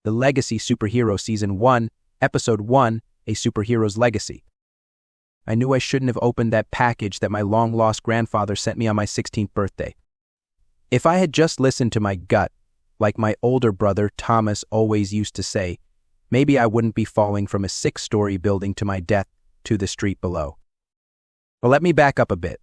The Legacy Superhero Season 1, Episode 1, A Superhero's Legacy. I knew I shouldn't have opened that package that my long-lost grandfather sent me on my 16th birthday. If I had just listened to my gut, like my older brother Thomas always used to say, maybe I wouldn't be falling from a 6-story building to my death to the street below. But let me back up a bit.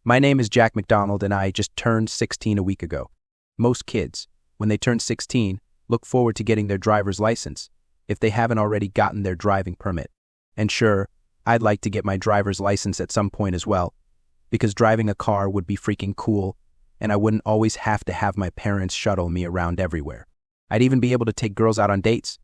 My name is Jack McDonald and I just turned 16 a week ago. Most kids, when they turn 16, look forward to getting their driver's license, if they haven't already gotten their driving permit. And sure, I'd like to get my driver's license at some point as well, because driving a car would be freaking cool, and I wouldn't always have to have my parents shuttle me around everywhere. I'd even be able to take girls out on dates.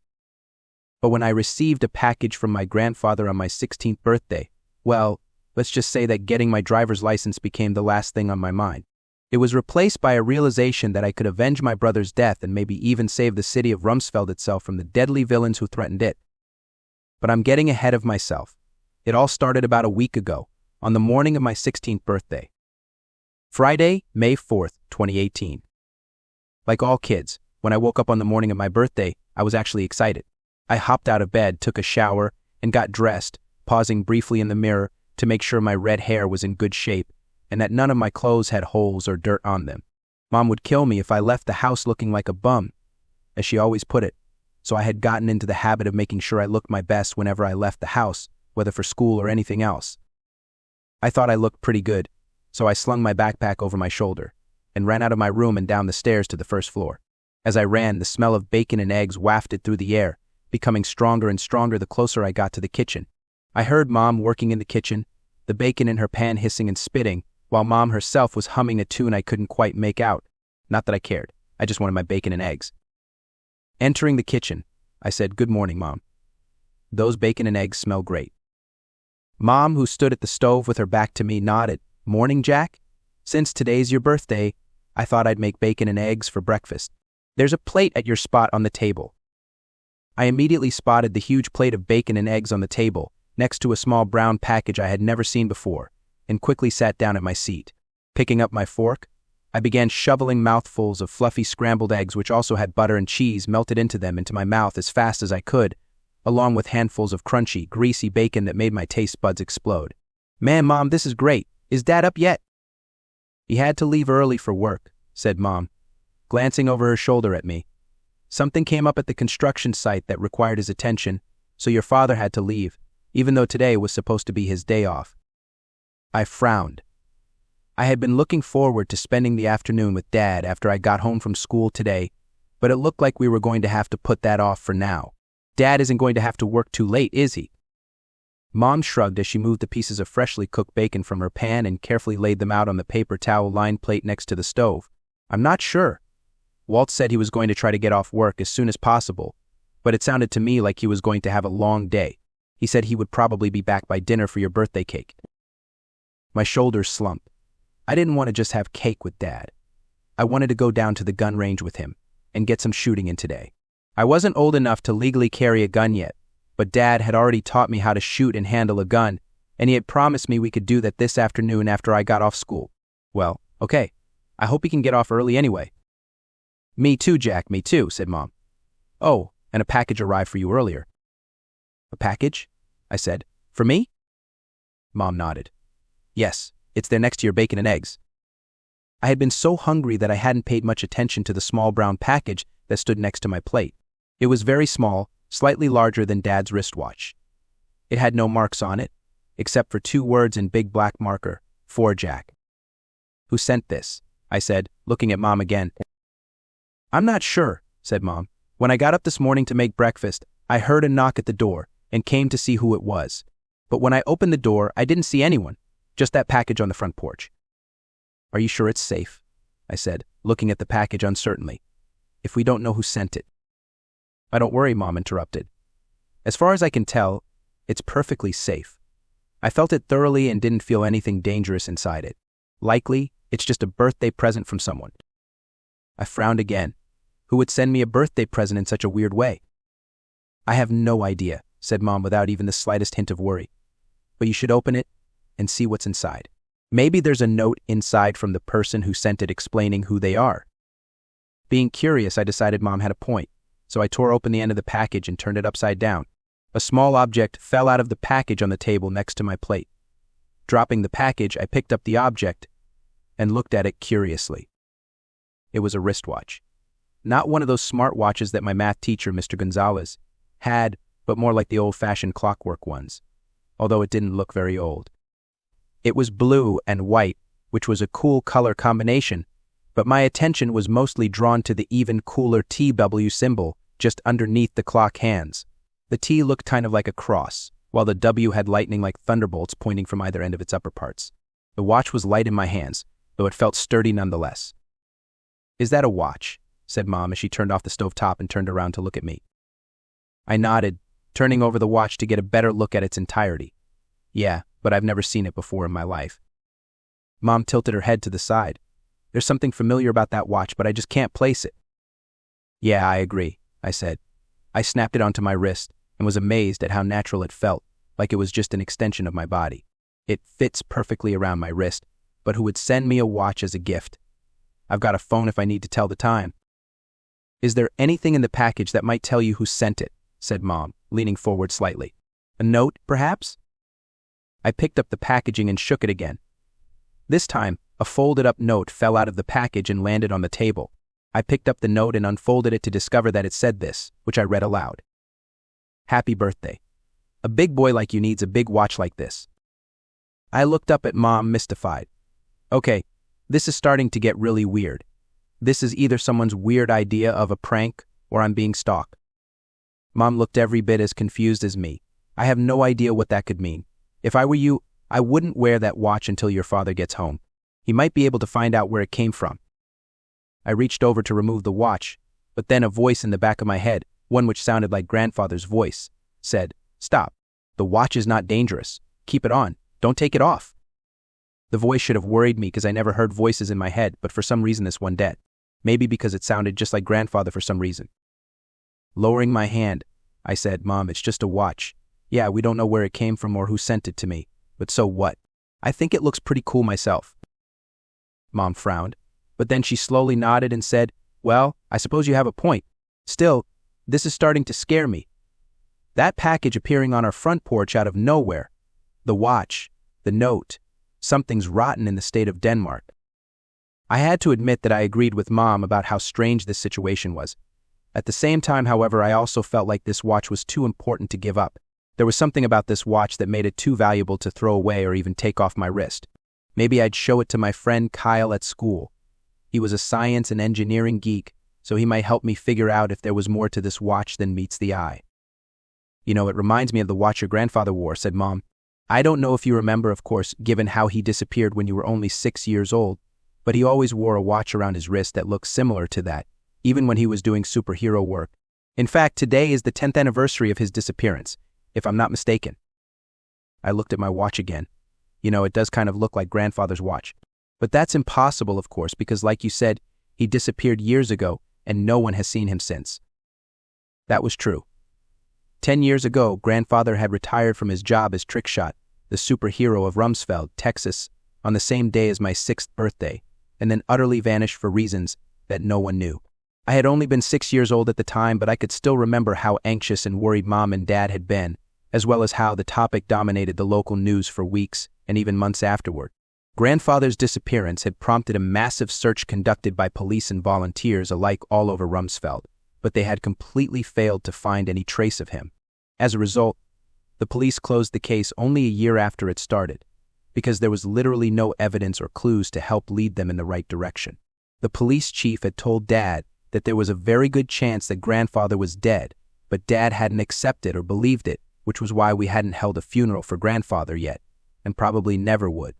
But when I received a package from my grandfather on my 16th birthday, well, let's just say that getting my driver's license became the last thing on my mind. It was replaced by a realization that I could avenge my brother's death and maybe even save the city of Rumsfeld itself from the deadly villains who threatened it. But I'm getting ahead of myself. It all started about a week ago, on the morning of my 16th birthday. Friday, May 4th, 2018. Like all kids, when I woke up on the morning of my birthday, I was actually excited. I hopped out of bed, took a shower, and got dressed, pausing briefly in the mirror to make sure my red hair was in good shape and that none of my clothes had holes or dirt on them. Mom would kill me if I left the house looking like a bum, as she always put it, so I had gotten into the habit of making sure I looked my best whenever I left the house, whether for school or anything else. I thought I looked pretty good, so I slung my backpack over my shoulder and ran out of my room and down the stairs to the first floor. As I ran, the smell of bacon and eggs wafted through the air, becoming stronger and stronger the closer I got to the kitchen. I heard Mom working in the kitchen, the bacon in her pan hissing and spitting, while Mom herself was humming a tune I couldn't quite make out. Not that I cared. I just wanted my bacon and eggs. Entering the kitchen, I said, "Good morning, Mom. Those bacon and eggs smell great." Mom, who stood at the stove with her back to me, nodded. "Morning, Jack? Since today's your birthday, I thought I'd make bacon and eggs for breakfast. There's a plate at your spot on the table." I immediately spotted the huge plate of bacon and eggs on the table, next to a small brown package I had never seen before, and quickly sat down at my seat. Picking up my fork, I began shoveling mouthfuls of fluffy scrambled eggs which also had butter and cheese melted into them into my mouth as fast as I could, along with handfuls of crunchy, greasy bacon that made my taste buds explode. "Man, Mom, this is great. Is Dad up yet?" "He had to leave early for work," said Mom, glancing over her shoulder at me. "Something came up at the construction site that required his attention, so your father had to leave, even though today was supposed to be his day off." I frowned. I had been looking forward to spending the afternoon with Dad after I got home from school today, but it looked like we were going to have to put that off for now. Dad isn't going to have to work too late, is he? Mom shrugged as she moved the pieces of freshly cooked bacon from her pan and carefully laid them out on the paper towel-lined plate next to the stove. "I'm not sure. Walt said he was going to try to get off work as soon as possible, but it sounded to me like he was going to have a long day. He said he would probably be back by dinner for your birthday cake." My shoulders slumped. I didn't want to just have cake with Dad. I wanted to go down to the gun range with him and get some shooting in today. I wasn't old enough to legally carry a gun yet, but Dad had already taught me how to shoot and handle a gun, and he had promised me we could do that this afternoon after I got off school. Well, okay. I hope he can get off early anyway. "Me too, Jack, me too," said Mom. "Oh, and a package arrived for you earlier." "A package?" I said. "For me?" Mom nodded. "Yes, it's there next to your bacon and eggs." I had been so hungry that I hadn't paid much attention to the small brown package that stood next to my plate. It was very small, slightly larger than Dad's wristwatch. It had no marks on it, except for 2 words in big black marker, "For Jack." "Who sent this?" I said, looking at Mom again. "I'm not sure," said Mom. "When I got up this morning to make breakfast, I heard a knock at the door and came to see who it was. But when I opened the door, I didn't see anyone, just that package on the front porch." "Are you sure it's safe?" I said, looking at the package uncertainly. "If we don't know who sent it." "I don't worry," Mom interrupted. "As far as I can tell, it's perfectly safe. I felt it thoroughly and didn't feel anything dangerous inside it. Likely, it's just a birthday present from someone." I frowned again. Who would send me a birthday present in such a weird way? "I have no idea," said Mom without even the slightest hint of worry. "But you should open it and see what's inside. Maybe there's a note inside from the person who sent it explaining who they are." Being curious, I decided Mom had a point, so I tore open the end of the package and turned it upside down. A small object fell out of the package on the table next to my plate. Dropping the package, I picked up the object and looked at it curiously. It was a wristwatch. Not one of those smartwatches that my math teacher, Mr. Gonzalez, had, but more like the old-fashioned clockwork ones, although it didn't look very old. It was blue and white, which was a cool color combination, but my attention was mostly drawn to the even cooler TW symbol just underneath the clock hands. The T looked kind of like a cross, while the W had lightning like thunderbolts pointing from either end of its upper parts. The watch was light in my hands, though it felt sturdy nonetheless. "Is that a watch?" said Mom as she turned off the stovetop and turned around to look at me. I nodded, turning over the watch to get a better look at its entirety. "Yeah, but I've never seen it before in my life." Mom tilted her head to the side. "There's something familiar about that watch, but I just can't place it." "Yeah, I agree," I said. I snapped it onto my wrist and was amazed at how natural it felt, like it was just an extension of my body. It fits perfectly around my wrist, but who would send me a watch as a gift? I've got a phone if I need to tell the time. "Is there anything in the package that might tell you who sent it?" said Mom, leaning forward slightly. "A note, perhaps?" I picked up the packaging and shook it again. This time, a folded-up note fell out of the package and landed on the table. I picked up the note and unfolded it to discover that it said this, which I read aloud. "Happy birthday. A big boy like you needs a big watch like this." I looked up at Mom, mystified. Okay, this is starting to get really weird. This is either someone's weird idea of a prank or I'm being stalked. Mom looked every bit as confused as me. I have no idea what that could mean. If I were you, I wouldn't wear that watch until your father gets home. He might be able to find out where it came from. I reached over to remove the watch, but then a voice in the back of my head, one which sounded like grandfather's voice, said, "Stop. The watch is not dangerous. Keep it on. Don't take it off." The voice should have worried me because I never heard voices in my head, but for some reason this one did. Maybe because it sounded just like grandfather for some reason. Lowering my hand, I said, "Mom, it's just a watch. Yeah, we don't know where it came from or who sent it to me, but so what? I think it looks pretty cool myself." Mom frowned, but then she slowly nodded and said, "Well, I suppose you have a point. Still, this is starting to scare me. That package appearing on our front porch out of nowhere. The watch, the note, something's rotten in the state of Denmark." I had to admit that I agreed with Mom about how strange this situation was. At the same time, however, I also felt like this watch was too important to give up. There was something about this watch that made it too valuable to throw away or even take off my wrist. Maybe I'd show it to my friend Kyle at school. He was a science and engineering geek, so he might help me figure out if there was more to this watch than meets the eye. "You know, it reminds me of the watch your grandfather wore," said Mom. "I don't know if you remember, of course, given how he disappeared when you were only 6 years old, but he always wore a watch around his wrist that looked similar to that, even when he was doing superhero work. In fact, today is the 10th anniversary of his disappearance, if I'm not mistaken." I looked at my watch again. You know, it does kind of look like grandfather's watch. But that's impossible, of course, because like you said, he disappeared years ago and no one has seen him since. That was true. 10 years ago, grandfather had retired from his job as Trickshot, the superhero of Rumsfeld, Texas, on the same day as my 6th birthday, and then utterly vanished for reasons that no one knew. I had only been 6 years old at the time, but I could still remember how anxious and worried Mom and Dad had been, as well as how the topic dominated the local news for weeks and even months afterward. Grandfather's disappearance had prompted a massive search conducted by police and volunteers alike all over Rumsfeld, but they had completely failed to find any trace of him. As a result, the police closed the case only a year after it started, because there was literally no evidence or clues to help lead them in the right direction. The police chief had told Dad that there was a very good chance that grandfather was dead, but Dad hadn't accepted or believed it, which was why we hadn't held a funeral for grandfather yet, and probably never would.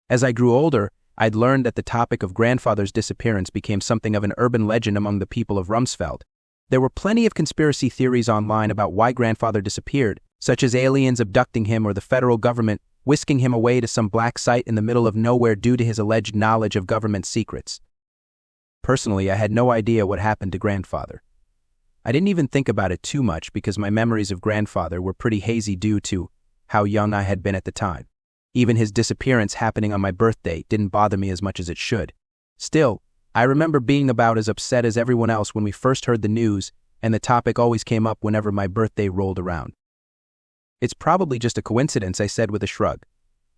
As I grew older, I'd learned that the topic of grandfather's disappearance became something of an urban legend among the people of Rumsfeld. There were plenty of conspiracy theories online about why grandfather disappeared, such as aliens abducting him or the federal government whisking him away to some black site in the middle of nowhere due to his alleged knowledge of government secrets. Personally, I had no idea what happened to grandfather. I didn't even think about it too much because my memories of grandfather were pretty hazy due to how young I had been at the time. Even his disappearance happening on my birthday didn't bother me as much as it should. Still, I remember being about as upset as everyone else when we first heard the news and the topic always came up whenever my birthday rolled around. "It's probably just a coincidence," I said with a shrug.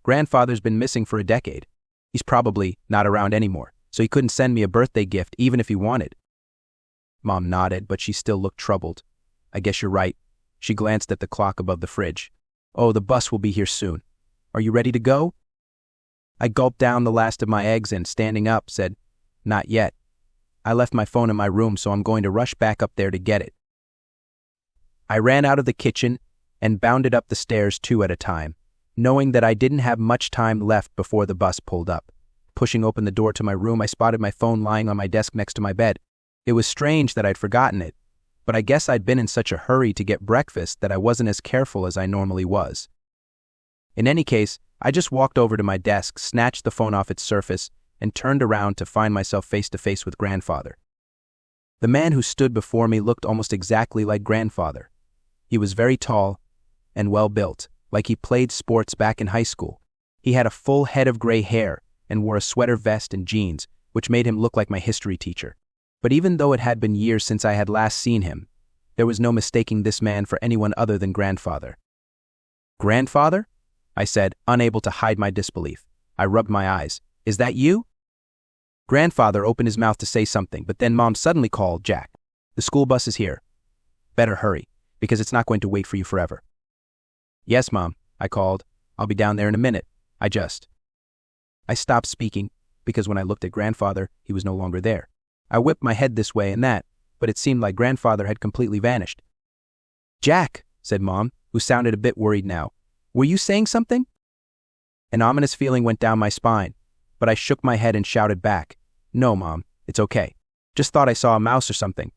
"Grandfather's been missing for a decade. He's probably not around anymore, so he couldn't send me a birthday gift even if he wanted." Mom nodded, but she still looked troubled. "I guess you're right." She glanced at the clock above the fridge. "Oh, the bus will be here soon. Are you ready to go?" I gulped down the last of my eggs and, standing up, said, "Not yet. I left my phone in my room, so I'm going to rush back up there to get it." I ran out of the kitchen and bounded up the stairs 2 at a time, knowing that I didn't have much time left before the bus pulled up. Pushing open the door to my room, I spotted my phone lying on my desk next to my bed. It was strange that I'd forgotten it, but I guess I'd been in such a hurry to get breakfast that I wasn't as careful as I normally was. In any case, I just walked over to my desk, snatched the phone off its surface, and turned around to find myself face to face with Grandfather. The man who stood before me looked almost exactly like Grandfather. He was very tall and well-built, like he played sports back in high school. He had a full head of gray hair and wore a sweater vest and jeans, which made him look like my history teacher. But even though it had been years since I had last seen him, there was no mistaking this man for anyone other than Grandfather. "Grandfather?" I said, unable to hide my disbelief. I rubbed my eyes. "Is that you?" Grandfather opened his mouth to say something, but then Mom suddenly called, "Jack, the school bus is here. Better hurry, because it's not going to wait for you forever." "Yes, Mom," I called. "I'll be down there in a minute. I stopped speaking, because when I looked at Grandfather, he was no longer there. I whipped my head this way and that, but it seemed like Grandfather had completely vanished. "Jack," said Mom, who sounded a bit worried now. "Were you saying something?" An ominous feeling went down my spine, but I shook my head and shouted back, "No, Mom, it's okay. Just thought I saw a mouse or something."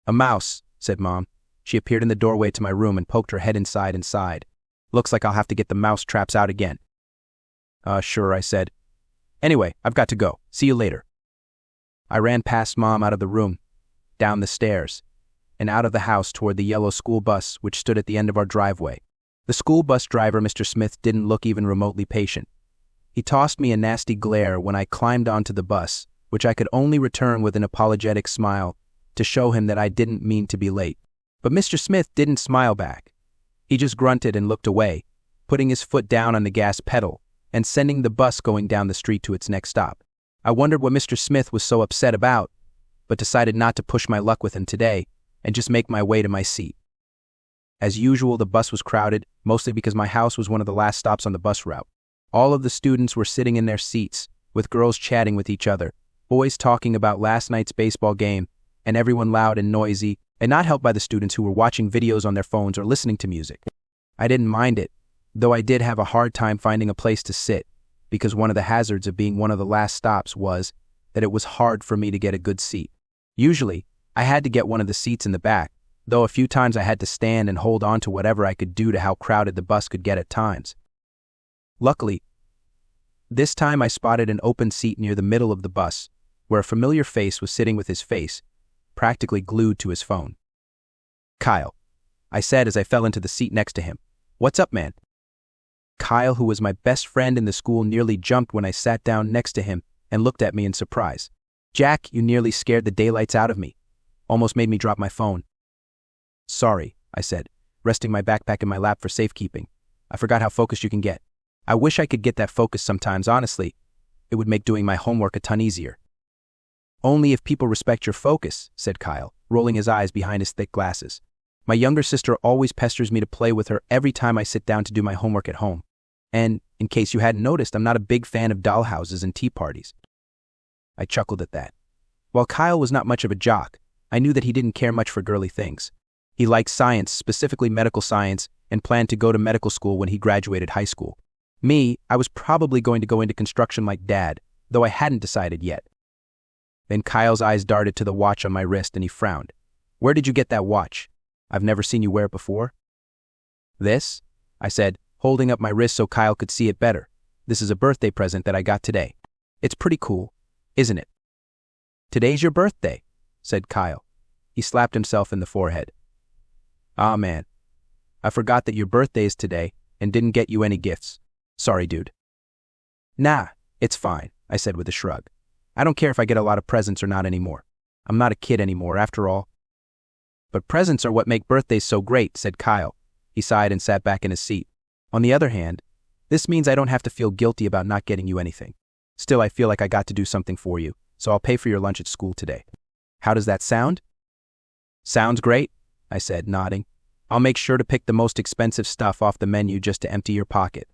"A mouse," said Mom. She appeared in the doorway to my room and poked her head inside and sighed. "Looks like I'll have to get the mouse traps out again." Sure," I said. "Anyway, I've got to go. See you later." I ran past Mom out of the room, down the stairs, and out of the house toward the yellow school bus which stood at the end of our driveway. The school bus driver, Mr. Smith, didn't look even remotely patient. He tossed me a nasty glare when I climbed onto the bus, which I could only return with an apologetic smile to show him that I didn't mean to be late. But Mr. Smith didn't smile back. He just grunted and looked away, putting his foot down on the gas pedal and sending the bus going down the street to its next stop. I wondered what Mr. Smith was so upset about, but decided not to push my luck with him today and just make my way to my seat. As usual, the bus was crowded, mostly because my house was one of the last stops on the bus route. All of the students were sitting in their seats, with girls chatting with each other, boys talking about last night's baseball game, and everyone loud and noisy, and not helped by the students who were watching videos on their phones or listening to music. I didn't mind it, though I did have a hard time finding a place to sit, because one of the hazards of being one of the last stops was that it was hard for me to get a good seat. Usually, I had to get one of the seats in the back, though a few times I had to stand and hold on to whatever I could due to how crowded the bus could get at times. Luckily, this time I spotted an open seat near the middle of the bus, where a familiar face was sitting with his face practically glued to his phone. "Kyle," I said as I fell into the seat next to him. "What's up, man?" Kyle, who was my best friend in the school, nearly jumped when I sat down next to him and looked at me in surprise. "Jack, you nearly scared the daylights out of me. Almost made me drop my phone." "Sorry," I said, resting my backpack in my lap for safekeeping. "I forgot how focused you can get. I wish I could get that focus sometimes, honestly. It would make doing my homework a ton easier." "Only if people respect your focus," said Kyle, rolling his eyes behind his thick glasses. "My younger sister always pesters me to play with her every time I sit down to do my homework at home. And, in case you hadn't noticed, I'm not a big fan of dollhouses and tea parties." I chuckled at that. While Kyle was not much of a jock, I knew that he didn't care much for girly things. He liked science, specifically medical science, and planned to go to medical school when he graduated high school. Me, I was probably going to go into construction like Dad, though I hadn't decided yet. Then Kyle's eyes darted to the watch on my wrist and he frowned. "Where did you get that watch? I've never seen you wear it before." "This?" I said, holding up my wrist so Kyle could see it better. "This is a birthday present that I got today. It's pretty cool, isn't it?" "Today's your birthday," said Kyle. He slapped himself in the forehead. "Ah, man. I forgot that your birthday is today and didn't get you any gifts. Sorry, dude." "Nah, it's fine," I said with a shrug. "I don't care if I get a lot of presents or not anymore. I'm not a kid anymore, after all." But presents are what make birthdays so great, said Kyle. He sighed and sat back in his seat. On the other hand, this means I don't have to feel guilty about not getting you anything. Still, I feel like I got to do something for you, so I'll pay for your lunch at school today. How does that sound? Sounds great, I said, nodding. I'll make sure to pick the most expensive stuff off the menu just to empty your pocket.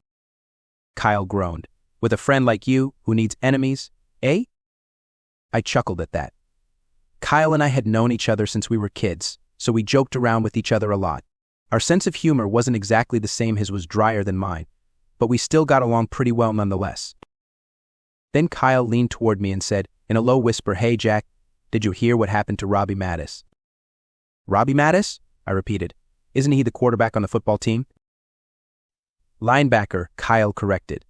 Kyle groaned. With a friend like you, who needs enemies, eh? I chuckled at that. Kyle and I had known each other since we were kids, so we joked around with each other a lot. Our sense of humor wasn't exactly the same, his was drier than mine, but we still got along pretty well nonetheless. Then Kyle leaned toward me and said, in a low whisper, "Hey Jack, did you hear what happened to Robbie Mattis?" Robbie Mattis? I repeated. Isn't he the quarterback on the football team? Linebacker, Kyle corrected.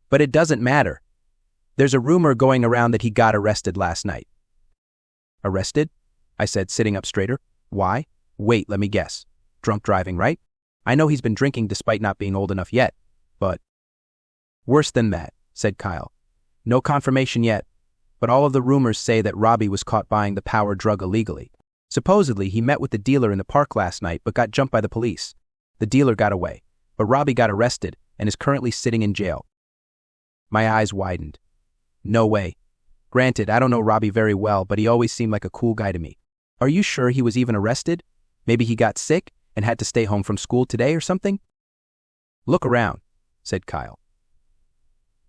But it doesn't matter. There's a rumor going around that he got arrested last night. Arrested? I said, sitting up straighter. Why? Wait, let me guess. Drunk driving, right? I know he's been drinking despite not being old enough yet, but... Worse than that, said Kyle. No confirmation yet, but all of the rumors say that Robbie was caught buying the power drug illegally. Supposedly, he met with the dealer in the park last night but got jumped by the police. The dealer got away, but Robbie got arrested and is currently sitting in jail. My eyes widened. No way. Granted, I don't know Robbie very well, but he always seemed like a cool guy to me. Are you sure he was even arrested? Maybe he got sick and had to stay home from school today or something? Look around, said Kyle.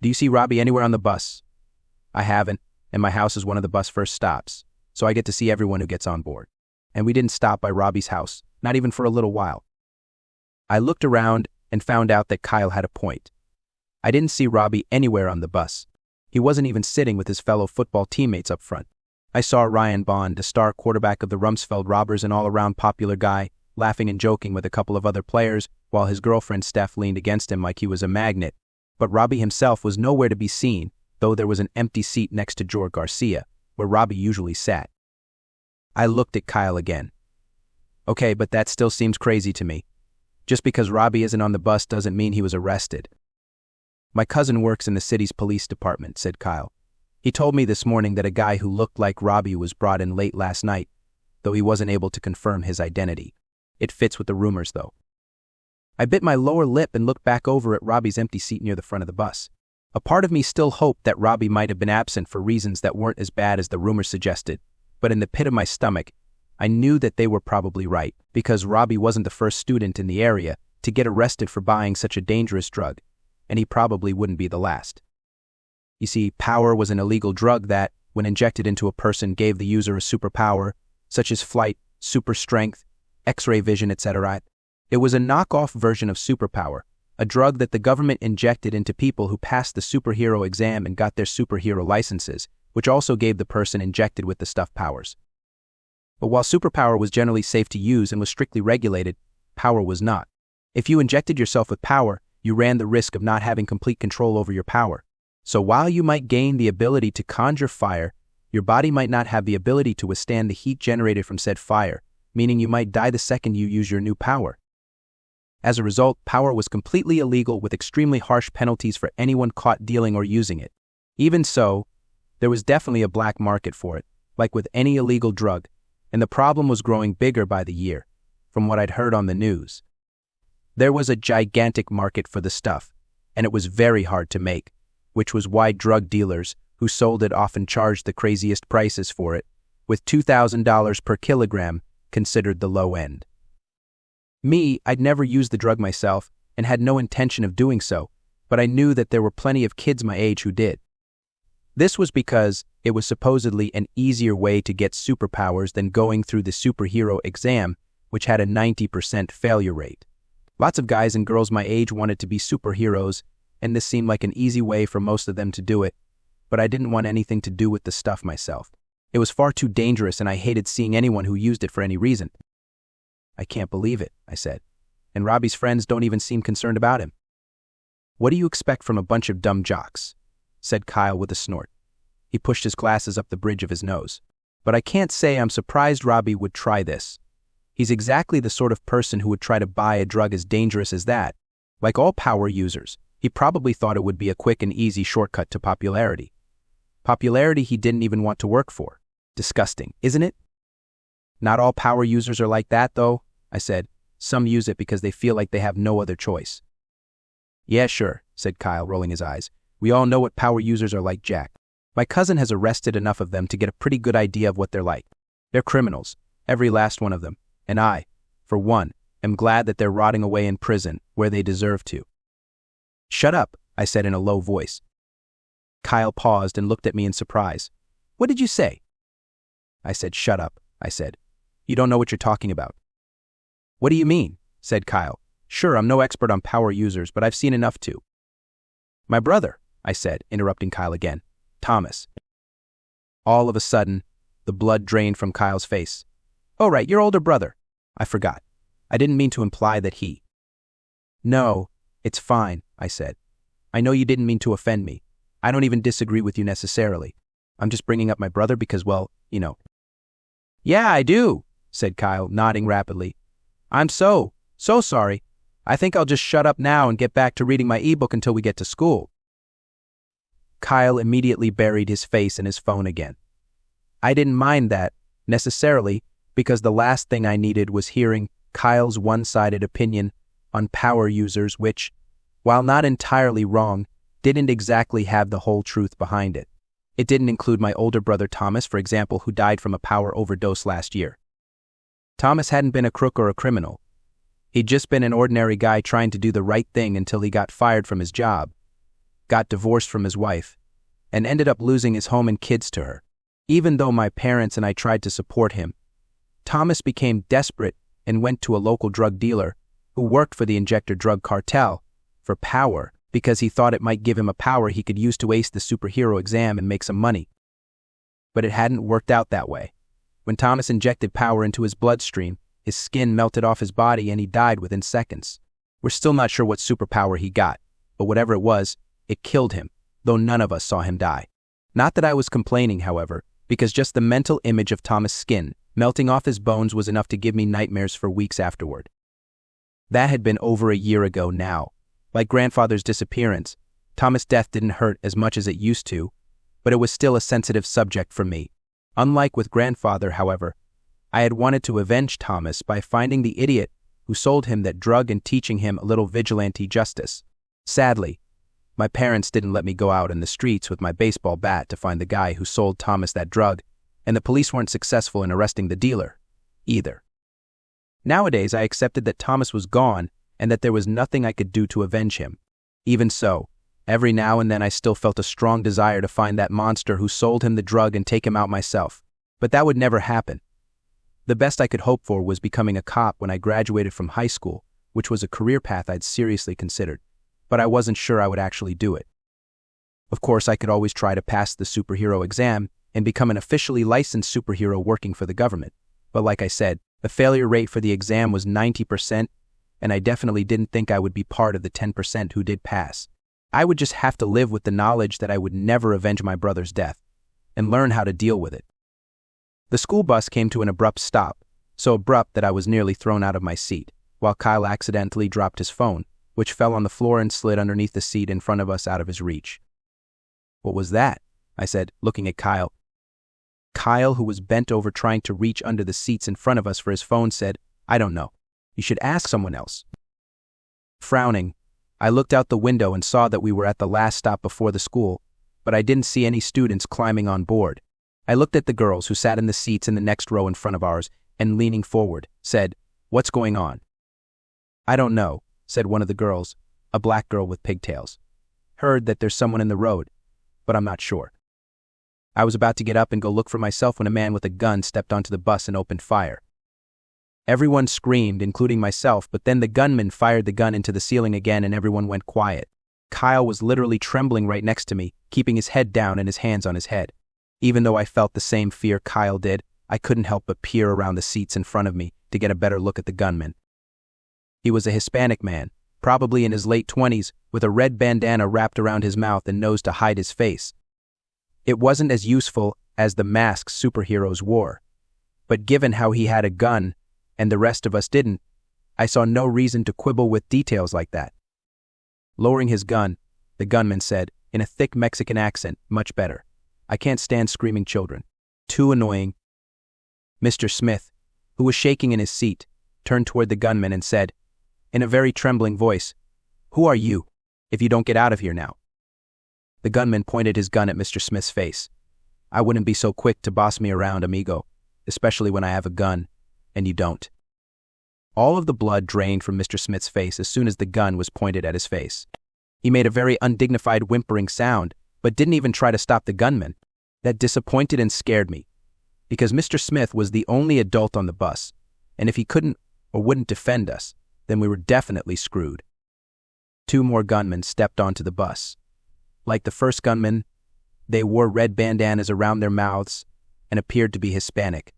Do you see Robbie anywhere on the bus? I haven't, and my house is one of the bus first stops, so I get to see everyone who gets on board. And we didn't stop by Robbie's house, not even for a little while. I looked around and found out that Kyle had a point. I didn't see Robbie anywhere on the bus. He wasn't even sitting with his fellow football teammates up front. I saw Ryan Bond, the star quarterback of the Rumsfeld Robbers and all-around popular guy, laughing and joking with a couple of other players, while his girlfriend Steph leaned against him like he was a magnet. But Robbie himself was nowhere to be seen, though there was an empty seat next to George Garcia, where Robbie usually sat. I looked at Kyle again. Okay, but that still seems crazy to me. Just because Robbie isn't on the bus doesn't mean he was arrested. My cousin works in the city's police department, said Kyle. He told me this morning that a guy who looked like Robbie was brought in late last night, though he wasn't able to confirm his identity. It fits with the rumors, though. I bit my lower lip and looked back over at Robbie's empty seat near the front of the bus. A part of me still hoped that Robbie might have been absent for reasons that weren't as bad as the rumors suggested, but in the pit of my stomach, I knew that they were probably right, because Robbie wasn't the first student in the area to get arrested for buying such a dangerous drug, and he probably wouldn't be the last. You see, power was an illegal drug that, when injected into a person, gave the user a superpower, such as flight, super strength, X-ray vision, etc. It was a knockoff version of superpower, a drug that the government injected into people who passed the superhero exam and got their superhero licenses, which also gave the person injected with the stuff powers. But while superpower was generally safe to use and was strictly regulated, power was not. If you injected yourself with power, you ran the risk of not having complete control over your power. So while you might gain the ability to conjure fire, your body might not have the ability to withstand the heat generated from said fire, meaning you might die the second you use your new power. As a result, power was completely illegal with extremely harsh penalties for anyone caught dealing or using it. Even so, there was definitely a black market for it, like with any illegal drug, and the problem was growing bigger by the year, from what I'd heard on the news. There was a gigantic market for the stuff, and it was very hard to make, which was why drug dealers who sold it often charged the craziest prices for it, with $2,000 per kilogram considered the low end. Me, I'd never used the drug myself and had no intention of doing so, but I knew that there were plenty of kids my age who did. This was because it was supposedly an easier way to get superpowers than going through the superhero exam, which had a 90% failure rate. Lots of guys and girls my age wanted to be superheroes, and this seemed like an easy way for most of them to do it, but I didn't want anything to do with the stuff myself. It was far too dangerous, and I hated seeing anyone who used it for any reason. I can't believe it, I said, and Robbie's friends don't even seem concerned about him. What do you expect from a bunch of dumb jocks? Said Kyle with a snort. He pushed his glasses up the bridge of his nose. But I can't say I'm surprised Robbie would try this. He's exactly the sort of person who would try to buy a drug as dangerous as that. Like all power users, he probably thought it would be a quick and easy shortcut to popularity. Popularity he didn't even want to work for. Disgusting, isn't it? Not all power users are like that, though, I said. Some use it because they feel like they have no other choice. Yeah, sure, said Kyle, rolling his eyes. We all know what power users are like, Jack. My cousin has arrested enough of them to get a pretty good idea of what they're like. They're criminals, every last one of them, and I, for one, am glad that they're rotting away in prison where they deserve to. Shut up, I said in a low voice. Kyle paused and looked at me in surprise. What did you say? I said, shut up, I said. You don't know what you're talking about. What do you mean? Said Kyle. Sure, I'm no expert on power users, but I've seen enough to. My brother, I said, interrupting Kyle again. Thomas. All of a sudden, the blood drained from Kyle's face. Oh, right, your older brother. I forgot. I didn't mean to imply that he. No, it's fine, I said. I know you didn't mean to offend me. I don't even disagree with you necessarily. I'm just bringing up my brother because, well, you know. Yeah, I do, said Kyle, nodding rapidly. I'm so sorry. I think I'll just shut up now and get back to reading my ebook until we get to school. Kyle immediately buried his face in his phone again. I didn't mind that, necessarily, because the last thing I needed was hearing Kyle's one-sided opinion on power users which, while not entirely wrong, didn't exactly have the whole truth behind it. It didn't include my older brother Thomas, for example, who died from a power overdose last year. Thomas hadn't been a crook or a criminal. He'd just been an ordinary guy trying to do the right thing until he got fired from his job, got divorced from his wife, and ended up losing his home and kids to her. Even though my parents and I tried to support him, Thomas became desperate and went to a local drug dealer who worked for the Injector drug cartel for power because he thought it might give him a power he could use to ace the superhero exam and make some money. But it hadn't worked out that way. When Thomas injected power into his bloodstream, his skin melted off his body and he died within seconds. We're still not sure what superpower he got, but whatever it was, it killed him, though none of us saw him die. Not that I was complaining, however, because just the mental image of Thomas' skin melting off his bones was enough to give me nightmares for weeks afterward. That had been over a year ago now. Like grandfather's disappearance, Thomas' death didn't hurt as much as it used to, but it was still a sensitive subject for me. Unlike with grandfather, however, I had wanted to avenge Thomas by finding the idiot who sold him that drug and teaching him a little vigilante justice. Sadly, my parents didn't let me go out in the streets with my baseball bat to find the guy who sold Thomas that drug, and the police weren't successful in arresting the dealer, either. Nowadays, I accepted that Thomas was gone and that there was nothing I could do to avenge him. Even so, every now and then I still felt a strong desire to find that monster who sold him the drug and take him out myself. But that would never happen. The best I could hope for was becoming a cop when I graduated from high school, which was a career path I'd seriously considered, but I wasn't sure I would actually do it. Of course, I could always try to pass the superhero exam and become an officially licensed superhero working for the government. But like I said, the failure rate for the exam was 90%, and I definitely didn't think I would be part of the 10% who did pass. I would just have to live with the knowledge that I would never avenge my brother's death, and learn how to deal with it. The school bus came to an abrupt stop, so abrupt that I was nearly thrown out of my seat, while Kyle accidentally dropped his phone, which fell on the floor and slid underneath the seat in front of us out of his reach. What was that? I said, looking at Kyle. Kyle, who was bent over trying to reach under the seats in front of us for his phone, said, I don't know. You should ask someone else. Frowning, I looked out the window and saw that we were at the last stop before the school, but I didn't see any students climbing on board. I looked at the girls who sat in the seats in the next row in front of ours and, leaning forward, said, What's going on? I don't know, said one of the girls, a black girl with pigtails. Heard that there's someone in the road, but I'm not sure. I was about to get up and go look for myself when a man with a gun stepped onto the bus and opened fire. Everyone screamed, including myself, but then the gunman fired the gun into the ceiling again and everyone went quiet. Kyle was literally trembling right next to me, keeping his head down and his hands on his head. Even though I felt the same fear Kyle did, I couldn't help but peer around the seats in front of me to get a better look at the gunman. He was a Hispanic man, probably in his late 20s, with a red bandana wrapped around his mouth and nose to hide his face. It wasn't as useful as the masks superheroes wore, but given how he had a gun, and the rest of us didn't, I saw no reason to quibble with details like that. Lowering his gun, the gunman said, in a thick Mexican accent, Much better. I can't stand screaming children. Too annoying. Mr. Smith, who was shaking in his seat, turned toward the gunman and said, in a very trembling voice, "Who are you, if you don't get out of here now?" The gunman pointed his gun at Mr. Smith's face. "I wouldn't be so quick to boss me around, amigo, especially when I have a gun, and you don't." All of the blood drained from Mr. Smith's face as soon as the gun was pointed at his face. He made a very undignified whimpering sound, but didn't even try to stop the gunman. That disappointed and scared me, because Mr. Smith was the only adult on the bus, and if he couldn't or wouldn't defend us, then we were definitely screwed. 2 more gunmen stepped onto the bus. Like the first gunman, they wore red bandanas around their mouths and appeared to be Hispanic,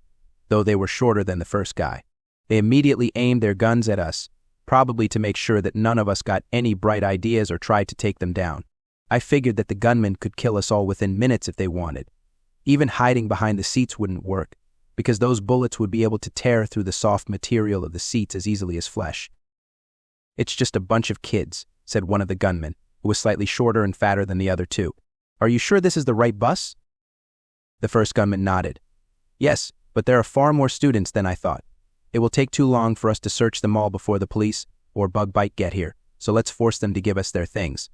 though they were shorter than the first guy. They immediately aimed their guns at us, probably to make sure that none of us got any bright ideas or tried to take them down. I figured that the gunmen could kill us all within minutes if they wanted. Even hiding behind the seats wouldn't work, because those bullets would be able to tear through the soft material of the seats as easily as flesh. "It's just a bunch of kids," said one of the gunmen, who was slightly shorter and fatter than the other 2. "Are you sure this is the right bus?" The first gunman nodded. "Yes, but there are far more students than I thought. It will take too long for us to search them all before the police or Bug Bite get here, so let's force them to give us their things."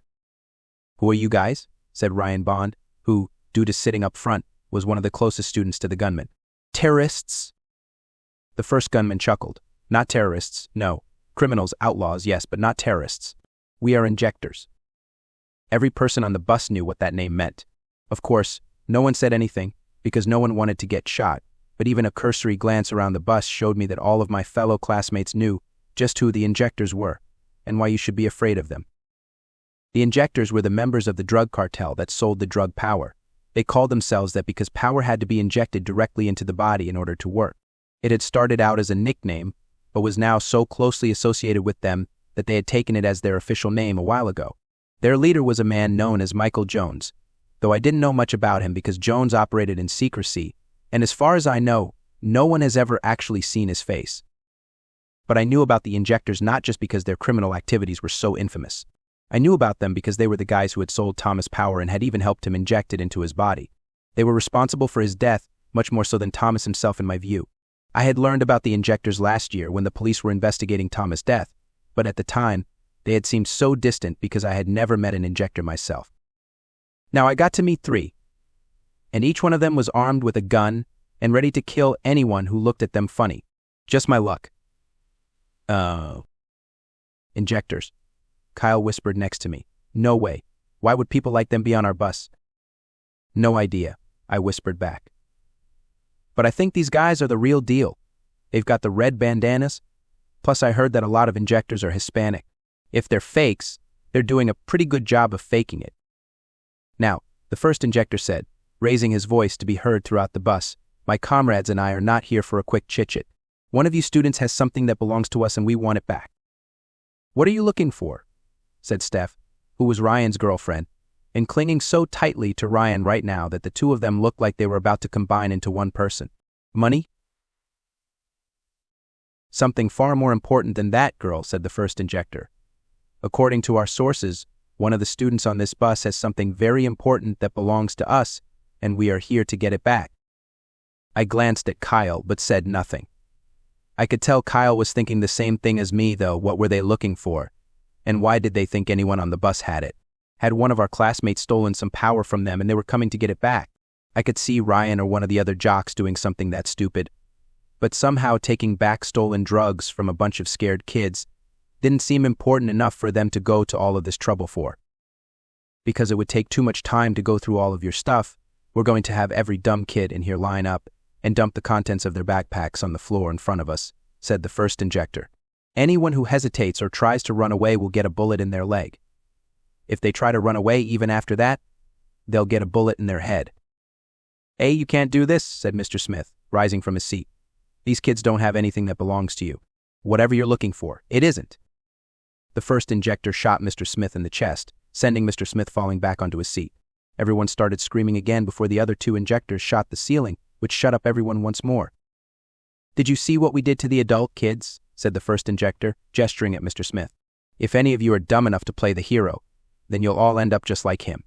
"Who are you guys?" said Ryan Bond, who, due to sitting up front, was one of the closest students to the gunman. "Terrorists." The first gunman chuckled. "Not terrorists, no. Criminals, outlaws, yes, but not terrorists. We are Injectors." Every person on the bus knew what that name meant. Of course, no one said anything, because no one wanted to get shot, but even a cursory glance around the bus showed me that all of my fellow classmates knew just who the Injectors were, and why you should be afraid of them. The Injectors were the members of the drug cartel that sold the drug power. They called themselves that because power had to be injected directly into the body in order to work. It had started out as a nickname, but was now so closely associated with them that they had taken it as their official name a while ago. Their leader was a man known as Michael Jones, though I didn't know much about him because Jones operated in secrecy, and as far as I know, no one has ever actually seen his face. But I knew about the Injectors not just because their criminal activities were so infamous. I knew about them because they were the guys who had sold Thomas power and had even helped him inject it into his body. They were responsible for his death, much more so than Thomas himself in my view. I had learned about the Injectors last year when the police were investigating Thomas' death, but at the time, they had seemed so distant because I had never met an Injector myself. Now I got to meet 3, and each one of them was armed with a gun and ready to kill anyone who looked at them funny. Just my luck. Injectors. Kyle whispered next to me. "No way. Why would people like them be on our bus?" "No idea," I whispered back. "But I think these guys are the real deal. They've got the red bandanas. Plus I heard that a lot of Injectors are Hispanic. If they're fakes, they're doing a pretty good job of faking it." Now, the first Injector said, raising his voice to be heard throughout the bus, "My comrades and I are not here for a quick chit-chat. One of you students has something that belongs to us and we want it back." "What are you looking for?" said Steph, who was Ryan's girlfriend, and clinging so tightly to Ryan right now that the two of them looked like they were about to combine into one person. "Money?" "Something far more important than that, girl," said the first Injector. "According to our sources, one of the students on this bus has something very important that belongs to us, and we are here to get it back." I glanced at Kyle, but said nothing. I could tell Kyle was thinking the same thing as me, though. What were they looking for? And why did they think anyone on the bus had it? Had one of our classmates stolen some power from them and they were coming to get it back? I could see Ryan or one of the other jocks doing something that stupid. But somehow taking back stolen drugs from a bunch of scared kids didn't seem important enough for them to go to all of this trouble for. Because it would take too much time to go through all of your stuff, we're going to have every dumb kid in here line up and dump the contents of their backpacks on the floor in front of us, said the first Injector. Anyone who hesitates or tries to run away will get a bullet in their leg. If they try to run away even after that, they'll get a bullet in their head. "Hey, you can't do this," said Mr. Smith, rising from his seat. "These kids don't have anything that belongs to you. Whatever you're looking for, it isn't." The first Injector shot Mr. Smith in the chest, sending Mr. Smith falling back onto his seat. Everyone started screaming again before the other two Injectors shot the ceiling, which shut up everyone once more. "Did you see what we did to the adult kids?" said the first Injector, gesturing at Mr. Smith. "If any of you are dumb enough to play the hero, then you'll all end up just like him."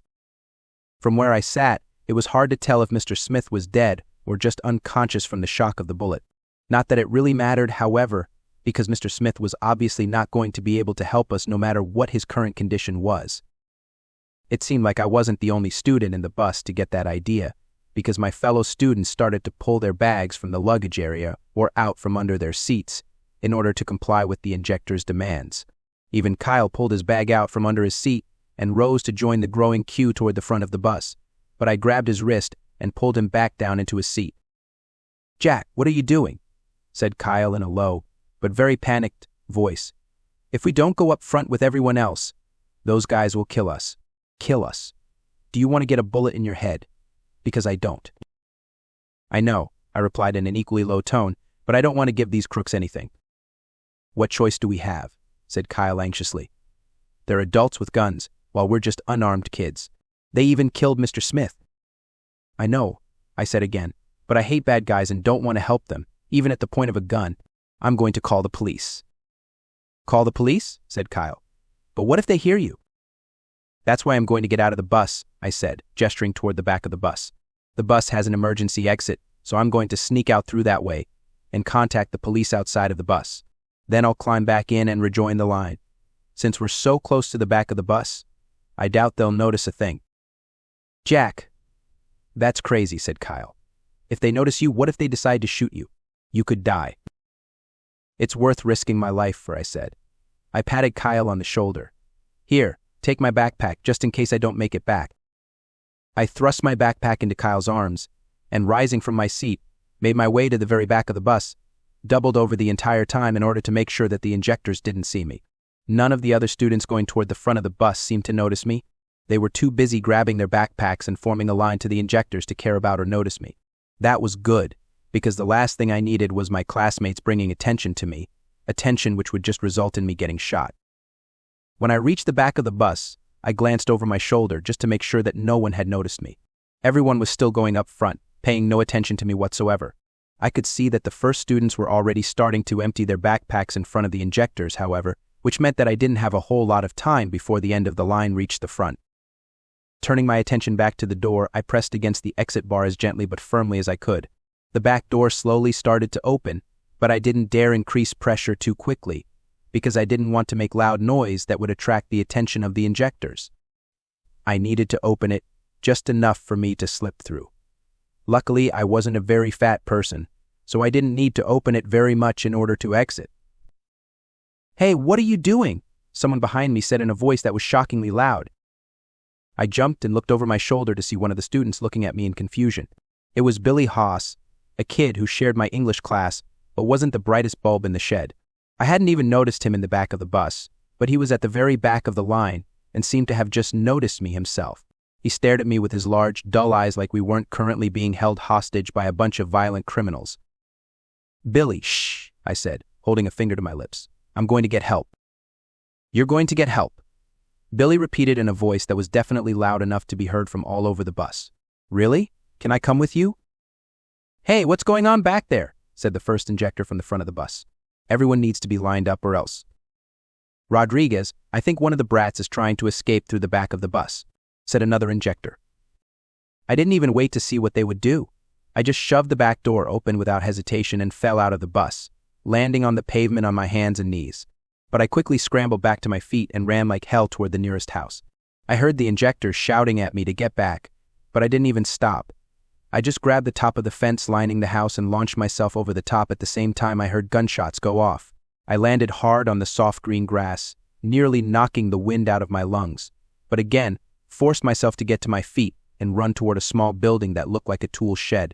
From where I sat, it was hard to tell if Mr. Smith was dead or just unconscious from the shock of the bullet. Not that it really mattered, however, because Mr. Smith was obviously not going to be able to help us no matter what his current condition was. It seemed like I wasn't the only student in the bus to get that idea, because my fellow students started to pull their bags from the luggage area or out from under their seats in order to comply with the Injector's demands. Even Kyle pulled his bag out from under his seat and rose to join the growing queue toward the front of the bus, but I grabbed his wrist and pulled him back down into his seat. "Jack, what are you doing?" said Kyle in a low, but very panicked voice. "If we don't go up front with everyone else, those guys will kill us. Kill us. Do you want to get a bullet in your head? Because I don't." "I know," I replied in an equally low tone, "but I don't want to give these crooks anything." "What choice do we have?" said Kyle anxiously. "They're adults with guns, while we're just unarmed kids. They even killed Mr. Smith." "I know," I said again, "but I hate bad guys and don't want to help them, even at the point of a gun. I'm going to call the police." "Call the police?" said Kyle. "But what if they hear you?" "That's why I'm going to get out of the bus," I said, gesturing toward the back of the bus. "The bus has an emergency exit, so I'm going to sneak out through that way and contact the police outside of the bus. Then I'll climb back in and rejoin the line. Since we're so close to the back of the bus, I doubt they'll notice a thing." "Jack." "That's crazy," said Kyle. "If they notice you, what if they decide to shoot you? You could die." "It's worth risking my life for," I said. I patted Kyle on the shoulder. "Here, take my backpack just in case I don't make it back." I thrust my backpack into Kyle's arms, and rising from my seat, made my way to the very back of the bus, doubled over the entire time in order to make sure that the Injectors didn't see me. None of the other students going toward the front of the bus seemed to notice me. They were too busy grabbing their backpacks and forming a line to the Injectors to care about or notice me. That was good, because the last thing I needed was my classmates bringing attention to me, attention which would just result in me getting shot. When I reached the back of the bus, I glanced over my shoulder just to make sure that no one had noticed me. Everyone was still going up front, paying no attention to me whatsoever. I could see that the first students were already starting to empty their backpacks in front of the Injectors, however, which meant that I didn't have a whole lot of time before the end of the line reached the front. Turning my attention back to the door, I pressed against the exit bar as gently but firmly as I could. The back door slowly started to open, but I didn't dare increase pressure too quickly, because I didn't want to make loud noise that would attract the attention of the Injectors. I needed to open it just enough for me to slip through. Luckily, I wasn't a very fat person, so I didn't need to open it very much in order to exit. "Hey, what are you doing?" someone behind me said in a voice that was shockingly loud. I jumped and looked over my shoulder to see one of the students looking at me in confusion. It was Billy Haas, a kid who shared my English class but wasn't the brightest bulb in the shed. I hadn't even noticed him in the back of the bus, but he was at the very back of the line and seemed to have just noticed me himself. He stared at me with his large, dull eyes like we weren't currently being held hostage by a bunch of violent criminals. "Billy, shh," I said, holding a finger to my lips. "I'm going to get help." "You're going to get help," Billy repeated in a voice that was definitely loud enough to be heard from all over the bus. "Really? Can I come with you?" "Hey, what's going on back there?" said the first Injector from the front of the bus. "Everyone needs to be lined up or else." "Rodriguez, I think one of the brats is trying to escape through the back of the bus," said another Injector. I didn't even wait to see what they would do. I just shoved the back door open without hesitation and fell out of the bus, landing on the pavement on my hands and knees. But I quickly scrambled back to my feet and ran like hell toward the nearest house. I heard the Injectors shouting at me to get back, but I didn't even stop. I just grabbed the top of the fence lining the house and launched myself over the top at the same time I heard gunshots go off. I landed hard on the soft green grass, nearly knocking the wind out of my lungs, but again, forced myself to get to my feet and run toward a small building that looked like a tool shed.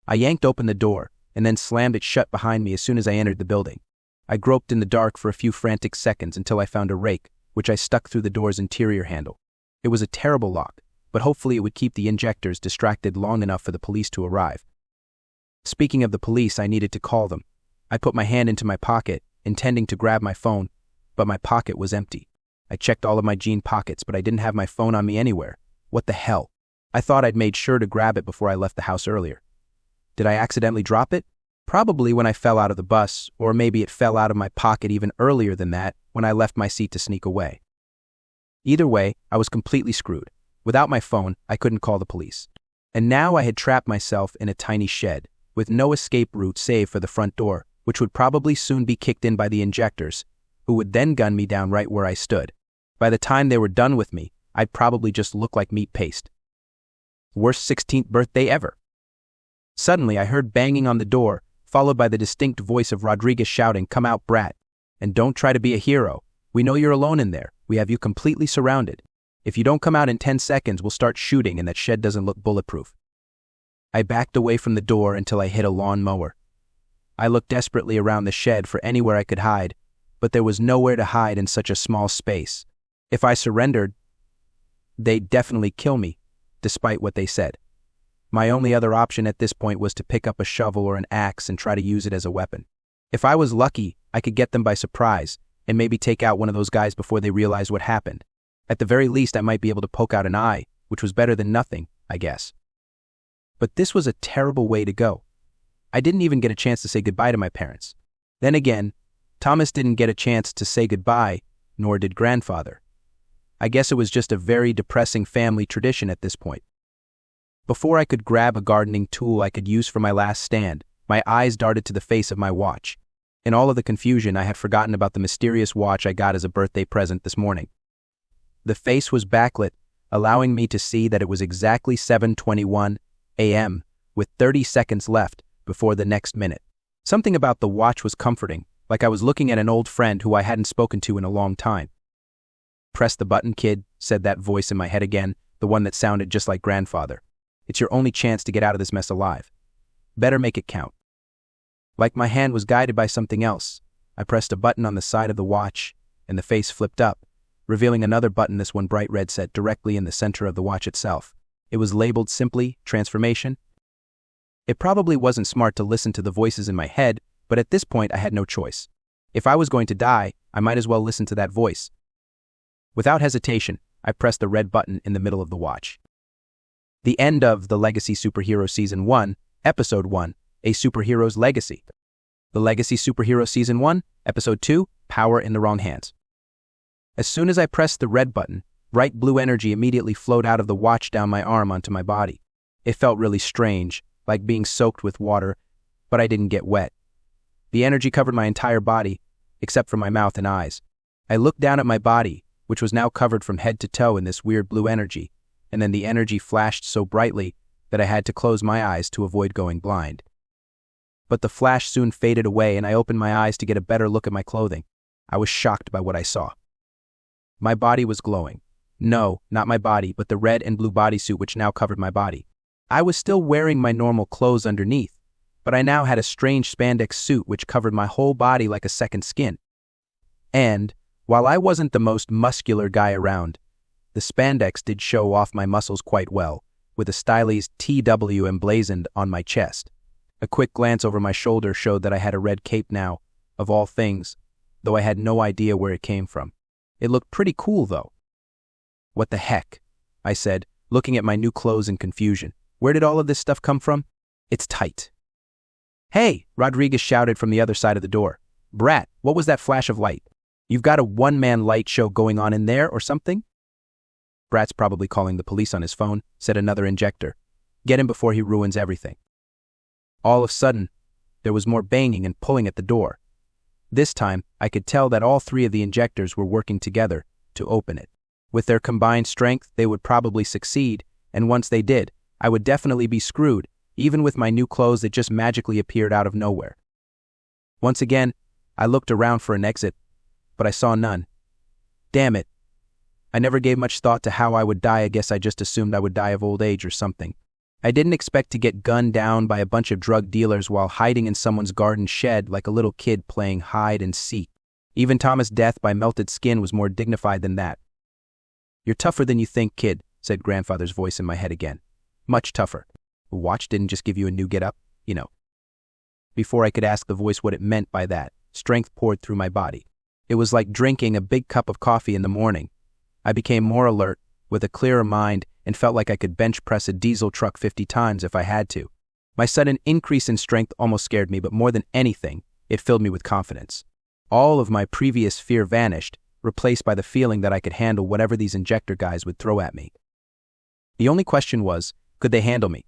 I yanked open the door and then slammed it shut behind me as soon as I entered the building. I groped in the dark for a few frantic seconds until I found a rake, which I stuck through the door's interior handle. It was a terrible lock, but hopefully it would keep the Injectors distracted long enough for the police to arrive. Speaking of the police, I needed to call them. I put my hand into my pocket, intending to grab my phone, but my pocket was empty. I checked all of my jean pockets, but I didn't have my phone on me anywhere. What the hell? I thought I'd made sure to grab it before I left the house earlier. Did I accidentally drop it? Probably when I fell out of the bus, or maybe it fell out of my pocket even earlier than that when I left my seat to sneak away. Either way, I was completely screwed. Without my phone, I couldn't call the police. And now I had trapped myself in a tiny shed, with no escape route save for the front door, which would probably soon be kicked in by the Injectors, who would then gun me down right where I stood. By the time they were done with me, I'd probably just look like meat paste. Worst 16th birthday ever. Suddenly, I heard banging on the door, followed by the distinct voice of Rodriguez shouting, "Come out, brat. And don't try to be a hero. We know you're alone in there. We have you completely surrounded. If you don't come out in 10 seconds, we'll start shooting and that shed doesn't look bulletproof." I backed away from the door until I hit a lawn mower. I looked desperately around the shed for anywhere I could hide, but there was nowhere to hide in such a small space. If I surrendered, they'd definitely kill me, despite what they said. My only other option at this point was to pick up a shovel or an axe and try to use it as a weapon. If I was lucky, I could get them by surprise and maybe take out one of those guys before they realized what happened. At the very least, I might be able to poke out an eye, which was better than nothing, I guess. But this was a terrible way to go. I didn't even get a chance to say goodbye to my parents. Then again, Thomas didn't get a chance to say goodbye, nor did grandfather. I guess it was just a very depressing family tradition at this point. Before I could grab a gardening tool I could use for my last stand, my eyes darted to the face of my watch. In all of the confusion, I had forgotten about the mysterious watch I got as a birthday present this morning. The face was backlit, allowing me to see that it was exactly 7:21 a.m., with 30 seconds left before the next minute. Something about the watch was comforting, like I was looking at an old friend who I hadn't spoken to in a long time. "Press the button, kid," said that voice in my head again, the one that sounded just like grandfather. "It's your only chance to get out of this mess alive. Better make it count." Like my hand was guided by something else, I pressed a button on the side of the watch, and the face flipped up, revealing another button, this one bright red, set directly in the center of the watch itself. It was labeled simply Transformation. It probably wasn't smart to listen to the voices in my head, but at this point I had no choice. If I was going to die, I might as well listen to that voice. Without hesitation, I pressed the red button in the middle of the watch. The end of The Legacy Superhero Season 1, Episode 1, A Superhero's Legacy. The Legacy Superhero Season 1, Episode 2, Power in the Wrong Hands. As soon as I pressed the red button, bright blue energy immediately flowed out of the watch down my arm onto my body. It felt really strange, like being soaked with water, but I didn't get wet. The energy covered my entire body, except for my mouth and eyes. I looked down at my body, which was now covered from head to toe in this weird blue energy, and then the energy flashed so brightly that I had to close my eyes to avoid going blind. But the flash soon faded away, and I opened my eyes to get a better look at my clothing. I was shocked by what I saw. My body was glowing. No, not my body, but the red and blue bodysuit which now covered my body. I was still wearing my normal clothes underneath, but I now had a strange spandex suit which covered my whole body like a second skin. And, while I wasn't the most muscular guy around, the spandex did show off my muscles quite well, with a stylized TW emblazoned on my chest. A quick glance over my shoulder showed that I had a red cape now, of all things, though I had no idea where it came from. It looked pretty cool, though. "What the heck?" I said, looking at my new clothes in confusion. "Where did all of this stuff come from? It's tight." "Hey!" Rodriguez shouted from the other side of the door. "Brat, what was that flash of light? You've got a one-man light show going on in there or something?" "Brat's probably calling the police on his phone," said another Injector. "Get him before he ruins everything." All of a sudden, there was more banging and pulling at the door. This time, I could tell that all three of the Injectors were working together to open it. With their combined strength, they would probably succeed, and once they did, I would definitely be screwed, even with my new clothes that just magically appeared out of nowhere. Once again, I looked around for an exit, but I saw none. Damn it. I never gave much thought to how I would die. I guess I just assumed I would die of old age or something. I didn't expect to get gunned down by a bunch of drug dealers while hiding in someone's garden shed like a little kid playing hide and seek. Even Thomas' death by melted skin was more dignified than that. "You're tougher than you think, kid," said grandfather's voice in my head again. "Much tougher. The watch didn't just give you a new get-up, you know." Before I could ask the voice what it meant by that, strength poured through my body. It was like drinking a big cup of coffee in the morning. I became more alert, with a clearer mind, and felt like I could bench press a diesel truck 50 times if I had to. My sudden increase in strength almost scared me, but more than anything, it filled me with confidence. All of my previous fear vanished, replaced by the feeling that I could handle whatever these Injector guys would throw at me. The only question was, could they handle me?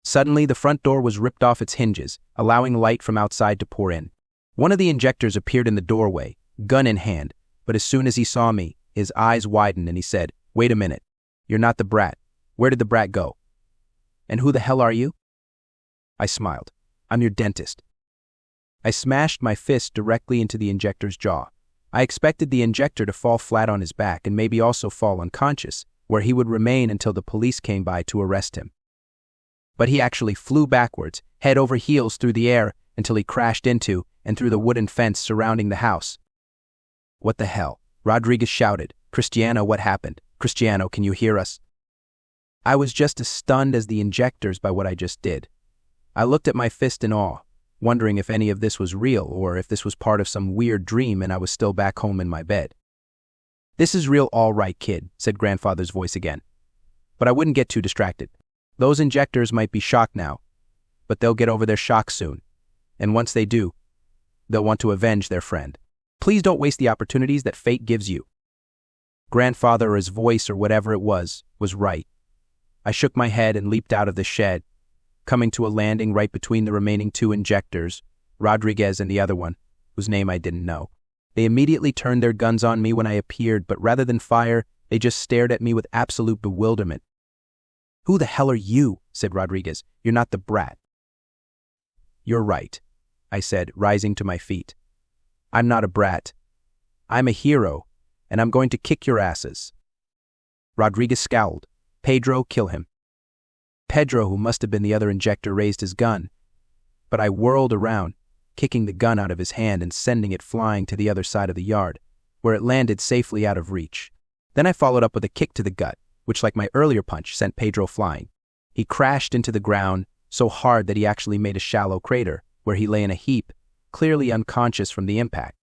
Suddenly, the front door was ripped off its hinges, allowing light from outside to pour in. One of the Injectors appeared in the doorway, gun in hand, but as soon as he saw me, his eyes widened and he said, "Wait a minute. You're not the brat. Where did the brat go? And who the hell are you?" I smiled. "I'm your dentist." I smashed my fist directly into the Injector's jaw. I expected the Injector to fall flat on his back and maybe also fall unconscious, where he would remain until the police came by to arrest him. But he actually flew backwards, head over heels through the air, until he crashed into and through the wooden fence surrounding the house. "What the hell?" Rodriguez shouted. "Cristiano, what happened? Cristiano, can you hear us?" I was just as stunned as the Injectors by what I just did. I looked at my fist in awe, wondering if any of this was real or if this was part of some weird dream and I was still back home in my bed. "This is real all right, kid," said Grandfather's voice again. "But I wouldn't get too distracted. Those Injectors might be shocked now, but they'll get over their shock soon. And once they do, they'll want to avenge their friend. Please don't waste the opportunities that fate gives you." Grandfather, or his voice or whatever it was right. I shook my head and leaped out of the shed, coming to a landing right between the remaining two Injectors, Rodriguez and the other one, whose name I didn't know. They immediately turned their guns on me when I appeared, but rather than fire, they just stared at me with absolute bewilderment. "Who the hell are you?" said Rodriguez. "You're not the brat." "You're right," I said, rising to my feet. "I'm not a brat. I'm a hero, and I'm going to kick your asses." Rodriguez scowled. "Pedro, kill him." Pedro, who must have been the other Injector, raised his gun, but I whirled around, kicking the gun out of his hand and sending it flying to the other side of the yard, where it landed safely out of reach. Then I followed up with a kick to the gut, which, like my earlier punch, sent Pedro flying. He crashed into the ground so hard that he actually made a shallow crater, where he lay in a heap, clearly unconscious from the impact.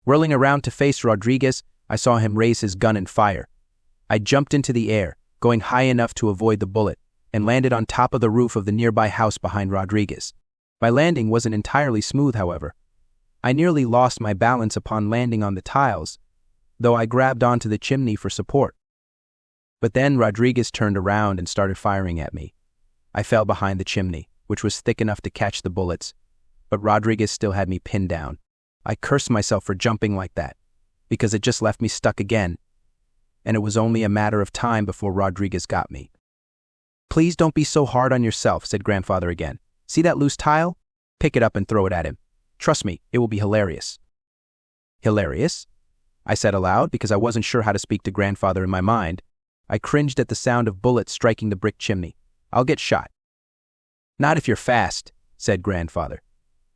Whirling around to face Rodriguez, I saw him raise his gun and fire. I jumped into the air, going high enough to avoid the bullet, and landed on top of the roof of the nearby house behind Rodriguez. My landing wasn't entirely smooth, however. I nearly lost my balance upon landing on the tiles, though I grabbed onto the chimney for support. But then Rodriguez turned around and started firing at me. I fell behind the chimney, which was thick enough to catch the bullets, but Rodriguez still had me pinned down. I cursed myself for jumping like that, because it just left me stuck again, and it was only a matter of time before Rodriguez got me. "Please don't be so hard on yourself," said Grandfather again. "See that loose tile? Pick it up and throw it at him. Trust me, it will be hilarious." "Hilarious?" I said aloud, because I wasn't sure how to speak to Grandfather in my mind. I cringed at the sound of bullets striking the brick chimney. "I'll get shot." "Not if you're fast," said Grandfather.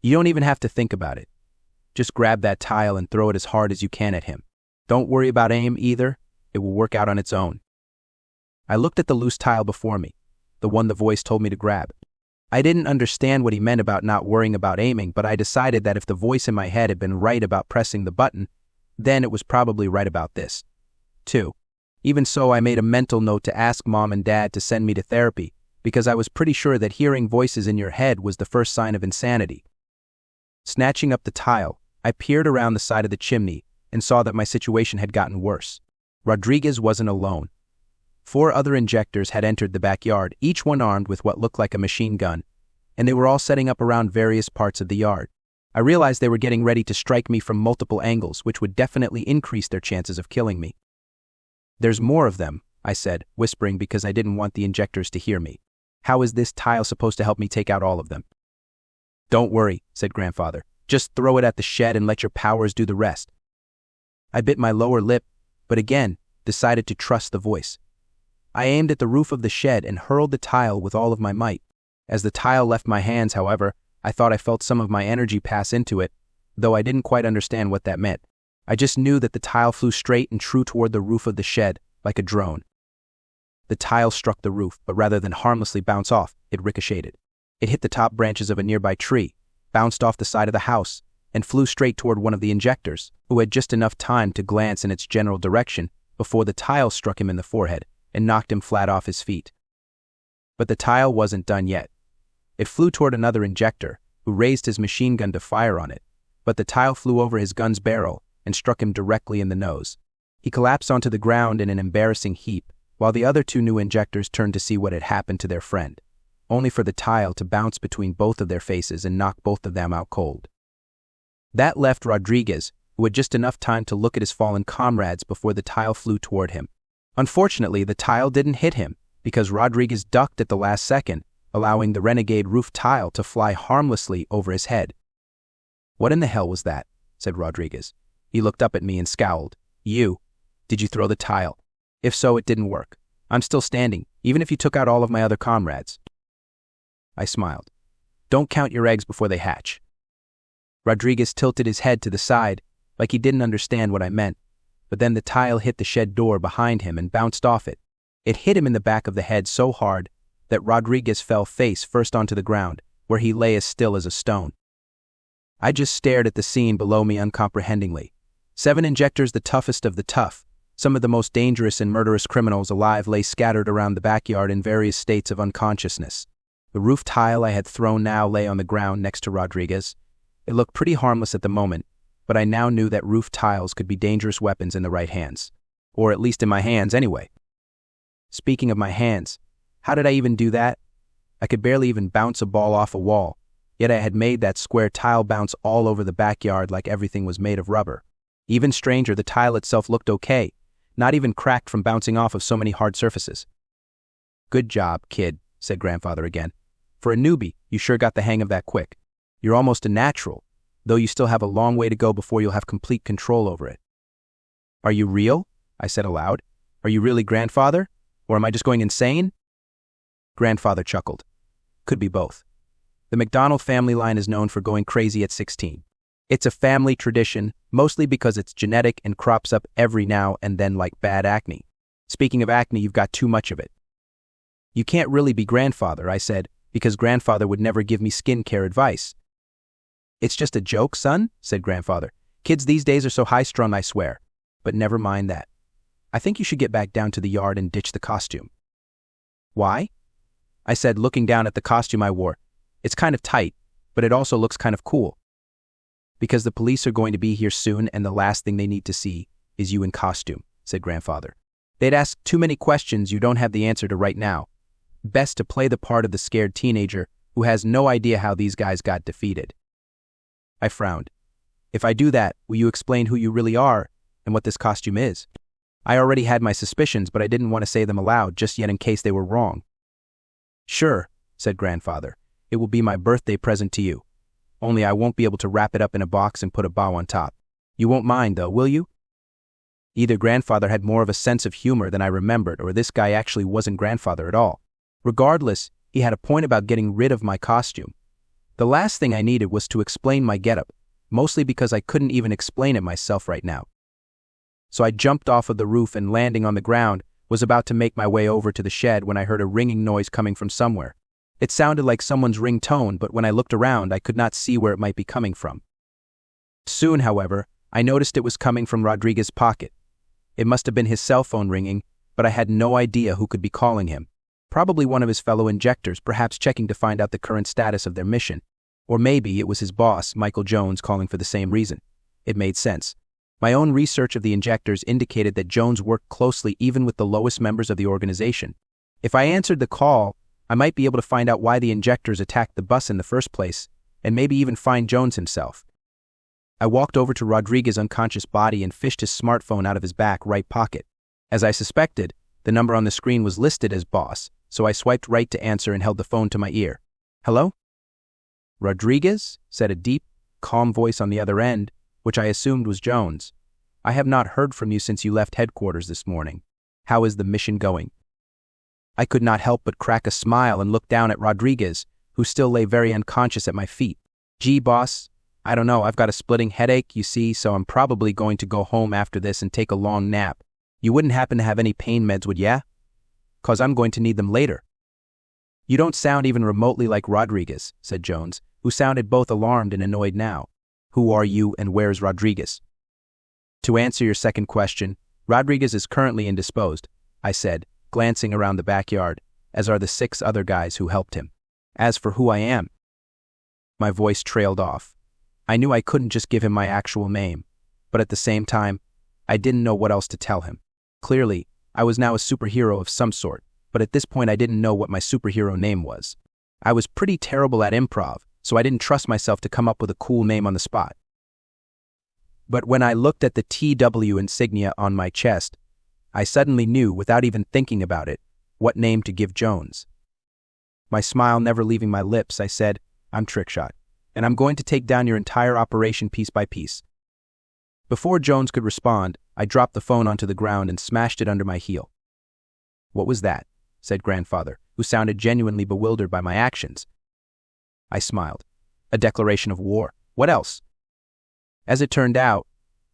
"You don't even have to think about it. Just grab that tile and throw it as hard as you can at him. Don't worry about aim either. It will work out on its own." I looked at the loose tile before me, the one the voice told me to grab. I didn't understand what he meant about not worrying about aiming, but I decided that if the voice in my head had been right about pressing the button, then it was probably right about this, too. Even so, I made a mental note to ask Mom and Dad to send me to therapy, because I was pretty sure that hearing voices in your head was the first sign of insanity. Snatching up the tile, I peered around the side of the chimney and saw that my situation had gotten worse. Rodriguez wasn't alone. 4 other Injectors had entered the backyard, each one armed with what looked like a machine gun, and they were all setting up around various parts of the yard. I realized they were getting ready to strike me from multiple angles, which would definitely increase their chances of killing me. "There's more of them," I said, whispering because I didn't want the Injectors to hear me. "How is this tile supposed to help me take out all of them?" "Don't worry," said Grandfather. "Just throw it at the shed and let your powers do the rest." I bit my lower lip, but again, decided to trust the voice. I aimed at the roof of the shed and hurled the tile with all of my might. As the tile left my hands, however, I thought I felt some of my energy pass into it, though I didn't quite understand what that meant. I just knew that the tile flew straight and true toward the roof of the shed, like a drone. The tile struck the roof, but rather than harmlessly bounce off, it ricocheted. It hit the top branches of a nearby tree, bounced off the side of the house, and flew straight toward one of the Injectors, who had just enough time to glance in its general direction before the tile struck him in the forehead and knocked him flat off his feet. But the tile wasn't done yet. It flew toward another Injector, who raised his machine gun to fire on it, but the tile flew over his gun's barrel and struck him directly in the nose. He collapsed onto the ground in an embarrassing heap, while the other 2 new Injectors turned to see what had happened to their friend. only for the tile to bounce between both of their faces and knock both of them out cold. That left Rodriguez, who had just enough time to look at his fallen comrades before the tile flew toward him. Unfortunately, the tile didn't hit him, because Rodriguez ducked at the last second, allowing the renegade roof tile to fly harmlessly over his head. "What in the hell was that?" said Rodriguez. He looked up at me and scowled. Did you throw the tile? If so, it didn't work. I'm still standing, even if you took out all of my other comrades." I smiled. "Don't count your eggs before they hatch." Rodriguez tilted his head to the side, like he didn't understand what I meant, but then the tile hit the shed door behind him and bounced off it. It hit him in the back of the head so hard that Rodriguez fell face first onto the ground, where he lay as still as a stone. I just stared at the scene below me uncomprehendingly. 7 Injectors, the toughest of the tough, some of the most dangerous and murderous criminals alive, lay scattered around the backyard in various states of unconsciousness. The roof tile I had thrown now lay on the ground next to Rodriguez. It looked pretty harmless at the moment, but I now knew that roof tiles could be dangerous weapons in the right hands. Or at least in my hands anyway. Speaking of my hands, how did I even do that? I could barely even bounce a ball off a wall, yet I had made that square tile bounce all over the backyard like everything was made of rubber. Even stranger, the tile itself looked okay, not even cracked from bouncing off of so many hard surfaces. "Good job, kid," said Grandfather again. "For a newbie, you sure got the hang of that quick. You're almost a natural, though you still have a long way to go before you'll have complete control over it." "Are you real?" I said aloud. "Are you really Grandfather? Or am I just going insane?" Grandfather chuckled. "Could be both. The McDonald family line is known for going crazy at 16. It's a family tradition, mostly because it's genetic and crops up every now and then like bad acne. Speaking of acne, you've got too much of it." "You can't really be Grandfather," I said, "because Grandfather would never give me skincare advice." "It's just a joke, son," said Grandfather. "Kids these days are so high-strung, I swear. But never mind that. I think you should get back down to the yard and ditch the costume." "Why?" I said, looking down at the costume I wore. "It's kind of tight, but it also looks kind of cool." "Because the police are going to be here soon, and the last thing they need to see is you in costume," said Grandfather. "They'd ask too many questions you don't have the answer to right now. Best to play the part of the scared teenager who has no idea how these guys got defeated." I frowned. "If I do that, will you explain who you really are and what this costume is?" I already had my suspicions, but I didn't want to say them aloud just yet in case they were wrong. "Sure," said Grandfather. "It will be my birthday present to you. Only I won't be able to wrap it up in a box and put a bow on top. You won't mind, though, will you?" Either Grandfather had more of a sense of humor than I remembered, or this guy actually wasn't Grandfather at all. Regardless, he had a point about getting rid of my costume. The last thing I needed was to explain my getup, mostly because I couldn't even explain it myself right now. So I jumped off of the roof and, landing on the ground, was about to make my way over to the shed when I heard a ringing noise coming from somewhere. It sounded like someone's ringtone, but when I looked around, I could not see where it might be coming from. Soon, however, I noticed it was coming from Rodriguez's pocket. It must have been his cell phone ringing, but I had no idea who could be calling him. Probably one of his fellow Injectors, perhaps checking to find out the current status of their mission. Or maybe it was his boss, Michael Jones, calling for the same reason. It made sense. My own research of the Injectors indicated that Jones worked closely even with the lowest members of the organization. If I answered the call, I might be able to find out why the Injectors attacked the bus in the first place, and maybe even find Jones himself. I walked over to Rodriguez's unconscious body and fished his smartphone out of his back right pocket. As I suspected, the number on the screen was listed as boss, so I swiped right to answer and held the phone to my ear. "Hello?" "Rodriguez?" said a deep, calm voice on the other end, which I assumed was Jones. "I have not heard from you since you left headquarters this morning. How is the mission going?" I could not help but crack a smile and look down at Rodriguez, who still lay very unconscious at my feet. "Gee, boss, I don't know, I've got a splitting headache, you see, so I'm probably going to go home after this and take a long nap. You wouldn't happen to have any pain meds, would ya? 'Cause I'm going to need them later." "You don't sound even remotely like Rodriguez," said Jones, who sounded both alarmed and annoyed now. "Who are you and where's Rodriguez?" "To answer your second question, Rodriguez is currently indisposed," I said, glancing around the backyard, as are the 6 other guys who helped him. "As for who I am..." My voice trailed off. I knew I couldn't just give him my actual name, but at the same time, I didn't know what else to tell him. Clearly, I was now a superhero of some sort, but at this point I didn't know what my superhero name was. I was pretty terrible at improv, so I didn't trust myself to come up with a cool name on the spot. But when I looked at the TW insignia on my chest, I suddenly knew, without even thinking about it, what name to give Jones. My smile never leaving my lips, I said, "I'm Trickshot, and I'm going to take down your entire operation piece by piece." Before Jones could respond, I dropped the phone onto the ground and smashed it under my heel. "What was that?" said Grandfather, who sounded genuinely bewildered by my actions. I smiled. "A declaration of war. What else?" As it turned out,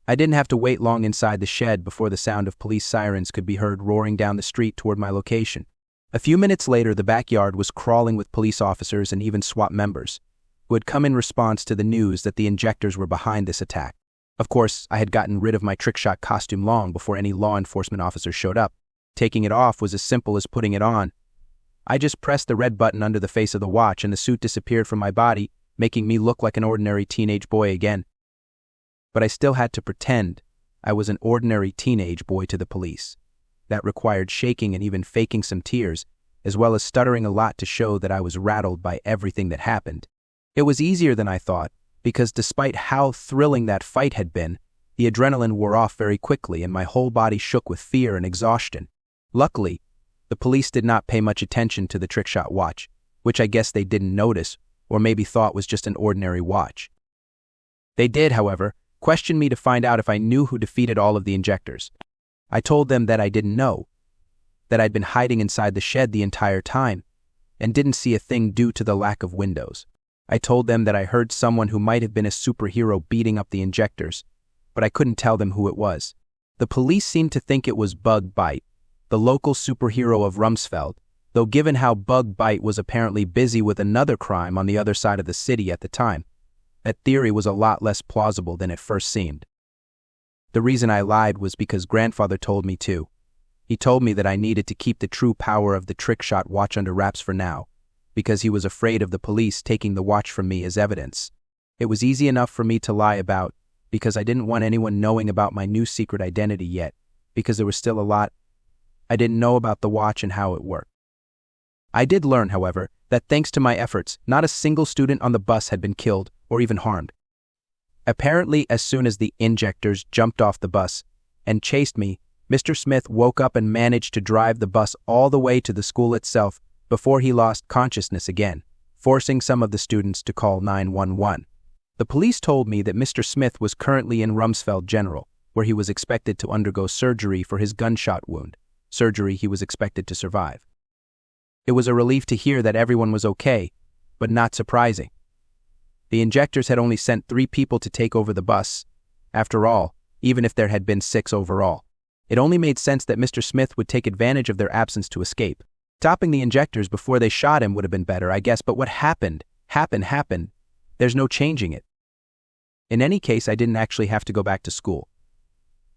I didn't have to wait long inside the shed before the sound of police sirens could be heard roaring down the street toward my location. A few minutes later, the backyard was crawling with police officers and even SWAT members, who had come in response to the news that the Injectors were behind this attack. Of course, I had gotten rid of my Trickshot costume long before any law enforcement officers showed up. Taking it off was as simple as putting it on. I just pressed the red button under the face of the watch and the suit disappeared from my body, making me look like an ordinary teenage boy again. But I still had to pretend I was an ordinary teenage boy to the police. That required shaking and even faking some tears, as well as stuttering a lot to show that I was rattled by everything that happened. It was easier than I thought, because despite how thrilling that fight had been, the adrenaline wore off very quickly and my whole body shook with fear and exhaustion. Luckily, the police did not pay much attention to the Trickshot watch, which I guess they didn't notice, or maybe thought was just an ordinary watch. They did, however, question me to find out if I knew who defeated all of the Injectors. I told them that I didn't know, that I'd been hiding inside the shed the entire time, and didn't see a thing due to the lack of windows. I told them that I heard someone who might have been a superhero beating up the Injectors, but I couldn't tell them who it was. The police seemed to think it was Bug Bite, the local superhero of Rumsfeld, though given how Bug Bite was apparently busy with another crime on the other side of the city at the time, that theory was a lot less plausible than it first seemed. The reason I lied was because Grandfather told me to. He told me that I needed to keep the true power of the Trickshot watch under wraps for now, because he was afraid of the police taking the watch from me as evidence. It was easy enough for me to lie about, because I didn't want anyone knowing about my new secret identity yet, because there was still a lot I didn't know about the watch and how it worked. I did learn, however, that thanks to my efforts, not a single student on the bus had been killed or even harmed. Apparently, as soon as the Injectors jumped off the bus and chased me, Mr. Smith woke up and managed to drive the bus all the way to the school itself before he lost consciousness again, forcing some of the students to call 911. The police told me that Mr. Smith was currently in Rumsfeld General, where he was expected to undergo surgery for his gunshot wound, surgery he was expected to survive. It was a relief to hear that everyone was okay, but not surprising. The Injectors had only sent 3 people to take over the bus. After all, even if there had been 6 overall, it only made sense that Mr. Smith would take advantage of their absence to escape. Stopping the Injectors before they shot him would have been better, I guess, but what happened. There's no changing it. In any case, I didn't actually have to go back to school.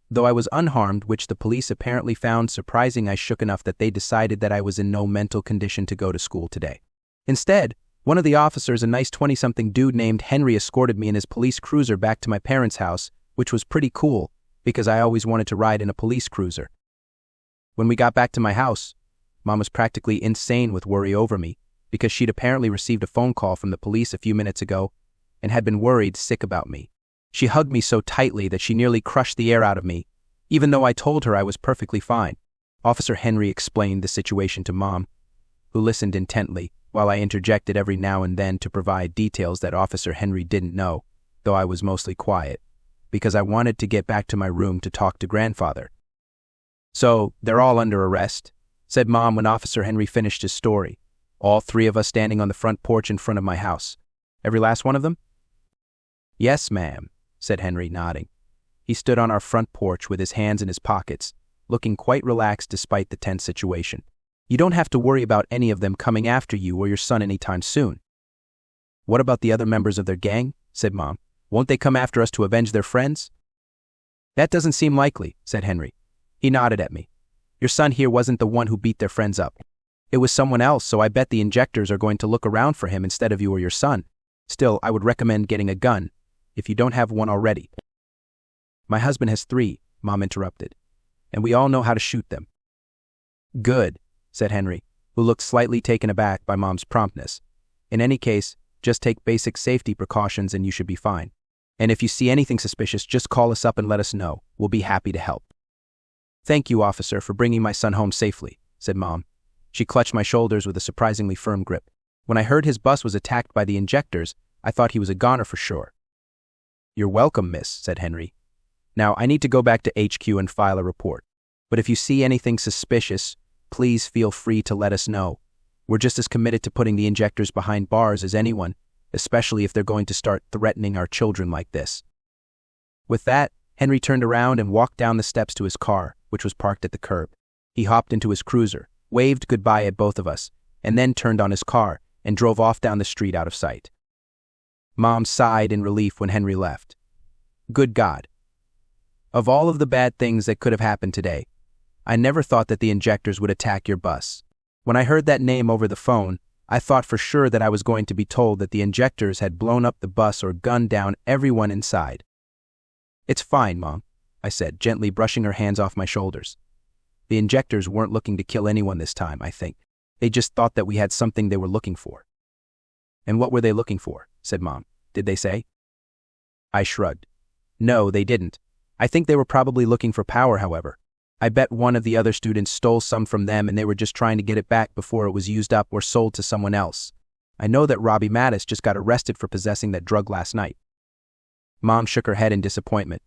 Though I was unharmed, which the police apparently found surprising, I shook enough that they decided that I was in no mental condition to go to school today. Instead, one of the officers, a nice 20-something dude named Henry, escorted me in his police cruiser back to my parents' house, which was pretty cool because I always wanted to ride in a police cruiser. When we got back to my house, Mom was practically insane with worry over me because she'd apparently received a phone call from the police a few minutes ago and had been worried sick about me. She hugged me so tightly that she nearly crushed the air out of me, even though I told her I was perfectly fine. Officer Henry explained the situation to Mom, who listened intently, while I interjected every now and then to provide details that Officer Henry didn't know, though I was mostly quiet, because I wanted to get back to my room to talk to Grandfather. "So, they're all under arrest," said Mom when Officer Henry finished his story, "all 3 of us standing on the front porch in front of my house. Every last one of them?" "Yes, ma'am," said Henry, nodding. He stood on our front porch with his hands in his pockets, looking quite relaxed despite the tense situation. "You don't have to worry about any of them coming after you or your son anytime soon." "What about the other members of their gang?" said Mom. "Won't they come after us to avenge their friends?" "That doesn't seem likely," said Henry. He nodded at me. "Your son here wasn't the one who beat their friends up. It was someone else, so I bet the Injectors are going to look around for him instead of you or your son. Still, I would recommend getting a gun, if you don't have one already." "My husband has 3, Mom interrupted, "and we all know how to shoot them." "Good," said Henry, who looked slightly taken aback by Mom's promptness. In any case, just take basic safety precautions and you should be fine. And if you see anything suspicious, just call us up and let us know. We'll be happy to help." "Thank you, officer, for bringing my son home safely," said Mom. She clutched my shoulders with a surprisingly firm grip. When I heard his bus was attacked by the Injectors, I thought he was a goner for sure. "You're welcome, miss," said Henry. "Now, I need to go back to HQ and file a report. But if you see anything suspicious, please feel free to let us know. We're just as committed to putting the Injectors behind bars as anyone, especially if they're going to start threatening our children like this." With that, Henry turned around and walked down the steps to his car, which was parked at the curb. He hopped into his cruiser, waved goodbye at both of us, and then turned on his car and drove off down the street out of sight. Mom sighed in relief when Henry left. Good God. Of all of the bad things that could have happened today, I never thought that the Injectors would attack your bus. When I heard that name over the phone, I thought for sure that I was going to be told that the Injectors had blown up the bus or gunned down everyone inside. "It's fine, Mom," I said, gently brushing her hands off my shoulders. The Injectors weren't looking to kill anyone this time, I think. They just thought that we had something they were looking for. "And what were they looking for?" said Mom. "Did they say?" I shrugged. "No, they didn't. I think they were probably looking for power, however. I bet one of the other students stole some from them and they were just trying to get it back before it was used up or sold to someone else. I know that Robbie Mattis just got arrested for possessing that drug last night." Mom shook her head in disappointment.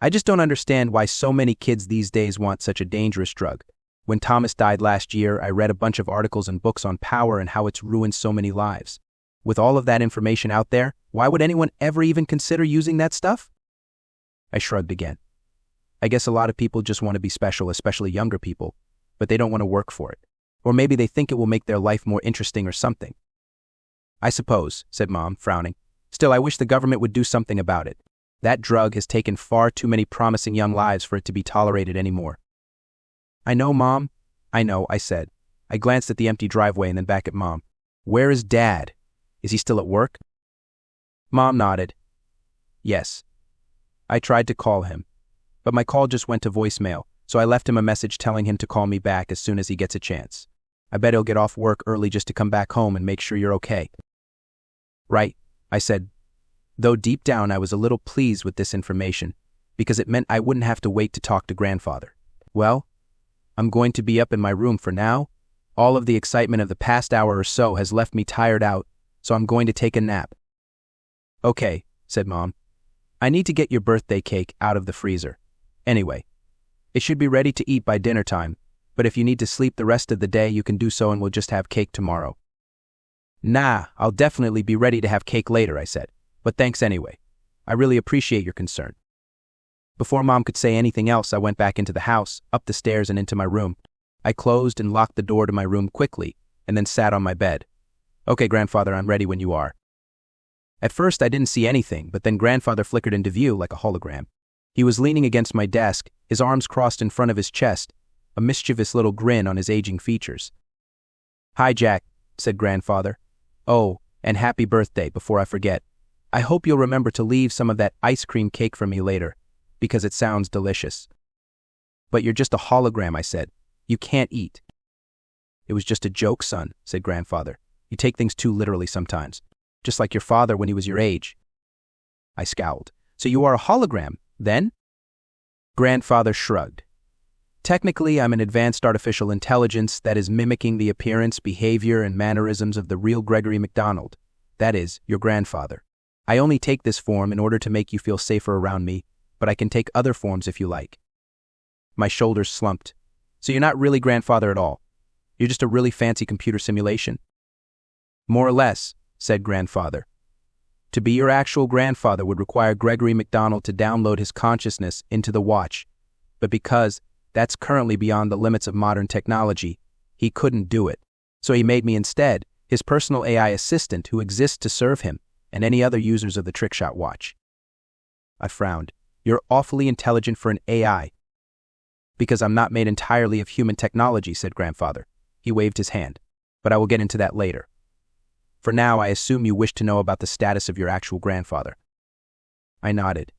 "I just don't understand why so many kids these days want such a dangerous drug. When Thomas died last year, I read a bunch of articles and books on power and how it's ruined so many lives. With all of that information out there, why would anyone ever even consider using that stuff?" I shrugged again. I guess a lot of people just want to be special, especially younger people, but they don't want to work for it. Or maybe they think it will make their life more interesting or something. "I suppose," said Mom, frowning. "Still, I wish the government would do something about it. That drug has taken far too many promising young lives for it to be tolerated anymore." "I know, Mom. I know," I said. I glanced at the empty driveway and then back at Mom. "Where is Dad? Is he still at work?" Mom nodded. "Yes. I tried to call him, but my call just went to voicemail, so I left him a message telling him to call me back as soon as he gets a chance. I bet he'll get off work early just to come back home and make sure you're okay." "Right," I said, though deep down I was a little pleased with this information, because it meant I wouldn't have to wait to talk to Grandfather. "Well, I'm going to be up in my room for now. All of the excitement of the past hour or so has left me tired out, so I'm going to take a nap." "Okay," said Mom. "I need to get your birthday cake out of the freezer. Anyway, it should be ready to eat by dinner time, but if you need to sleep the rest of the day, you can do so and we'll just have cake tomorrow." "Nah, I'll definitely be ready to have cake later," I said, "but thanks anyway. I really appreciate your concern." Before Mom could say anything else, I went back into the house, up the stairs and into my room. I closed and locked the door to my room quickly, and then sat on my bed. "Okay, Grandfather, I'm ready when you are." At first, I didn't see anything, but then Grandfather flickered into view like a hologram. He was leaning against my desk, his arms crossed in front of his chest, a mischievous little grin on his aging features. "Hi, Jack," said Grandfather. "Oh, and happy birthday, before I forget. I hope you'll remember to leave some of that ice cream cake for me later, because it sounds delicious." "But you're just a hologram," I said. "You can't eat." "It was just a joke, son," said Grandfather. "You take things too literally sometimes. Just like your father when he was your age." I scowled. "So you are a hologram, then?" Grandfather shrugged. "Technically, I'm an advanced artificial intelligence that is mimicking the appearance, behavior, and mannerisms of the real Gregory McDonald. That is, your grandfather. I only take this form in order to make you feel safer around me, but I can take other forms if you like." My shoulders slumped. "So you're not really Grandfather at all? You're just a really fancy computer simulation?" "More or less," said Grandfather. "To be your actual grandfather would require Gregory McDonald to download his consciousness into the watch, but because that's currently beyond the limits of modern technology, he couldn't do it. So he made me instead his personal AI assistant who exists to serve him and any other users of the Trickshot watch." I frowned. "You're awfully intelligent for an AI." "Because I'm not made entirely of human technology," said Grandfather. He waved his hand. "But I will get into that later. For now, I assume you wish to know about the status of your actual grandfather." I nodded.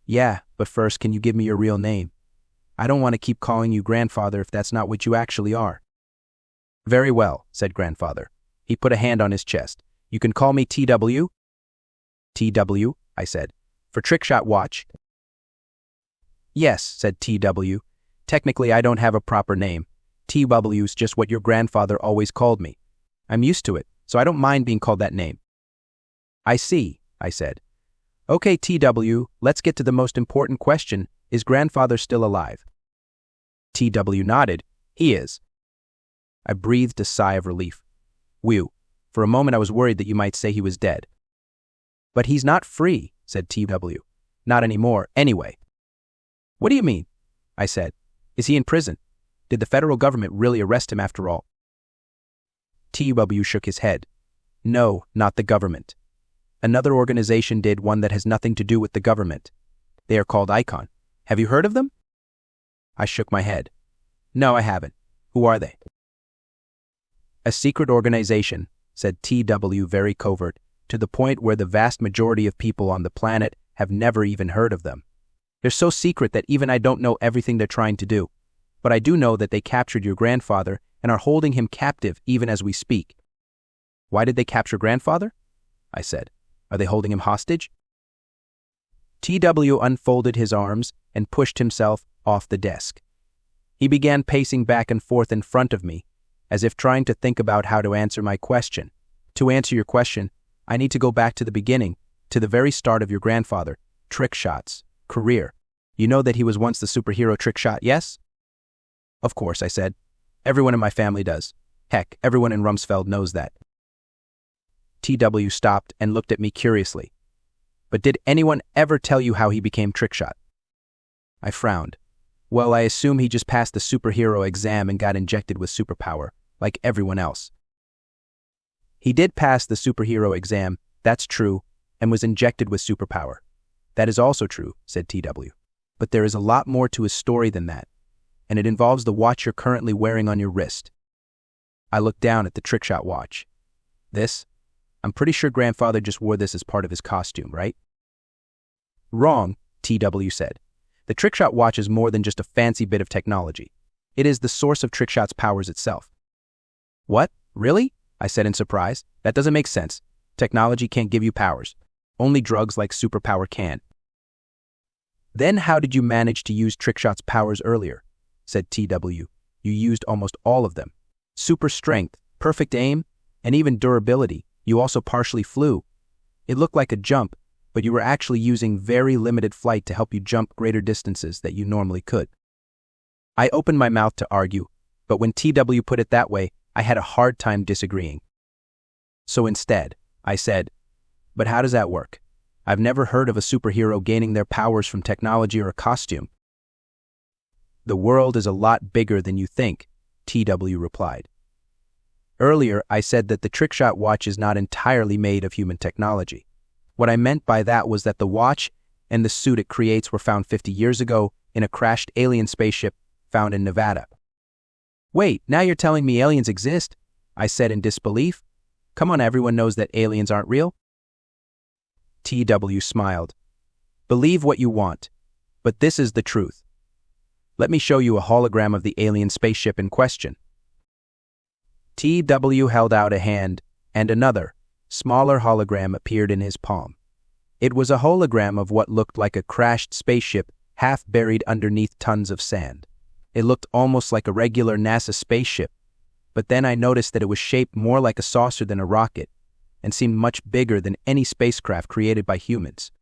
"Yeah, but first, can you give me your real name? I don't want to keep calling you Grandfather if that's not what you actually are." "Very well," said Grandfather. He put a hand on his chest. You can call me TW? TW, I said. For Trickshot watch. Yes, said TW. Technically, I don't have a proper name. TW's just what your grandfather always called me. I'm used to it, so I don't mind being called that name. I see, I said. Okay, TW, let's get to the most important question. Is grandfather still alive? TW nodded. He is. I breathed a sigh of relief. Whew. For a moment I was worried that you might say he was dead. But he's not free, said TW. Not anymore, anyway. What do you mean? I said. Is he in prison? Did the federal government really arrest him after all? TW shook his head. No, not the government. Another organization did, one that has nothing to do with the government. They are called Icon. Have you heard of them? I shook my head. No, I haven't. Who are they? A secret organization, said TW very covert, to the point where the vast majority of people on the planet have never even heard of them. They're so secret that even I don't know everything they're trying to do. But I do know that they captured your grandfather and are holding him captive even as we speak. Why did they capture grandfather? I said. Are they holding him hostage? TW unfolded his arms and pushed himself off the desk. He began pacing back and forth in front of me, as if trying to think about how to answer my question. To answer your question, I need to go back to the beginning, to the very start of your grandfather, Trickshot's career. You know that he was once the superhero Trickshot, yes? Of course, I said. Everyone in my family does. Heck, everyone in Rumsfeld knows that. TW stopped and looked at me curiously. But did anyone ever tell you how he became Trickshot? I frowned. Well, I assume he just passed the superhero exam and got injected with superpower, like everyone else. He did pass the superhero exam, that's true, and was injected with superpower. That is also true, said TW. But there is a lot more to his story than that, and it involves the watch you're currently wearing on your wrist. I looked down at the Trickshot watch. This? I'm pretty sure grandfather just wore this as part of his costume, right? Wrong, TW said. The Trickshot watch is more than just a fancy bit of technology. It is the source of Trickshot's powers itself. What? Really? I said in surprise. That doesn't make sense. Technology can't give you powers. Only drugs like superpower can. Then how did you manage to use Trickshot's powers earlier? Said TW. You used almost all of them. Super strength, perfect aim, and even durability. You also partially flew. It looked like a jump, but you were actually using very limited flight to help you jump greater distances that you normally could. I opened my mouth to argue, but when TW put it that way, I had a hard time disagreeing. So instead, I said, but how does that work? I've never heard of a superhero gaining their powers from technology or a costume. The world is a lot bigger than you think, TW replied. Earlier, I said that the Trickshot watch is not entirely made of human technology. What I meant by that was that the watch and the suit it creates were found 50 years ago in a crashed alien spaceship found in Nevada. Wait, now you're telling me aliens exist? I said in disbelief. Come on, everyone knows that aliens aren't real. TW smiled. Believe what you want, but this is the truth. Let me show you a hologram of the alien spaceship in question. TW held out a hand, and another, smaller hologram appeared in his palm. It was a hologram of what looked like a crashed spaceship half buried underneath tons of sand. It looked almost like a regular NASA spaceship, but then I noticed that it was shaped more like a saucer than a rocket, and seemed much bigger than any spacecraft created by humans.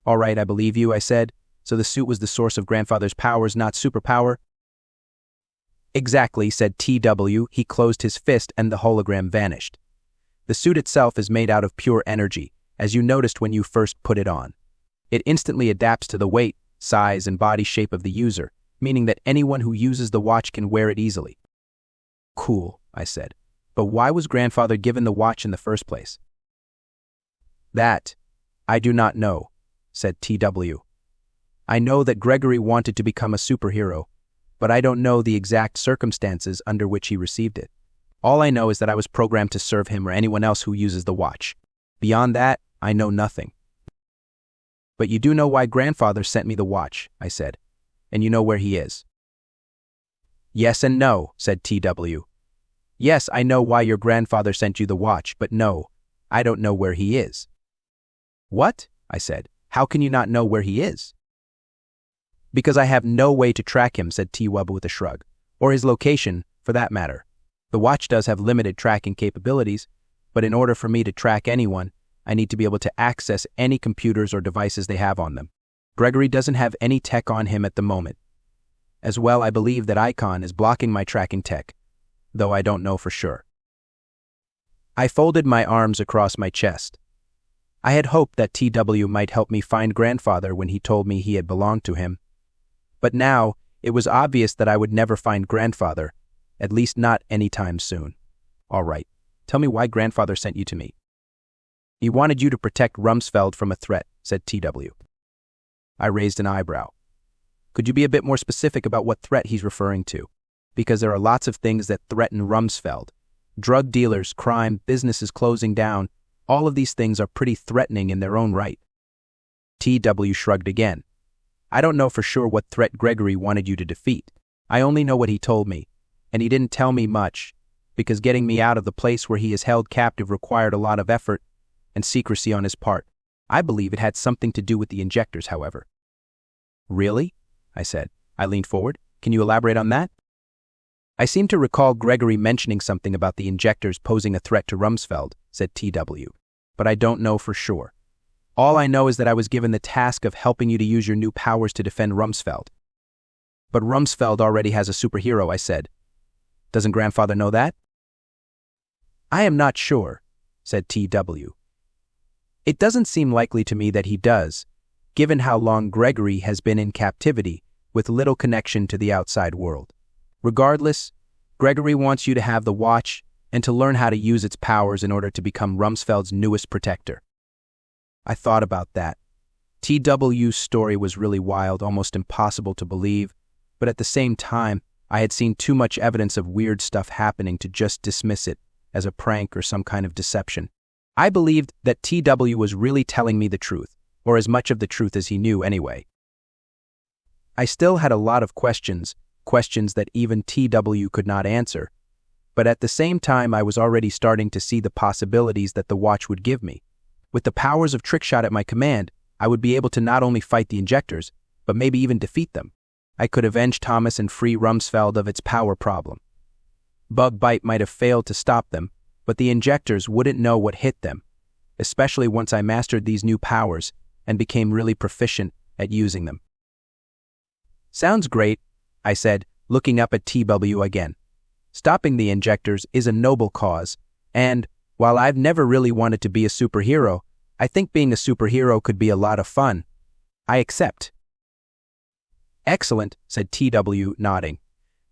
All right, I believe you, I said. So the suit was the source of grandfather's powers, not superpower? Exactly, said TW. He closed his fist and the hologram vanished. The suit itself is made out of pure energy, as you noticed when you first put it on. It instantly adapts to the weight, size, and body shape of the user, meaning that anyone who uses the watch can wear it easily. Cool, I said. But why was grandfather given the watch in the first place? That, I do not know, said TW. I know that Gregory wanted to become a superhero, but I don't know the exact circumstances under which he received it. All I know is that I was programmed to serve him or anyone else who uses the watch. Beyond that, I know nothing. But you do know why grandfather sent me the watch, I said, and you know where he is. Yes and no, said TW. Yes, I know why your grandfather sent you the watch, but no, I don't know where he is." "What?" I said. "How can you not know where he is?" "Because I have no way to track him," said T-Wub with a shrug. "Or his location, for that matter. The watch does have limited tracking capabilities, but in order for me to track anyone, I need to be able to access any computers or devices they have on them. Gregory doesn't have any tech on him at the moment. As well, I believe that Icon is blocking my tracking tech, though I don't know for sure." I folded my arms across my chest. I had hoped that TW might help me find Grandfather when he told me he had belonged to him. But now, it was obvious that I would never find Grandfather, at least not anytime soon. "All right, tell me why Grandfather sent you to me." "He wanted you to protect Rumsfeld from a threat," said TW. I raised an eyebrow. "Could you be a bit more specific about what threat he's referring to? Because there are lots of things that threaten Rumsfeld. Drug dealers, crime, businesses closing down, all of these things are pretty threatening in their own right." TW shrugged again. "I don't know for sure what threat Gregory wanted you to defeat. I only know what he told me, and he didn't tell me much, because getting me out of the place where he is held captive required a lot of effort and secrecy on his part. I believe it had something to do with the Injectors, however." "Really?" I said. I leaned forward. "Can you elaborate on that?" "I seem to recall Gregory mentioning something about the Injectors posing a threat to Rumsfeld," said TW, "but I don't know for sure. All I know is that I was given the task of helping you to use your new powers to defend Rumsfeld." "But Rumsfeld already has a superhero," I said. "Doesn't Grandfather know that?" "I am not sure," said TW. "It doesn't seem likely to me that he does, given how long Gregory has been in captivity with little connection to the outside world. Regardless, Gregory wants you to have the watch and to learn how to use its powers in order to become Rumsfeld's newest protector." I thought about that. TW's story was really wild, almost impossible to believe, but at the same time, I had seen too much evidence of weird stuff happening to just dismiss it as a prank or some kind of deception. I believed that TW was really telling me the truth, or as much of the truth as he knew anyway. I still had a lot of questions that even TW could not answer, but at the same time I was already starting to see the possibilities that the watch would give me. With the powers of Trickshot at my command, I would be able to not only fight the Injectors, but maybe even defeat them. I could avenge Thomas and free Rumsfeld of its power problem. Bug Bite might have failed to stop them, but the Injectors wouldn't know what hit them, especially once I mastered these new powers and became really proficient at using them. "Sounds great," I said, looking up at TW again. "Stopping the Injectors is a noble cause, and, while I've never really wanted to be a superhero, I think being a superhero could be a lot of fun. I accept." "Excellent," said TW, nodding.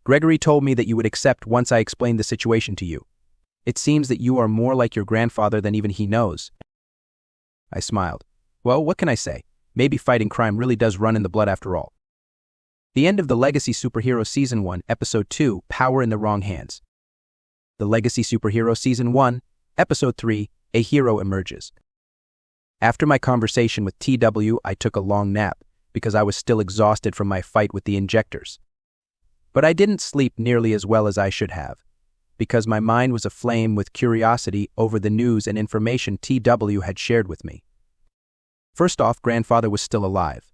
"Gregory told me that you would accept once I explained the situation to you. It seems that you are more like your grandfather than even he knows." I smiled. Well, what can I say? Maybe fighting crime really does run in the blood after all. The end of the Legacy Superhero Season 1, Episode 2, Power in the Wrong Hands. The Legacy Superhero Season 1, Episode 3, A Hero Emerges. After my conversation with TW, I took a long nap because I was still exhausted from my fight with the Injectors. But I didn't sleep nearly as well as I should have, because my mind was aflame with curiosity over the news and information TW had shared with me. First off, Grandfather was still alive.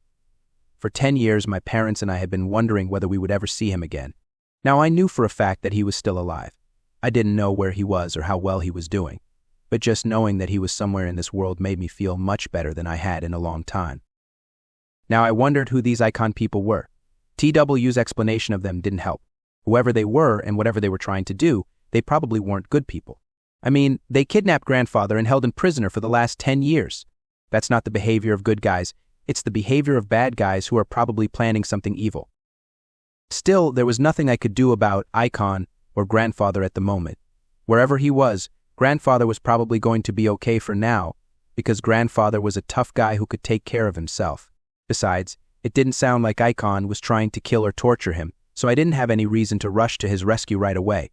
For 10 years, my parents and I had been wondering whether we would ever see him again. Now, I knew for a fact that he was still alive. I didn't know where he was or how well he was doing, but just knowing that he was somewhere in this world made me feel much better than I had in a long time. Now, I wondered who these icon people were. TW's explanation of them didn't help. Whoever they were and whatever they were trying to do, they probably weren't good people. I mean, they kidnapped Grandfather and held him prisoner for the last 10 years. That's not the behavior of good guys. It's the behavior of bad guys who are probably planning something evil. Still, there was nothing I could do about Icon or Grandfather at the moment. Wherever he was, Grandfather was probably going to be okay for now, because Grandfather was a tough guy who could take care of himself. Besides, it didn't sound like Icon was trying to kill or torture him, so I didn't have any reason to rush to his rescue right away.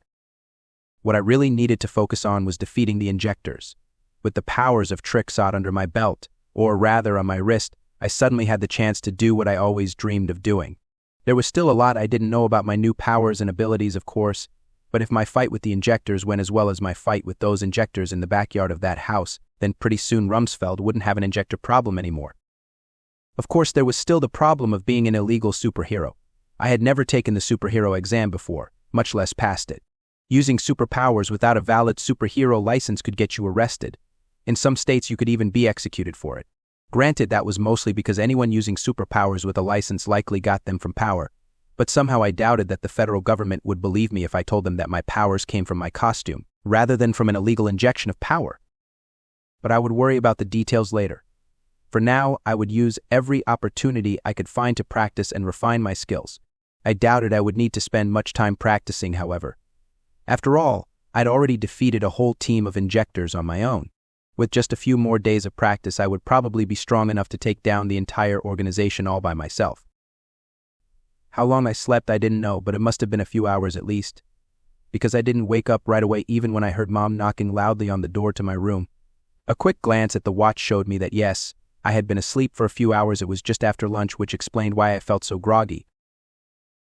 What I really needed to focus on was defeating the Injectors. With the powers of Trickshot under my belt, or rather on my wrist, I suddenly had the chance to do what I always dreamed of doing. There was still a lot I didn't know about my new powers and abilities, of course, But if my fight with the Injectors went as well as my fight with those Injectors in the backyard of that house, then pretty soon Rumsfeld wouldn't have an Injector problem anymore. Of course, there was still the problem of being an illegal superhero. I had never taken the superhero exam before, much less passed it. Using superpowers without a valid superhero license could get you arrested. In some states, you could even be executed for it. Granted, that was mostly because anyone using superpowers with a license likely got them from power, but somehow I doubted that the federal government would believe me if I told them that my powers came from my costume, rather than from an illegal injection of power. But I would worry about the details later. For now, I would use every opportunity I could find to practice and refine my skills. I doubted I would need to spend much time practicing, however. After all, I'd already defeated a whole team of Injectors on my own. With just a few more days of practice, I would probably be strong enough to take down the entire organization all by myself. How long I slept, I didn't know, but it must have been a few hours at least, because I didn't wake up right away even when I heard Mom knocking loudly on the door to my room. A quick glance at the watch showed me that yes, I had been asleep for a few hours. It was just after lunch, which explained why I felt so groggy.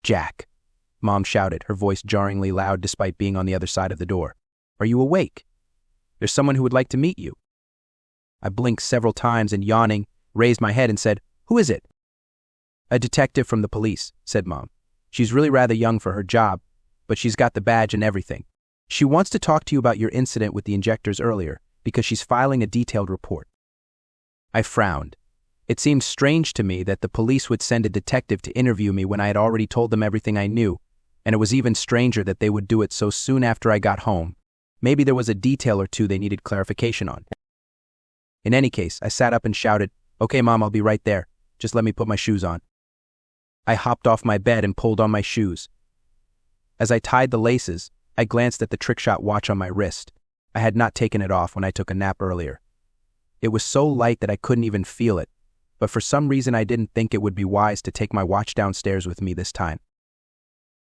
"Jack," Mom shouted, her voice jarringly loud despite being on the other side of the door. "Are you awake? There's someone who would like to meet you." I blinked several times and, yawning, raised my head and said, "Who is it?" "A detective from the police," said Mom. "She's really rather young for her job, but she's got the badge and everything. She wants to talk to you about your incident with the Injectors earlier, because she's filing a detailed report." I frowned. It seemed strange to me that the police would send a detective to interview me when I had already told them everything I knew, and it was even stranger that they would do it so soon after I got home. Maybe there was a detail or two they needed clarification on. In any case, I sat up and shouted, "Okay, Mom, I'll be right there. Just let me put my shoes on." I hopped off my bed and pulled on my shoes. As I tied the laces, I glanced at the Trickshot watch on my wrist. I had not taken it off when I took a nap earlier. It was so light that I couldn't even feel it, but for some reason I didn't think it would be wise to take my watch downstairs with me this time.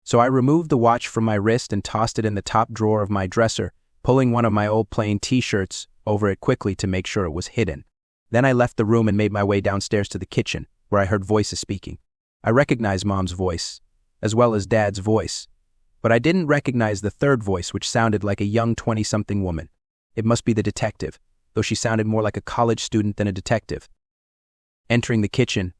So I removed the watch from my wrist and tossed it in the top drawer of my dresser, pulling one of my old plain t-shirts over it quickly to make sure it was hidden. Then I left the room and made my way downstairs to the kitchen, where I heard voices speaking. I recognized Mom's voice, as well as Dad's voice, but I didn't recognize the third voice, which sounded like a young 20-something woman. It must be the detective, though she sounded more like a college student than a detective. Entering the kitchen,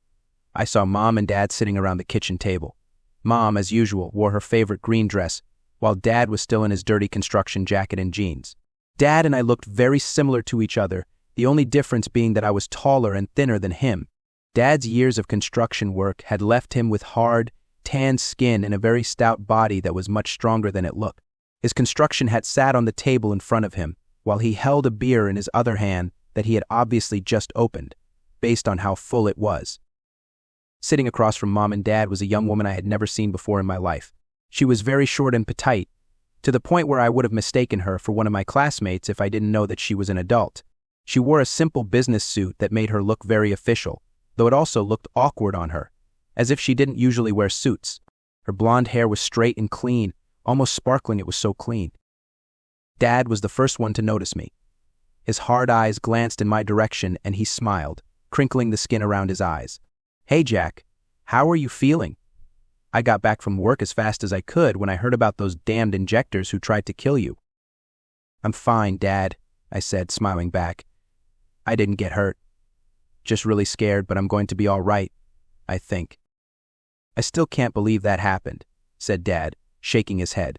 I saw Mom and Dad sitting around the kitchen table. Mom, as usual, wore her favorite green dress, while Dad was still in his dirty construction jacket and jeans. Dad and I looked very similar to each other, the only difference being that I was taller and thinner than him. Dad's years of construction work had left him with hard, tan skin and a very stout body that was much stronger than it looked. His construction hat sat on the table in front of him, while he held a beer in his other hand that he had obviously just opened, based on how full it was. Sitting across from Mom and Dad was a young woman I had never seen before in my life. She was very short and petite, to the point where I would have mistaken her for one of my classmates if I didn't know that she was an adult. She wore a simple business suit that made her look very official, though it also looked awkward on her, as if she didn't usually wear suits. Her blonde hair was straight and clean, almost sparkling, it was so clean. Dad was the first one to notice me. His hard eyes glanced in my direction and he smiled, crinkling the skin around his eyes. "Hey, Jack, how are you feeling? I got back from work as fast as I could when I heard about those damned Injectors who tried to kill you." "I'm fine, Dad," I said, smiling back. "I didn't get hurt. Just really scared, but I'm going to be all right, I think." "I still can't believe that happened," said Dad, shaking his head.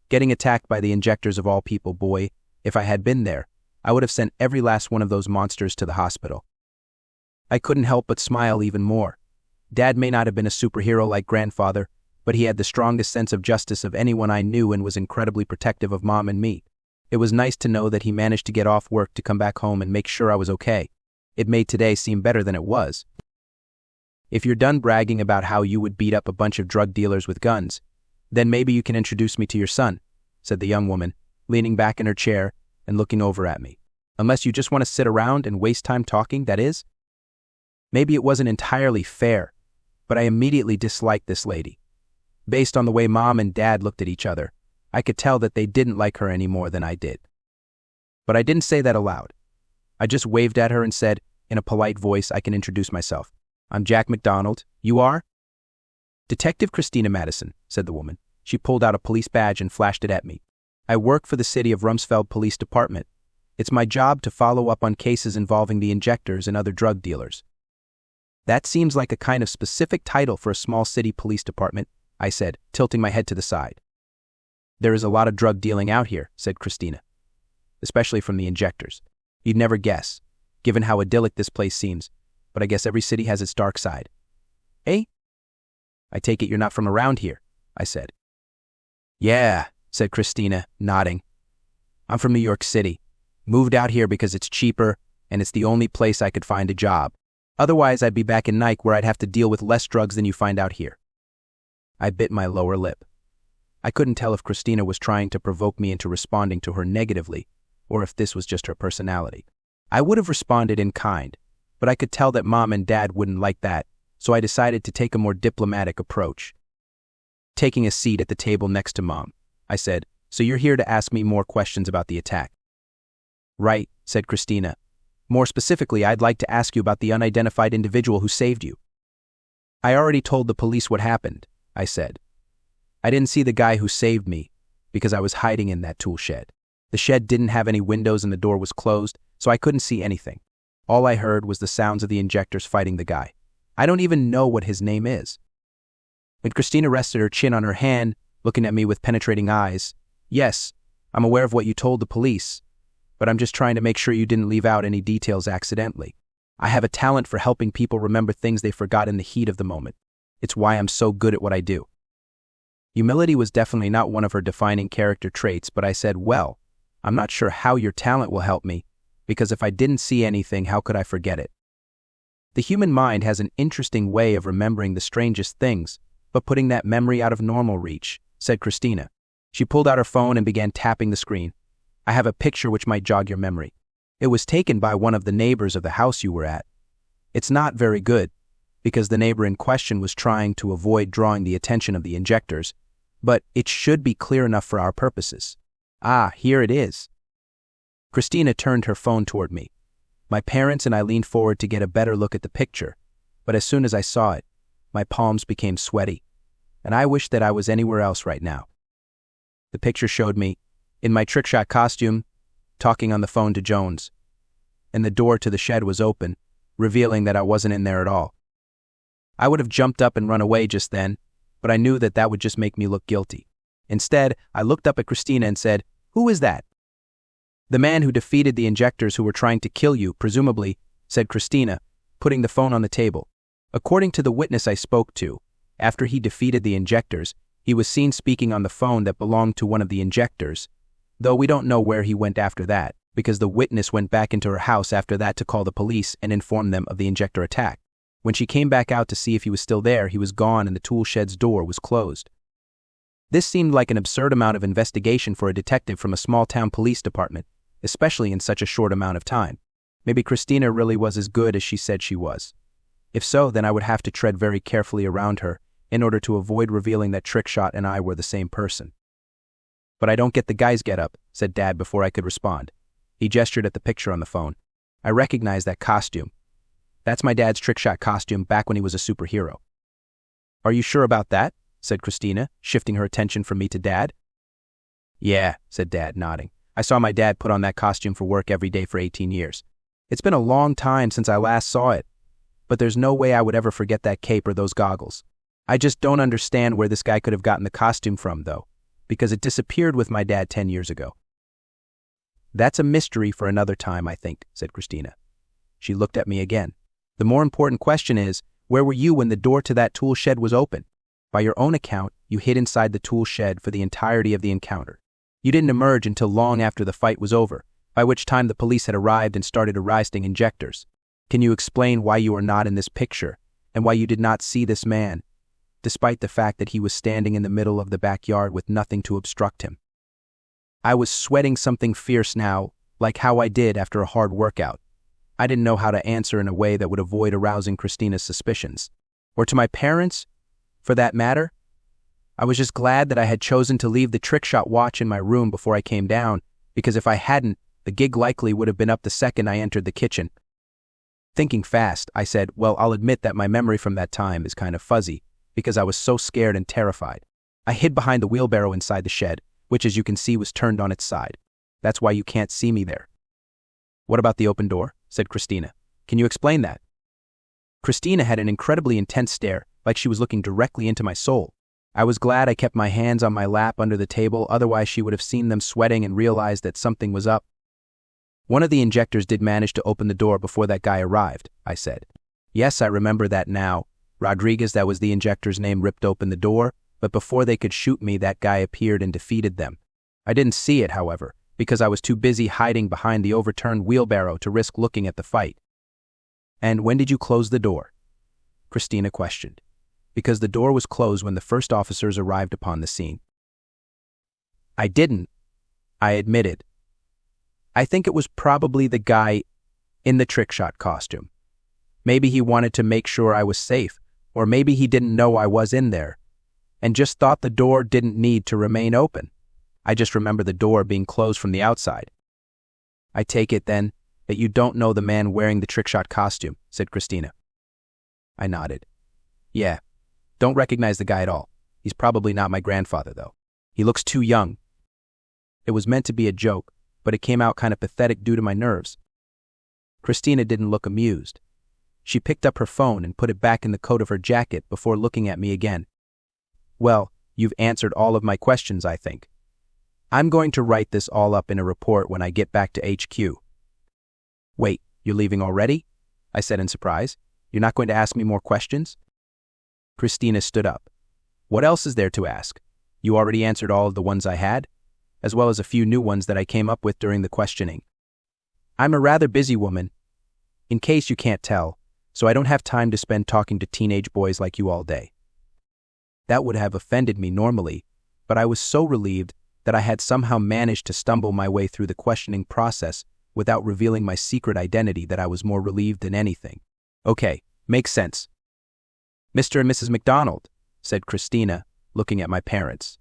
"Getting attacked by the Injectors of all people, boy. If I had been there, I would have sent every last one of those monsters to the hospital." I couldn't help but smile even more. Dad may not have been a superhero like Grandfather, but he had the strongest sense of justice of anyone I knew and was incredibly protective of Mom and me. It was nice to know that he managed to get off work to come back home and make sure I was okay. It made today seem better than it was. "If you're done bragging about how you would beat up a bunch of drug dealers with guns, then maybe you can introduce me to your son," said the young woman, leaning back in her chair and looking over at me. "Unless you just want to sit around and waste time talking, that is." Maybe it wasn't entirely fair, but I immediately disliked this lady. Based on the way Mom and Dad looked at each other, I could tell that they didn't like her any more than I did. But I didn't say that aloud. I just waved at her and said, in a polite voice, "I can introduce myself. I'm Jack McDonald. You are?" "Detective Christina Madison," said the woman. She pulled out a police badge and flashed it at me. I work for the city of Rumsfeld Police Department. It's my job to follow up on cases involving the Injectors and other drug dealers. That seems like a kind of specific title for a small city police department, I said, tilting my head to the side. There is a lot of drug dealing out here, said Christina. Especially from the Injectors. You'd never guess, given how idyllic this place seems, but I guess every city has its dark side. Eh? I take it you're not from around here, I said. Yeah, said Christina, nodding. I'm from New York City. Moved out here because it's cheaper, and it's the only place I could find a job. Otherwise, I'd be back in Nike where I'd have to deal with less drugs than you find out here. I bit my lower lip. I couldn't tell if Christina was trying to provoke me into responding to her negatively, or if this was just her personality. I would have responded in kind, but I could tell that Mom and Dad wouldn't like that, so I decided to take a more diplomatic approach. Taking a seat at the table next to Mom, I said, "So you're here to ask me more questions about the attack?" "Right," said Christina. "More specifically, I'd like to ask you about the unidentified individual who saved you." "I already told the police what happened," I said. "I didn't see the guy who saved me because I was hiding in that tool shed. The shed didn't have any windows and the door was closed, so I couldn't see anything. All I heard was the sounds of the Injectors fighting the guy. I don't even know what his name is." When Christina rested her chin on her hand, looking at me with penetrating eyes, "Yes, I'm aware of what you told the police, but I'm just trying to make sure you didn't leave out any details accidentally. I have a talent for helping people remember things they forgot in the heat of the moment. It's why I'm so good at what I do." Humility was definitely not one of her defining character traits, but I said, "Well, I'm not sure how your talent will help me, because if I didn't see anything, how could I forget it?" The human mind has an interesting way of remembering the strangest things, but putting that memory out of normal reach, said Christina. She pulled out her phone and began tapping the screen. "I have a picture which might jog your memory. It was taken by one of the neighbors of the house you were at. It's not very good, because the neighbor in question was trying to avoid drawing the attention of the Injectors, but it should be clear enough for our purposes. Ah, here it is." Christina turned her phone toward me. My parents and I leaned forward to get a better look at the picture, but as soon as I saw it, my palms became sweaty, and I wished that I was anywhere else right now. The picture showed me, in my Trickshot costume, talking on the phone to Jones, and the door to the shed was open, revealing that I wasn't in there at all. I would have jumped up and run away just then, but I knew that that would just make me look guilty. Instead, I looked up at Christina and said, "Who is that?" "The man who defeated the Injectors who were trying to kill you, presumably," said Christina, putting the phone on the table. "According to the witness I spoke to, after he defeated the Injectors, he was seen speaking on the phone that belonged to one of the Injectors, though we don't know where he went after that, because the witness went back into her house after that to call the police and inform them of the Injector attack. When she came back out to see if he was still there, he was gone and the tool shed's door was closed." This seemed like an absurd amount of investigation for a detective from a small-town police department, especially in such a short amount of time. Maybe Christina really was as good as she said she was. If so, then I would have to tread very carefully around her in order to avoid revealing that Trickshot and I were the same person. "But I don't get the guy's getup," said Dad before I could respond. He gestured at the picture on the phone. "I recognize that costume. That's my dad's Trickshot costume back when he was a superhero." "Are you sure about that?" said Christina, shifting her attention from me to Dad. "Yeah," said Dad, nodding. "I saw my dad put on that costume for work every day for 18 years. It's been a long time since I last saw it, but there's no way I would ever forget that cape or those goggles. I just don't understand where this guy could have gotten the costume from, though, because it disappeared with my dad 10 years ago." "That's a mystery for another time, I think," said Christina. She looked at me again. "The more important question is, where were you when the door to that tool shed was open? By your own account, you hid inside the tool shed for the entirety of the encounter. You didn't emerge until long after the fight was over, by which time the police had arrived and started arresting Injectors. Can you explain why you are not in this picture, and why you did not see this man, despite the fact that he was standing in the middle of the backyard with nothing to obstruct him?" I was sweating something fierce now, like how I did after a hard workout. I didn't know how to answer in a way that would avoid arousing Christina's suspicions. Or to my parents, for that matter. I was just glad that I had chosen to leave the Trickshot watch in my room before I came down, because if I hadn't, the gig likely would have been up the second I entered the kitchen. Thinking fast, I said, "Well, I'll admit that my memory from that time is kind of fuzzy, because I was so scared and terrified. I hid behind the wheelbarrow inside the shed, which as you can see was turned on its side. That's why you can't see me there. What about the open door? Said Christina. Can you explain that? Christina had an incredibly intense stare, like she was looking directly into my soul. I was glad I kept my hands on my lap under the table, otherwise she would have seen them sweating and realized that something was up. One of the injectors did manage to open the door before that guy arrived, I said. Yes, I remember that now. Rodriguez, that was the injector's name, ripped open the door, but before they could shoot me, that guy appeared and defeated them. I didn't see it, however, because I was too busy hiding behind the overturned wheelbarrow to risk looking at the fight. And when did you close the door? Christina questioned. Because the door was closed when the first officers arrived upon the scene. I didn't, I admitted. I think it was probably the guy in the Trickshot costume. Maybe he wanted to make sure I was safe, or maybe he didn't know I was in there, and just thought the door didn't need to remain open. I just remember the door being closed from the outside. I take it, then, that you don't know the man wearing the Trickshot costume, said Christina. I nodded. Yeah, don't recognize the guy at all. He's probably not my grandfather, though. He looks too young. It was meant to be a joke, but it came out kind of pathetic due to my nerves. Christina didn't look amused. She picked up her phone and put it back in the coat of her jacket before looking at me again. Well, you've answered all of my questions, I think. I'm going to write this all up in a report when I get back to HQ. Wait, you're leaving already? I said in surprise. You're not going to ask me more questions? Christina stood up. What else is there to ask? You already answered all of the ones I had, as well as a few new ones that I came up with during the questioning. I'm a rather busy woman, in case you can't tell, so I don't have time to spend talking to teenage boys like you all day. That would have offended me normally, but I was so relieved that I had somehow managed to stumble my way through the questioning process without revealing my secret identity that I was more relieved than anything. Okay, makes sense. Mr. and Mrs. McDonald, said Christina, looking at my parents.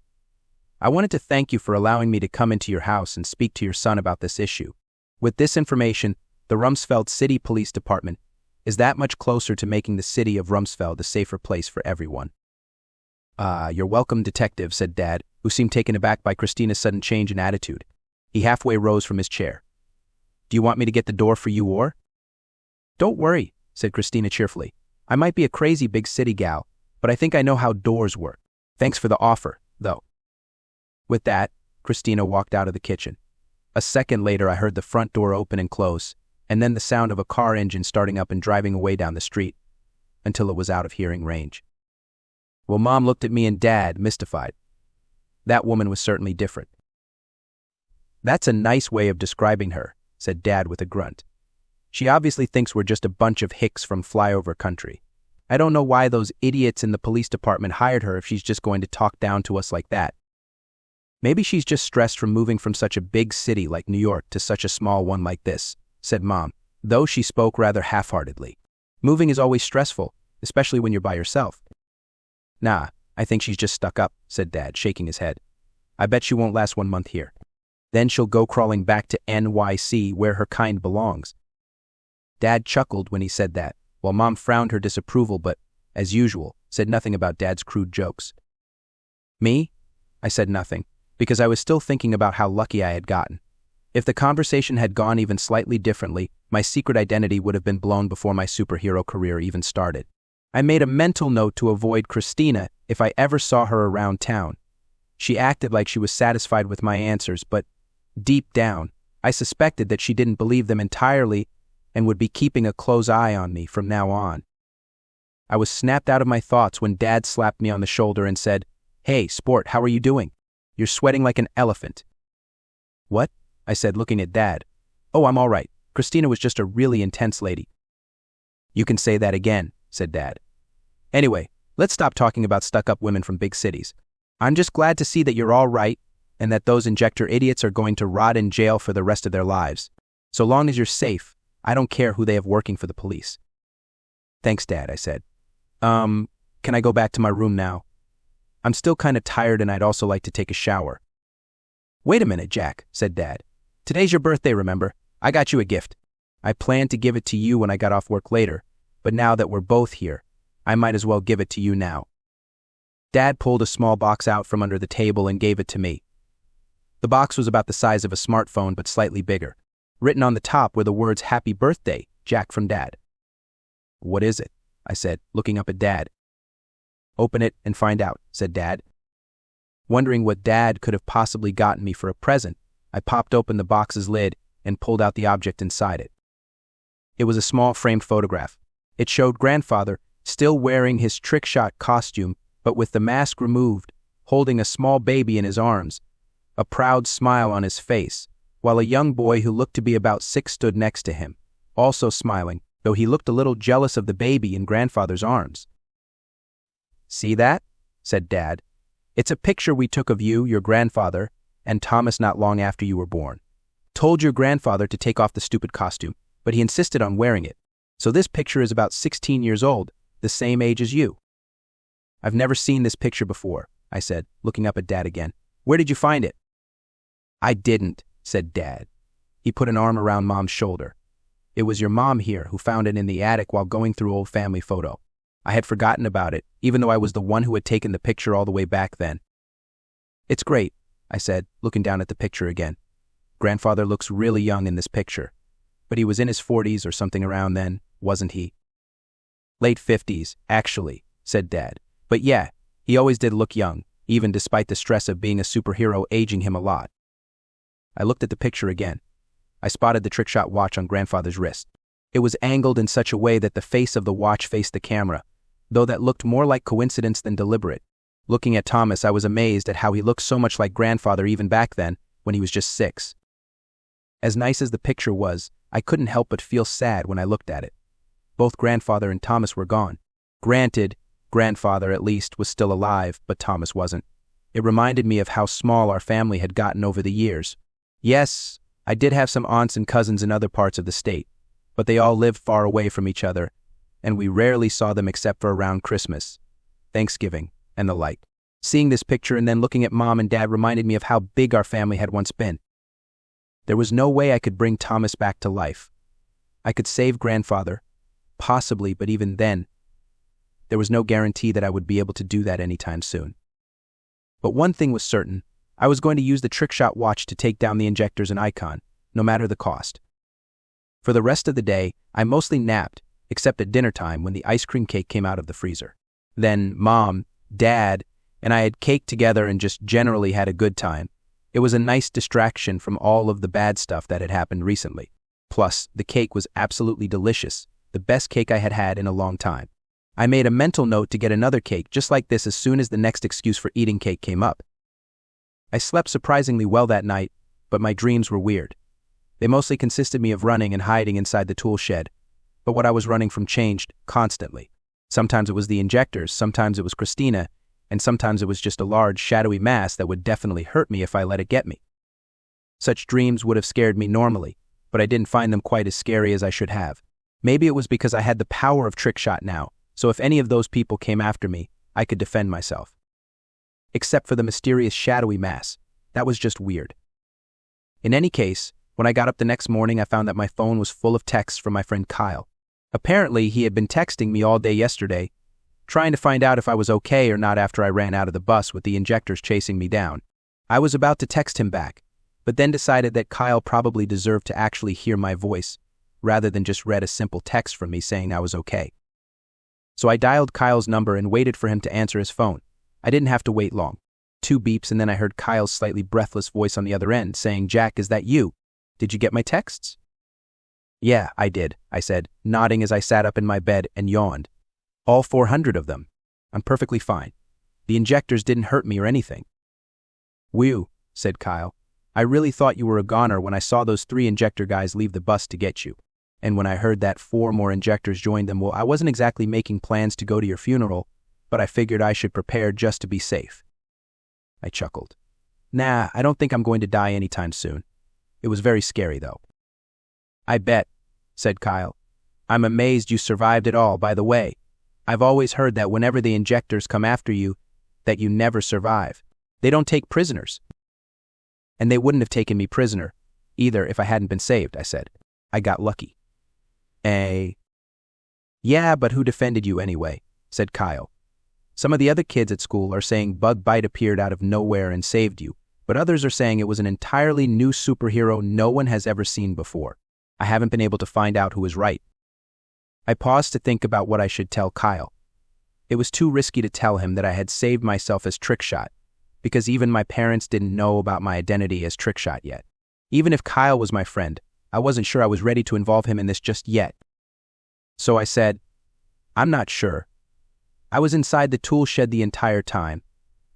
I wanted to thank you for allowing me to come into your house and speak to your son about this issue. With this information, the Rumsfeld City Police Department is that much closer to making the city of Rumsfeld a safer place for everyone. You're welcome, Detective, said Dad, who seemed taken aback by Christina's sudden change in attitude. He halfway rose from his chair. Do you want me to get the door for you, or? Don't worry, said Christina cheerfully. I might be a crazy big city gal, but I think I know how doors work. Thanks for the offer, though. With that, Christina walked out of the kitchen. A second later, I heard the front door open and close, and then the sound of a car engine starting up and driving away down the street, until it was out of hearing range. Well, Mom looked at me and Dad, mystified. That woman was certainly different. That's a nice way of describing her, said Dad with a grunt. She obviously thinks we're just a bunch of hicks from flyover country. I don't know why those idiots in the police department hired her if she's just going to talk down to us like that. Maybe she's just stressed from moving from such a big city like New York to such a small one like this, said Mom, though she spoke rather half-heartedly. Moving is always stressful, especially when you're by yourself. Nah, I think she's just stuck up, said Dad, shaking his head. I bet she won't last 1 month here. Then she'll go crawling back to NYC where her kind belongs. Dad chuckled when he said that, while Mom frowned her disapproval but, as usual, said nothing about Dad's crude jokes. Me? I said nothing, because I was still thinking about how lucky I had gotten. If the conversation had gone even slightly differently, my secret identity would have been blown before my superhero career even started. I made a mental note to avoid Christina if I ever saw her around town. She acted like she was satisfied with my answers, but deep down, I suspected that she didn't believe them entirely and would be keeping a close eye on me from now on. I was snapped out of my thoughts when Dad slapped me on the shoulder and said, "Hey, sport, how are you doing? You're sweating like an elephant." What? I said, looking at Dad. Oh, I'm all right. Christina was just a really intense lady. You can say that again, said Dad. Anyway, let's stop talking about stuck-up women from big cities. I'm just glad to see that you're all right and that those Injector idiots are going to rot in jail for the rest of their lives. So long as you're safe, I don't care who they have working for the police. Thanks, Dad, I said. Can I go back to my room now? I'm still kind of tired and I'd also like to take a shower. Wait a minute, Jack, said Dad. Today's your birthday, remember? I got you a gift. I planned to give it to you when I got off work later, but now that we're both here, I might as well give it to you now. Dad pulled a small box out from under the table and gave it to me. The box was about the size of a smartphone but slightly bigger. Written on the top were the words "Happy Birthday, Jack from Dad." "What is it?" I said, looking up at Dad. "Open it and find out," said Dad. Wondering what Dad could have possibly gotten me for a present, I popped open the box's lid and pulled out the object inside it. It was a small framed photograph. It showed Grandfather, still wearing his Trickshot costume, but with the mask removed, holding a small baby in his arms, a proud smile on his face, while a young boy who looked to be about 6 stood next to him, also smiling, though he looked a little jealous of the baby in Grandfather's arms. "See that?" said Dad. "It's a picture we took of you, your grandfather, and Thomas not long after you were born. Told your grandfather to take off the stupid costume, but he insisted on wearing it. So this picture is about 16 years old, the same age as you." "I've never seen this picture before," I said, looking up at Dad again. "Where did you find it?" "I didn't," said Dad. He put an arm around Mom's shoulder. "It was your mom here who found it in the attic while going through old family photo. I had forgotten about it, even though I was the one who had taken the picture all the way back then." "It's great," I said, looking down at the picture again. "Grandfather looks really young in this picture. But he was in his 40s or something around then, wasn't he?" "Late 50s, actually," said Dad. "But yeah, he always did look young, even despite the stress of being a superhero aging him a lot." I looked at the picture again. I spotted the Trickshot watch on Grandfather's wrist. It was angled in such a way that the face of the watch faced the camera, though that looked more like coincidence than deliberate. Looking at Thomas, I was amazed at how he looked so much like Grandfather even back then, when he was just 6. As nice as the picture was, I couldn't help but feel sad when I looked at it. Both Grandfather and Thomas were gone. Granted, Grandfather at least was still alive, but Thomas wasn't. It reminded me of how small our family had gotten over the years. Yes, I did have some aunts and cousins in other parts of the state, but they all lived far away from each other, and we rarely saw them except for around Christmas, Thanksgiving, and the like. Seeing this picture and then looking at Mom and Dad reminded me of how big our family had once been. There was no way I could bring Thomas back to life. I could save Grandfather, possibly, but even then, there was no guarantee that I would be able to do that anytime soon. But one thing was certain, I was going to use the Trickshot watch to take down the Injectors and Icon, no matter the cost. For the rest of the day, I mostly napped, except at dinner time when the ice cream cake came out of the freezer. Then Mom, Dad, and I had cake together and just generally had a good time. It was a nice distraction from all of the bad stuff that had happened recently. Plus, the cake was absolutely delicious, the best cake I had had in a long time. I made a mental note to get another cake just like this as soon as the next excuse for eating cake came up. I slept surprisingly well that night, but my dreams were weird. They mostly consisted me of running and hiding inside the tool shed, but what I was running from changed constantly. Sometimes it was the Injectors, sometimes it was Christina, and sometimes it was just a large, shadowy mass that would definitely hurt me if I let it get me. Such dreams would have scared me normally, but I didn't find them quite as scary as I should have. Maybe it was because I had the power of Trickshot now, so if any of those people came after me, I could defend myself. Except for the mysterious shadowy mass. That was just weird. In any case, when I got up the next morning, I found that my phone was full of texts from my friend Kyle. Apparently, he had been texting me all day yesterday, trying to find out if I was okay or not after I ran out of the bus with the Injectors chasing me down. I was about to text him back, but then decided that Kyle probably deserved to actually hear my voice, rather than just read a simple text from me saying I was okay. So I dialed Kyle's number and waited for him to answer his phone. I didn't have to wait long. 2 beeps and then I heard Kyle's slightly breathless voice on the other end saying, "Jack, is that you? Did you get my texts?" "Yeah, I did," I said, nodding as I sat up in my bed and yawned. "All 400 of them. I'm perfectly fine. The Injectors didn't hurt me or anything." "Whew," said Kyle. "I really thought you were a goner when I saw those 3 Injector guys leave the bus to get you. And when I heard that 4 more Injectors joined them, well, I wasn't exactly making plans to go to your funeral, but I figured I should prepare just to be safe." I chuckled. "Nah, I don't think I'm going to die anytime soon. It was very scary, though." "I bet," said Kyle. "I'm amazed you survived it all, by the way. I've always heard that whenever the Injectors come after you, that you never survive. They don't take prisoners." "And they wouldn't have taken me prisoner, either if I hadn't been saved," I said. "I got lucky." "Yeah, but who defended you anyway?" said Kyle. Some of the other kids at school are saying Bug Bite appeared out of nowhere and saved you, but others are saying it was an entirely new superhero no one has ever seen before. I haven't been able to find out who is right. I paused to think about what I should tell Kyle. It was too risky to tell him that I had saved myself as Trickshot, because even my parents didn't know about my identity as Trickshot yet. Even if Kyle was my friend, I wasn't sure I was ready to involve him in this just yet. So I said, I'm not sure. I was inside the tool shed the entire time,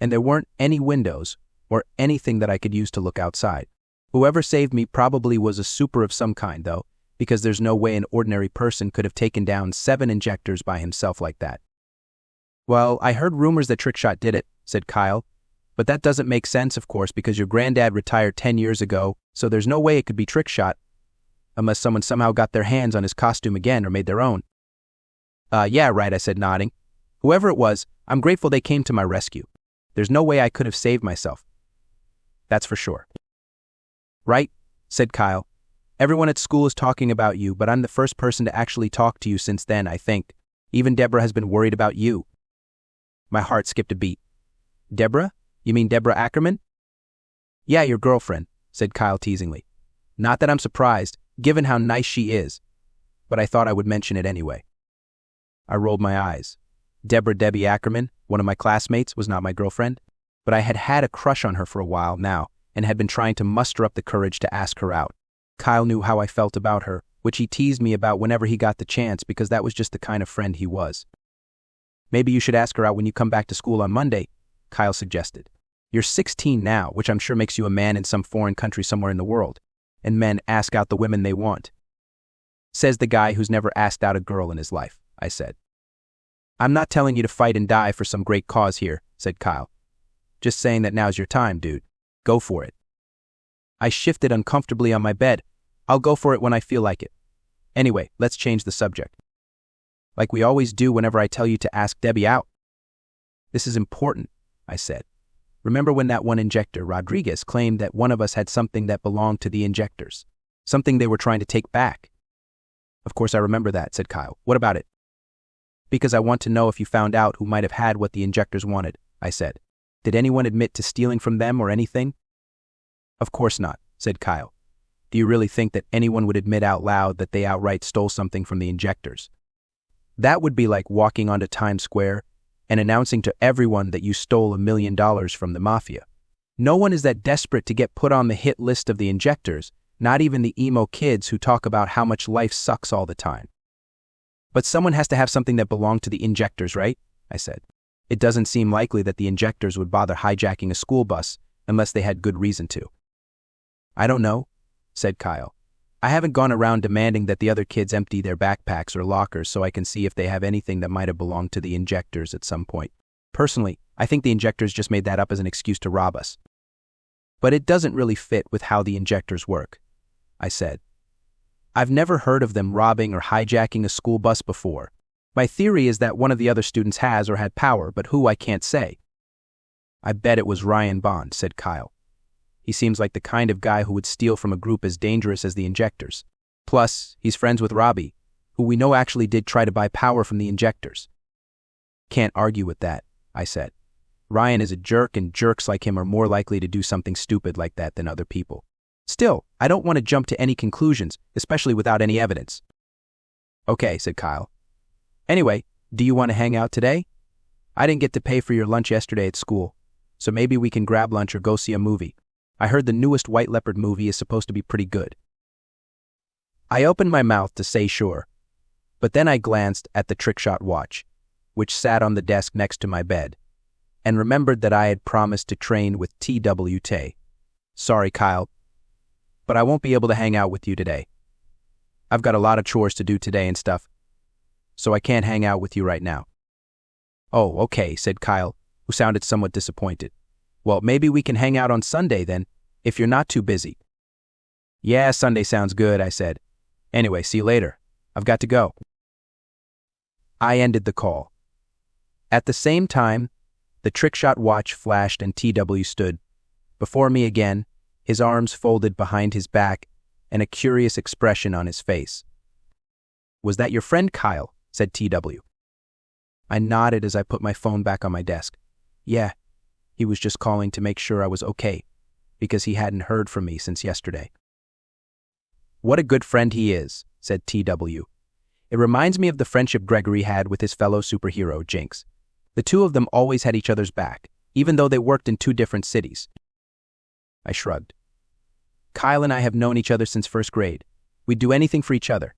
and there weren't any windows or anything that I could use to look outside. Whoever saved me probably was a super of some kind, though, because there's no way an ordinary person could have taken down 7 Injectors by himself like that. Well, I heard rumors that Trickshot did it, said Kyle, but that doesn't make sense, of course, because your granddad retired 10 years ago, so there's no way it could be Trickshot, unless someone somehow got their hands on his costume again or made their own. Yeah, right, I said, nodding. Whoever it was, I'm grateful they came to my rescue. There's no way I could have saved myself. That's for sure. Right, said Kyle. Everyone at school is talking about you, but I'm the first person to actually talk to you since then, I think. Even Deborah has been worried about you. My heart skipped a beat. Deborah? You mean Deborah Ackerman? Yeah, your girlfriend, said Kyle teasingly. Not that I'm surprised, given how nice she is, but I thought I would mention it anyway. I rolled my eyes. Debbie Ackerman, one of my classmates, was not my girlfriend, but I had had a crush on her for a while now and had been trying to muster up the courage to ask her out. Kyle knew how I felt about her, which he teased me about whenever he got the chance because that was just the kind of friend he was. Maybe you should ask her out when you come back to school on Monday, Kyle suggested. You're 16 now, which I'm sure makes you a man in some foreign country somewhere in the world, and men ask out the women they want. Says the guy who's never asked out a girl in his life, I said. I'm not telling you to fight and die for some great cause here, said Kyle. Just saying that now's your time, dude. Go for it. I shifted uncomfortably on my bed. I'll go for it when I feel like it. Anyway, let's change the subject. Like we always do whenever I tell you to ask Debbie out. This is important, I said. Remember when that one Injector, Rodriguez, claimed that one of us had something that belonged to the Injectors? Something they were trying to take back? Of course I remember that, said Kyle. What about it? Because I want to know if you found out who might have had what the Injectors wanted, I said. Did anyone admit to stealing from them or anything? Of course not, said Kyle. Do you really think that anyone would admit out loud that they outright stole something from the Injectors? That would be like walking onto Times Square and announcing to everyone that you stole $1 million from the mafia. No one is that desperate to get put on the hit list of the Injectors, not even the emo kids who talk about how much life sucks all the time. But someone has to have something that belonged to the Injectors, right? I said. It doesn't seem likely that the Injectors would bother hijacking a school bus unless they had good reason to. I don't know, said Kyle. I haven't gone around demanding that the other kids empty their backpacks or lockers so I can see if they have anything that might have belonged to the Injectors at some point. Personally, I think the Injectors just made that up as an excuse to rob us. But it doesn't really fit with how the Injectors work, I said. I've never heard of them robbing or hijacking a school bus before. My theory is that one of the other students has or had power, but who I can't say. I bet it was Ryan Bond, said Kyle. He seems like the kind of guy who would steal from a group as dangerous as the Injectors. Plus, he's friends with Robbie, who we know actually did try to buy power from the Injectors. Can't argue with that, I said. Ryan is a jerk, and jerks like him are more likely to do something stupid like that than other people. Still, I don't want to jump to any conclusions, especially without any evidence. Okay, said Kyle. Anyway, do you want to hang out today? I didn't get to pay for your lunch yesterday at school, so maybe we can grab lunch or go see a movie. I heard the newest White Leopard movie is supposed to be pretty good. I opened my mouth to say sure, but then I glanced at the Trickshot watch, which sat on the desk next to my bed, and remembered that I had promised to train with TWT. Sorry, Kyle, but I won't be able to hang out with you today. I've got a lot of chores to do today and stuff, so I can't hang out with you right now. Oh, okay, said Kyle, who sounded somewhat disappointed. Well, maybe we can hang out on Sunday then, if you're not too busy. Yeah, Sunday sounds good, I said. Anyway, see you later. I've got to go. I ended the call. At the same time, the Trickshot watch flashed and TW stood before me again, his arms folded behind his back and a curious expression on his face. Was that your friend Kyle? Said TW. I nodded as I put my phone back on my desk. Yeah, he was just calling to make sure I was okay, because he hadn't heard from me since yesterday. What a good friend he is, said TW. It reminds me of the friendship Gregory had with his fellow superhero, Jinx. The two of them always had each other's back, even though they worked in two different cities. I shrugged. Kyle and I have known each other since first grade. We'd do anything for each other.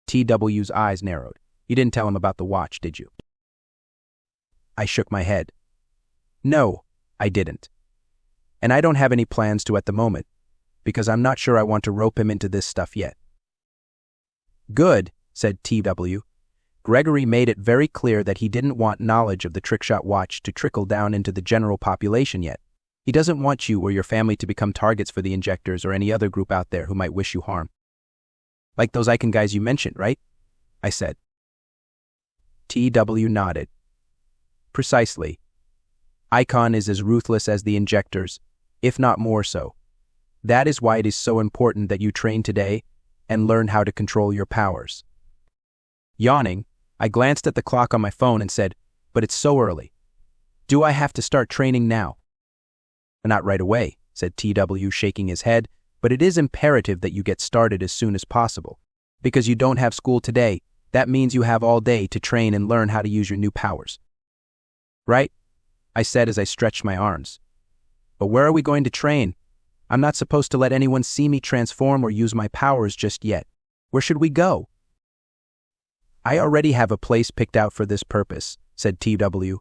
TW's eyes narrowed. You didn't tell him about the watch, did you? I shook my head. No, I didn't. And I don't have any plans to at the moment, because I'm not sure I want to rope him into this stuff yet. Good, said TW. Gregory made it very clear that he didn't want knowledge of the Trickshot watch to trickle down into the general population yet. He doesn't want you or your family to become targets for the Injectors or any other group out there who might wish you harm. Like those Icon guys you mentioned, right? I said. TW nodded. Precisely. Icon is as ruthless as the Injectors, if not more so. That is why it is so important that you train today and learn how to control your powers. Yawning, I glanced at the clock on my phone and said, but it's so early. Do I have to start training now? Not right away, said TW, shaking his head, but it is imperative that you get started as soon as possible. Because you don't have school today, that means you have all day to train and learn how to use your new powers. Right? I said as I stretched my arms. But where are we going to train? I'm not supposed to let anyone see me transform or use my powers just yet. Where should we go? I already have a place picked out for this purpose, said TW.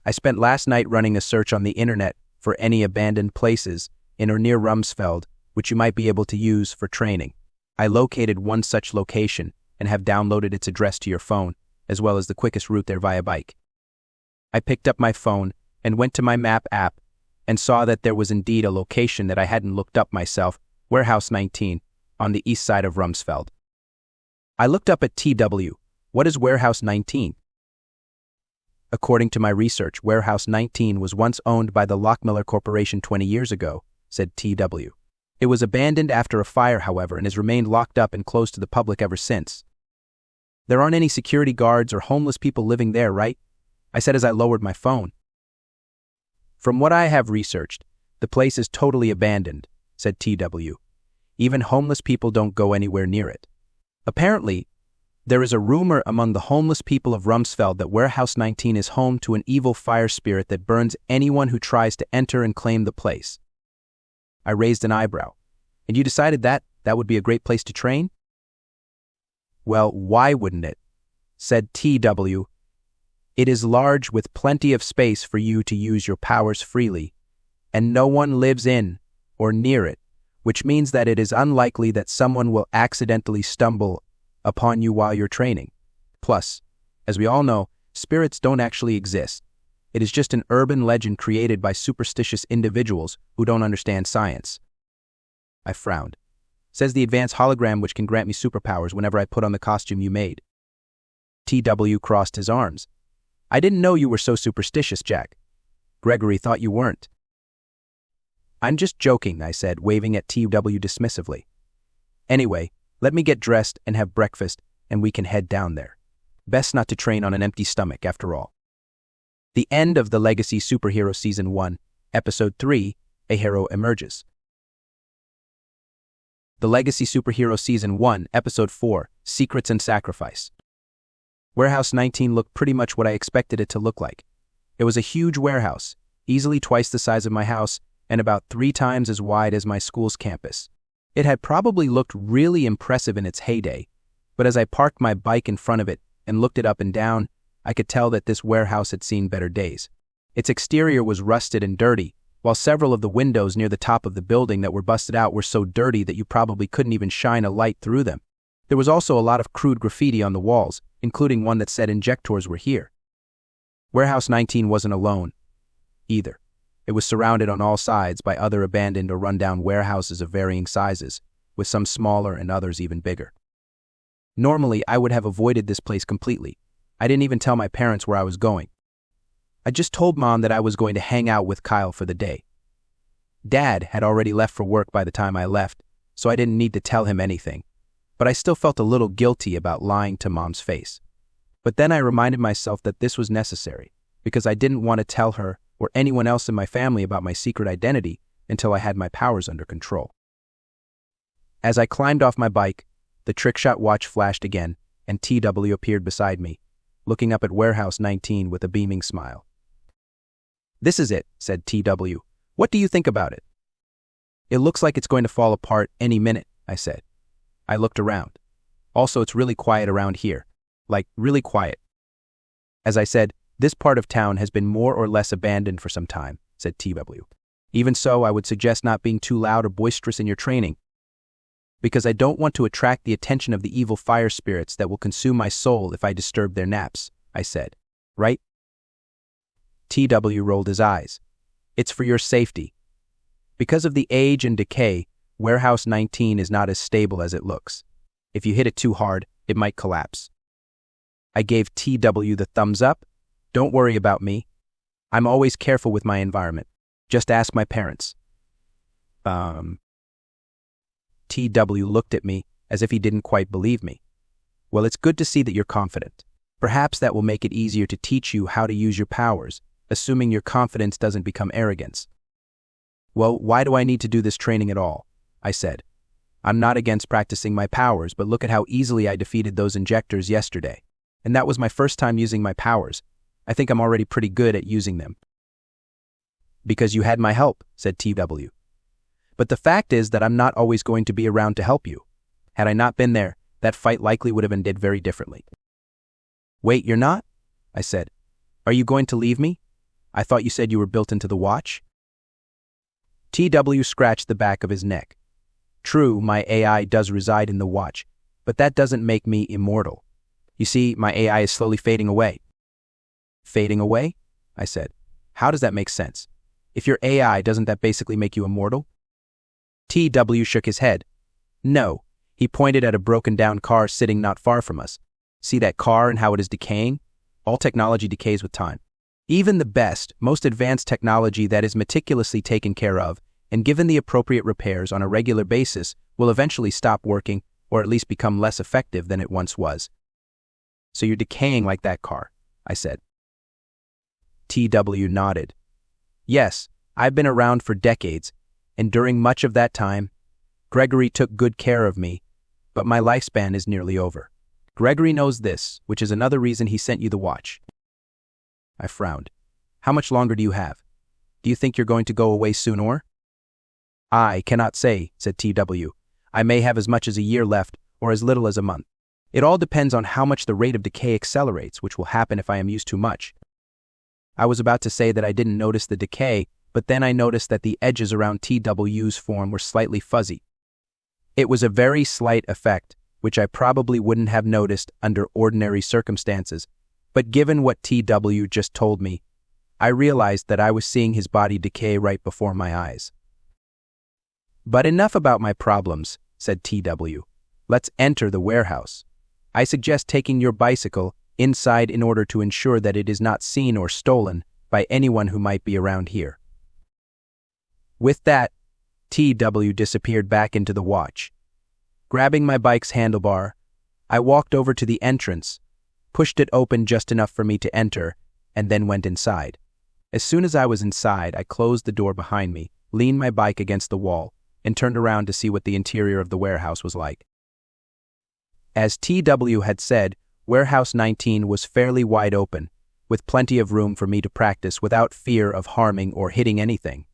I spent last night running a search on the internet for any abandoned places in or near Rumsfeld, which you might be able to use for training. I located one such location and have downloaded its address to your phone, as well as the quickest route there via bike. I picked up my phone and went to my map app and saw that there was indeed a location that I hadn't looked up myself, Warehouse 19, on the east side of Rumsfeld. I looked up at TW. What is Warehouse 19? According to my research, Warehouse 19 was once owned by the Lockmiller Corporation 20 years ago, said TW. It was abandoned after a fire, however, and has remained locked up and closed to the public ever since. There aren't any security guards or homeless people living there, right? I said as I lowered my phone. From what I have researched, the place is totally abandoned, said TW. Even homeless people don't go anywhere near it. Apparently, there is a rumor among the homeless people of Rumsfeld that Warehouse 19 is home to an evil fire spirit that burns anyone who tries to enter and claim the place. I raised an eyebrow. And you decided that would be a great place to train? Well, why wouldn't it? Said TW. It is large with plenty of space for you to use your powers freely, and no one lives in or near it, which means that it is unlikely that someone will accidentally stumble upon you while you're training. Plus, as we all know, spirits don't actually exist. It is just an urban legend created by superstitious individuals who don't understand science. I frowned. Says the advanced hologram which can grant me superpowers whenever I put on the costume you made. TW crossed his arms. I didn't know you were so superstitious, Jack. Gregory thought you weren't. I'm just joking, I said, waving at TW dismissively. Anyway, let me get dressed and have breakfast, and we can head down there. Best not to train on an empty stomach, after all. The end of the Legacy Superhero Season 1, Episode 3, A Hero Emerges. The Legacy Superhero Season 1, Episode 4, Secrets and Sacrifice. Warehouse 19 looked pretty much what I expected it to look like. It was a huge warehouse, easily twice the size of my house, and about 3 times as wide as my school's campus. It had probably looked really impressive in its heyday, but as I parked my bike in front of it and looked it up and down, I could tell that this warehouse had seen better days. Its exterior was rusted and dirty, while several of the windows near the top of the building that were busted out were so dirty that you probably couldn't even shine a light through them. There was also a lot of crude graffiti on the walls, including one that said Injectors were here. Warehouse 19 wasn't alone, either. It was surrounded on all sides by other abandoned or run-down warehouses of varying sizes, with some smaller and others even bigger. Normally, I would have avoided this place completely. I didn't even tell my parents where I was going. I just told Mom that I was going to hang out with Kyle for the day. Dad had already left for work by the time I left, so I didn't need to tell him anything, but I still felt a little guilty about lying to Mom's face. But then I reminded myself that this was necessary, because I didn't want to tell her or anyone else in my family about my secret identity until I had my powers under control. As I climbed off my bike, the Trickshot watch flashed again, and TW appeared beside me, looking up at Warehouse 19 with a beaming smile. "This is it," said TW. "What do you think about it?" "It looks like it's going to fall apart any minute," I said. I looked around. "Also, it's really quiet around here. Like, really quiet." "As I said, this part of town has been more or less abandoned for some time," said TW. "Even so, I would suggest not being too loud or boisterous in your training, because I don't want to attract the attention of the evil fire spirits that will consume my soul if I disturb their naps," I said. "Right?" TW rolled his eyes. "It's for your safety. Because of the age and decay, Warehouse 19 is not as stable as it looks. If you hit it too hard, it might collapse." I gave TW the thumbs up. "Don't worry about me. I'm always careful with my environment. Just ask my parents." TW looked at me as if he didn't quite believe me. "Well, it's good to see that you're confident. Perhaps that will make it easier to teach you how to use your powers, assuming your confidence doesn't become arrogance." "Well, why do I need to do this training at all?" I said. "I'm not against practicing my powers, but look at how easily I defeated those Injectors yesterday. And that was my first time using my powers. I think I'm already pretty good at using them." "Because you had my help," said TW. "But the fact is that I'm not always going to be around to help you. Had I not been there, that fight likely would have ended very differently." "Wait, you're not?" I said. "Are you going to leave me? I thought you said you were built into the watch." TW scratched the back of his neck. "True, my AI does reside in the watch, but that doesn't make me immortal. You see, my AI is slowly fading away." "Fading away?" I said. "How does that make sense? If you're AI, doesn't that basically make you immortal?" TW shook his head. "No." He pointed at a broken-down car sitting not far from us. "See that car and how it is decaying? All technology decays with time. Even the best, most advanced technology that is meticulously taken care of and given the appropriate repairs on a regular basis will eventually stop working or at least become less effective than it once was." "So you're decaying like that car," I said. TW nodded. "Yes, I've been around for decades, and during much of that time, Gregory took good care of me, but my lifespan is nearly over. Gregory knows this, which is another reason he sent you the watch." I frowned. "How much longer do you have? Do you think you're going to go away soon or?" "I cannot say," said TW. "I may have as much as a year left, or as little as a month. It all depends on how much the rate of decay accelerates, which will happen if I am used too much." I was about to say that I didn't notice the decay, but then I noticed that the edges around TW's form were slightly fuzzy. It was a very slight effect, which I probably wouldn't have noticed under ordinary circumstances, but given what TW just told me, I realized that I was seeing his body decay right before my eyes. "But enough about my problems," said TW. "Let's enter the warehouse. I suggest taking your bicycle inside in order to ensure that it is not seen or stolen by anyone who might be around here." With that, TW disappeared back into the watch. Grabbing my bike's handlebar, I walked over to the entrance, pushed it open just enough for me to enter, and then went inside. As soon as I was inside, I closed the door behind me, leaned my bike against the wall, and turned around to see what the interior of the warehouse was like. As TW had said, Warehouse 19 was fairly wide open, with plenty of room for me to practice without fear of harming or hitting anything.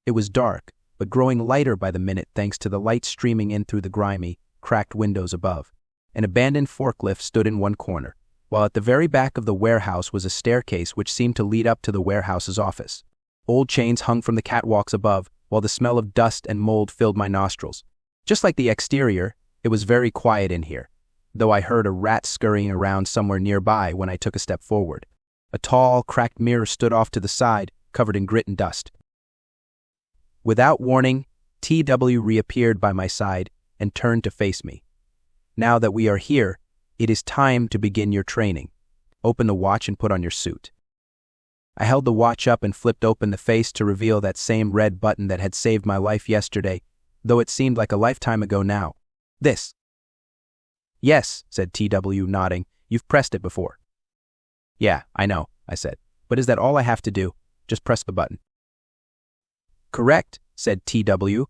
It was dark, but growing lighter by the minute thanks to the light streaming in through the grimy, cracked windows above. An abandoned forklift stood in one corner, while at the very back of the warehouse was a staircase which seemed to lead up to the warehouse's office. Old chains hung from the catwalks above, while the smell of dust and mold filled my nostrils. Just like the exterior, it was very quiet in here, though I heard a rat scurrying around somewhere nearby when I took a step forward. A tall, cracked mirror stood off to the side, covered in grit and dust. Without warning, TW reappeared by my side and turned to face me. "Now that we are here, it is time to begin your training. Open the watch and put on your suit." I held the watch up and flipped open the face to reveal that same red button that had saved my life yesterday, though it seemed like a lifetime ago now. "This." "Yes," said TW, nodding. "You've pressed it before." Yeah, I know, I said. But is that all I have to do? Just press the button. Correct, said TW.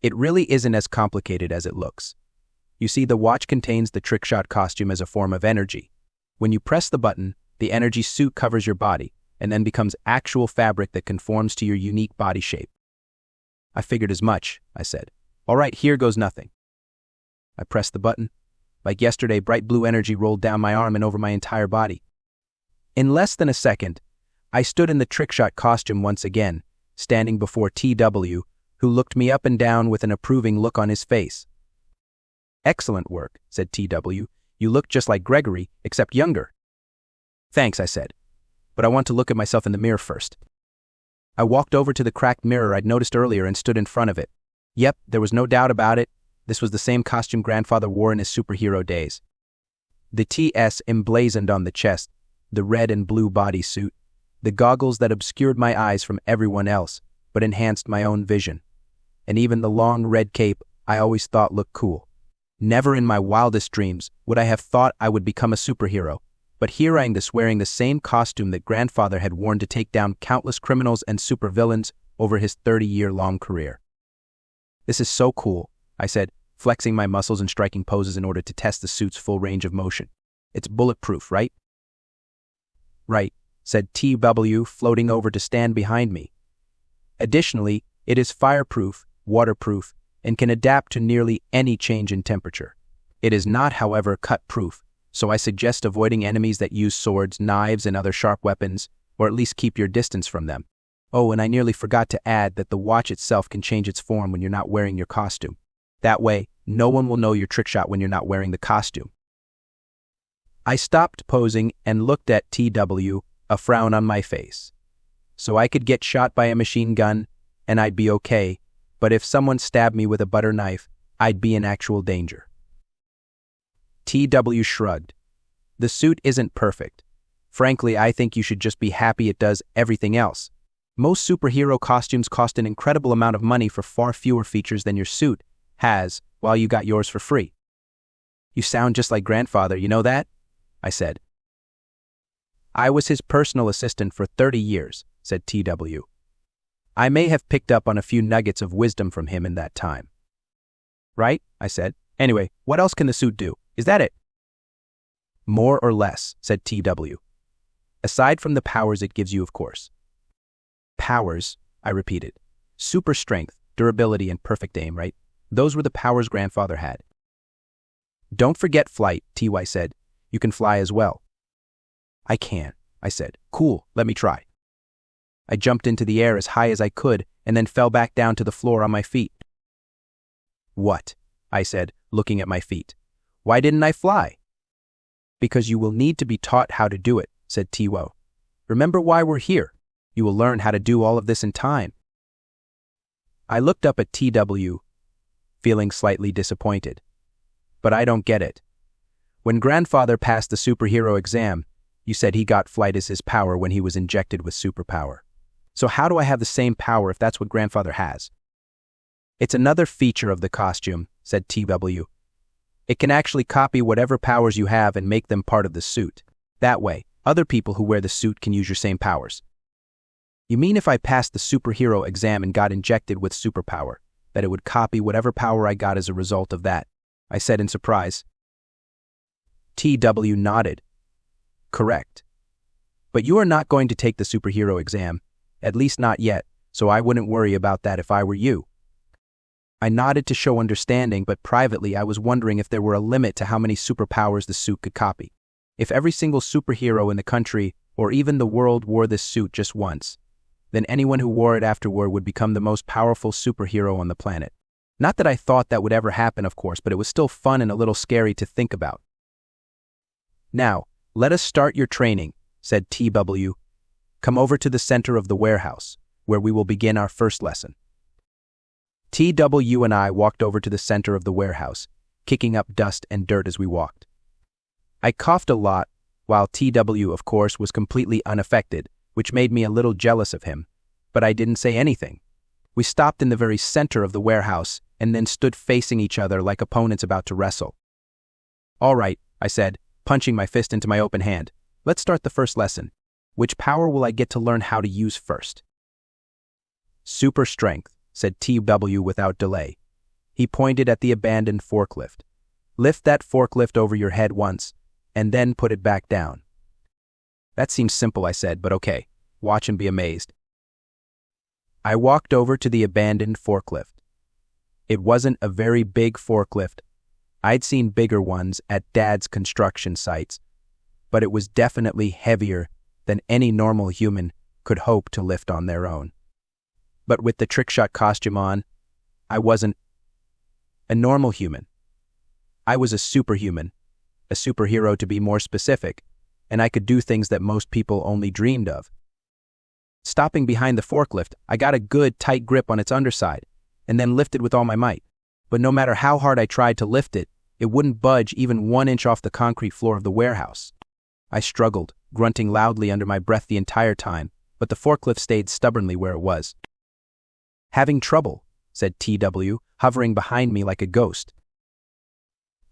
It really isn't as complicated as it looks. You see, the watch contains the Trickshot costume as a form of energy. When you press the button, the energy suit covers your body and then becomes actual fabric that conforms to your unique body shape. I figured as much, I said. All right, here goes nothing. I pressed the button. Like yesterday, bright blue energy rolled down my arm and over my entire body. In less than a second, I stood in the Trickshot costume once again, standing before TW, who looked me up and down with an approving look on his face. Excellent work, said TW. You look just like Gregory, except younger. Thanks, I said. But I want to look at myself in the mirror first. I walked over to the cracked mirror I'd noticed earlier and stood in front of it. Yep, there was no doubt about it. This was the same costume grandfather wore in his superhero days. The TS emblazoned on the chest, the red and blue bodysuit, the goggles that obscured my eyes from everyone else, but enhanced my own vision. And even the long red cape I always thought looked cool. Never in my wildest dreams would I have thought I would become a superhero, but here I am wearing the same costume that grandfather had worn to take down countless criminals and supervillains over his 30-year-long career. This is so cool, I said, flexing my muscles and striking poses in order to test the suit's full range of motion. It's bulletproof, right? Right, said TW, floating over to stand behind me. Additionally, it is fireproof, waterproof, and can adapt to nearly any change in temperature. It is not, however, cut-proof, so I suggest avoiding enemies that use swords, knives, and other sharp weapons, or at least keep your distance from them. Oh, and I nearly forgot to add that the watch itself can change its form when you're not wearing your costume. That way, no one will know your Trickshot when you're not wearing the costume. I stopped posing and looked at TW, a frown on my face. So I could get shot by a machine gun, and I'd be okay, but if someone stabbed me with a butter knife, I'd be in actual danger. TW shrugged. The suit isn't perfect. Frankly, I think you should just be happy it does everything else. Most superhero costumes cost an incredible amount of money for far fewer features than your suit has, while you got yours for free. You sound just like grandfather, you know that? I said. I was his personal assistant for 30 years, said TW. I may have picked up on a few nuggets of wisdom from him in that time. Right? I said. Anyway, what else can the suit do? Is that it? More or less, said TW. Aside from the powers it gives you, of course. Powers, I repeated. Super strength, durability, and perfect aim, right? Those were the powers grandfather had. Don't forget flight, TY said. You can fly as well. I can, I said. Cool, let me try. I jumped into the air as high as I could and then fell back down to the floor on my feet. What? I said, looking at my feet. Why didn't I fly? Because you will need to be taught how to do it, said Tiwo. Remember why we're here. You will learn how to do all of this in time. I looked up at TW, feeling slightly disappointed. But I don't get it. When grandfather passed the superhero exam, you said he got flight as his power when he was injected with superpower. So how do I have the same power if that's what grandfather has? It's another feature of the costume, said TW. It can actually copy whatever powers you have and make them part of the suit. That way, other people who wear the suit can use your same powers. You mean if I passed the superhero exam and got injected with superpower, that it would copy whatever power I got as a result of that? I said in surprise. TW nodded. Correct. But you are not going to take the superhero exam, at least not yet, so I wouldn't worry about that if I were you. I nodded to show understanding, but privately I was wondering if there were a limit to how many superpowers the suit could copy. If every single superhero in the country, or even the world, wore this suit just once, then anyone who wore it afterward would become the most powerful superhero on the planet. Not that I thought that would ever happen, of course, but it was still fun and a little scary to think about. Now, let us start your training, said TW. Come over to the center of the warehouse, where we will begin our first lesson. TW and I walked over to the center of the warehouse, kicking up dust and dirt as we walked. I coughed a lot, while TW, of course, was completely unaffected, which made me a little jealous of him, but I didn't say anything. We stopped in the very center of the warehouse and then stood facing each other like opponents about to wrestle. All right, I said, punching my fist into my open hand. Let's start the first lesson. Which power will I get to learn how to use first? Super strength, said TW without delay. He pointed at the abandoned forklift. Lift that forklift over your head once, and then put it back down. That seems simple, I said, but okay. Watch and be amazed. I walked over to the abandoned forklift. It wasn't a very big forklift. I'd seen bigger ones at Dad's construction sites, but it was definitely heavier than any normal human could hope to lift on their own. But with the Trickshot costume on, I wasn't a normal human. I was a superhuman, a superhero to be more specific, and I could do things that most people only dreamed of. Stopping behind the forklift, I got a good, tight grip on its underside, and then lifted with all my might. But no matter how hard I tried to lift it, it wouldn't budge even 1 inch off the concrete floor of the warehouse. I struggled, grunting loudly under my breath the entire time, but the forklift stayed stubbornly where it was. Having trouble, said TW, hovering behind me like a ghost.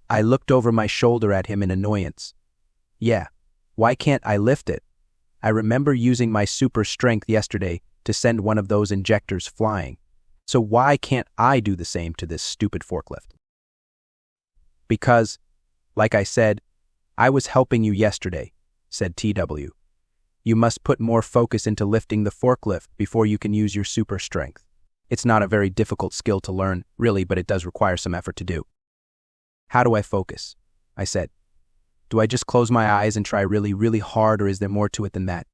I looked over my shoulder at him in annoyance. Yeah, why can't I lift it? I remember using my super strength yesterday to send one of those injectors flying. So why can't I do the same to this stupid forklift? Because, like I said, I was helping you yesterday, said TW. You must put more focus into lifting the forklift before you can use your super strength. It's not a very difficult skill to learn, really, but it does require some effort to do. How do I focus? I said. Do I just close my eyes and try really, really hard, or is there more to it than that?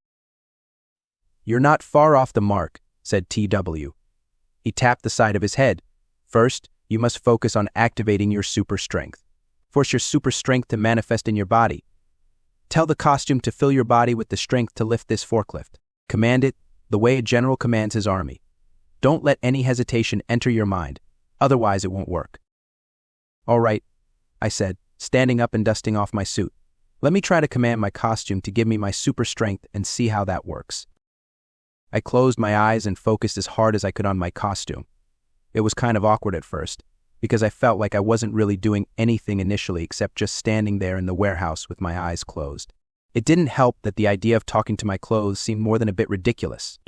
You're not far off the mark, said TW. He tapped the side of his head. First, you must focus on activating your super strength. Force your super strength to manifest in your body. Tell the costume to fill your body with the strength to lift this forklift. Command it the way a general commands his army. Don't let any hesitation enter your mind, otherwise it won't work. All right, I said, standing up and dusting off my suit. Let me try to command my costume to give me my super strength and see how that works. I closed my eyes and focused as hard as I could on my costume. It was kind of awkward at first, because I felt like I wasn't really doing anything initially except just standing there in the warehouse with my eyes closed. It didn't help that the idea of talking to my clothes seemed more than a bit ridiculous.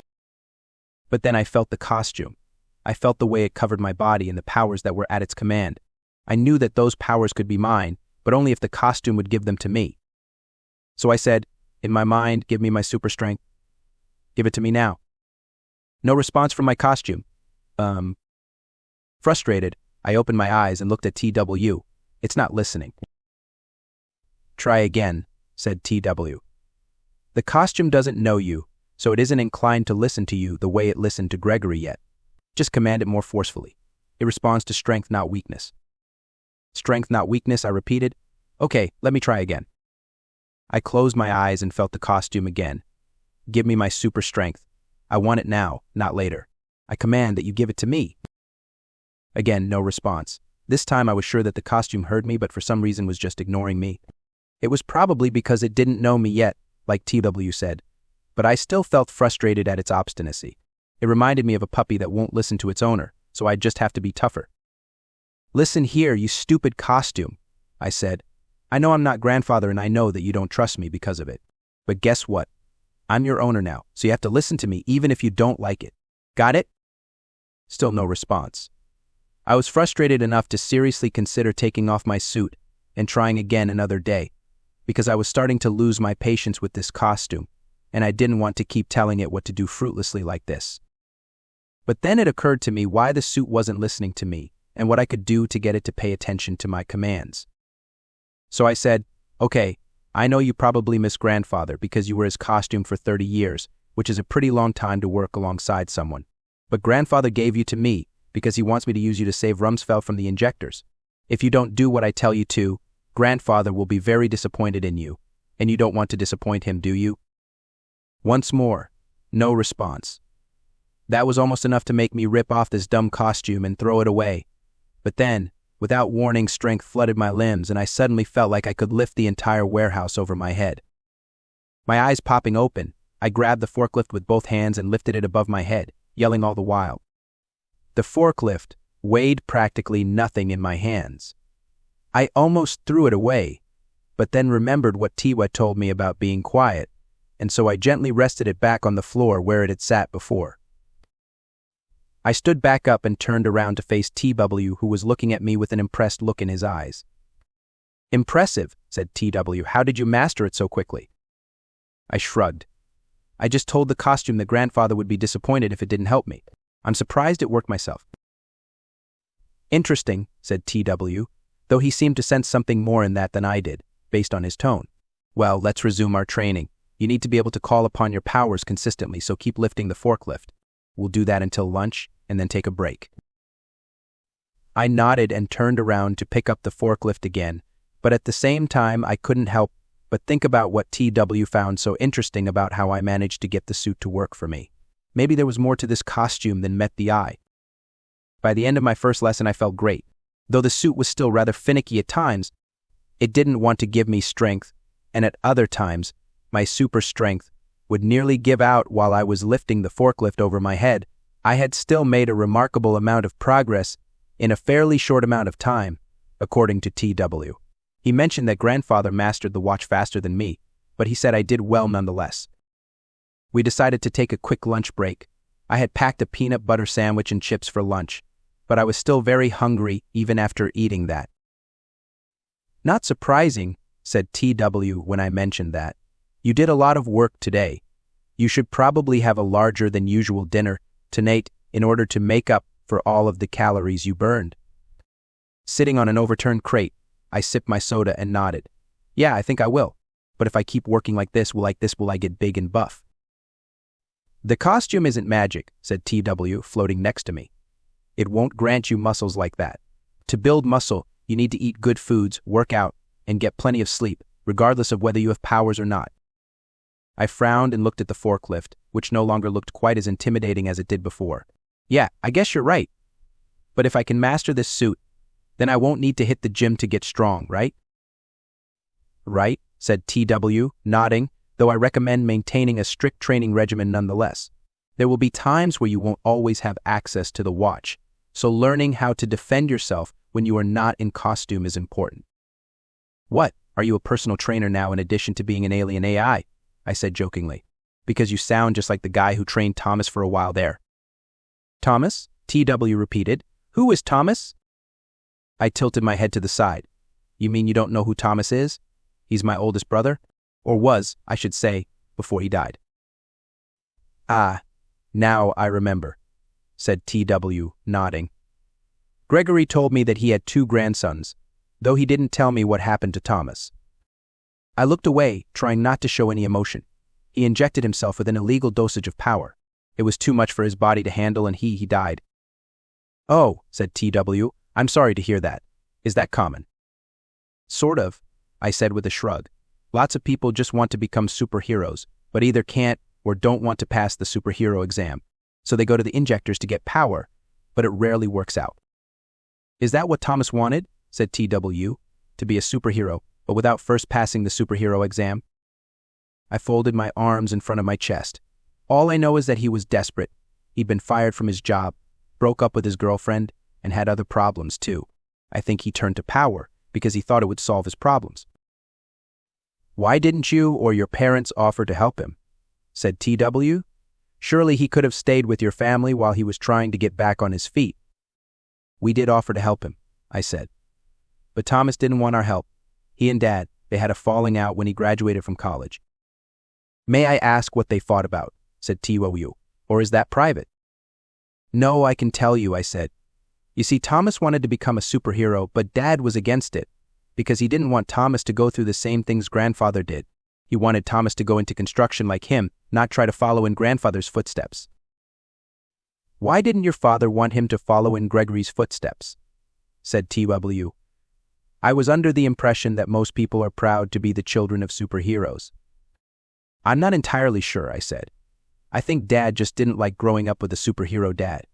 But then I felt the costume. I felt the way it covered my body and the powers that were at its command. I knew that those powers could be mine, but only if the costume would give them to me. So I said, in my mind, give me my super strength. Give it to me now. No response from my costume. Frustrated, I opened my eyes and looked at TW. It's not listening. Try again, said TW. The costume doesn't know you, so it isn't inclined to listen to you the way it listened to Gregory yet. Just command it more forcefully. It responds to strength, not weakness. Strength, not weakness, I repeated. Okay, let me try again. I closed my eyes and felt the costume again. Give me my super strength. I want it now, not later. I command that you give it to me. Again, no response. This time I was sure that the costume heard me, but for some reason was just ignoring me. It was probably because it didn't know me yet, like TW said, but I still felt frustrated at its obstinacy. It reminded me of a puppy that won't listen to its owner, so I'd just have to be tougher. Listen here, you stupid costume, I said. I know I'm not grandfather and I know that you don't trust me because of it. But guess what? I'm your owner now, so you have to listen to me even if you don't like it. Got it? Still no response. I was frustrated enough to seriously consider taking off my suit and trying again another day, because I was starting to lose my patience with this costume, and I didn't want to keep telling it what to do fruitlessly like this. But then it occurred to me why the suit wasn't listening to me, and what I could do to get it to pay attention to my commands. So I said, okay, I know you probably miss grandfather because you were his costume for 30 years, which is a pretty long time to work alongside someone. But grandfather gave you to me because he wants me to use you to save Rumsfeld from the Injectors. If you don't do what I tell you to, grandfather will be very disappointed in you, and you don't want to disappoint him, do you? Once more, no response. That was almost enough to make me rip off this dumb costume and throw it away. But then, without warning, strength flooded my limbs, and I suddenly felt like I could lift the entire warehouse over my head. My eyes popping open, I grabbed the forklift with both hands and lifted it above my head, yelling all the while. The forklift weighed practically nothing in my hands. I almost threw it away, but then remembered what Tiwa told me about being quiet, and so I gently rested it back on the floor where it had sat before. I stood back up and turned around to face TW, who was looking at me with an impressed look in his eyes. "Impressive," said TW. "How did you master it so quickly?" I shrugged. "I just told the costume that grandfather would be disappointed if it didn't help me. I'm surprised it worked myself." "Interesting," said TW, though he seemed to sense something more in that than I did, based on his tone. "Well, let's resume our training. You need to be able to call upon your powers consistently, so keep lifting the forklift. We'll do that until lunch, and then take a break." I nodded and turned around to pick up the forklift again, but at the same time I couldn't help but think about what TW found so interesting about how I managed to get the suit to work for me. Maybe there was more to this costume than met the eye. By the end of my first lesson I felt great. Though the suit was still rather finicky at times, it didn't want to give me strength, and at other times, my super strength would nearly give out while I was lifting the forklift over my head. I had still made a remarkable amount of progress in a fairly short amount of time, according to TW. He mentioned that grandfather mastered the watch faster than me, but he said I did well nonetheless. We decided to take a quick lunch break. I had packed a peanut butter sandwich and chips for lunch, but I was still very hungry even after eating that. "Not surprising," said TW when I mentioned that. "You did a lot of work today. You should probably have a larger than usual dinner tonight in order to make up for all of the calories you burned." Sitting on an overturned crate, I sipped my soda and nodded. "Yeah, I think I will. But if I keep working like this, will I get big and buff?" "The costume isn't magic," said TW, floating next to me. "It won't grant you muscles like that. To build muscle, you need to eat good foods, work out, and get plenty of sleep, regardless of whether you have powers or not." I frowned and looked at the forklift, which no longer looked quite as intimidating as it did before. "Yeah, I guess you're right. But if I can master this suit, then I won't need to hit the gym to get strong, right?" "Right," said TW, nodding, though I recommend maintaining a strict training regimen nonetheless. There will be times where you won't always have access to the watch, so learning how to defend yourself when you are not in costume is important. "What, are you a personal trainer now in addition to being an alien AI?" I said jokingly, "because you sound just like the guy who trained Thomas for a while there." "Thomas?" TW repeated. "Who is Thomas?" I tilted my head to the side. "You mean you don't know who Thomas is? He's my oldest brother. Or was, I should say, before he died." "Ah, now I remember," said TW, nodding. "Gregory told me that he had 2 grandsons, though he didn't tell me what happened to Thomas." I looked away, trying not to show any emotion. He injected himself with an illegal dosage of power. It was too much for his body to handle, and he died. "Oh," said TW, "I'm sorry to hear that. Is that common?" "Sort of," I said with a shrug. "Lots of people just want to become superheroes, but either can't or don't want to pass the superhero exam. So they go to the Injectors to get power, but it rarely works out." "Is that what Thomas wanted?" said TW, "to be a superhero, but without first passing the superhero exam?" I folded my arms in front of my chest. All I know is that he was desperate. He'd been fired from his job, broke up with his girlfriend, and had other problems too. I think he turned to power because he thought it would solve his problems. "Why didn't you or your parents offer to help him?" said TW. "Surely he could have stayed with your family while he was trying to get back on his feet." "We did offer to help him," I said. "But Thomas didn't want our help. He and Dad, they had a falling out when he graduated from college." "May I ask what they fought about?" said TW. "Or is that private?" "No, I can tell you," I said. "You see, Thomas wanted to become a superhero, but Dad was against it, because he didn't want Thomas to go through the same things grandfather did. He wanted Thomas to go into construction like him, not try to follow in grandfather's footsteps." "Why didn't your father want him to follow in Gregory's footsteps?" said TW. "I was under the impression that most people are proud to be the children of superheroes." "I'm not entirely sure," I said. "I think Dad just didn't like growing up with a superhero dad,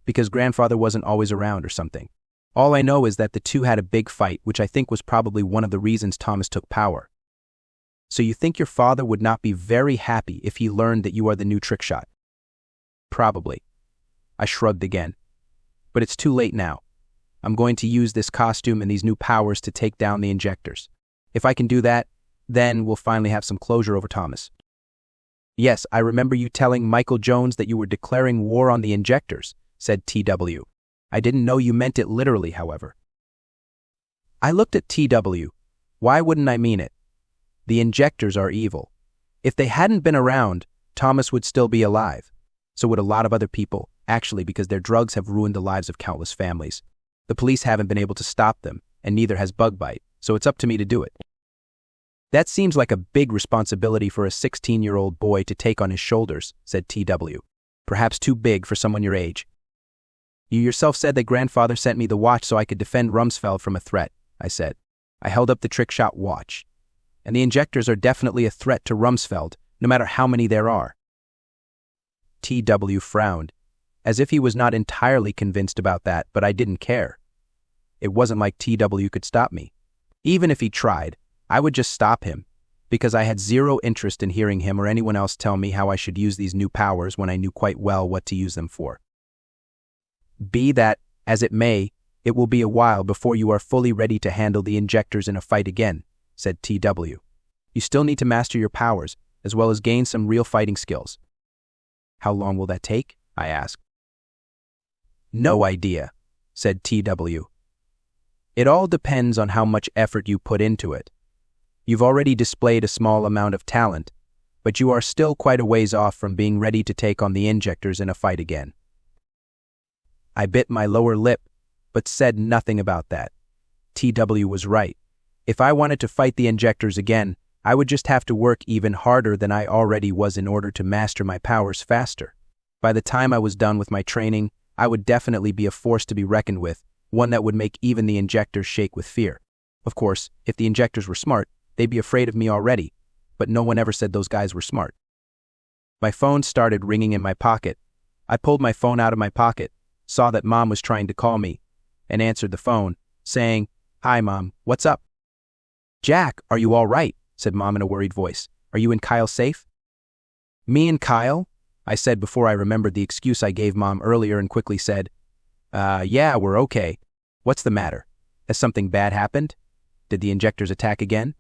because grandfather wasn't always around or something. All I know is that the two had a big fight, which I think was probably one of the reasons Thomas took power." "So you think your father would not be very happy if he learned that you are the new Trickshot?" "Probably." I shrugged again. "But it's too late now. I'm going to use this costume and these new powers to take down the Injectors. If I can do that, then we'll finally have some closure over Thomas. Yes, I remember you telling Michael Jones that you were declaring war on the Injectors, said TW. I didn't know you meant it literally, however. I looked at TW. Why wouldn't I mean it? The Injectors are evil. If they hadn't been around, Thomas would still be alive. So would a lot of other people, actually, because their drugs have ruined the lives of countless families. The police haven't been able to stop them, and neither has Bugbite, so it's up to me to do it. That seems like a big responsibility for a 16-year-old boy to take on his shoulders, said TW. Perhaps too big for someone your age. You yourself said that grandfather sent me the watch so I could defend Rumsfeld from a threat, I said. I held up the Trickshot watch. And the Injectors are definitely a threat to Rumsfeld, no matter how many there are. TW frowned, as if he was not entirely convinced about that, but I didn't care. It wasn't like TW could stop me. Even if he tried, I would just stop him, because I had zero interest in hearing him or anyone else tell me how I should use these new powers when I knew quite well what to use them for. Be that as it may, it will be a while before you are fully ready to handle the Injectors in a fight again, said TW. You still need to master your powers, as well as gain some real fighting skills. How long will that take? I asked. No idea, said TW. It all depends on how much effort you put into it. You've already displayed a small amount of talent, but you are still quite a ways off from being ready to take on the Injectors in a fight again. I bit my lower lip, but said nothing about that. TW was right. If I wanted to fight the Injectors again, I would just have to work even harder than I already was in order to master my powers faster. By the time I was done with my training, I would definitely be a force to be reckoned with, one that would make even the Injectors shake with fear. Of course, if the Injectors were smart, they'd be afraid of me already, but no one ever said those guys were smart. My phone started ringing in my pocket. I pulled my phone out of my pocket, saw that Mom was trying to call me, and answered the phone, saying, "Hi, Mom, what's up?" "Jack, are you all right?" said Mom in a worried voice. "Are you and Kyle safe?" "Me and Kyle?" I said before I remembered the excuse I gave Mom earlier and quickly said, yeah, we're okay. What's the matter? Has something bad happened? Did the Injectors attack again?"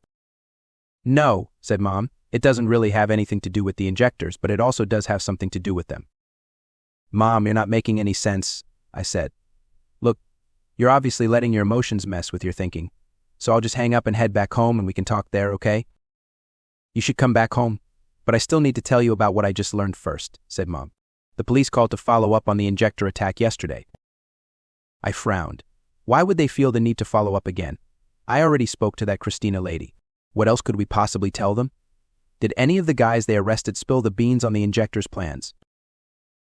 "No," said Mom. "It doesn't really have anything to do with the Injectors, but it also does have something to do with them." "Mom, you're not making any sense," I said. "Look, you're obviously letting your emotions mess with your thinking, so I'll just hang up and head back home and we can talk there, okay?" "You should come back home, but I still need to tell you about what I just learned first," said Mom. "The police called to follow up on the Injector attack yesterday." I frowned. Why would they feel the need to follow up again? I already spoke to that Christina lady. What else could we possibly tell them? Did any of the guys they arrested spill the beans on the Injectors' plans?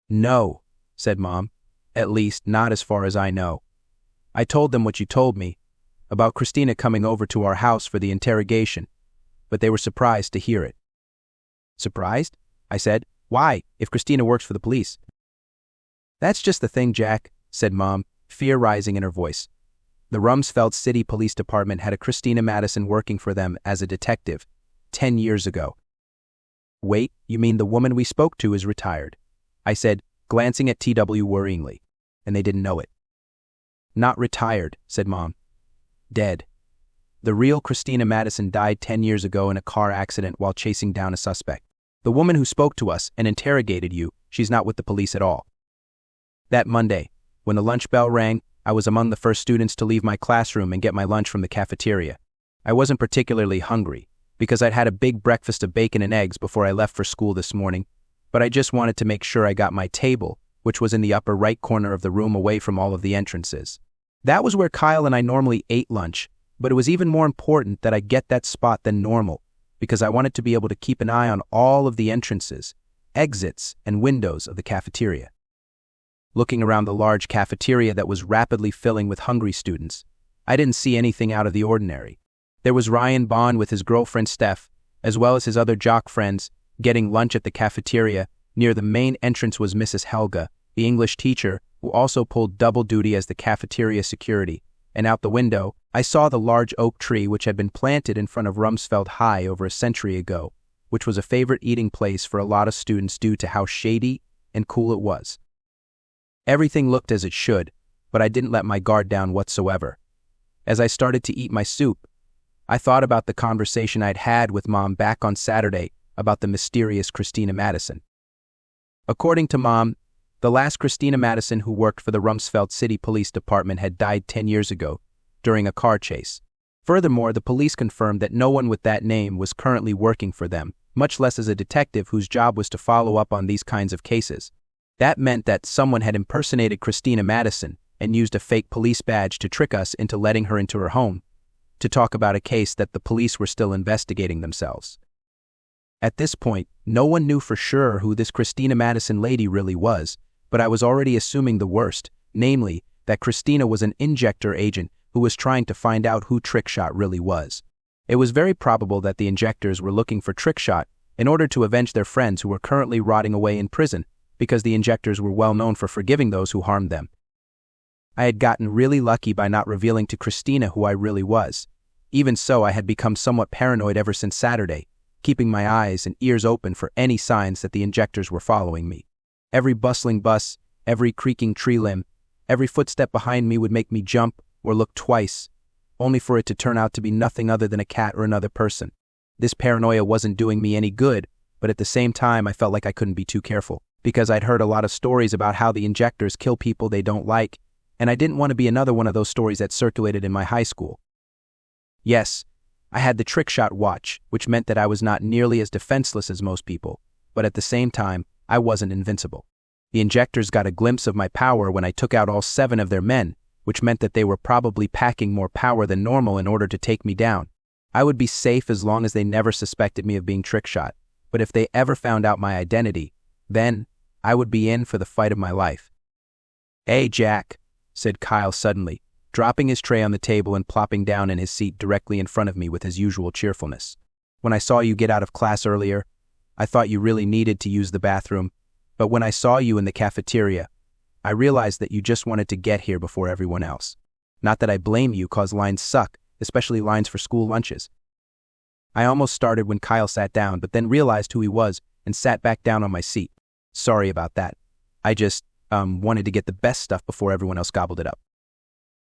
"No," said Mom. "At least, not as far as I know. I told them what you told me, about Christina coming over to our house for the interrogation, but they were surprised to hear it." "Surprised?" I said. "Why, if Christina works for the police?" "That's just the thing, Jack," said Mom, fear rising in her voice. "The Rumsfeld City Police Department had a Christina Madison working for them as a detective 10 years ago. "Wait, you mean the woman we spoke to is retired?" I said, glancing at TW worryingly, and they didn't know it. "Not retired," said Mom. "Dead. The real Christina Madison died 10 years ago in a car accident while chasing down a suspect. The woman who spoke to us and interrogated you, she's not with the police at all." That Monday, when the lunch bell rang, I was among the first students to leave my classroom and get my lunch from the cafeteria. I wasn't particularly hungry, because I'd had a big breakfast of bacon and eggs before I left for school this morning, but I just wanted to make sure I got my table, which was in the upper right corner of the room away from all of the entrances. That was where Kyle and I normally ate lunch, but it was even more important that I get that spot than normal, because I wanted to be able to keep an eye on all of the entrances, exits, and windows of the cafeteria. Looking around the large cafeteria that was rapidly filling with hungry students, I didn't see anything out of the ordinary. There was Ryan Bond with his girlfriend Steph, as well as his other jock friends, getting lunch at the cafeteria. Near the main entrance was Mrs. Helga, the English teacher, who also pulled double duty as the cafeteria security, and out the window, I saw the large oak tree which had been planted in front of Rumsfeld High over a century ago, which was a favorite eating place for a lot of students due to how shady and cool it was. Everything looked as it should, but I didn't let my guard down whatsoever. As I started to eat my soup, I thought about the conversation I'd had with Mom back on Saturday about the mysterious Christina Madison. According to Mom, the last Christina Madison who worked for the Rumsfeld City Police Department had died 10 years ago during a car chase. Furthermore, the police confirmed that no one with that name was currently working for them, much less as a detective whose job was to follow up on these kinds of cases. That meant that someone had impersonated Christina Madison and used a fake police badge to trick us into letting her into her home to talk about a case that the police were still investigating themselves. At this point, no one knew for sure who this Christina Madison lady really was, but I was already assuming the worst, namely, that Christina was an Injector agent who was trying to find out who Trickshot really was. It was very probable that the Injectors were looking for Trickshot in order to avenge their friends who were currently rotting away in prison, because the Injectors were well known for forgiving those who harmed them. I had gotten really lucky by not revealing to Christina who I really was. Even so, I had become somewhat paranoid ever since Saturday, keeping my eyes and ears open for any signs that the Injectors were following me. Every bustling bus, every creaking tree limb, every footstep behind me would make me jump or look twice, only for it to turn out to be nothing other than a cat or another person. This paranoia wasn't doing me any good, but at the same time I felt like I couldn't be too careful, because I'd heard a lot of stories about how the Injectors kill people they don't like, and I didn't want to be another one of those stories that circulated in my high school. Yes, I had the Trickshot watch, which meant that I was not nearly as defenseless as most people, but at the same time, I wasn't invincible. The Injectors got a glimpse of my power when I took out all 7 of their men, which meant that they were probably packing more power than normal in order to take me down. I would be safe as long as they never suspected me of being Trickshot, but if they ever found out my identity, then I would be in for the fight of my life. "Hey, Jack," said Kyle suddenly, dropping his tray on the table and plopping down in his seat directly in front of me with his usual cheerfulness. "When I saw you get out of class earlier, I thought you really needed to use the bathroom, but when I saw you in the cafeteria, I realized that you just wanted to get here before everyone else. Not that I blame you, cause lines suck, especially lines for school lunches." I almost started when Kyle sat down, but then realized who he was and sat back down on my seat. "Sorry about that. I just, wanted to get the best stuff before everyone else gobbled it up."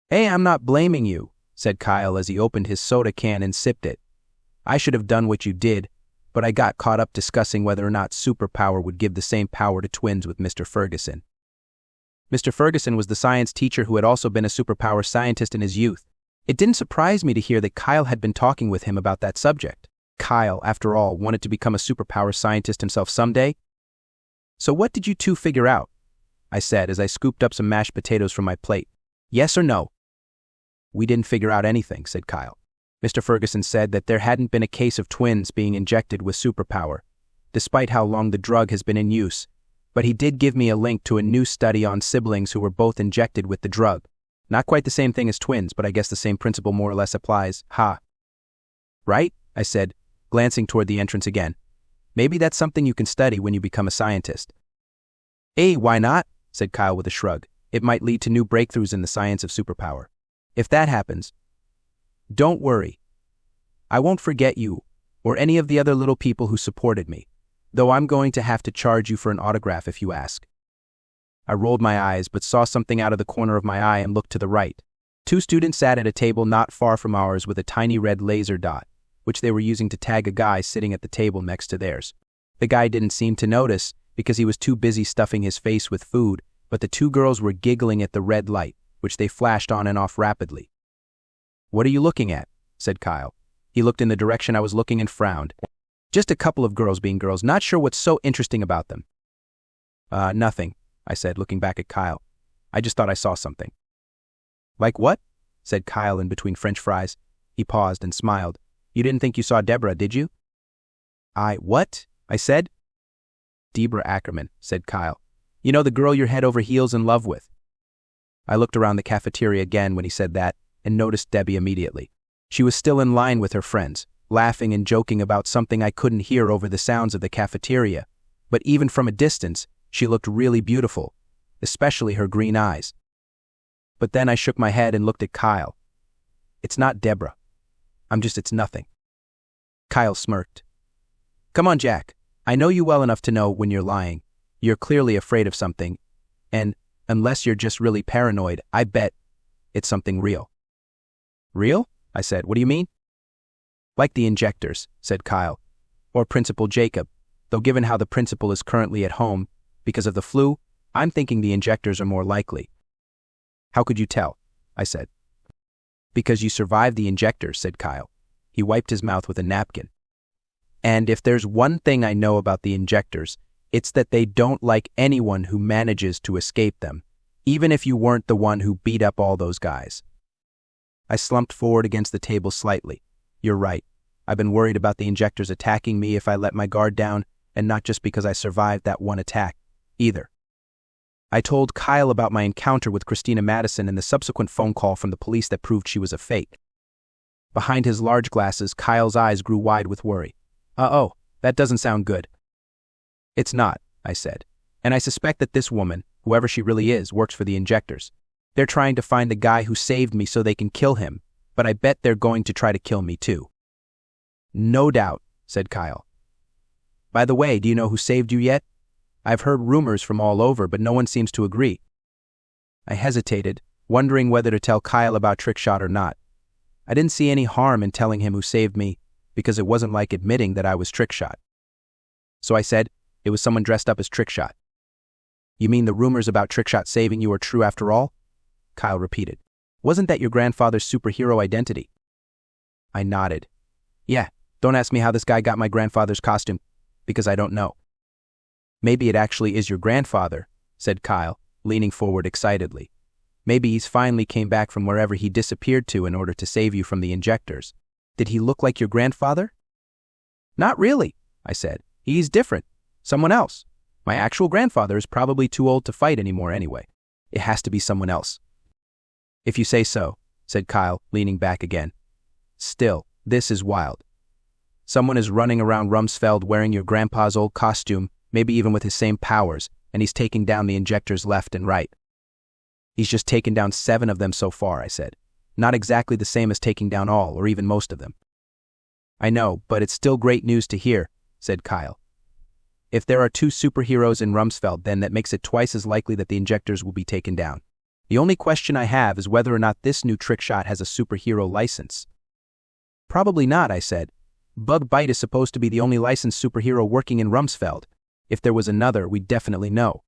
"Hey, I'm not blaming you," said Kyle as he opened his soda can and sipped it. "I should have done what you did, but I got caught up discussing whether or not superpower would give the same power to twins with Mr. Ferguson." Mr. Ferguson was the science teacher who had also been a superpower scientist in his youth. It didn't surprise me to hear that Kyle had been talking with him about that subject. Kyle, after all, wanted to become a superpower scientist himself someday. "So what did you two figure out?" I said as I scooped up some mashed potatoes from my plate. "Yes or no?" "We didn't figure out anything," said Kyle. Mr. Ferguson said that there hadn't been a case of twins being injected with superpower, despite how long the drug has been in use, but he did give me a link to a new study on siblings who were both injected with the drug. Not quite the same thing as twins, but I guess the same principle more or less applies. Ha. "Right?" I said, glancing toward the entrance again. "Maybe that's something you can study when you become a scientist." "Hey, why not?" said Kyle with a shrug. "It might lead to new breakthroughs in the science of superpower. If that happens, don't worry. I won't forget you or any of the other little people who supported me, though I'm going to have to charge you for an autograph if you ask." I rolled my eyes but saw something out of the corner of my eye and looked to the right. 2 students sat at a table not far from ours with a tiny red laser dot, which they were using to tag a guy sitting at the table next to theirs. The guy didn't seem to notice because he was too busy stuffing his face with food, but the 2 girls were giggling at the red light, which they flashed on and off rapidly. "What are you looking at?" said Kyle. He looked in the direction I was looking and frowned. "Just a couple of girls being girls, not sure what's so interesting about them." Nothing," I said, looking back at Kyle. "I just thought I saw something." "Like what?" said Kyle in between French fries. He paused and smiled. "You didn't think you saw Deborah, did you?" What?" I said. "Deborah Ackerman," said Kyle. "You know, the girl you're head over heels in love with." I looked around the cafeteria again when he said that and noticed Debbie immediately. She was still in line with her friends, laughing and joking about something I couldn't hear over the sounds of the cafeteria, but even from a distance, she looked really beautiful, especially her green eyes. But then I shook my head and looked at Kyle. "It's not Deborah. It's nothing." Kyle smirked. "Come on, Jack. I know you well enough to know when you're lying. You're clearly afraid of something, and unless you're just really paranoid, I bet it's something real." "Real?" I said. "What do you mean?" Like the Injectors, said Kyle. Or Principal Jacob, though given how the principal is currently at home, because of the flu, I'm thinking the Injectors are more likely. How could you tell? I said. Because you survived the Injectors, said Kyle. He wiped his mouth with a napkin. And if there's one thing I know about the Injectors, it's that they don't like anyone who manages to escape them, even if you weren't the one who beat up all those guys. I slumped forward against the table slightly. You're right. I've been worried about the Injectors attacking me if I let my guard down, and not just because I survived that one attack, either. I told Kyle about my encounter with Christina Madison and the subsequent phone call from the police that proved she was a fake. Behind his large glasses, Kyle's eyes grew wide with worry. Uh-oh, that doesn't sound good. It's not, I said. And I suspect that this woman, whoever she really is, works for the Injectors. They're trying to find the guy who saved me so they can kill him, but I bet they're going to try to kill me too. No doubt, said Kyle. By the way, do you know who saved you yet? I've heard rumors from all over, but no one seems to agree. I hesitated, wondering whether to tell Kyle about Trickshot or not. I didn't see any harm in telling him who saved me, because it wasn't like admitting that I was Trickshot. So I said, it was someone dressed up as Trickshot. You mean the rumors about Trickshot saving you are true after all? Kyle repeated. Wasn't that your grandfather's superhero identity? I nodded. Yeah, don't ask me how this guy got my grandfather's costume, because I don't know. Maybe it actually is your grandfather, said Kyle, leaning forward excitedly. Maybe he's finally came back from wherever he disappeared to in order to save you from the Injectors. Did he look like your grandfather? Not really, I said. He's different. Someone else. My actual grandfather is probably too old to fight anymore anyway. It has to be someone else. If you say so, said Kyle, leaning back again. Still, this is wild. Someone is running around Rumsfeld wearing your grandpa's old costume, maybe even with his same powers, and he's taking down the Injectors left and right. He's just taken down 7 of them so far, I said. Not exactly the same as taking down all, or even most of them. I know, but it's still great news to hear, said Kyle. If there are 2 superheroes in Rumsfeld, then that makes it twice as likely that the Injectors will be taken down. The only question I have is whether or not this new Trickshot has a superhero license. Probably not, I said. Bug Bite is supposed to be the only licensed superhero working in Rumsfeld. If there was another, we'd definitely know.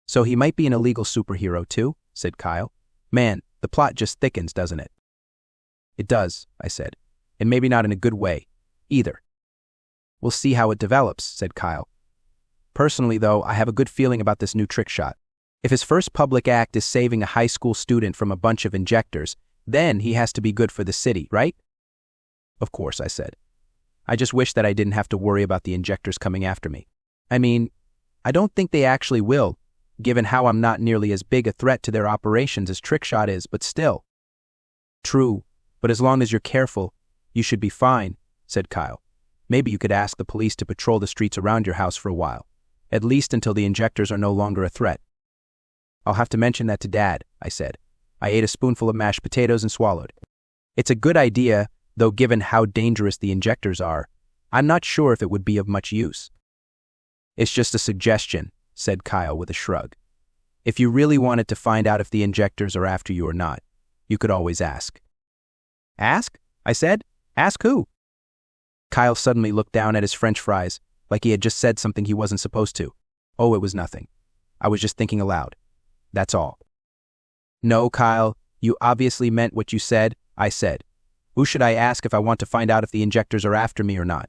So he might be an illegal superhero too, said Kyle. Man, the plot just thickens, doesn't it? It does, I said. And maybe not in a good way, either. We'll see how it develops, said Kyle. Personally, though, I have a good feeling about this new Trickshot. If his first public act is saving a high school student from a bunch of Injectors, then he has to be good for the city, right? Of course, I said. I just wish that I didn't have to worry about the Injectors coming after me. I mean, I don't think they actually will, given how I'm not nearly as big a threat to their operations as Trickshot is, but still. True, but as long as you're careful, you should be fine, said Kyle. Maybe you could ask the police to patrol the streets around your house for a while, at least until the Injectors are no longer a threat. I'll have to mention that to Dad, I said. I ate a spoonful of mashed potatoes and swallowed. It's a good idea, though given how dangerous the Injectors are, I'm not sure if it would be of much use. It's just a suggestion, said Kyle with a shrug. If you really wanted to find out if the Injectors are after you or not, you could always ask. Ask? I said. Ask who? Kyle suddenly looked down at his French fries, like he had just said something he wasn't supposed to. Oh, it was nothing. I was just thinking aloud. That's all. No, Kyle, you obviously meant what you said, I said. Who should I ask if I want to find out if the Injectors are after me or not?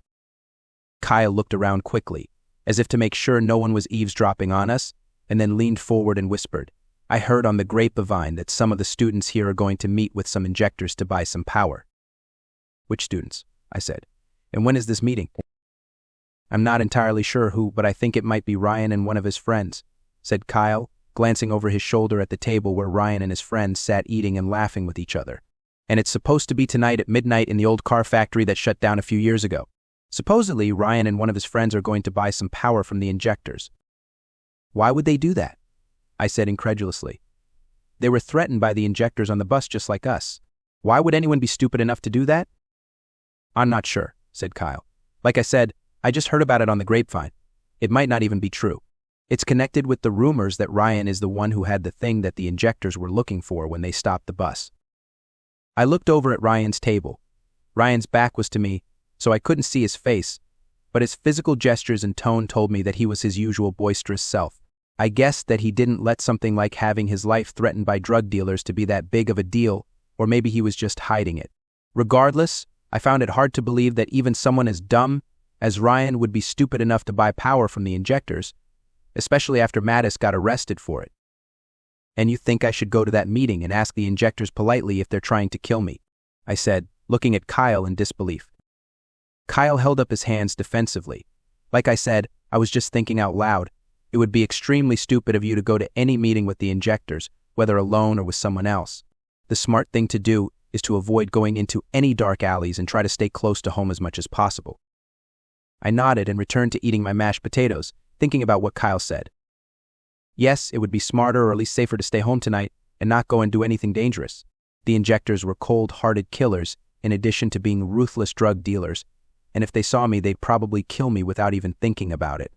Kyle looked around quickly, as if to make sure no one was eavesdropping on us, and then leaned forward and whispered, I heard on the grapevine that some of the students here are going to meet with some Injectors to buy some power. Which students? I said. And when is this meeting? I'm not entirely sure who, but I think it might be Ryan and one of his friends, said Kyle, glancing over his shoulder at the table where Ryan and his friends sat eating and laughing with each other. And it's supposed to be tonight at midnight in the old car factory that shut down a few years ago. Supposedly, Ryan and one of his friends are going to buy some power from the Injectors. Why would they do that? I said incredulously. They were threatened by the Injectors on the bus just like us. Why would anyone be stupid enough to do that? I'm not sure, said Kyle. Like I said, I just heard about it on the grapevine. It might not even be true. It's connected with the rumors that Ryan is the one who had the thing that the Injectors were looking for when they stopped the bus. I looked over at Ryan's table. Ryan's back was to me, so I couldn't see his face, but his physical gestures and tone told me that he was his usual boisterous self. I guessed that he didn't let something like having his life threatened by drug dealers to be that big of a deal, or maybe he was just hiding it. Regardless, I found it hard to believe that even someone as dumb as Ryan would be stupid enough to buy power from the Injectors, especially after Mattis got arrested for it. And you think I should go to that meeting and ask the Injectors politely if they're trying to kill me? I said, looking at Kyle in disbelief. Kyle held up his hands defensively. Like I said, I was just thinking out loud. It would be extremely stupid of you to go to any meeting with the Injectors, whether alone or with someone else. The smart thing to do is to avoid going into any dark alleys and try to stay close to home as much as possible. I nodded and returned to eating my mashed potatoes, thinking about what Kyle said. Yes, it would be smarter or at least safer to stay home tonight and not go and do anything dangerous. The Injectors were cold-hearted killers in addition to being ruthless drug dealers, and if they saw me, they'd probably kill me without even thinking about it.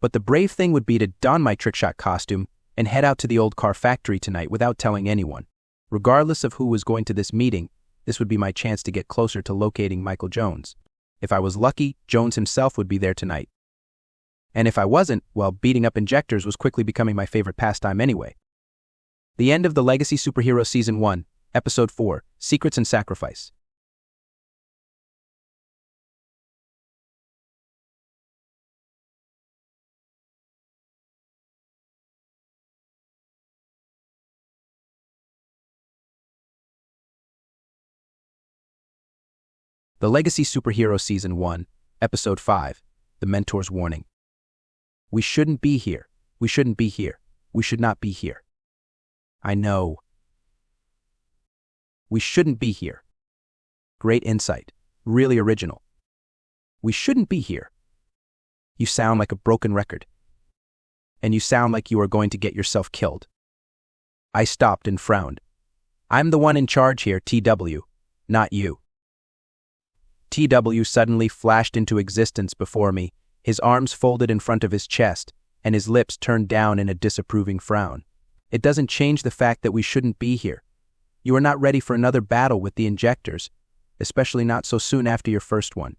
But the brave thing would be to don my Trickshot costume and head out to the old car factory tonight without telling anyone. Regardless of who was going to this meeting, this would be my chance to get closer to locating Michael Jones. If I was lucky, Jones himself would be there tonight. And if I wasn't, well, beating up Injectors was quickly becoming my favorite pastime anyway. The end of the Legacy Superhero Season 1, Episode 4, Secrets and Sacrifice. The Legacy Superhero Season 1, Episode 5, The Mentor's Warning. We shouldn't be here. We shouldn't be here. We should not be here. I know. We shouldn't be here. Great insight. Really original. We shouldn't be here. You sound like a broken record. And you sound like you are going to get yourself killed. I stopped and frowned. I'm the one in charge here, TW, not you. TW suddenly flashed into existence before me, his arms folded in front of his chest, and his lips turned down in a disapproving frown. It doesn't change the fact that we shouldn't be here. You are not ready for another battle with the Injectors, especially not so soon after your first one.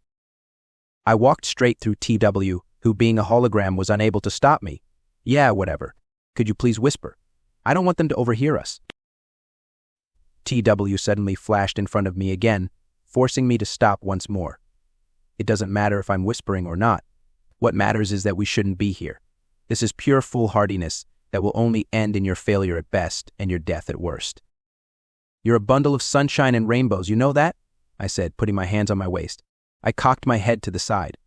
I walked straight through TW, who being a hologram was unable to stop me. Yeah, whatever. Could you please whisper? I don't want them to overhear us. TW suddenly flashed in front of me again, forcing me to stop once more. It doesn't matter if I'm whispering or not. What matters is that we shouldn't be here. This is pure foolhardiness that will only end in your failure at best and your death at worst. You're a bundle of sunshine and rainbows, you know that? I said, putting my hands on my waist. I cocked my head to the side.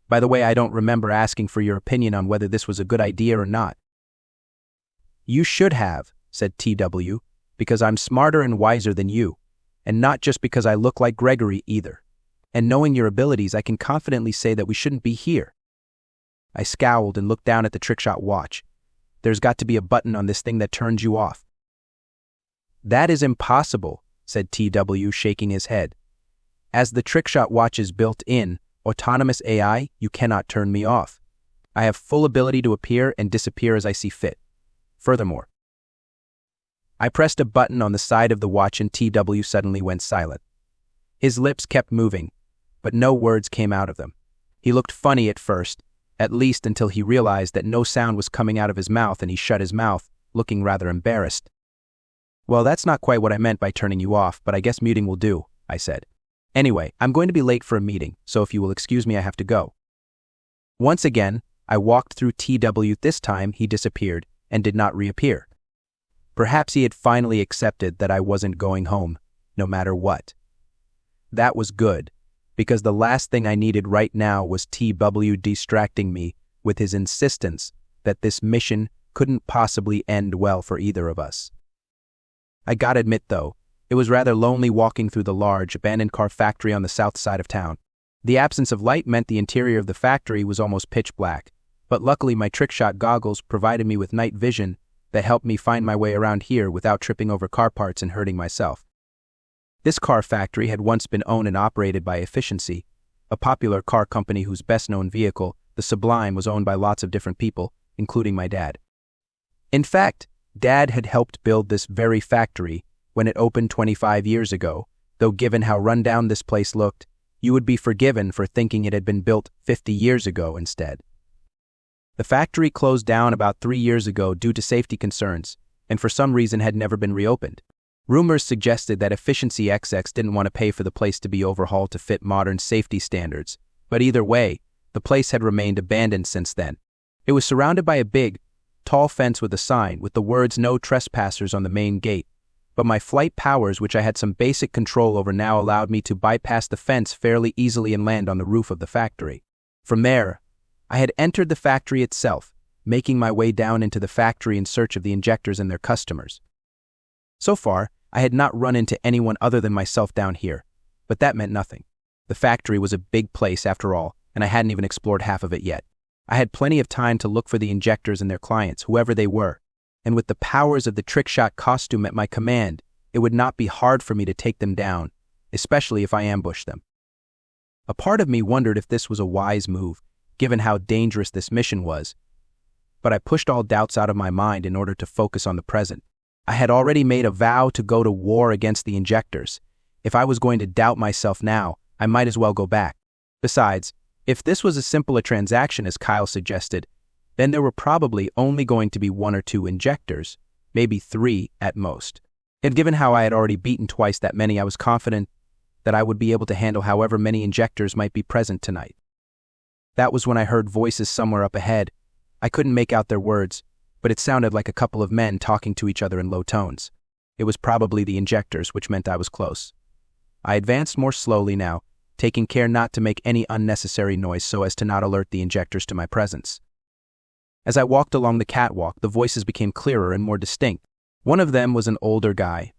By the way, I don't remember asking for your opinion on whether this was a good idea or not. You should have, said TW, because I'm smarter and wiser than you. And not just because I look like Gregory either. And knowing your abilities, I can confidently say that we shouldn't be here. I scowled and looked down at the Trickshot watch. There's got to be a button on this thing that turns you off. That is impossible, said TW, shaking his head. As the Trickshot watch's built-in, autonomous AI, you cannot turn me off. I have full ability to appear and disappear as I see fit. Furthermore, I pressed a button on the side of the watch and TW suddenly went silent. His lips kept moving, but no words came out of them. He looked funny at first, at least until he realized that no sound was coming out of his mouth and he shut his mouth, looking rather embarrassed. Well, that's not quite what I meant by turning you off, but I guess muting will do, I said. Anyway, I'm going to be late for a meeting, so if you will excuse me, I have to go. Once again, I walked through TW. This time he disappeared and did not reappear. Perhaps he had finally accepted that I wasn't going home, no matter what. That was good, because the last thing I needed right now was TW distracting me with his insistence that this mission couldn't possibly end well for either of us. I gotta admit, though, it was rather lonely walking through the large, abandoned car factory on the south side of town. The absence of light meant the interior of the factory was almost pitch black, but luckily my Trickshot goggles provided me with night vision that helped me find my way around here without tripping over car parts and hurting myself. This car factory had once been owned and operated by Efficiency, a popular car company whose best-known vehicle, the Sublime, was owned by lots of different people, including my dad. In fact, Dad had helped build this very factory when it opened 25 years ago, though given how run down this place looked, you would be forgiven for thinking it had been built 50 years ago instead. The factory closed down about 3 years ago due to safety concerns, and for some reason had never been reopened. Rumors suggested that Efficiency XX didn't want to pay for the place to be overhauled to fit modern safety standards, but either way, the place had remained abandoned since then. It was surrounded by a big, tall fence with a sign with the words "No Trespassers" on the main gate, but my flight powers, which I had some basic control over, now allowed me to bypass the fence fairly easily and land on the roof of the factory. From there, I had entered the factory itself, making my way down into the factory in search of the Injectors and their customers. So far, I had not run into anyone other than myself down here, but that meant nothing. The factory was a big place after all, and I hadn't even explored half of it yet. I had plenty of time to look for the Injectors and their clients, whoever they were, and with the powers of the Trickshot costume at my command, it would not be hard for me to take them down, especially if I ambushed them. A part of me wondered if this was a wise move, given how dangerous this mission was, but I pushed all doubts out of my mind in order to focus on the present. I had already made a vow to go to war against the Injectors. If I was going to doubt myself now, I might as well go back. Besides, if this was as simple a transaction as Kyle suggested, then there were probably only going to be 1 or 2 Injectors, maybe 3 at most. And given how I had already beaten twice that many, I was confident that I would be able to handle however many Injectors might be present tonight. That was when I heard voices somewhere up ahead. I couldn't make out their words, but it sounded like a couple of men talking to each other in low tones. It was probably the Injectors, which meant I was close. I advanced more slowly now, taking care not to make any unnecessary noise so as to not alert the Injectors to my presence. As I walked along the catwalk, the voices became clearer and more distinct. One of them was an older guy,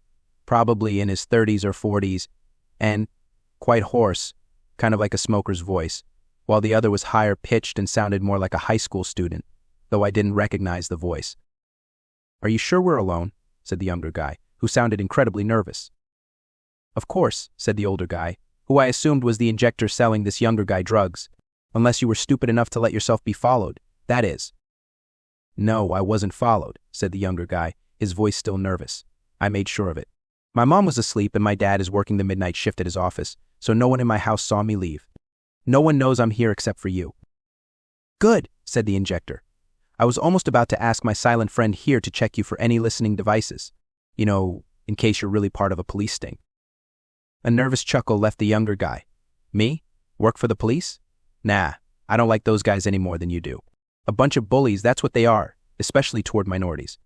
probably in his 30s or 40s, and quite hoarse, kind of like a smoker's voice, while the other was higher pitched and sounded more like a high school student, though I didn't recognize the voice. "Are you sure we're alone?" said the younger guy, who sounded incredibly nervous. "Of course," said the older guy, who I assumed was the Injector selling this younger guy drugs, "unless you were stupid enough to let yourself be followed, that is." "No, I wasn't followed," said the younger guy, his voice still nervous. I made sure of it. "My mom was asleep and my dad is working the midnight shift at his office, so no one in my house saw me leave. No one knows I'm here except for you." "Good," said the Injector. "I was almost about to ask my silent friend here to check you for any listening devices. You know, in case you're really part of a police sting." A nervous chuckle left the younger guy. "Me? Work for the police? Nah, I don't like those guys any more than you do. A bunch of bullies, that's what they are, especially toward minorities."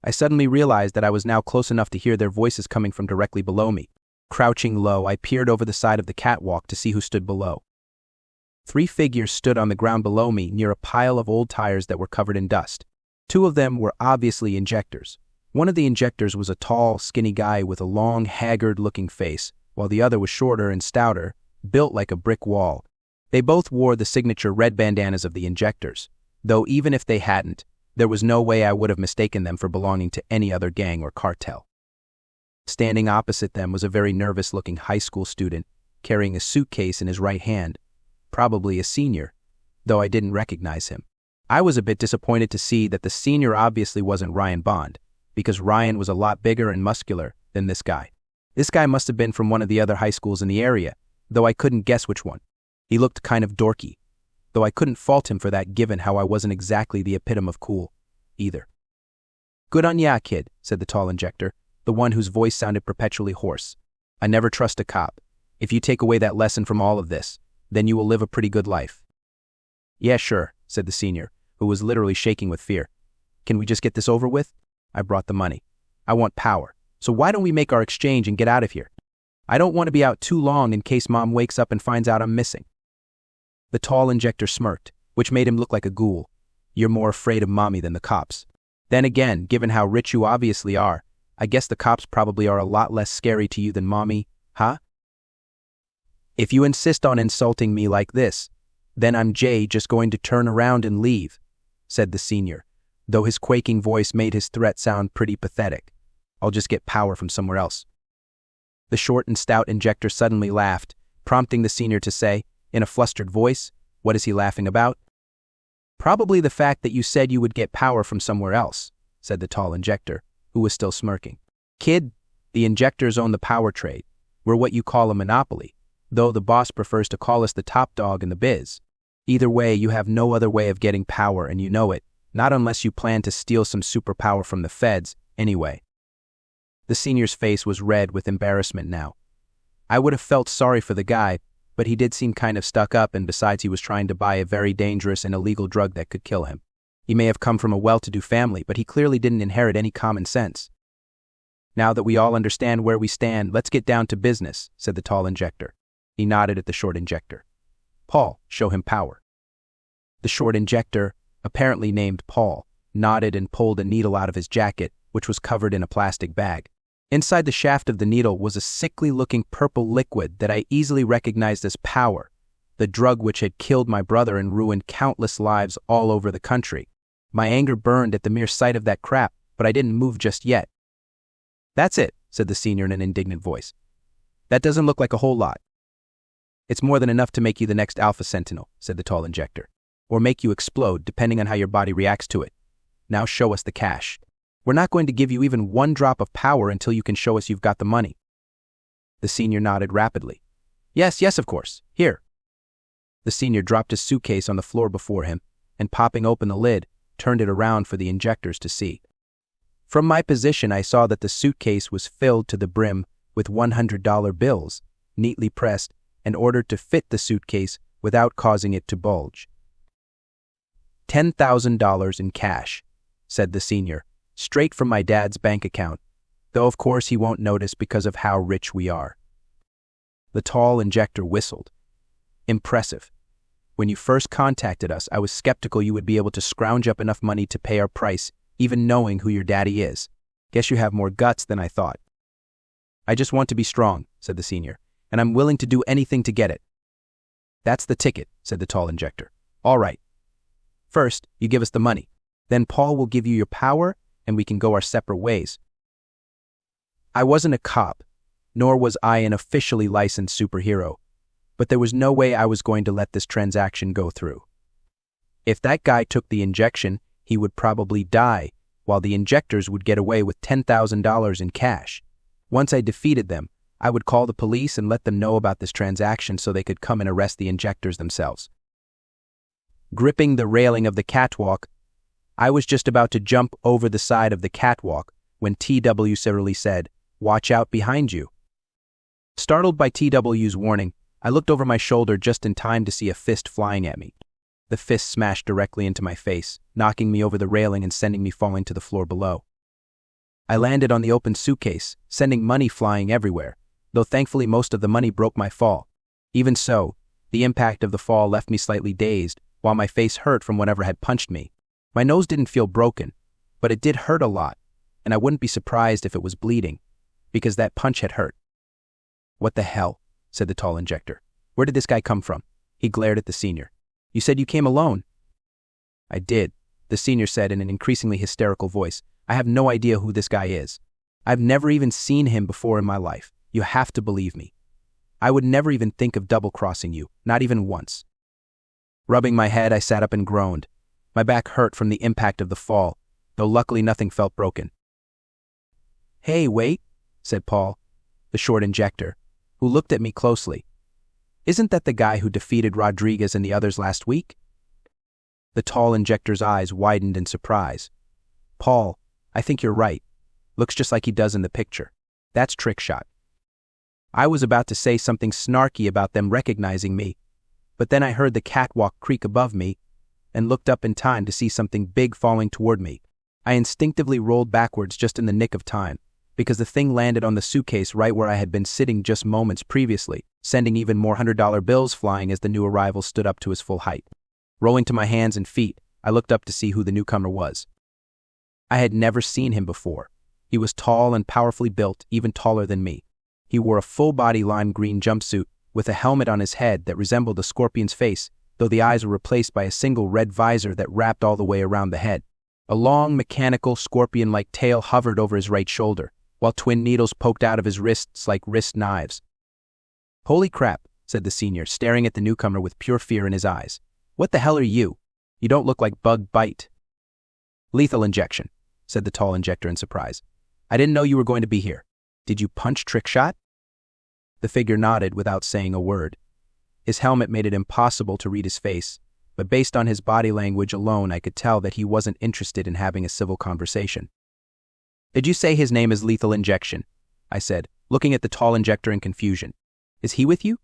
I suddenly realized that I was now close enough to hear their voices coming from directly below me. Crouching low, I peered over the side of the catwalk to see who stood below. 3 figures stood on the ground below me near a pile of old tires that were covered in dust. 2 of them were obviously Injectors. One of the Injectors was a tall, skinny guy with a long, haggard-looking face, while the other was shorter and stouter, built like a brick wall. They both wore the signature red bandanas of the Injectors, though even if they hadn't, there was no way I would have mistaken them for belonging to any other gang or cartel. Standing opposite them was a very nervous-looking high school student, carrying a suitcase in his right hand, probably a senior, though I didn't recognize him. I was a bit disappointed to see that the senior obviously wasn't Ryan Bond, because Ryan was a lot bigger and muscular than this guy. This guy must have been from one of the other high schools in the area, though I couldn't guess which one. He looked kind of dorky, though I couldn't fault him for that given how I wasn't exactly the epitome of cool, either. "Good on ya, kid," said the tall Injector, the one whose voice sounded perpetually hoarse. "I never trust a cop. If you take away that lesson from all of this, then you will live a pretty good life." "Yeah, sure," said the senior, who was literally shaking with fear. "Can we just get this over with? I brought the money. I want power. So why don't we make our exchange and get out of here? I don't want to be out too long in case Mom wakes up and finds out I'm missing." The tall Injector smirked, which made him look like a ghoul. "You're more afraid of Mommy than the cops. Then again, given how rich you obviously are, I guess the cops probably are a lot less scary to you than Mommy, huh? If you insist on insulting me like this, then I'm just going to turn around and leave," said the senior, though his quaking voice made his threat sound pretty pathetic. "I'll just get power from somewhere else." The short and stout Injector suddenly laughed, prompting the senior to say, in a flustered voice, "What is he laughing about?" "Probably the fact that you said you would get power from somewhere else," said the tall Injector, who was still smirking. "Kid, the Injectors own the power trade. We're what you call a monopoly, though the boss prefers to call us the top dog in the biz. Either way, you have no other way of getting power, and you know it, not unless you plan to steal some superpower from the feds, anyway. The senior's face was red with embarrassment now. I would have felt sorry for the guy, but he did seem kind of stuck up, and besides he was trying to buy a very dangerous and illegal drug that could kill him. He may have come from a well-to-do family, but he clearly didn't inherit any common sense. Now that we all understand where we stand, let's get down to business, said the tall Injector. He nodded at the short Injector. Paul, show him power. The short Injector, apparently named Paul, nodded and pulled a needle out of his jacket, which was covered in a plastic bag. Inside the shaft of the needle was a sickly-looking purple liquid that I easily recognized as power, the drug which had killed my brother and ruined countless lives all over the country. My anger burned at the mere sight of that crap, but I didn't move just yet. That's it, said the senior in an indignant voice. That doesn't look like a whole lot. It's more than enough to make you the next Alpha Sentinel, said the tall Injector, or make you explode depending on how your body reacts to it. Now show us the cash. We're not going to give you even one drop of power until you can show us you've got the money. The senior nodded rapidly. Yes, of course. Here. The senior dropped his suitcase on the floor before him, and popping open the lid, turned it around for the Injectors to see. From my position, I saw that the suitcase was filled to the brim with $100 bills, neatly pressed and ordered to fit the suitcase without causing it to bulge. $10,000 in cash, said the senior, straight from my dad's bank account, though of course he won't notice because of how rich we are. The tall Injector whistled. Impressive. When you first contacted us, I was skeptical you would be able to scrounge up enough money to pay our price, even knowing who your daddy is. Guess you have more guts than I thought. I just want to be strong, said the senior, and I'm willing to do anything to get it. That's the ticket, said the tall Injector. All right. First, you give us the money. Then Paul will give you your power, and we can go our separate ways. I wasn't a cop, nor was I an officially licensed superhero, but there was no way I was going to let this transaction go through. If that guy took the injection, he would probably die, while the Injectors would get away with $10,000 in cash. Once I defeated them, I would call the police and let them know about this transaction so they could come and arrest the Injectors themselves. Gripping the railing of the catwalk, I was just about to jump over the side of the catwalk when T.W. severely said, "Watch out behind you." Startled by T.W.'s warning, I looked over my shoulder just in time to see a fist flying at me. The fist smashed directly into my face, knocking me over the railing and sending me falling to the floor below. I landed on the open suitcase, sending money flying everywhere, though thankfully most of the money broke my fall. Even so, the impact of the fall left me slightly dazed, while my face hurt from whatever had punched me. My nose didn't feel broken, but it did hurt a lot, and I wouldn't be surprised if it was bleeding, because that punch had hurt. What the hell? Said the tall Injector. Where did this guy come from? He glared at the senior. You said you came alone. I did, the senior said in an increasingly hysterical voice. I have no idea who this guy is. I've never even seen him before in my life. You have to believe me. I would never even think of double-crossing you, not even once. Rubbing my head, I sat up and groaned. My back hurt from the impact of the fall, though luckily nothing felt broken. Hey, wait, said Paul, the short Injector, who looked at me closely. Isn't that the guy who defeated Rodriguez and the others last week? The tall Injector's eyes widened in surprise. Paul, I think you're right. Looks just like he does in the picture. That's Trickshot. I was about to say something snarky about them recognizing me, but then I heard the catwalk creak above me and looked up in time to see something big falling toward me. I instinctively rolled backwards just in the nick of time, because the thing landed on the suitcase right where I had been sitting just moments previously, sending even more $100 bills flying as the new arrival stood up to his full height. Rolling to my hands and feet, I looked up to see who the newcomer was. I had never seen him before. He was tall and powerfully built, even taller than me. He wore a full-body lime green jumpsuit with a helmet on his head that resembled a scorpion's face, though the eyes were replaced by a single red visor that wrapped all the way around the head. A long, mechanical, scorpion-like tail hovered over his right shoulder, while twin needles poked out of his wrists like wrist knives. Holy crap, said the senior, staring at the newcomer with pure fear in his eyes. What the hell are you? You don't look like Bug Bite. Lethal injection, said the tall Injector in surprise. I didn't know you were going to be here. Did you punch Trickshot? The figure nodded without saying a word. His helmet made it impossible to read his face, but based on his body language alone I could tell that he wasn't interested in having a civil conversation. "Did you say his name is Lethal Injection?" I said, looking at the tall Injector in confusion. "Is he with you?"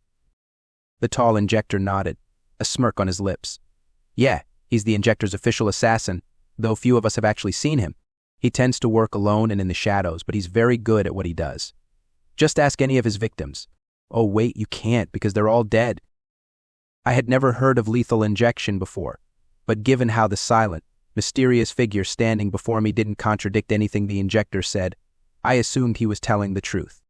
The tall Injector nodded, a smirk on his lips. "Yeah, he's the Injector's official assassin, though few of us have actually seen him. He tends to work alone and in the shadows, but he's very good at what he does. Just ask any of his victims." "Oh wait, you can't, because they're all dead." I had never heard of Lethal Injection before, but given how the silent, mysterious figure standing before me didn't contradict anything the Injector said, I assumed he was telling the truth.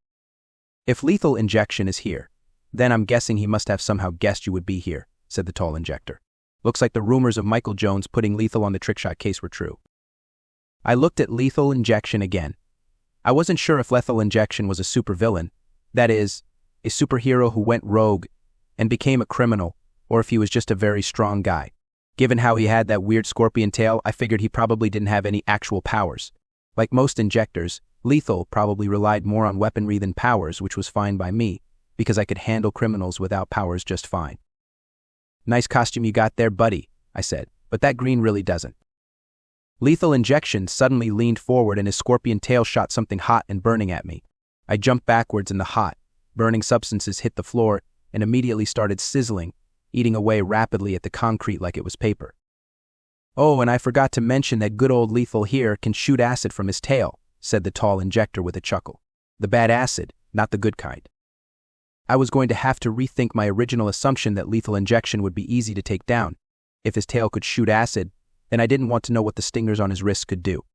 "If Lethal Injection is here, then I'm guessing he must have somehow guessed you would be here," said the tall Injector. "Looks like the rumors of Michael Jones putting Lethal on the Trickshot case were true." I looked at Lethal Injection again. I wasn't sure if Lethal Injection was a supervillain, that is, a superhero who went rogue and became a criminal, or if he was just a very strong guy. Given how he had that weird scorpion tail, I figured he probably didn't have any actual powers. Like most Injectors, Lethal probably relied more on weaponry than powers, which was fine by me, because I could handle criminals without powers just fine. "Nice costume you got there, buddy," I said, "but that green really doesn't." Lethal Injection suddenly leaned forward and his scorpion tail shot something hot and burning at me. I jumped backwards and the hot, burning substances hit the floor and immediately started sizzling, eating away rapidly at the concrete like it was paper. "Oh, and I forgot to mention that good old Lethal here can shoot acid from his tail," said the tall Injector with a chuckle. "The bad acid, not the good kind." I was going to have to rethink my original assumption that Lethal Injection would be easy to take down. If his tail could shoot acid, then I didn't want to know what the stingers on his wrists could do.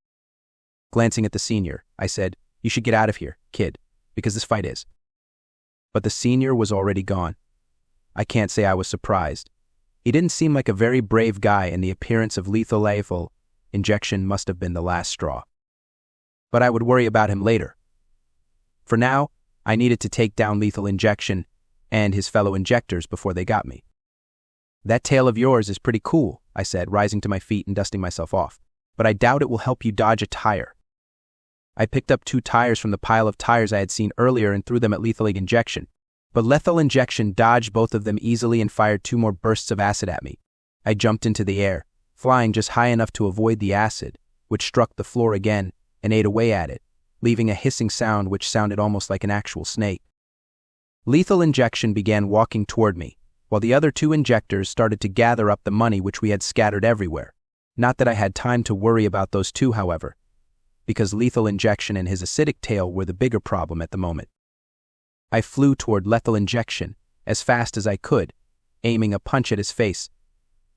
Glancing at the senior, I said, "You should get out of here, kid, because this fight is." But the senior was already gone. I can't say I was surprised. He didn't seem like a very brave guy, and the appearance of Lethal Injection must have been the last straw. But I would worry about him later. For now, I needed to take down Lethal Injection and his fellow Injectors before they got me. "That tail of yours is pretty cool," I said, rising to my feet and dusting myself off, "but I doubt it will help you dodge a tire." I picked up 2 tires from the pile of tires I had seen earlier and threw them at Lethal Injection. But Lethal Injection dodged both of them easily and fired 2 more bursts of acid at me. I jumped into the air, flying just high enough to avoid the acid, which struck the floor again and ate away at it, leaving a hissing sound which sounded almost like an actual snake. Lethal Injection began walking toward me, while the other 2 Injectors started to gather up the money which we had scattered everywhere. Not that I had time to worry about those 2, however, because Lethal Injection and his acidic tail were the bigger problem at the moment. I flew toward Lethal Injection as fast as I could, aiming a punch at his face,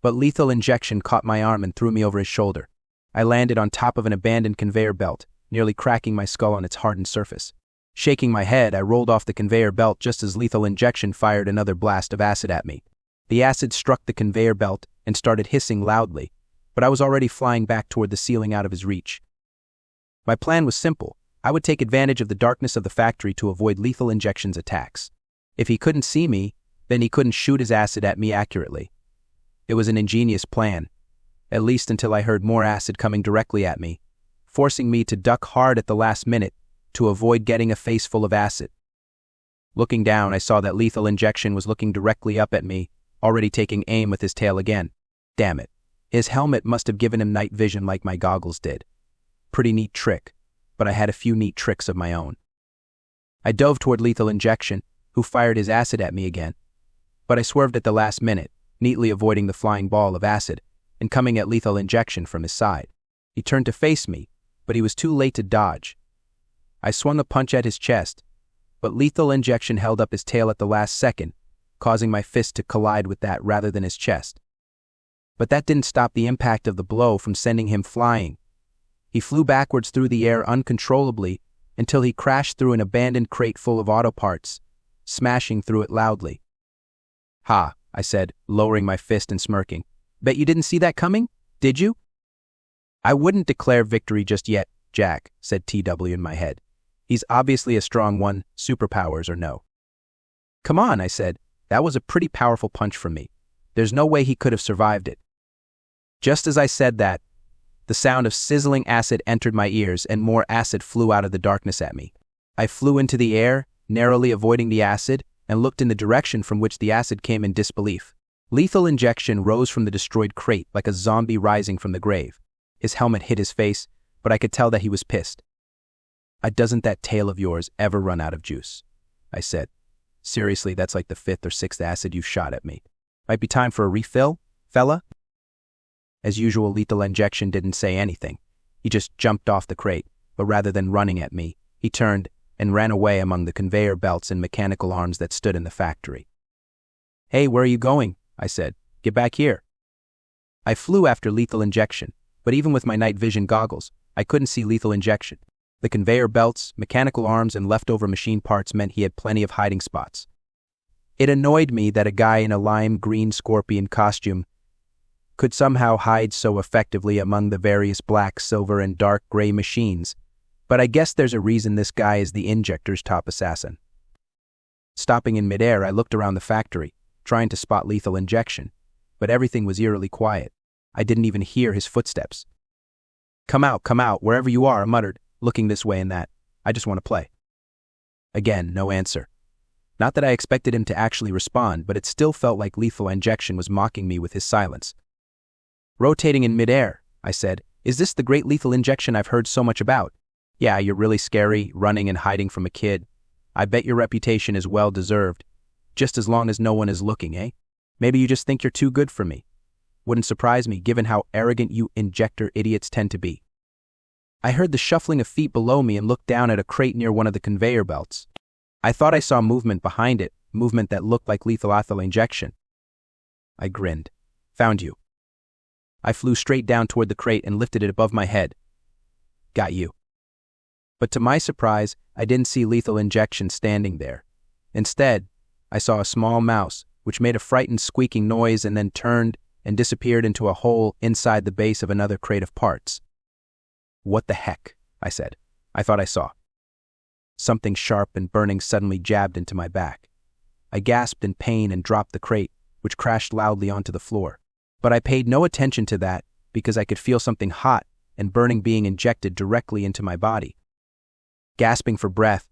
but Lethal Injection caught my arm and threw me over his shoulder. I landed on top of an abandoned conveyor belt, nearly cracking my skull on its hardened surface. Shaking my head, I rolled off the conveyor belt just as Lethal Injection fired another blast of acid at me. The acid struck the conveyor belt and started hissing loudly, but I was already flying back toward the ceiling out of his reach. My plan was simple. I would take advantage of the darkness of the factory to avoid Lethal Injection's attacks. If he couldn't see me, then he couldn't shoot his acid at me accurately. It was an ingenious plan, at least until I heard more acid coming directly at me, forcing me to duck hard at the last minute to avoid getting a face full of acid. Looking down, I saw that Lethal Injection was looking directly up at me, already taking aim with his tail again. Damn it. His helmet must have given him night vision like my goggles did. Pretty neat trick, but I had a few neat tricks of my own. I dove toward Lethal Injection, who fired his acid at me again, but I swerved at the last minute, neatly avoiding the flying ball of acid and coming at Lethal Injection from his side. He turned to face me, but he was too late to dodge. I swung a punch at his chest, but Lethal Injection held up his tail at the last second, causing my fist to collide with that rather than his chest. But that didn't stop the impact of the blow from sending him flying. He flew backwards through the air uncontrollably until he crashed through an abandoned crate full of auto parts, smashing through it loudly. "Ha," I said, lowering my fist and smirking. "Bet you didn't see that coming, did you?" "I wouldn't declare victory just yet, Jack," said TW in my head. "He's obviously a strong one, superpowers or no." "Come on," I said. "That was a pretty powerful punch from me. There's no way he could have survived it." Just as I said that, the sound of sizzling acid entered my ears and more acid flew out of the darkness at me. I flew into the air narrowly avoiding the acid, and looked in the direction from which the acid came in disbelief. Lethal Injection rose from the destroyed crate like a zombie rising from the grave. His helmet hit his face, but I could tell that he was pissed. Doesn't that tail of yours ever run out of juice?" I said. "Seriously, that's like the 5th or 6th acid you've shot at me. Might be time for a refill, fella?" As usual, Lethal Injection didn't say anything. He just jumped off the crate, but rather than running at me, he turned and ran away among the conveyor belts and mechanical arms that stood in the factory. "Hey, where are you going?" I said. "Get back here." I flew after Lethal Injection, but even with my night vision goggles, I couldn't see Lethal Injection. The conveyor belts, mechanical arms, and leftover machine parts meant he had plenty of hiding spots. It annoyed me that a guy in a lime green scorpion costume could somehow hide so effectively among the various black, silver, and dark gray machines, but I guess there's a reason this guy is the Injector's top assassin. Stopping in midair, I looked around the factory, trying to spot Lethal Injection, but everything was eerily quiet. I didn't even hear his footsteps. Come out, wherever you are," I muttered, looking this way and that. "I just want to play." Again, no answer. Not that I expected him to actually respond, but it still felt like Lethal Injection was mocking me with his silence. "Rotating in midair," I said. "Is this the great Lethal Injection I've heard so much about? Yeah, you're really scary, running and hiding from a kid. I bet your reputation is well deserved, just as long as no one is looking, eh? Maybe you just think you're too good for me. Wouldn't surprise me, given how arrogant you Injector idiots tend to be." I heard the shuffling of feet below me and looked down at a crate near one of the conveyor belts. I thought I saw movement behind it, movement that looked like Lethal Injection. I grinned. "Found you." I flew straight down toward the crate and lifted it above my head. "Got you." But to my surprise, I didn't see Lethal Injection standing there. Instead, I saw a small mouse, which made a frightened squeaking noise and then turned and disappeared into a hole inside the base of another crate of parts. "What the heck?" I said. I thought I saw. Something sharp and burning suddenly jabbed into my back. I gasped in pain and dropped the crate, which crashed loudly onto the floor. But I paid no attention to that because I could feel something hot and burning being injected directly into my body. Gasping for breath,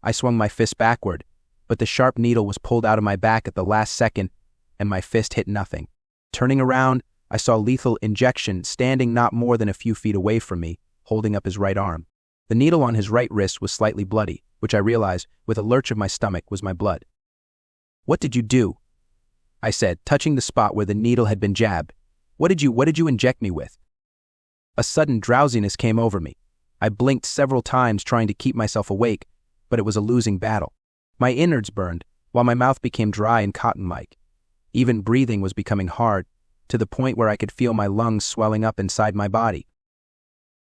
I swung my fist backward, but the sharp needle was pulled out of my back at the last second, and my fist hit nothing. Turning around, I saw Lethal Injection standing not more than a few feet away from me, holding up his right arm. The needle on his right wrist was slightly bloody, which I realized, with a lurch of my stomach, was my blood. "What did you do?" I said, touching the spot where the needle had been jabbed. What did you inject me with?" A sudden drowsiness came over me. I blinked several times trying to keep myself awake, but it was a losing battle. My innards burned, while my mouth became dry and cotton-like. Even breathing was becoming hard, to the point where I could feel my lungs swelling up inside my body.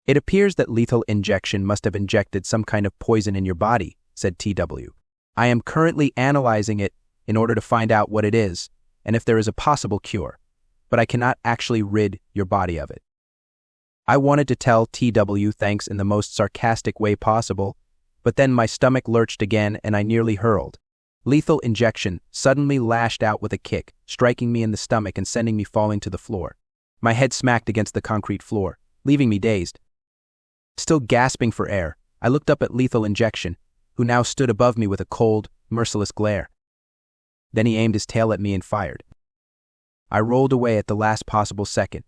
"It appears that Lethal Injection must have injected some kind of poison in your body," said TW. "I am currently analyzing it in order to find out what it is, and if there is a possible cure, but I cannot actually rid your body of it." I wanted to tell TW thanks in the most sarcastic way possible, but then my stomach lurched again and I nearly hurled. Lethal Injection suddenly lashed out with a kick, striking me in the stomach and sending me falling to the floor. My head smacked against the concrete floor, leaving me dazed. Still gasping for air, I looked up at Lethal Injection, who now stood above me with a cold, merciless glare. Then he aimed his tail at me and fired. I rolled away at the last possible second,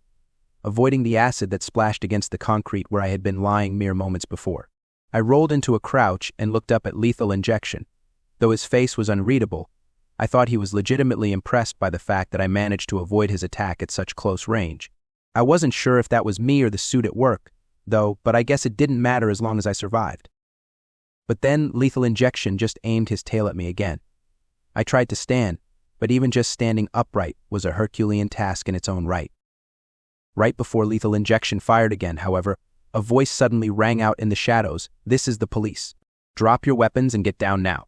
avoiding the acid that splashed against the concrete where I had been lying mere moments before. I rolled into a crouch and looked up at Lethal Injection. Though his face was unreadable, I thought he was legitimately impressed by the fact that I managed to avoid his attack at such close range. I wasn't sure if that was me or the suit at work, though, but I guess it didn't matter as long as I survived. But then Lethal Injection just aimed his tail at me again. I tried to stand, but even just standing upright was a Herculean task in its own right. Right before Lethal Injection fired again, however, a voice suddenly rang out in the shadows. "This is the police. Drop your weapons and get down now."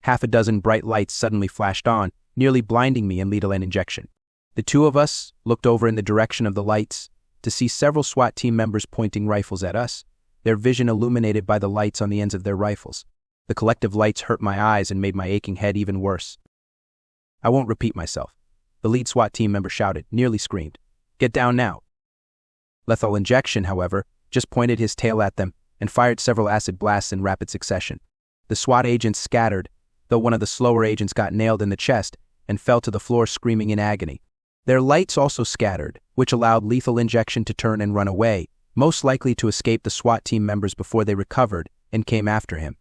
Half a dozen bright lights suddenly flashed on, nearly blinding me and Lethal Injection. The two of us looked over in the direction of the lights to see several SWAT team members pointing rifles at us, their vision illuminated by the lights on the ends of their rifles. The collective lights hurt my eyes and made my aching head even worse. "I won't repeat myself," the lead SWAT team member shouted, nearly screamed. "Get down now." Lethal Injection, however, just pointed his tail at them and fired several acid blasts in rapid succession. The The SWAT agents scattered, though one of the slower agents got nailed in the chest and fell to the floor screaming in agony. Their lights also scattered, which allowed Lethal Injection to turn and run away, most likely to escape the SWAT team members before they recovered and came after him.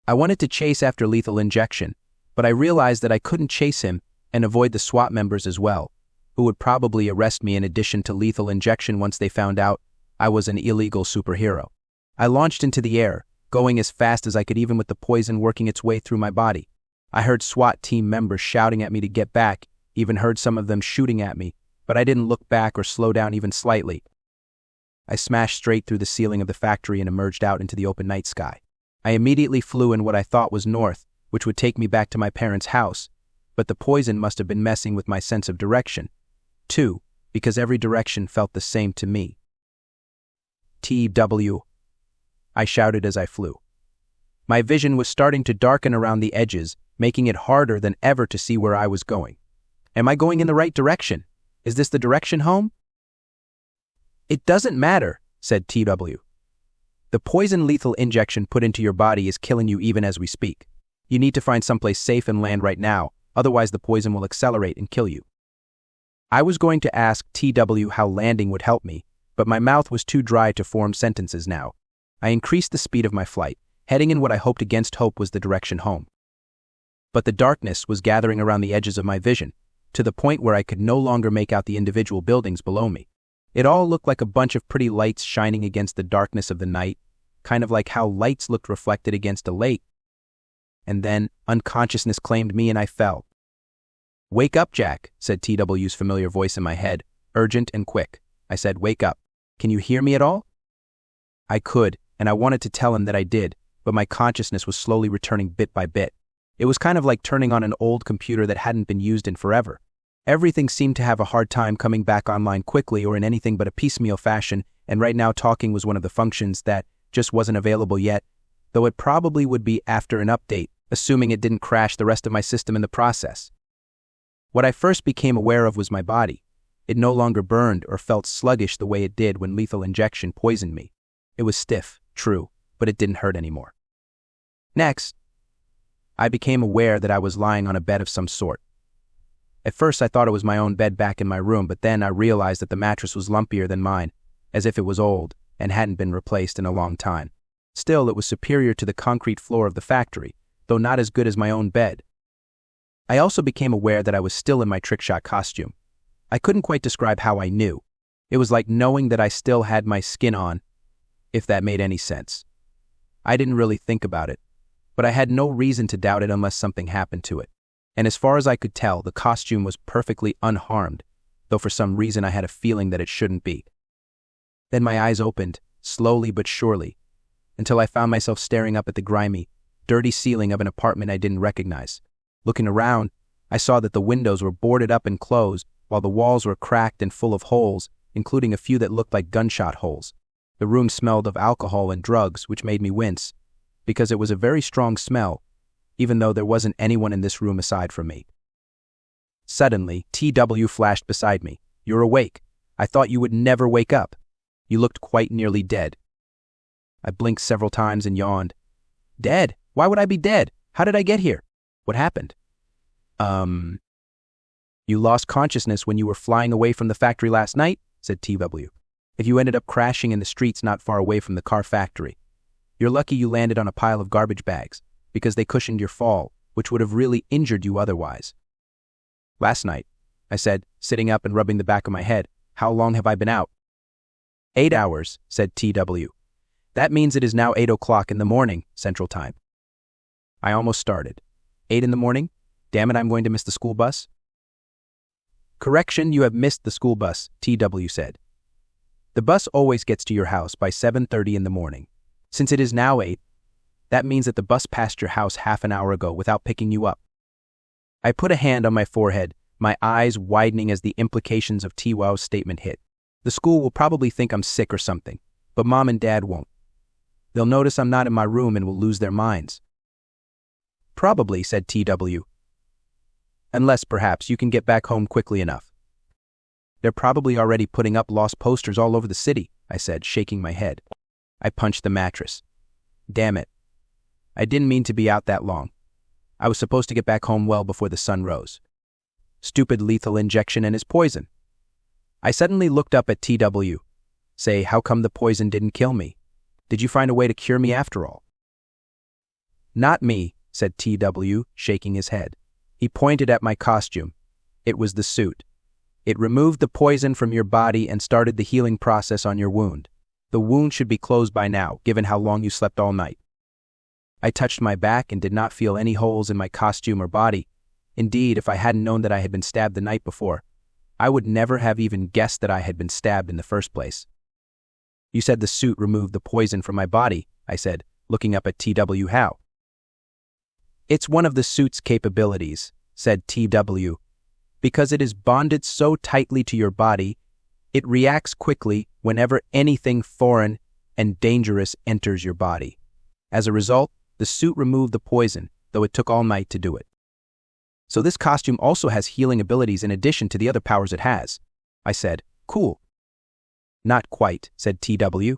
I wanted to chase after Lethal Injection, but I realized that I couldn't chase him and avoid the SWAT members as well, who would probably arrest me in addition to Lethal Injection once they found out I was an illegal superhero. I launched into the air, going as fast as I could even with the poison working its way through my body. I heard SWAT team members shouting at me to get back, even heard some of them shooting at me, but I didn't look back or slow down even slightly. I smashed straight through the ceiling of the factory and emerged out into the open night sky. I immediately flew in what I thought was north, which would take me back to my parents' house, but the poison must have been messing with my sense of direction, too, because every direction felt the same to me. TW, I shouted as I flew. My vision was starting to darken around the edges, making it harder than ever to see where I was going. Am I going in the right direction? Is this the direction home? It doesn't matter, said TW. The poison Lethal Injection put into your body is killing you even as we speak. You need to find someplace safe and land right now, otherwise the poison will accelerate and kill you. I was going to ask TW how landing would help me, but my mouth was too dry to form sentences now. I increased the speed of my flight, heading in what I hoped against hope was the direction home. But the darkness was gathering around the edges of my vision, to the point where I could no longer make out the individual buildings below me. It all looked like a bunch of pretty lights shining against the darkness of the night, kind of like how lights looked reflected against a lake. And then, unconsciousness claimed me and I fell. "Wake up, Jack," said TW's familiar voice in my head, urgent and quick. I said, "Wake up. Can you hear me at all?" I could, and I wanted to tell him that I did, but my consciousness was slowly returning bit by bit. It was kind of like turning on an old computer that hadn't been used in forever. Everything seemed to have a hard time coming back online quickly or in anything but a piecemeal fashion, and right now talking was one of the functions that just wasn't available yet, though it probably would be after an update, assuming it didn't crash the rest of my system in the process. What I first became aware of was my body. It no longer burned or felt sluggish the way it did when Lethal Injection poisoned me. It was stiff, true, but it didn't hurt anymore. Next, I became aware that I was lying on a bed of some sort. At first I thought it was my own bed back in my room, but then I realized that the mattress was lumpier than mine, as if it was old and hadn't been replaced in a long time. Still, it was superior to the concrete floor of the factory, though not as good as my own bed. I also became aware that I was still in my Trickshot costume. I couldn't quite describe how I knew. It was like knowing that I still had my skin on, if that made any sense. I didn't really think about it, but I had no reason to doubt it unless something happened to it. And as far as I could tell, the costume was perfectly unharmed, though for some reason I had a feeling that it shouldn't be. Then my eyes opened, slowly but surely, until I found myself staring up at the grimy, dirty ceiling of an apartment I didn't recognize. Looking around, I saw that the windows were boarded up and closed, while the walls were cracked and full of holes, including a few that looked like gunshot holes. The room smelled of alcohol and drugs, which made me wince, because it was a very strong smell, even though there wasn't anyone in this room aside from me. Suddenly, TW flashed beside me. "You're awake. I thought you would never wake up. You looked quite nearly dead." I blinked several times and yawned. "Dead? Why would I be dead? How did I get here? What happened?" "You lost consciousness when you were flying away from the factory last night," said TW. "If you ended up crashing in the streets not far away from the car factory. You're lucky you landed on a pile of garbage bags, because they cushioned your fall, which would have really injured you otherwise." "Last night," I said, sitting up and rubbing the back of my head. "How long have I been out?" 8 hours, said TW. "That means it is now 8 o'clock in the morning, Central Time." I almost started. 8 in the morning? Damn it, I'm going to miss the school bus. "Correction, you have missed the school bus," TW said. "The bus always gets to your house by 7:30 in the morning. Since it is now 8, that means that the bus passed your house half an hour ago without picking you up." I put a hand on my forehead, my eyes widening as the implications of TW's statement hit. The school will probably think I'm sick or something, but Mom and Dad won't. They'll notice I'm not in my room and will lose their minds. "Probably," said TW. "Unless, perhaps, you can get back home quickly enough." "They're probably already putting up lost posters all over the city," I said, shaking my head. I punched the mattress. "Damn it. I didn't mean to be out that long. I was supposed to get back home well before the sun rose. Stupid lethal injection and his poison. I suddenly looked up at TW. Say, how come the poison didn't kill me? Did you find a way to cure me after all? Not me, said TW, shaking his head. He pointed at my costume. It was the suit. It removed the poison from your body and started the healing process on your wound. The wound should be closed by now, given how long you slept all night. I touched my back and did not feel any holes in my costume or body. Indeed, if I hadn't known that I had been stabbed the night before, I would never have even guessed that I had been stabbed in the first place. You said the suit removed the poison from my body, I said, looking up at TW. How? It's one of the suit's capabilities, said TW. Because it is bonded so tightly to your body, it reacts quickly whenever anything foreign and dangerous enters your body. As a result, the suit removed the poison, though it took all night to do it. So this costume also has healing abilities in addition to the other powers it has. I said, cool. Not quite, said TW.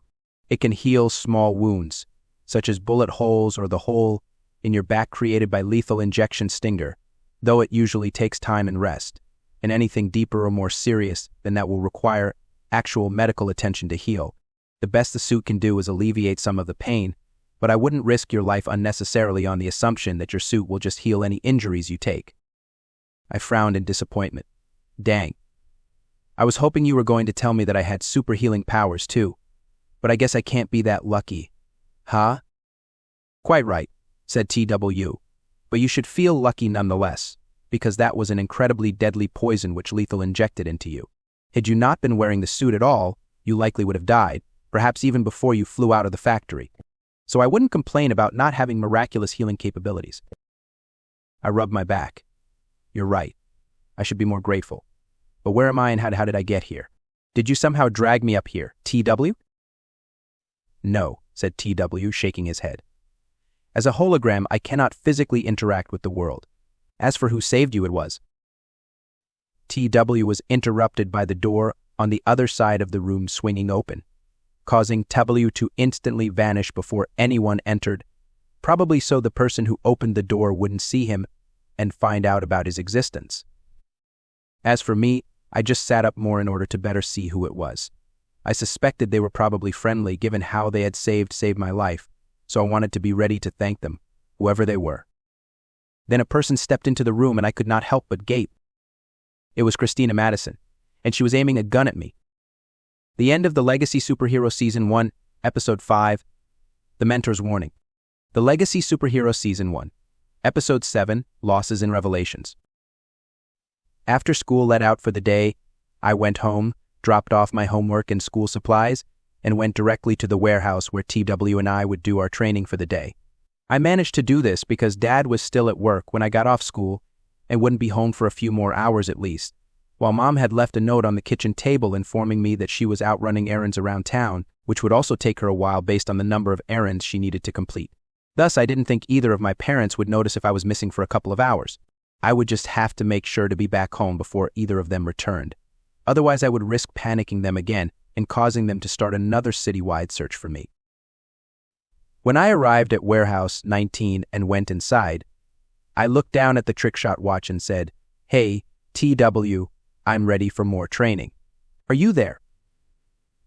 It can heal small wounds, such as bullet holes or the hole in your back created by lethal injection stinger, though it usually takes time and rest, and anything deeper or more serious than that will require actual medical attention to heal. The best the suit can do is alleviate some of the pain, but I wouldn't risk your life unnecessarily on the assumption that your suit will just heal any injuries you take. I frowned in disappointment. Dang. I was hoping you were going to tell me that I had super healing powers too, but I guess I can't be that lucky. Huh? Quite right, said TW, but you should feel lucky nonetheless, because that was an incredibly deadly poison which lethal injected into you. Had you not been wearing the suit at all, you likely would have died, perhaps even before you flew out of the factory. So I wouldn't complain about not having miraculous healing capabilities. I rubbed my back. You're right. I should be more grateful. But where am I and how did I get here? Did you somehow drag me up here, TW? No, said TW, shaking his head. As a hologram, I cannot physically interact with the world. As for who saved you, it was. TW was interrupted by the door on the other side of the room swinging open, causing TW to instantly vanish before anyone entered, probably so the person who opened the door wouldn't see him and find out about his existence. As for me, I just sat up more in order to better see who it was. I suspected they were probably friendly given how they had saved my life, so I wanted to be ready to thank them, whoever they were. Then a person stepped into the room and I could not help but gape. It was Christina Madison, and she was aiming a gun at me. The end of the Legacy Superhero Season 1, Episode 5, The Mentor's Warning. The Legacy Superhero Season 1, Episode 7, Losses and Revelations. After school let out for the day, I went home, dropped off my homework and school supplies, and went directly to the warehouse where TW and I would do our training for the day. I managed to do this because Dad was still at work when I got off school and wouldn't be home for a few more hours at least, while Mom had left a note on the kitchen table informing me that she was out running errands around town, which would also take her a while based on the number of errands she needed to complete. Thus, I didn't think either of my parents would notice if I was missing for a couple of hours. I would just have to make sure to be back home before either of them returned. Otherwise, I would risk panicking them again and causing them to start another citywide search for me. When I arrived at Warehouse 19 and went inside, I looked down at the Trickshot watch and said, "Hey, TW, I'm ready for more training. Are you there?"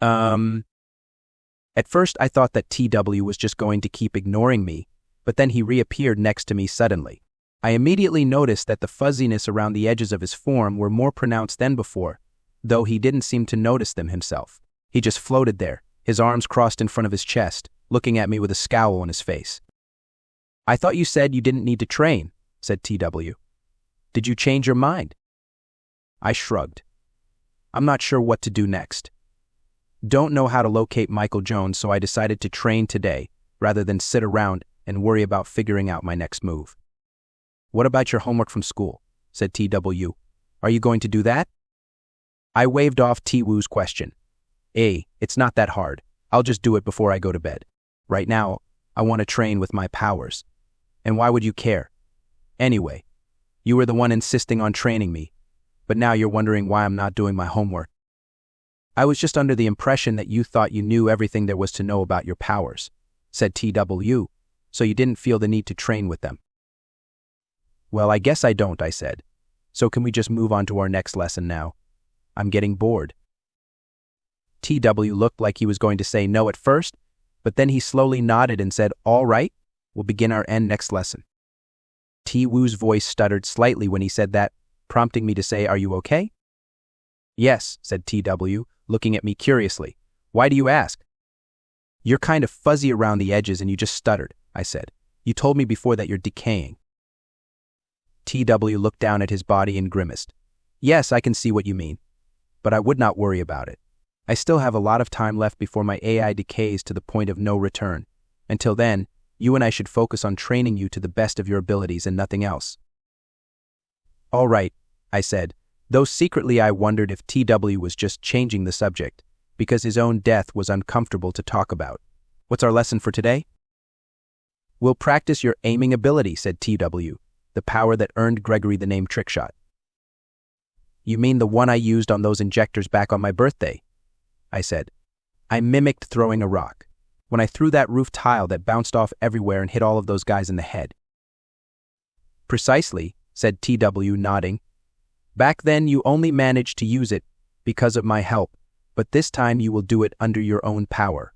At first, I thought that TW was just going to keep ignoring me, but then he reappeared next to me suddenly. I immediately noticed that the fuzziness around the edges of his form were more pronounced than before, though he didn't seem to notice them himself. He just floated there, his arms crossed in front of his chest, looking at me with a scowl on his face. "I thought you said you didn't need to train," said TW. "Did you change your mind?" I shrugged. I'm not sure what to do next. Don't know how to locate Michael Jones, so I decided to train today, rather than sit around and worry about figuring out my next move. "What about your homework from school?" said TW. "Are you going to do that?" I waved off T-Woo's question. It's not that hard. I'll just do it before I go to bed. Right now, I want to train with my powers. And why would you care? Anyway, you were the one insisting on training me, but now you're wondering why I'm not doing my homework. I was just under the impression that you thought you knew everything there was to know about your powers, said TW, so you didn't feel the need to train with them. Well, I guess I don't, I said. So can we just move on to our next lesson now? I'm getting bored. TW looked like he was going to say no at first, but then he slowly nodded and said, all right, we'll begin our next lesson. T-Woo's voice stuttered slightly when he said that, prompting me to say, are you okay? Yes, said TW, looking at me curiously. Why do you ask? You're kind of fuzzy around the edges and you just stuttered, I said. You told me before that you're decaying. TW looked down at his body and grimaced. Yes, I can see what you mean, but I would not worry about it. I still have a lot of time left before my AI decays to the point of no return. Until then, you and I should focus on training you to the best of your abilities and nothing else. All right, I said, though secretly I wondered if TW was just changing the subject, because his own death was uncomfortable to talk about. What's our lesson for today? We'll practice your aiming ability, said TW, the power that earned Gregory the name Trickshot. You mean the one I used on those injectors back on my birthday? I said. I mimicked throwing a rock. When I threw that roof tile that bounced off everywhere and hit all of those guys in the head. Precisely, said TW, nodding. Back then you only managed to use it because of my help, but this time you will do it under your own power.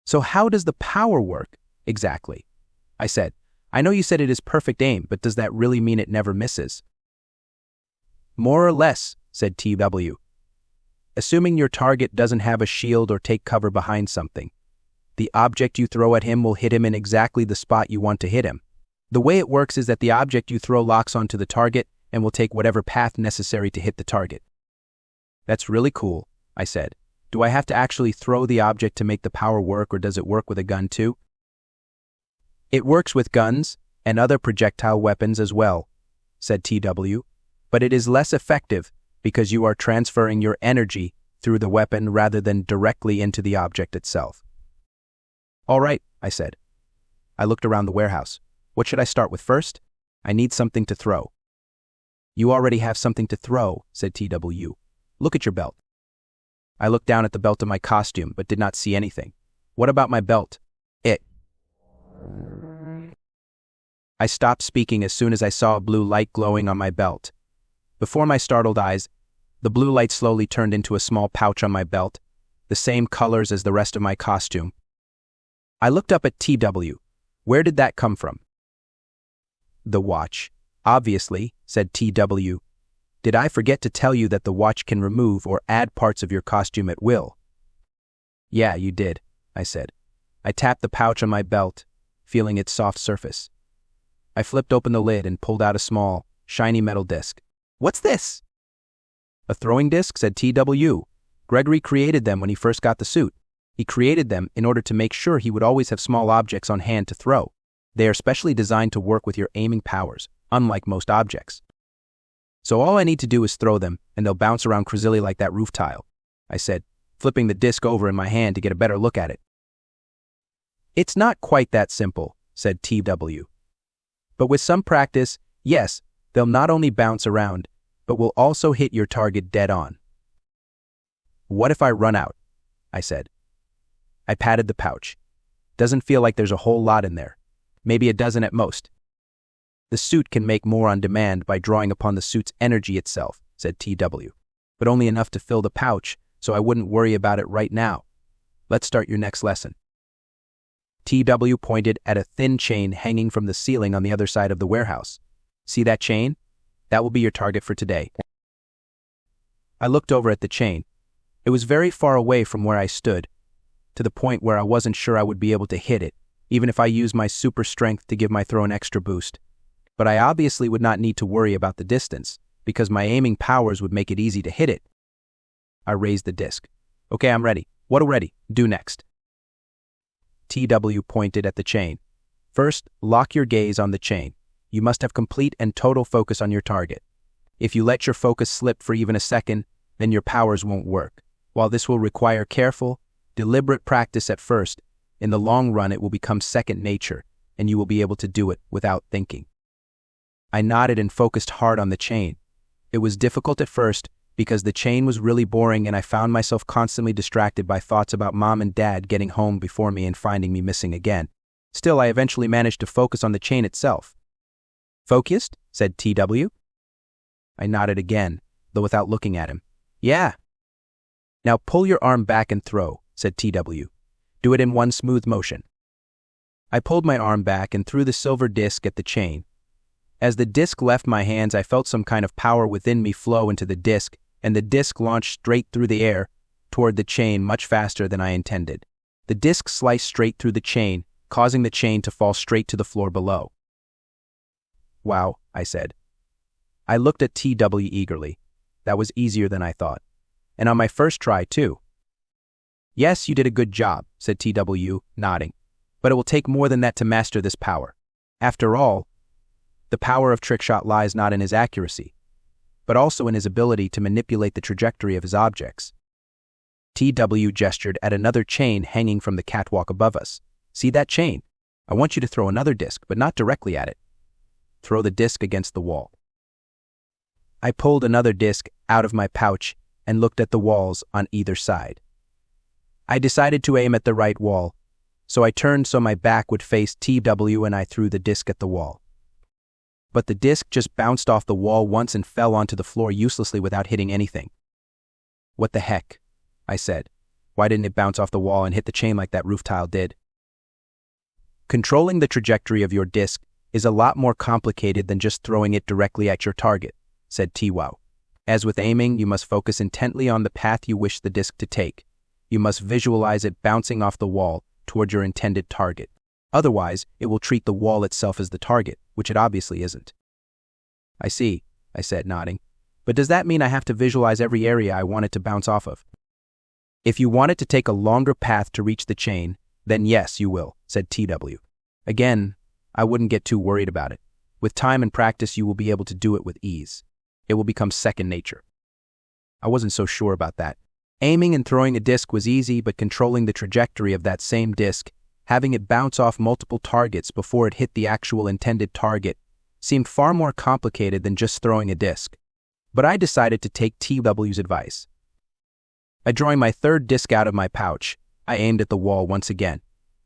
So how does the power work, exactly? I said. I know you said it is perfect aim, but does that really mean it never misses? More or less, said TW. Assuming your target doesn't have a shield or take cover behind something, the object you throw at him will hit him in exactly the spot you want to hit him. The way it works is that the object you throw locks onto the target and will take whatever path necessary to hit the target. That's really cool, I said. Do I have to actually throw the object to make the power work, or does it work with a gun too? It works with guns and other projectile weapons as well, said TW, but it is less effective because you are transferring your energy through the weapon rather than directly into the object itself. All right, I said. I looked around the warehouse. What should I start with first? I need something to throw. You already have something to throw, said TW. Look at your belt. I looked down at the belt of my costume, but did not see anything. What about my belt? I stopped speaking as soon as I saw a blue light glowing on my belt. Before my startled eyes, the blue light slowly turned into a small pouch on my belt, the same colors as the rest of my costume. I looked up at TW. Where did that come from? The watch. Obviously, said TW. Did I forget to tell you that the watch can remove or add parts of your costume at will? Yeah, you did, I said. I tapped the pouch on my belt, feeling its soft surface. I flipped open the lid and pulled out a small, shiny metal disc. What's this? A throwing disc, said TW. Gregory created them when he first got the suit. He created them in order to make sure he would always have small objects on hand to throw. They are specially designed to work with your aiming powers, unlike most objects. So all I need to do is throw them, and they'll bounce around crazily like that roof tile, I said, flipping the disc over in my hand to get a better look at it. It's not quite that simple, said TW. But with some practice, yes, they'll not only bounce around, but will also hit your target dead on. What if I run out? I said. I patted the pouch. Doesn't feel like there's a whole lot in there. Maybe a dozen at most. The suit can make more on demand by drawing upon the suit's energy itself, said TW, but only enough to fill the pouch, so I wouldn't worry about it right now. Let's start your next lesson. TW pointed at a thin chain hanging from the ceiling on the other side of the warehouse. See that chain? That will be your target for today. I looked over at the chain. It was very far away from where I stood, to the point where I wasn't sure I would be able to hit it, even if I used my super strength to give my throw an extra boost. But I obviously would not need to worry about the distance, because my aiming powers would make it easy to hit it. I raised the disc. Okay, I'm ready. What ready? Do next. TW pointed at the chain. First, lock your gaze on the chain. You must have complete and total focus on your target. If you let your focus slip for even a second, then your powers won't work. While this will require careful, deliberate practice at first, in the long run it will become second nature, and you will be able to do it without thinking. I nodded and focused hard on the chain. It was difficult at first because the chain was really boring and I found myself constantly distracted by thoughts about Mom and Dad getting home before me and finding me missing again. Still, I eventually managed to focus on the chain itself. "Focused?" said TW. I nodded again, though without looking at him. "Yeah." "Now pull your arm back and throw," said TW. "Do it in one smooth motion." I pulled my arm back and threw the silver disc at the chain. As the disc left my hands, I felt some kind of power within me flow into the disc, and the disc launched straight through the air toward the chain much faster than I intended. The disc sliced straight through the chain, causing the chain to fall straight to the floor below. "Wow," I said. I looked at TW eagerly. That was easier than I thought. And on my first try, too. "Yes, you did a good job," said TW, nodding. "But it will take more than that to master this power. After all, the power of Trickshot lies not in his accuracy, but also in his ability to manipulate the trajectory of his objects." TW gestured at another chain hanging from the catwalk above us. "See that chain? I want you to throw another disc, but not directly at it. Throw the disc against the wall." I pulled another disc out of my pouch and looked at the walls on either side. I decided to aim at the right wall, so I turned so my back would face TW and I threw the disc at the wall. But the disc just bounced off the wall once and fell onto the floor uselessly without hitting anything. "What the heck?" I said. "Why didn't it bounce off the wall and hit the chain like that roof tile did?" "Controlling the trajectory of your disc is a lot more complicated than just throwing it directly at your target," said TW. "As with aiming, you must focus intently on the path you wish the disc to take. You must visualize it bouncing off the wall toward your intended target. Otherwise, it will treat the wall itself as the target, which it obviously isn't." "I see," I said, nodding. "But does that mean I have to visualize every area I want it to bounce off of?" "If you want it to take a longer path to reach the chain, then yes, you will," said TW. "Again, I wouldn't get too worried about it. With time and practice, you will be able to do it with ease. It will become second nature." I wasn't so sure about that. Aiming and throwing a disc was easy, but controlling the trajectory of that same disc, having it bounce off multiple targets before it hit the actual intended target, seemed far more complicated than just throwing a disc. But I decided to take TW's advice. By drawing my third disc out of my pouch, I aimed at the wall once again.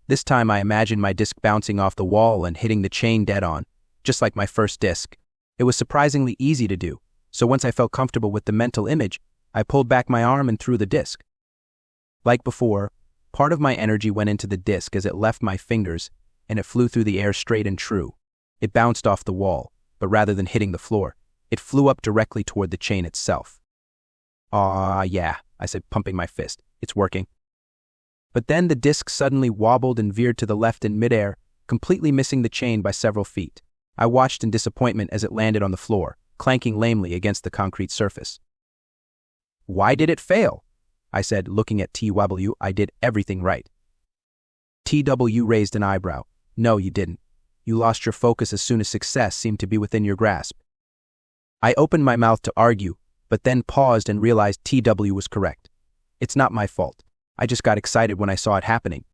This time I imagined my disc bouncing off the wall and hitting the chain dead on, just like my first disc. It was surprisingly easy to do, so once I felt comfortable with the mental image, I pulled back my arm and threw the disc. Like before, part of my energy went into the disc as it left my fingers, and it flew through the air straight and true. It bounced off the wall, but rather than hitting the floor, it flew up directly toward the chain itself. Yeah," I said, pumping my fist. "It's working." But then the disc suddenly wobbled and veered to the left in midair, completely missing the chain by several feet. I watched in disappointment as it landed on the floor, clanking lamely against the concrete surface. "Why did it fail?" I said, looking at TW. "I did everything right." TW raised an eyebrow. "No, you didn't. You lost your focus as soon as success seemed to be within your grasp." I opened my mouth to argue, but then paused and realized TW was correct. It's not my fault. I just got excited when I saw it happening.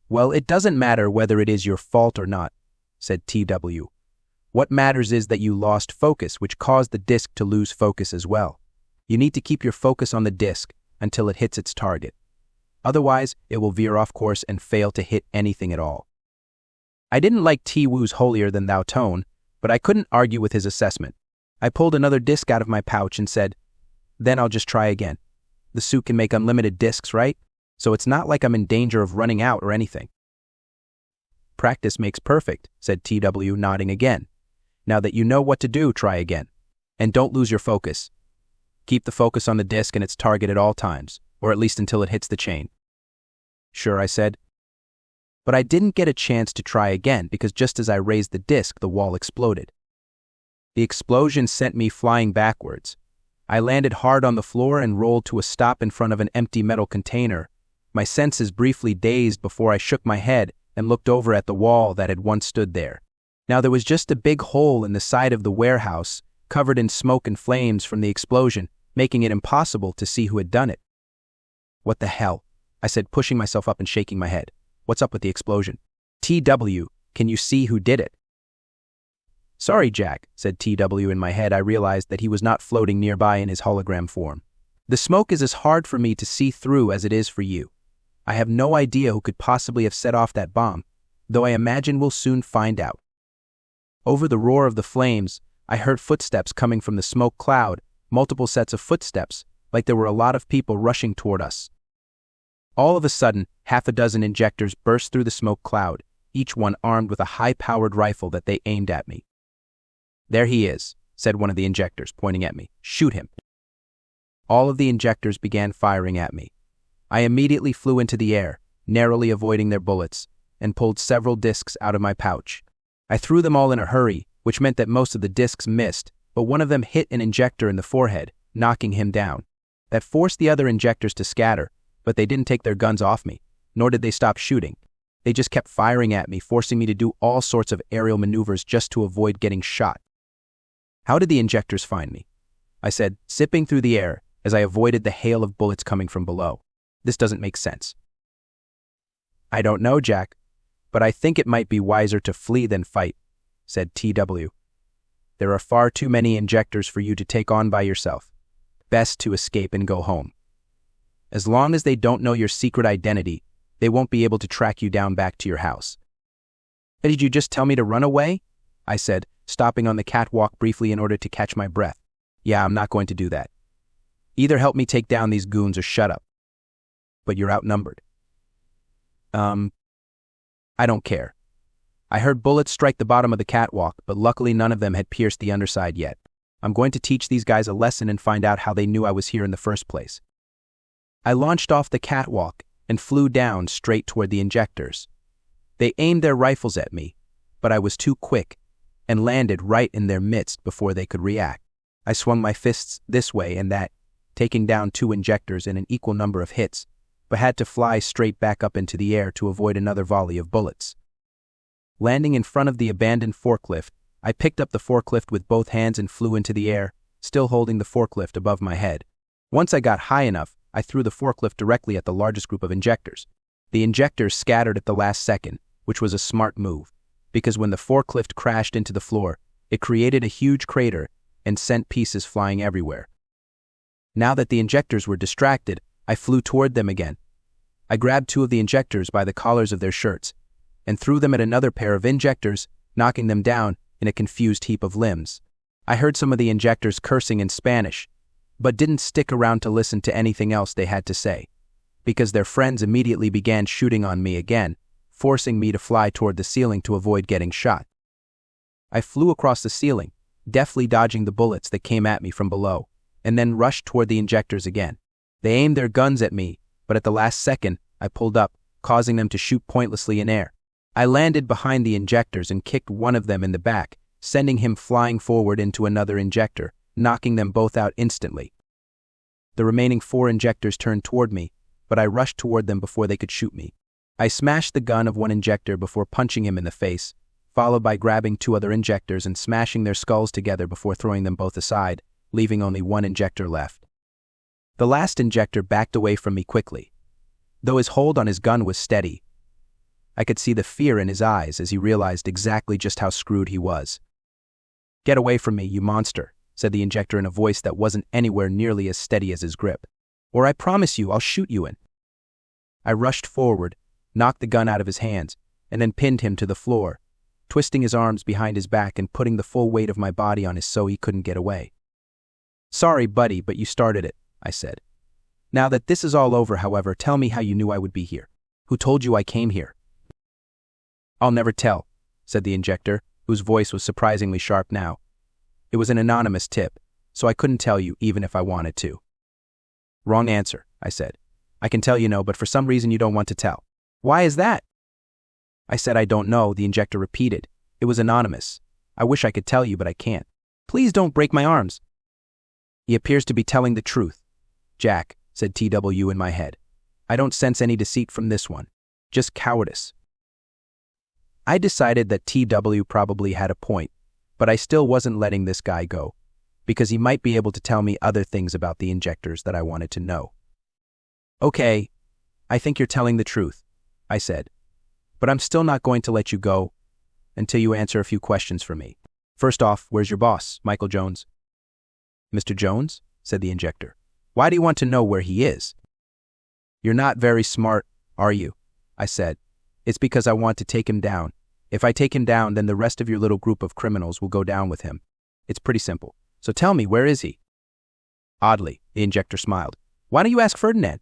"Well, it doesn't matter whether it is your fault or not," said TW. "What matters is that you lost focus, which caused the disc to lose focus as well. You need to keep your focus on the disc until it hits its target. Otherwise, it will veer off course and fail to hit anything at all." I didn't like TW's holier-than-thou tone, but I couldn't argue with his assessment. I pulled another disc out of my pouch and said, "Then I'll just try again. The suit can make unlimited discs, right? So it's not like I'm in danger of running out or anything." "Practice makes perfect," said TW, nodding again. "Now that you know what to do, try again. And don't lose your focus. Keep the focus on the disc and its target at all times, or at least until it hits the chain." "Sure," I said. But I didn't get a chance to try again because just as I raised the disc, the wall exploded. The explosion sent me flying backwards. I landed hard on the floor and rolled to a stop in front of an empty metal container, my senses briefly dazed before I shook my head and looked over at the wall that had once stood there. Now there was just a big hole in the side of the warehouse, covered in smoke and flames from the explosion, making it impossible to see who had done it. "What the hell?" I said, pushing myself up and shaking my head. "What's up with the explosion?" "TW, can you see who did it?" "Sorry, Jack," said TW. In my head, I realized that he was not floating nearby in his hologram form. "The smoke is as hard for me to see through as it is for you. I have no idea who could possibly have set off that bomb, though I imagine we'll soon find out. Over the roar of the flames, I heard footsteps coming from the smoke cloud, multiple sets of footsteps, like there were a lot of people rushing toward us. All of a sudden, half a dozen injectors burst through the smoke cloud, each one armed with a high-powered rifle that they aimed at me. "There he is," said one of the injectors, pointing at me. "Shoot him." All of the injectors began firing at me. I immediately flew into the air, narrowly avoiding their bullets, and pulled several discs out of my pouch. I threw them all in a hurry, which meant that most of the discs missed, but one of them hit an injector in the forehead, knocking him down. That forced the other injectors to scatter, but they didn't take their guns off me, nor did they stop shooting. They just kept firing at me, forcing me to do all sorts of aerial maneuvers just to avoid getting shot. "How did the injectors find me?" I said, zipping through the air as I avoided the hail of bullets coming from below. "This doesn't make sense." "I don't know, Jack, but I think it might be wiser to flee than fight," said TW. "There are far too many injectors for you to take on by yourself. Best to escape and go home. As long as they don't know your secret identity, they won't be able to track you down back to your house." "Did you just tell me to run away?" I said, stopping on the catwalk briefly in order to catch my breath. "Yeah, I'm not going to do that. Either help me take down these goons or shut up. But you're outnumbered." I don't care. I heard bullets strike the bottom of the catwalk, but luckily none of them had pierced the underside yet. I'm going to teach these guys a lesson and find out how they knew I was here in the first place. I launched off the catwalk and flew down straight toward the injectors. They aimed their rifles at me, but I was too quick and landed right in their midst before they could react. I swung my fists this way and that, taking down 2 injectors in an equal number of hits, but had to fly straight back up into the air to avoid another volley of bullets. Landing in front of the abandoned forklift, I picked up the forklift with both hands and flew into the air, still holding the forklift above my head. Once I got high enough, I threw the forklift directly at the largest group of injectors. The injectors scattered at the last second, which was a smart move, because when the forklift crashed into the floor, it created a huge crater and sent pieces flying everywhere. Now that the injectors were distracted, I flew toward them again. I grabbed 2 of the injectors by the collars of their shirts and threw them at another pair of injectors, knocking them down in a confused heap of limbs. I heard some of the injectors cursing in Spanish, but didn't stick around to listen to anything else they had to say, because their friends immediately began shooting on me again, forcing me to fly toward the ceiling to avoid getting shot. I flew across the ceiling, deftly dodging the bullets that came at me from below, and then rushed toward the injectors again. They aimed their guns at me, but at the last second, I pulled up, causing them to shoot pointlessly in air. I landed behind the injectors and kicked one of them in the back, sending him flying forward into another injector, knocking them both out instantly. The remaining 4 injectors turned toward me, but I rushed toward them before they could shoot me. I smashed the gun of one injector before punching him in the face, followed by grabbing 2 other injectors and smashing their skulls together before throwing them both aside, leaving only 1 injector left. The last injector backed away from me quickly, though his hold on his gun was steady. I could see the fear in his eyes as he realized exactly just how screwed he was. "Get away from me, you monster," said the injector in a voice that wasn't anywhere nearly as steady as his grip. "Or I promise you I'll shoot you in." I rushed forward, knocked the gun out of his hands, and then pinned him to the floor, twisting his arms behind his back and putting the full weight of my body on his so he couldn't get away. "Sorry, buddy, but you started it," I said. "Now that this is all over, however, tell me how you knew I would be here. Who told you I came here?" "I'll never tell," said the injector, whose voice was surprisingly sharp now. "It was an anonymous tip, so I couldn't tell you even if I wanted to." "Wrong answer," I said. "I can tell you no, but for some reason you don't want to tell." "Why is that?" I said I don't know, the injector repeated. "It was anonymous. I wish I could tell you, but I can't." "Please don't break my arms." "He appears to be telling the truth." "Jack," said TW in my head. "I don't sense any deceit from this one. Just cowardice." I decided that TW probably had a point, but I still wasn't letting this guy go, because he might be able to tell me other things about the injectors that I wanted to know. "Okay, I think you're telling the truth," I said, "but I'm still not going to let you go until you answer a few questions for me. First off, where's your boss, Michael Jones?" "Mr. Jones?" said the injector. "Why do you want to know where he is?" "You're not very smart, are you?" I said, It's because I want to take him down. If I take him down, then the rest of your little group of criminals will go down with him. It's pretty simple. So tell me, where is he?" Oddly, the Injector smiled. "Why don't you ask Ferdinand?"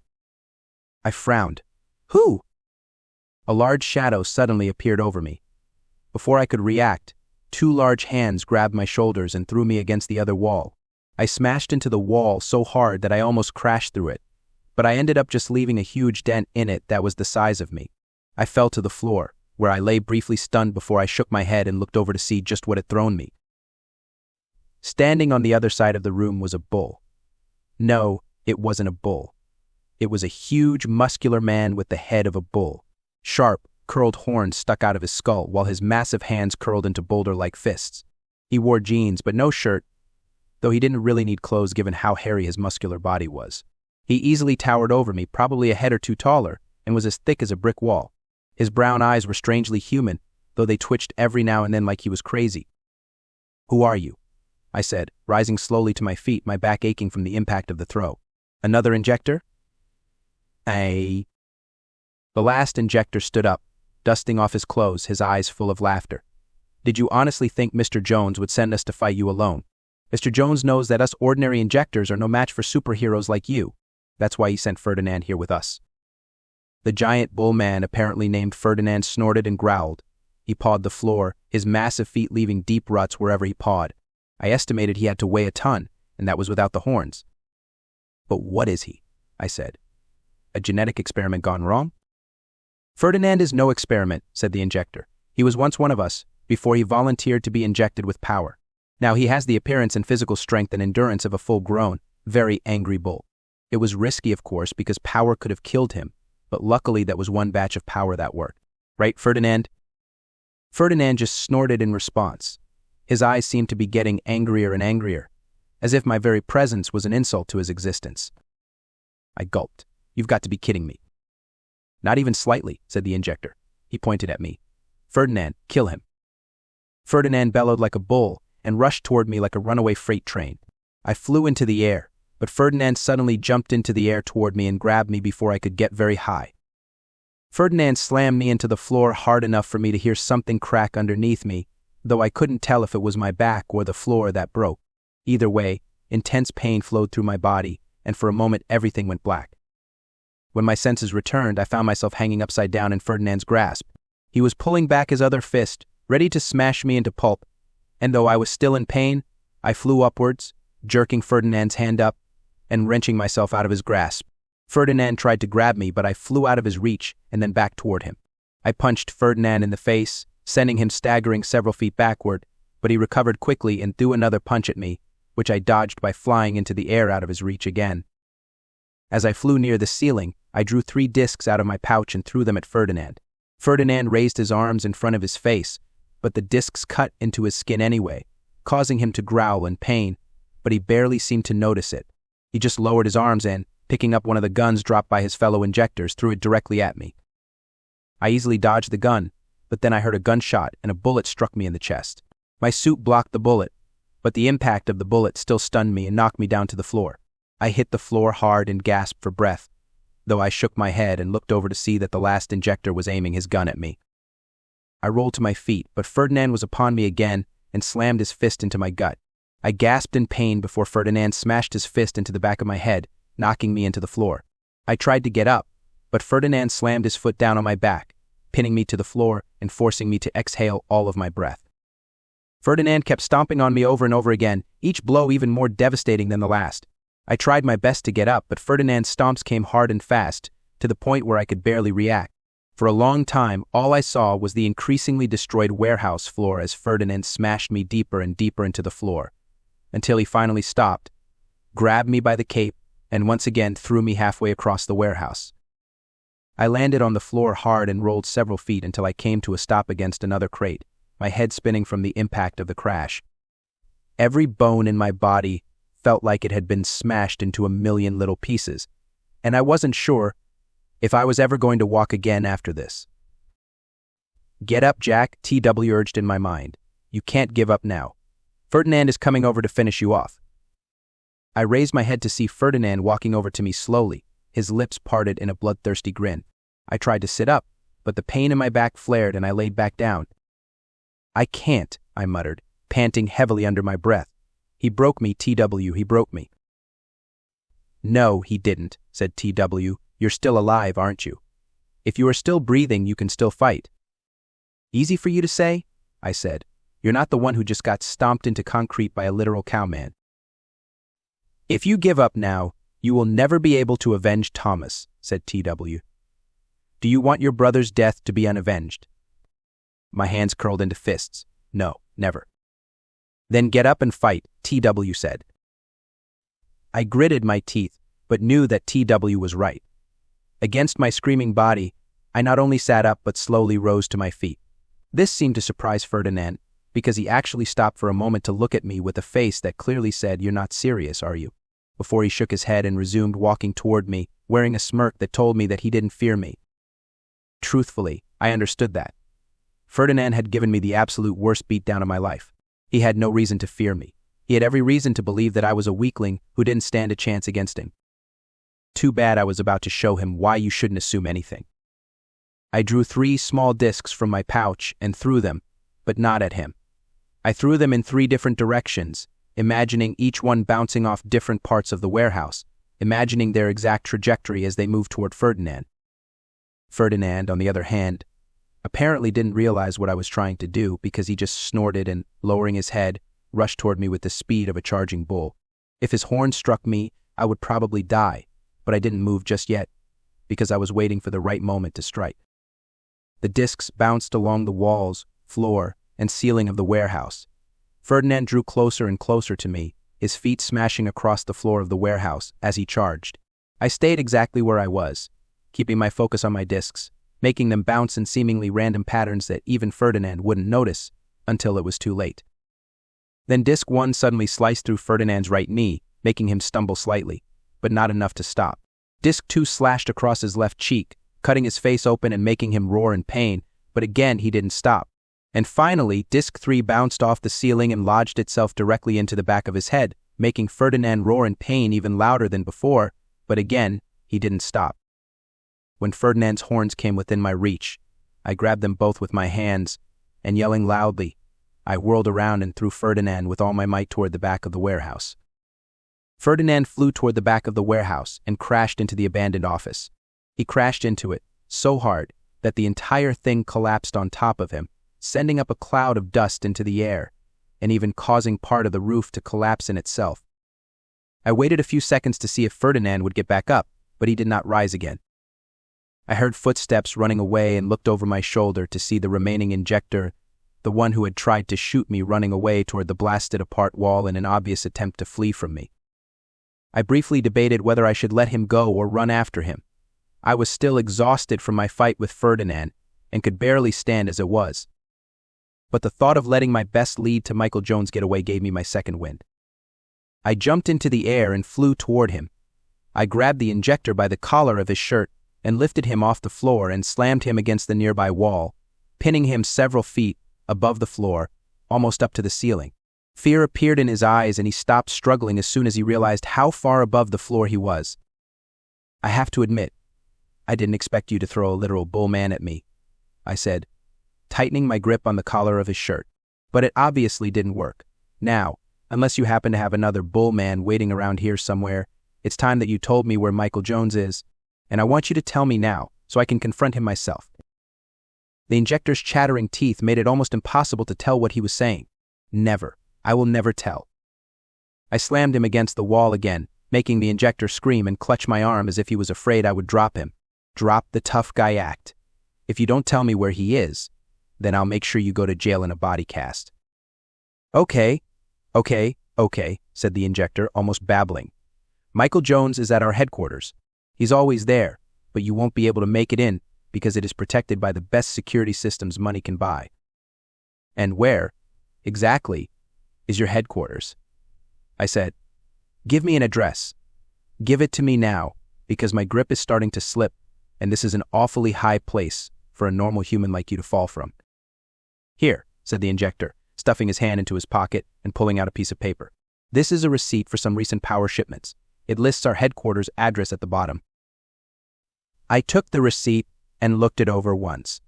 I frowned. "Who?" A large shadow suddenly appeared over me. Before I could react, 2 large hands grabbed my shoulders and threw me against the other wall. I smashed into the wall so hard that I almost crashed through it, but I ended up just leaving a huge dent in it that was the size of me. I fell to the floor, where I lay briefly stunned before I shook my head and looked over to see just what had thrown me. Standing on the other side of the room was a bull. No, it wasn't a bull. It was a huge, muscular man with the head of a bull. Sharp, curled horns stuck out of his skull, while his massive hands curled into boulder-like fists. He wore jeans, but no shirt, though he didn't really need clothes given how hairy his muscular body was. He easily towered over me, probably a head or two taller, and was as thick as a brick wall. His brown eyes were strangely human, though they twitched every now and then like he was crazy. "Who are you?" I said, rising slowly to my feet, my back aching from the impact of the throw. "Another Injector?" The last Injector stood up, dusting off his clothes, his eyes full of laughter. "Did you honestly think Mr. Jones would send us to fight you alone? Mr. Jones knows that us ordinary Injectors are no match for superheroes like you. That's why he sent Ferdinand here with us." The giant bull man, apparently named Ferdinand, snorted and growled. He pawed the floor, his massive feet leaving deep ruts wherever he pawed. I estimated he had to weigh a ton, and that was without the horns. "But what is he?" I said. "A genetic experiment gone wrong?" "Ferdinand is no experiment," said the Injector. "He was once one of us, before he volunteered to be injected with power. Now he has the appearance and physical strength and endurance of a full-grown, very angry bull. It was risky, of course, because power could have killed him, but luckily that was one batch of power that worked. Right, Ferdinand?" Ferdinand just snorted in response. His eyes seemed to be getting angrier and angrier, as if my very presence was an insult to his existence. I gulped. "You've got to be kidding me." "Not even slightly," said the Injector. He pointed at me. "Ferdinand, kill him." Ferdinand bellowed like a bull and rushed toward me like a runaway freight train. I flew into the air, but Ferdinand suddenly jumped into the air toward me and grabbed me before I could get very high. Ferdinand slammed me into the floor hard enough for me to hear something crack underneath me, though I couldn't tell if it was my back or the floor that broke. Either way, intense pain flowed through my body, and for a moment everything went black. When my senses returned, I found myself hanging upside down in Ferdinand's grasp. He was pulling back his other fist, ready to smash me into pulp, and though I was still in pain, I flew upwards, jerking Ferdinand's hand up and wrenching myself out of his grasp. Ferdinand tried to grab me, but I flew out of his reach and then back toward him. I punched Ferdinand in the face, sending him staggering several feet backward, but he recovered quickly and threw another punch at me, which I dodged by flying into the air out of his reach again. As I flew near the ceiling, I drew 3 discs out of my pouch and threw them at Ferdinand. Ferdinand raised his arms in front of his face, but the discs cut into his skin anyway, causing him to growl in pain, but he barely seemed to notice it. He just lowered his arms and, picking up one of the guns dropped by his fellow Injectors, threw it directly at me. I easily dodged the gun, but then I heard a gunshot and a bullet struck me in the chest. My suit blocked the bullet, but the impact of the bullet still stunned me and knocked me down to the floor. I hit the floor hard and gasped for breath, though I shook my head and looked over to see that the last Injector was aiming his gun at me. I rolled to my feet, but Ferdinand was upon me again and slammed his fist into my gut. I gasped in pain before Ferdinand smashed his fist into the back of my head, knocking me into the floor. I tried to get up, but Ferdinand slammed his foot down on my back, pinning me to the floor and forcing me to exhale all of my breath. Ferdinand kept stomping on me over and over again, each blow even more devastating than the last. I tried my best to get up, but Ferdinand's stomps came hard and fast, to the point where I could barely react. For a long time, all I saw was the increasingly destroyed warehouse floor as Ferdinand smashed me deeper and deeper into the floor, until he finally stopped, grabbed me by the cape, and once again threw me halfway across the warehouse. I landed on the floor hard and rolled several feet until I came to a stop against another crate, my head spinning from the impact of the crash. Every bone in my body felt like it had been smashed into a million little pieces, and I wasn't sure if I was ever going to walk again after this. "Get up, Jack," TW urged in my mind. "You can't give up now. Ferdinand is coming over to finish you off." I raised my head to see Ferdinand walking over to me slowly, his lips parted in a bloodthirsty grin. I tried to sit up, but the pain in my back flared and I laid back down. "I can't," I muttered, panting heavily under my breath. "He broke me, TW, he broke me." "No, he didn't," said TW. "You're still alive, aren't you? If you are still breathing, you can still fight." "Easy for you to say?" I said. "You're not the one who just got stomped into concrete by a literal cowman." "If you give up now, you will never be able to avenge Thomas," said TW. "Do you want your brother's death to be unavenged?" My hands curled into fists. "No, never." "Then get up and fight," TW said. I gritted my teeth, but knew that TW was right. Against my screaming body, I not only sat up but slowly rose to my feet. This seemed to surprise Ferdinand, because he actually stopped for a moment to look at me with a face that clearly said, "You're not serious, are you?" before he shook his head and resumed walking toward me, wearing a smirk that told me that he didn't fear me. Truthfully, I understood that. Ferdinand had given me the absolute worst beatdown of my life. He had no reason to fear me. He had every reason to believe that I was a weakling who didn't stand a chance against him. Too bad I was about to show him why you shouldn't assume anything. I drew 3 small discs from my pouch and threw them, but not at him. I threw them in 3 different directions, imagining each one bouncing off different parts of the warehouse, imagining their exact trajectory as they moved toward Ferdinand. Ferdinand, on the other hand, apparently didn't realize what I was trying to do because he just snorted and, lowering his head, rushed toward me with the speed of a charging bull. If his horn struck me, I would probably die, but I didn't move just yet because I was waiting for the right moment to strike. The discs bounced along the walls, floor, and ceiling of the warehouse. Ferdinand drew closer and closer to me, his feet smashing across the floor of the warehouse as he charged. I stayed exactly where I was, keeping my focus on my discs, making them bounce in seemingly random patterns that even Ferdinand wouldn't notice until it was too late. Then disc 1 suddenly sliced through Ferdinand's right knee, making him stumble slightly, but not enough to stop. Disc 2 slashed across his left cheek, cutting his face open and making him roar in pain, but again he didn't stop. And finally, disc 3 bounced off the ceiling and lodged itself directly into the back of his head, making Ferdinand roar in pain even louder than before, but again, he didn't stop. When Ferdinand's horns came within my reach, I grabbed them both with my hands, and yelling loudly, I whirled around and threw Ferdinand with all my might toward the back of the warehouse. Ferdinand flew toward the back of the warehouse and crashed into the abandoned office. He crashed into it so hard that the entire thing collapsed on top of him, sending up a cloud of dust into the air, and even causing part of the roof to collapse in itself. I waited a few seconds to see if Ferdinand would get back up, but he did not rise again. I heard footsteps running away and looked over my shoulder to see the remaining Injector, the one who had tried to shoot me, running away toward the blasted-apart wall in an obvious attempt to flee from me. I briefly debated whether I should let him go or run after him. I was still exhausted from my fight with Ferdinand and could barely stand as it was. But the thought of letting my best lead to Michael Jones get away gave me my second wind. I jumped into the air and flew toward him. I grabbed the Injector by the collar of his shirt and lifted him off the floor and slammed him against the nearby wall, pinning him several feet above the floor, almost up to the ceiling. Fear appeared in his eyes and he stopped struggling as soon as he realized how far above the floor he was. I have to admit, I didn't expect you to throw a literal bull man at me, I said, tightening my grip on the collar of his shirt. But it obviously didn't work. Now, unless you happen to have another bull man waiting around here somewhere, it's time that you told me where Michael Jones is, and I want you to tell me now so I can confront him myself. The Injector's chattering teeth made it almost impossible to tell what he was saying. Never. I will never tell. I slammed him against the wall again, making the Injector scream and clutch my arm as if he was afraid I would drop him. Drop the tough guy act. If you don't tell me where he is, then I'll make sure you go to jail in a body cast. Okay, said the Injector, almost babbling. Michael Jones is at our headquarters. He's always there, but you won't be able to make it in because it is protected by the best security systems money can buy. And where, exactly, is your headquarters? I said, give me an address. Give it to me now, because my grip is starting to slip, and this is an awfully high place for a normal human like you to fall from. Here, said the Injector, stuffing his hand into his pocket and pulling out a piece of paper. This is a receipt for some recent power shipments. It lists our headquarters address at the bottom. I took the receipt and looked it over once.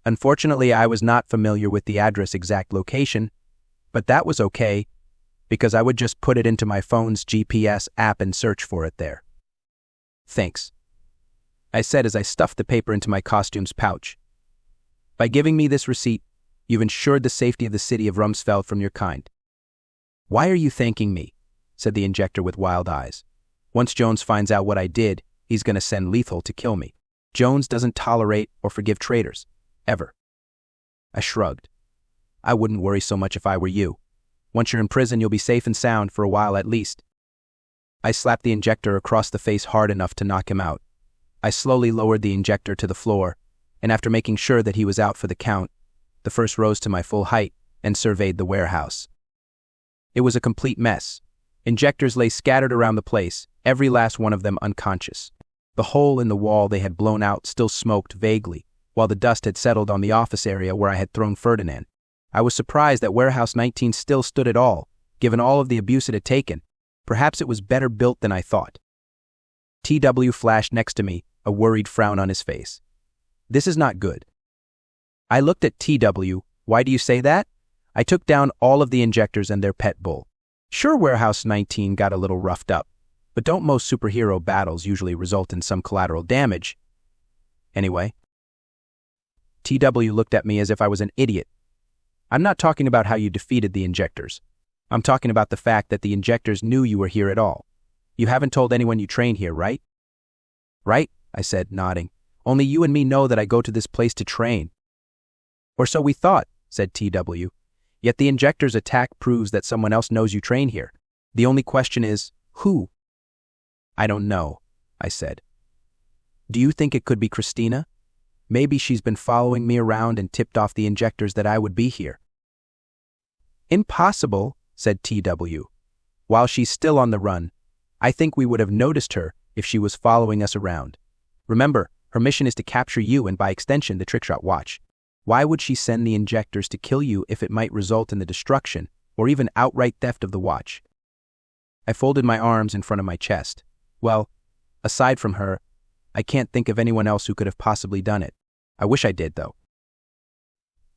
Unfortunately, I was not familiar with the address exact location, but that was okay, because I would just put it into my phone's GPS app and search for it there. "Thanks," I said as I stuffed the paper into my costume's pouch. "By giving me this receipt, you've ensured the safety of the city of Rumsfeld from your kind." "Why are you thanking me?" said the Injector with wild eyes. "Once Jones finds out what I did, he's going to send Lethal to kill me. Jones doesn't tolerate or forgive traitors. Ever." I shrugged. "I wouldn't worry so much if I were you. Once you're in prison, you'll be safe and sound for a while at least." I slapped the Injector across the face hard enough to knock him out. I slowly lowered the Injector to the floor, and after making sure that he was out for the count, the first rose to my full height and surveyed the warehouse. It was a complete mess. Injectors lay scattered around the place, every last one of them unconscious. The hole in the wall they had blown out still smoked vaguely, while the dust had settled on the office area where I had thrown Ferdinand. I was surprised that Warehouse 19 still stood at all, given all of the abuse it had taken. Perhaps it was better built than I thought. TW flashed next to me, a worried frown on his face. "This is not good." I looked at TW. "Why do you say that?" I took down all of the Injectors and their pet bull. Sure, Warehouse 19 got a little roughed up, but don't most superhero battles usually result in some collateral damage? Anyway. TW looked at me as if I was an idiot. "I'm not talking about how you defeated the Injectors. I'm talking about the fact that the Injectors knew you were here at all. You haven't told anyone you train here, right?" "Right," I said, nodding. "Only you and me know that I go to this place to train." "Or so we thought," said TW. "Yet the Injectors' attack proves that someone else knows you train here. The only question is, who?" "I don't know," I said. "Do you think it could be Christina? Maybe she's been following me around and tipped off the Injectors that I would be here." "Impossible," said TW. "While she's still on the run, I think we would have noticed her if she was following us around. Remember, her mission is to capture you and by extension the Trickshot watch. Why would she send the Injectors to kill you if it might result in the destruction or even outright theft of the watch?" I folded my arms in front of my chest. Well, aside from her, I can't think of anyone else who could have possibly done it. I wish I did, though.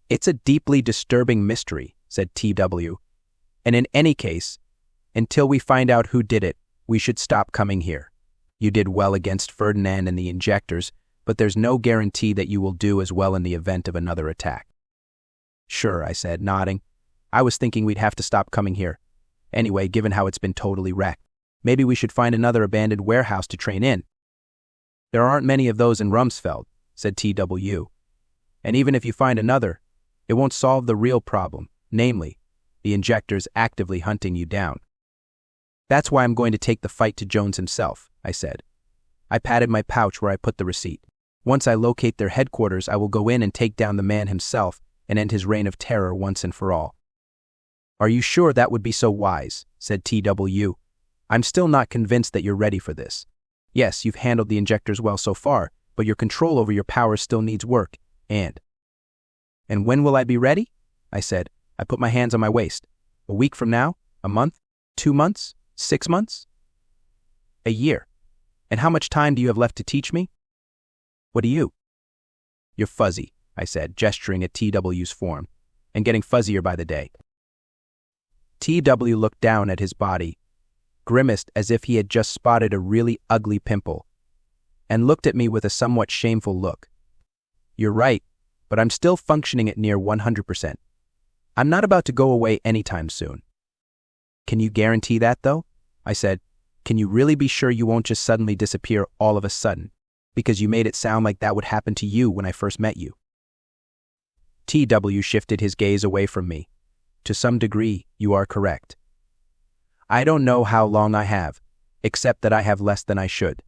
"It's a deeply disturbing mystery," said TW. "And in any case, until we find out who did it, we should stop coming here. You did well against Ferdinand and the Injectors, but there's no guarantee that you will do as well in the event of another attack." "Sure," I said, nodding. "I was thinking we'd have to stop coming here. Anyway, given how it's been totally wrecked, maybe we should find another abandoned warehouse to train in." "There aren't many of those in Rumsfeld," said TW. "And even if you find another, it won't solve the real problem, namely, the Injectors actively hunting you down." "That's why I'm going to take the fight to Jones himself," I said. I patted my pouch where I put the receipt. "Once I locate their headquarters, I will go in and take down the man himself and end his reign of terror once and for all." "Are you sure that would be so wise?" said TW. "I'm still not convinced that you're ready for this. Yes, you've handled the Injectors well so far, but your control over your powers still needs work, and when will I be ready?" I said. I put my hands on my waist. "A week from now? A month? 2 months? 6 months? A year? And how much time do you have left to teach me?" "What do you?" "You're fuzzy," I said, gesturing at TW's form, "and getting fuzzier by the day." TW looked down at his body, grimaced as if he had just spotted a really ugly pimple, and looked at me with a somewhat shameful look. "You're right, but I'm still functioning at near 100%. I'm not about to go away anytime soon." "Can you guarantee that, though?" I said. "Can you really be sure you won't just suddenly disappear all of a sudden, because you made it sound like that would happen to you when I first met you?" TW shifted his gaze away from me. "To some degree, you are correct. I don't know how long I have, except that I have less than I should.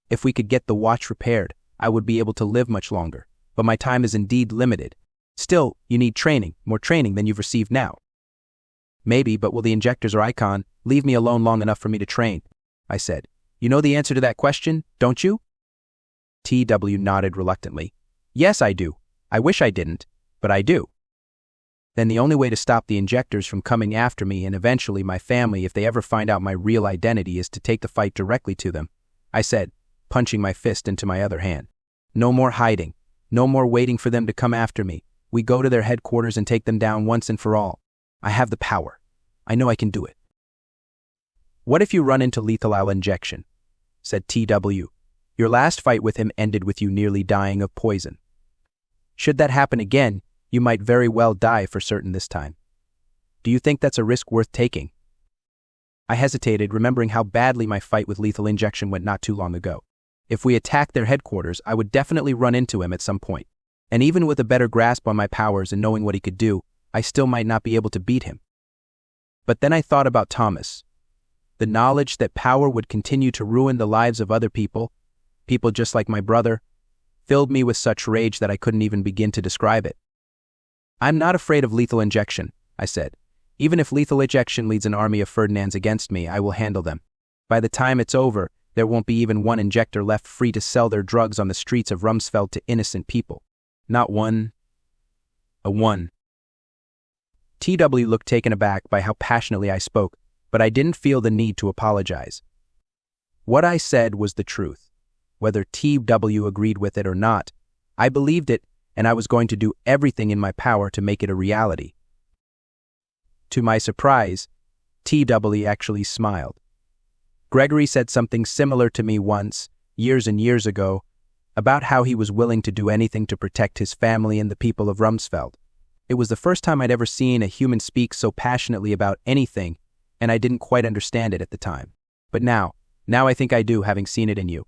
If we could get the watch repaired, I would be able to live much longer, but my time is indeed limited. Still, you need training, more training than you've received now." "Maybe, but will the Injectors or Icon leave me alone long enough for me to train?" I said. "You know the answer to that question, don't you?" TW nodded reluctantly. "Yes, I do. I wish I didn't, but I do." "Then the only way to stop the Injectors from coming after me and eventually my family if they ever find out my real identity is to take the fight directly to them," I said, punching my fist into my other hand. No more hiding. No more waiting for them to come after me. We go to their headquarters and take them down once and for all. I have the power. I know I can do it. What if you run into lethal injection? Said TW. Your last fight with him ended with you nearly dying of poison. Should that happen again, you might very well die for certain this time. Do you think that's a risk worth taking? I hesitated, remembering how badly my fight with lethal injection went not too long ago. If we attacked their headquarters, I would definitely run into him at some point. And even with a better grasp on my powers and knowing what he could do, I still might not be able to beat him. But then I thought about Thomas. The knowledge that power would continue to ruin the lives of other people just like my brother, filled me with such rage that I couldn't even begin to describe it. I'm not afraid of lethal injection, I said. Even if lethal injection leads an army of Ferdinands against me, I will handle them. By the time it's over, there won't be even one injector left free to sell their drugs on the streets of Rumsfeld to innocent people. Not one. A one. TW looked taken aback by how passionately I spoke, but I didn't feel the need to apologize. What I said was the truth. Whether TW agreed with it or not, I believed it, and I was going to do everything in my power to make it a reality. To my surprise, TW actually smiled. Gregory said something similar to me once, years and years ago, about how he was willing to do anything to protect his family and the people of Rumsfeld. It was the first time I'd ever seen a human speak so passionately about anything, and I didn't quite understand it at the time. But now I think I do, having seen it in you.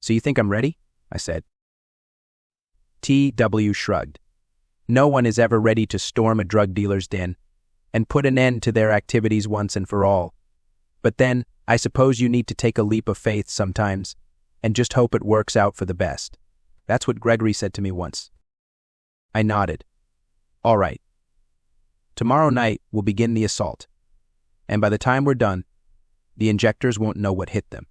So you think I'm ready? I said. TW shrugged. No one is ever ready to storm a drug dealer's den and put an end to their activities once and for all. But then, I suppose you need to take a leap of faith sometimes and just hope it works out for the best. That's what Gregory said to me once. I nodded. All right. Tomorrow night we'll begin the assault. And by the time we're done, the Injectors won't know what hit them.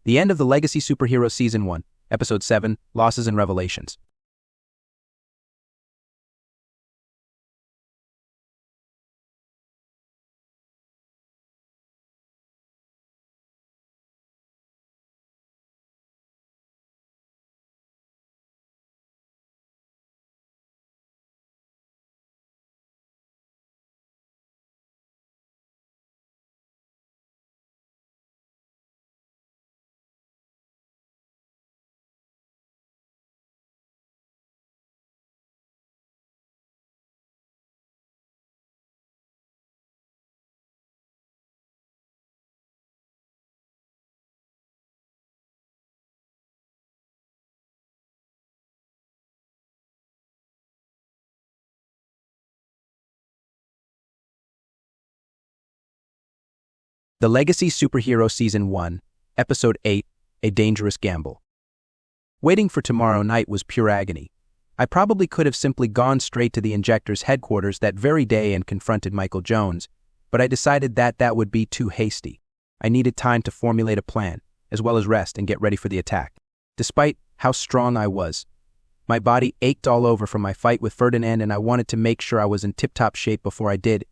The end of the Legacy Superhero Season 1, Episode 7, Losses and Revelations. The Legacy Superhero Season 1, Episode 8, A Dangerous Gamble. Waiting for tomorrow night was pure agony. I probably could have simply gone straight to the Injectors' headquarters that very day and confronted Michael Jones, but I decided that would be too hasty. I needed time to formulate a plan, as well as rest and get ready for the attack. Despite how strong I was, my body ached all over from my fight with Ferdinand, and I wanted to make sure I was in tip-top shape before I did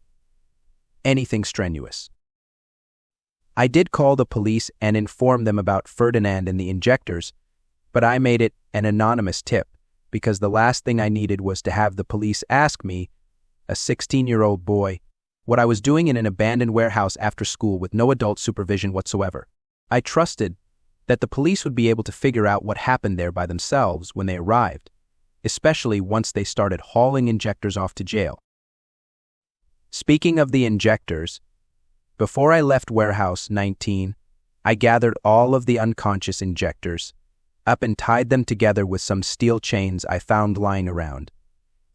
anything strenuous. I did call the police and inform them about Ferdinand and the Injectors, but I made it an anonymous tip because the last thing I needed was to have the police ask me, a 16-year-old boy, what I was doing in an abandoned warehouse after school with no adult supervision whatsoever. I trusted that the police would be able to figure out what happened there by themselves when they arrived, especially once they started hauling Injectors off to jail. Speaking of the Injectors, before I left Warehouse 19, I gathered all of the unconscious Injectors up and tied them together with some steel chains I found lying around,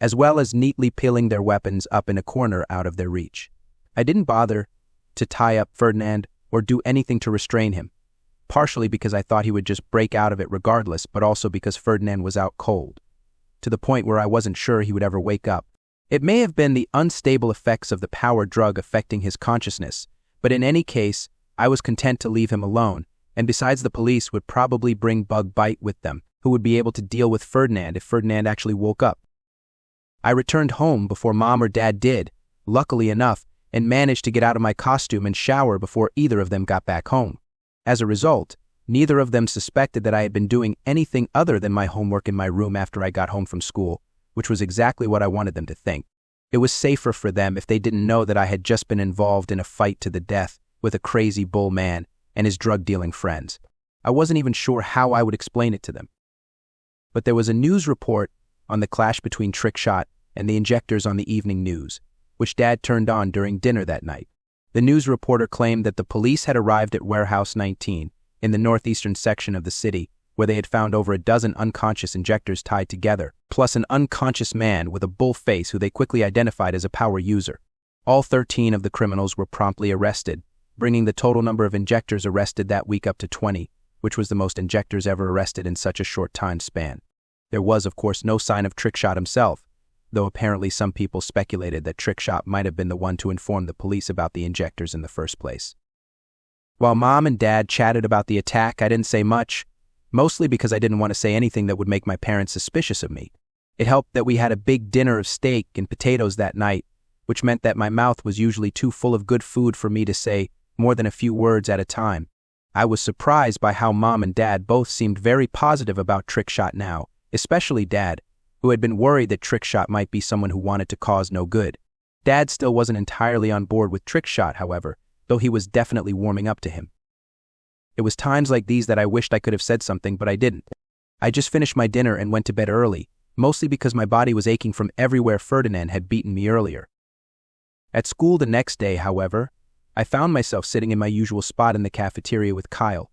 as well as neatly peeling their weapons up in a corner out of their reach. I didn't bother to tie up Ferdinand or do anything to restrain him, partially because I thought he would just break out of it regardless, but also because Ferdinand was out cold, to the point where I wasn't sure he would ever wake up. It may have been the unstable effects of the power drug affecting his consciousness, but in any case, I was content to leave him alone, and besides, the police would probably bring Bug Bite with them, who would be able to deal with Ferdinand if Ferdinand actually woke up. I returned home before Mom or Dad did, luckily enough, and managed to get out of my costume and shower before either of them got back home. As a result, Neither of them suspected that I had been doing anything other than my homework in my room after I got home from school, which was exactly what I wanted them to think. It was safer for them if they didn't know that I had just been involved in a fight to the death with a crazy bull man and his drug-dealing friends. I wasn't even sure how I would explain it to them. But there was a news report on the clash between Trickshot and the Injectors on the evening news, which Dad turned on during dinner that night. The news reporter claimed that the police had arrived at Warehouse 19 in the northeastern section of the city, where they had found over a dozen unconscious Injectors tied together, plus an unconscious man with a bull face who they quickly identified as a power user. All 13 of the criminals were promptly arrested, bringing the total number of Injectors arrested that week up to 20, which was the most Injectors ever arrested in such a short time span. There was, of course, no sign of Trickshot himself, though apparently some people speculated that Trickshot might have been the one to inform the police about the Injectors in the first place. While Mom and Dad chatted about the attack, I didn't say much, mostly because I didn't want to say anything that would make my parents suspicious of me. It helped that we had a big dinner of steak and potatoes that night, which meant that my mouth was usually too full of good food for me to say more than a few words at a time. I was surprised by how Mom and Dad both seemed very positive about Trickshot now, especially Dad, who had been worried that Trickshot might be someone who wanted to cause no good. Dad still wasn't entirely on board with Trickshot, however, though he was definitely warming up to him. It was times like these that I wished I could have said something, but I didn't. I just finished my dinner and went to bed early, mostly because my body was aching from everywhere Ferdinand had beaten me earlier. At school the next day, however, I found myself sitting in my usual spot in the cafeteria with Kyle,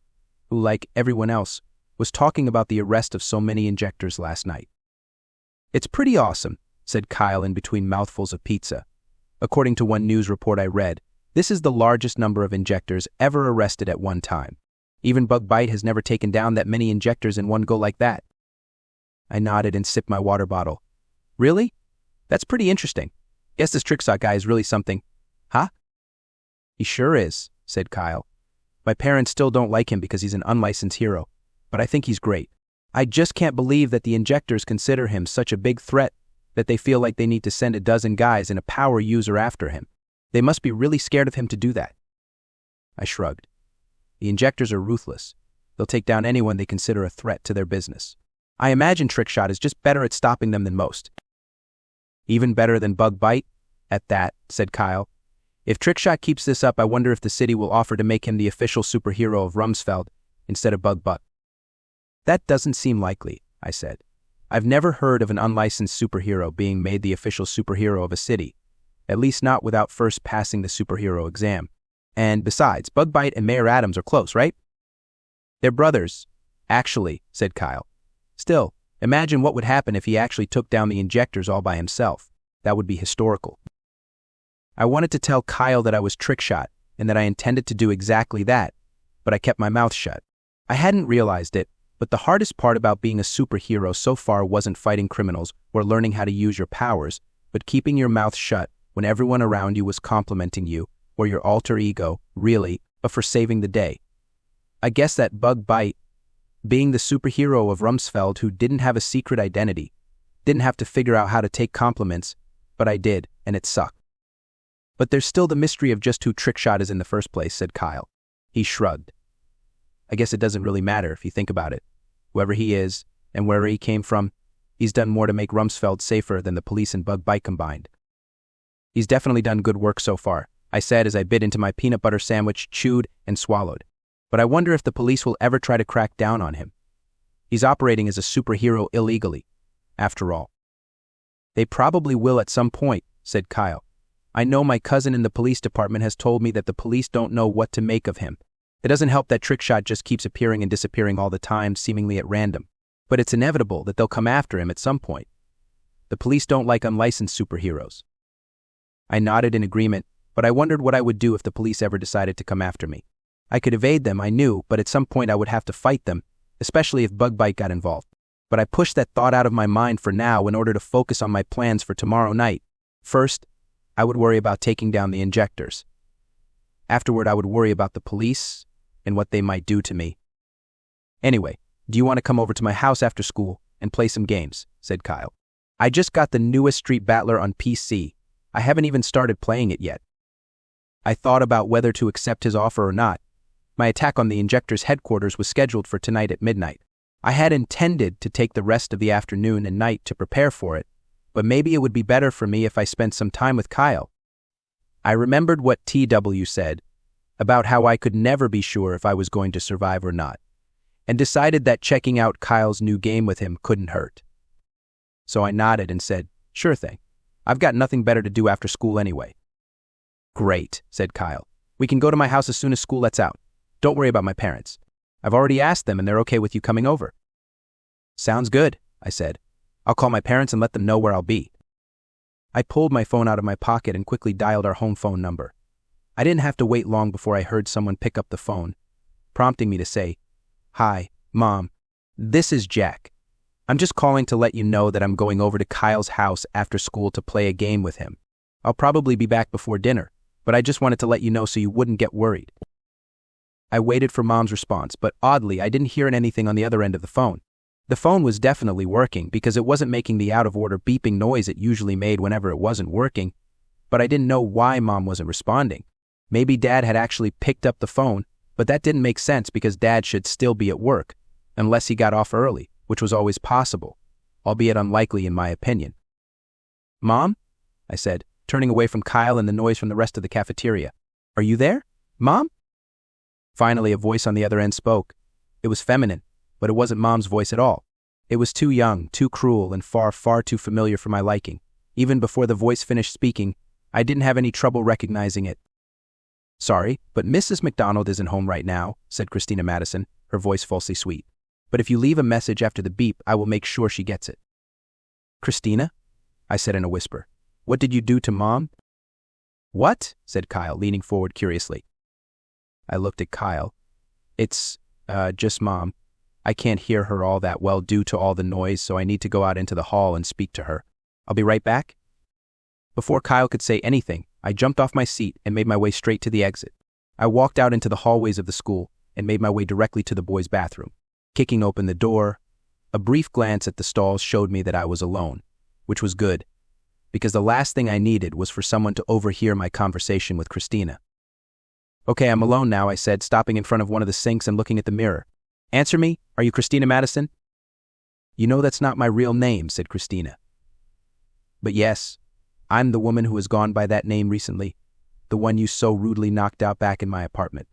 who, like everyone else, was talking about the arrest of so many Injectors last night. "It's pretty awesome," said Kyle in between mouthfuls of pizza. "According to one news report I read, this is the largest number of Injectors ever arrested at one time. Even Bug Bite has never taken down that many Injectors in one go like that." I nodded and sipped my water bottle. "Really? That's pretty interesting. Guess this Trickshot guy is really something." "Huh?" "He sure is," said Kyle. "My parents still don't like him because he's an unlicensed hero, but I think he's great. I just can't believe that the Injectors consider him such a big threat that they feel like they need to send a dozen guys and a power user after him. They must be really scared of him to do that." I shrugged. The Injectors are ruthless. They'll take down anyone they consider a threat to their business. I imagine Trickshot is just better at stopping them than most. "Even better than Bug Bite?" "At that," said Kyle. "If Trickshot keeps this up, I wonder if the city will offer to make him the official superhero of Rumsfeld instead of Bug Buck." "That doesn't seem likely," I said. "I've never heard of an unlicensed superhero being made the official superhero of a city, at least not without first passing the superhero exam. And besides, Bug Bite and Mayor Adams are close, right?" "They're brothers, actually," said Kyle. "Still, imagine what would happen if he actually took down the Injectors all by himself. That would be historical." I wanted to tell Kyle that I was Trickshot and that I intended to do exactly that, but I kept my mouth shut. I hadn't realized it, but the hardest part about being a superhero so far wasn't fighting criminals or learning how to use your powers, but keeping your mouth shut when everyone around you was complimenting you, or your alter ego, really, but for saving the day. I guess that Bug Bite, being the superhero of Rumsfeld who didn't have a secret identity, didn't have to figure out how to take compliments, but I did, and it sucked. "But there's still the mystery of just who Trickshot is in the first place," said Kyle. He shrugged. "I guess it doesn't really matter if you think about it. Whoever he is, and wherever he came from, he's done more to make Rumsfeld safer than the police and Bug Bite combined. He's definitely done good work so far," I said as I bit into my peanut butter sandwich, chewed, and swallowed. "But I wonder if the police will ever try to crack down on him. He's operating as a superhero illegally, after all." "They probably will at some point," said Kyle. "I know my cousin in the police department has told me that the police don't know what to make of him. It doesn't help that Trickshot just keeps appearing and disappearing all the time, seemingly at random. But it's inevitable that they'll come after him at some point. The police don't like unlicensed superheroes." I nodded in agreement, but I wondered what I would do if the police ever decided to come after me. I could evade them, I knew, but at some point I would have to fight them, especially if Bug Bite got involved. But I pushed that thought out of my mind for now in order to focus on my plans for tomorrow night. First, I would worry about taking down the Injectors. Afterward, I would worry about the police and what they might do to me. "Anyway, do you want to come over to my house after school and play some games?" said Kyle. "I just got the newest Street Battler on PC. I haven't even started playing it yet." I thought about whether to accept his offer or not. My attack on the Injectors' headquarters was scheduled for tonight at midnight. I had intended to take the rest of the afternoon and night to prepare for it, but maybe it would be better for me if I spent some time with Kyle. I remembered what TW said about how I could never be sure if I was going to survive or not, and decided that checking out Kyle's new game with him couldn't hurt. So I nodded and said, "Sure thing. I've got nothing better to do after school anyway." "Great," said Kyle. "We can go to my house as soon as school lets out. Don't worry about my parents. I've already asked them and they're okay with you coming over." "Sounds good," I said. "I'll call my parents and let them know where I'll be." I pulled my phone out of my pocket and quickly dialed our home phone number. I didn't have to wait long before I heard someone pick up the phone, prompting me to say, "Hi, Mom. This is Jack. I'm just calling to let you know that I'm going over to Kyle's house after school to play a game with him. I'll probably be back before dinner, but I just wanted to let you know so you wouldn't get worried." I waited for Mom's response, but oddly, I didn't hear anything on the other end of the phone. The phone was definitely working because it wasn't making the out-of-order beeping noise it usually made whenever it wasn't working, but I didn't know why Mom wasn't responding. Maybe Dad had actually picked up the phone, but that didn't make sense because Dad should still be at work, unless he got off early, which was always possible, albeit unlikely in my opinion. "Mom?" I said, turning away from Kyle and the noise from the rest of the cafeteria. "Are you there? Mom?" Finally, a voice on the other end spoke. It was feminine, but it wasn't Mom's voice at all. It was too young, too cruel, and far, far too familiar for my liking. Even before the voice finished speaking, I didn't have any trouble recognizing it. "Sorry, but Mrs. McDonald isn't home right now," said Christina Madison, her voice falsely sweet. "But if you leave a message after the beep, I will make sure she gets it." "Christina?" I said in a whisper. "What did you do to Mom?" "What?" said Kyle, leaning forward curiously. I looked at Kyle. "It's, just Mom. I can't hear her all that well due to all the noise, so I need to go out into the hall and speak to her. I'll be right back." Before Kyle could say anything, I jumped off my seat and made my way straight to the exit. I walked out into the hallways of the school and made my way directly to the boys' bathroom. Kicking open the door, a brief glance at the stalls showed me that I was alone, which was good, because the last thing I needed was for someone to overhear my conversation with Christina. "Okay, I'm alone now," I said, stopping in front of one of the sinks and looking at the mirror. "Answer me, are you Christina Madison?" "You know that's not my real name," said Christina. "But yes, I'm the woman who has gone by that name recently, the one you so rudely knocked out back in my apartment.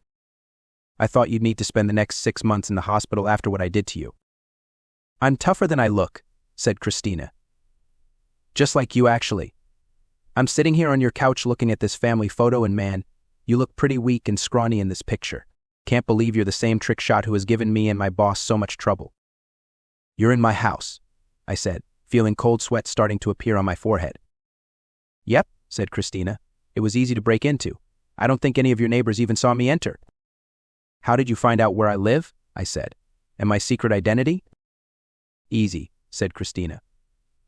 I thought you'd need to spend the next 6 months in the hospital after what I did to you." "I'm tougher than I look," said Christina. "Just like you, actually. I'm sitting here on your couch looking at this family photo, and man, you look pretty weak and scrawny in this picture. Can't believe you're the same Trickshot who has given me and my boss so much trouble." "You're in my house," I said, feeling cold sweat starting to appear on my forehead. "Yep," said Christina. "It was easy to break into. I don't think any of your neighbors even saw me enter." "How did you find out where I live?" I said. "And my secret identity?" "Easy," said Christina.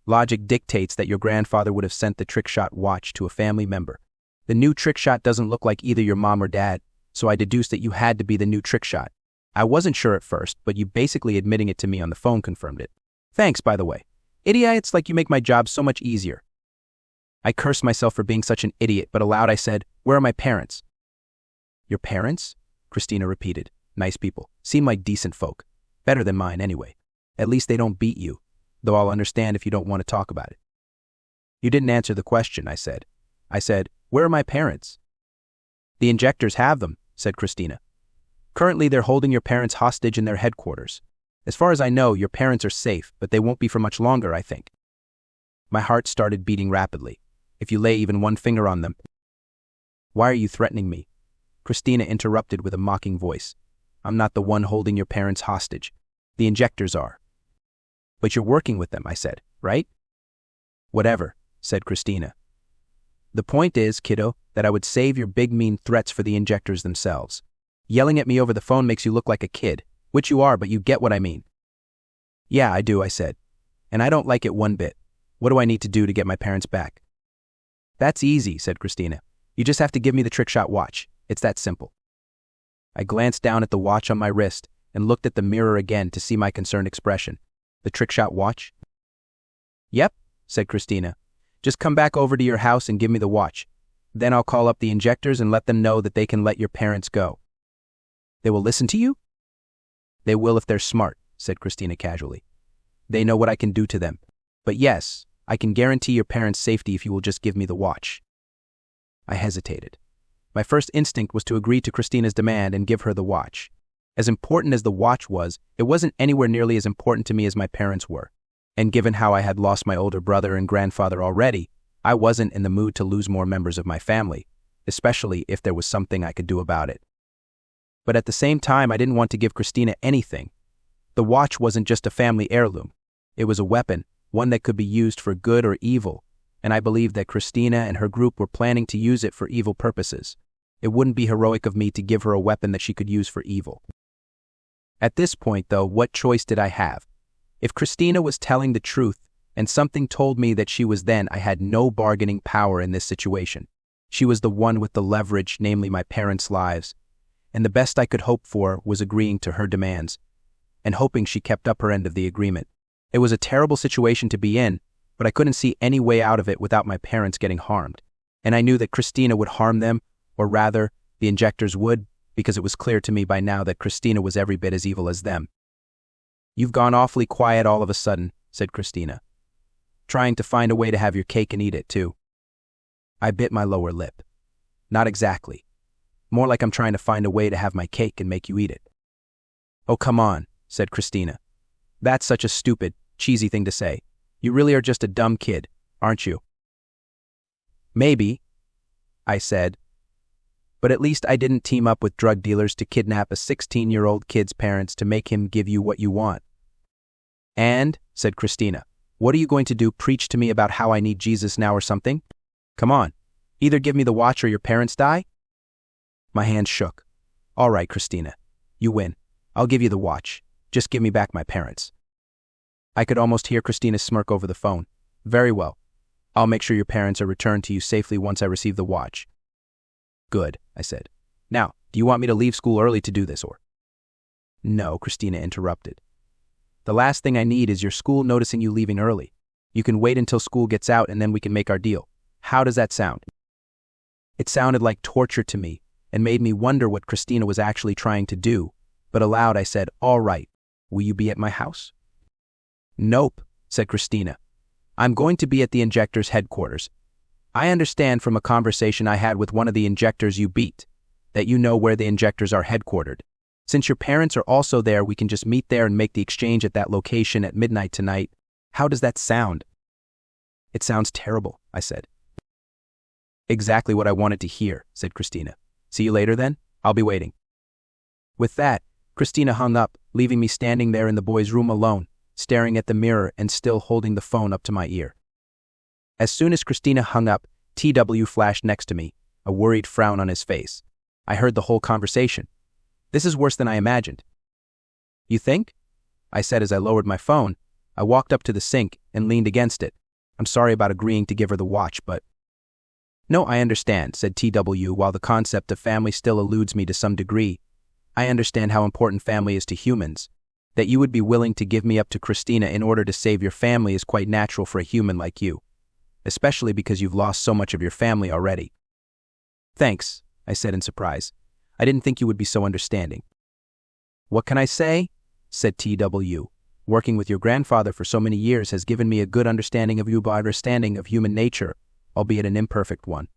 "Logic dictates that your grandfather would have sent the Trickshot watch to a family member. The new Trickshot doesn't look like either your mom or dad, so I deduced that you had to be the new Trickshot. I wasn't sure at first, but you basically admitting it to me on the phone confirmed it. Thanks, by the way. Idiots like you make my job so much easier." I cursed myself for being such an idiot, but aloud I said, "Where are my parents?" "Your parents?" Christina repeated. "Nice people. Seem like decent folk. Better than mine, anyway. At least they don't beat you, though I'll understand if you don't want to talk about it." "You didn't answer the question," I said. "Where are my parents?" "The Injectors have them," said Christina. "Currently, they're holding your parents hostage in their headquarters. As far as I know, your parents are safe, but they won't be for much longer, I think." My heart started beating rapidly. If you lay even one finger on them. "Why are you threatening me?" Christina interrupted with a mocking voice. "I'm not the one holding your parents hostage. The Injectors are." "But you're working with them," I said, "right?" "Whatever," said Christina. "The point is, kiddo, that I would save your big mean threats for the Injectors themselves. Yelling at me over the phone makes you look like a kid, which you are, but you get what I mean." "Yeah, I do," I said. "And I don't like it one bit. What do I need to do to get my parents back?" "That's easy," said Christina. "You just have to give me the Trickshot watch. It's that simple." I glanced down at the watch on my wrist and looked at the mirror again to see my concerned expression. "The Trickshot watch?" "Yep," said Christina. "Just come back over to your house and give me the watch. Then I'll call up the Injectors and let them know that they can let your parents go." They will listen to you? They will if they're smart, said Christina casually. They know what I can do to them. But yes, I can guarantee your parents' safety if you will just give me the watch. I hesitated. My first instinct was to agree to Christina's demand and give her the watch. As important as the watch was, it wasn't anywhere nearly as important to me as my parents were. And given how I had lost my older brother and grandfather already, I wasn't in the mood to lose more members of my family, especially if there was something I could do about it. But at the same time, I didn't want to give Christina anything. The watch wasn't just a family heirloom. It was a weapon, one that could be used for good or evil, and I believed that Christina and her group were planning to use it for evil purposes. It wouldn't be heroic of me to give her a weapon that she could use for evil. At this point, though, what choice did I have? If Christina was telling the truth, and something told me that she was, then I had no bargaining power in this situation. She was the one with the leverage, namely my parents' lives, and the best I could hope for was agreeing to her demands, and hoping she kept up her end of the agreement. It was a terrible situation to be in, but I couldn't see any way out of it without my parents getting harmed. And I knew that Christina would harm them, or rather, the Injectors would, because it was clear to me by now that Christina was every bit as evil as them. "You've gone awfully quiet all of a sudden," said Christina. "Trying to find a way to have your cake and eat it, too." I bit my lower lip. "Not exactly. More like I'm trying to find a way to have my cake and make you eat it." "Oh, come on," said Christina. "That's such a stupid, cheesy thing to say. You really are just a dumb kid, aren't you?" "Maybe," I said. "But at least I didn't team up with drug dealers to kidnap a 16-year-old kid's parents to make him give you what you want." "And," said Christina, "what are you going to do, preach to me about how I need Jesus now or something? Come on, either give me the watch or your parents die?" My hands shook. "All right, Christina, you win. I'll give you the watch. Just give me back my parents." I could almost hear Christina's smirk over the phone. "Very well. I'll make sure your parents are returned to you safely once I receive the watch." "Good," I said. "Now, do you want me to leave school early to do this, or?" "No," Christina interrupted. "The last thing I need is your school noticing you leaving early. You can wait until school gets out and then we can make our deal. How does that sound?" It sounded like torture to me and made me wonder what Christina was actually trying to do, but aloud I said, "All right, will you be at my house?" "Nope," said Christina. "I'm going to be at the Injectors' headquarters. I understand from a conversation I had with one of the Injectors you beat that you know where the Injectors are headquartered. Since your parents are also there, we can just meet there and make the exchange at that location at midnight tonight. How does that sound?" "It sounds terrible," I said. "Exactly what I wanted to hear," said Christina. "See you later then? I'll be waiting." With that, Christina hung up, leaving me standing there in the boys' room alone, staring at the mirror and still holding the phone up to my ear. As soon as Christina hung up, TW flashed next to me, a worried frown on his face. I heard the whole conversation. This is worse than I imagined. "You think?" I said as I lowered my phone. I walked up to the sink and leaned against it. "I'm sorry about agreeing to give her the watch, but—" "No, I understand," said TW, while the concept of family still eludes me to some degree. "I understand how important family is to humans. That you would be willing to give me up to Christina in order to save your family is quite natural for a human like you, especially because you've lost so much of your family already." "Thanks," I said in surprise. "I didn't think you would be so understanding." "What can I say?" said TW. "Working with your grandfather for so many years has given me a good understanding of human nature, albeit an imperfect one."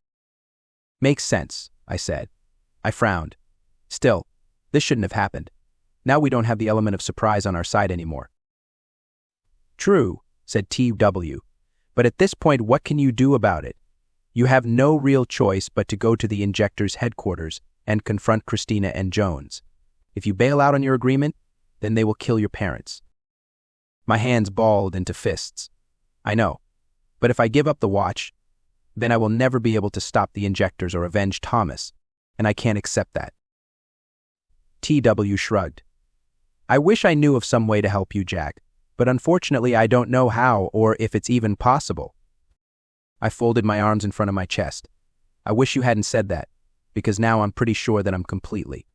"Makes sense," I said. I frowned. "Still, this shouldn't have happened. Now we don't have the element of surprise on our side anymore." "True," said TW. "But at this point, what can you do about it? You have no real choice but to go to the Injectors' headquarters and confront Christina and Jones. If you bail out on your agreement, then they will kill your parents." My hands balled into fists. "I know, but if I give up the watch, then I will never be able to stop the Injectors or avenge Thomas, and I can't accept that." TW shrugged. "I wish I knew of some way to help you, Jack, but unfortunately I don't know how or if it's even possible." I folded my arms in front of my chest. "I wish you hadn't said that, because now I'm pretty sure that I'm completely—"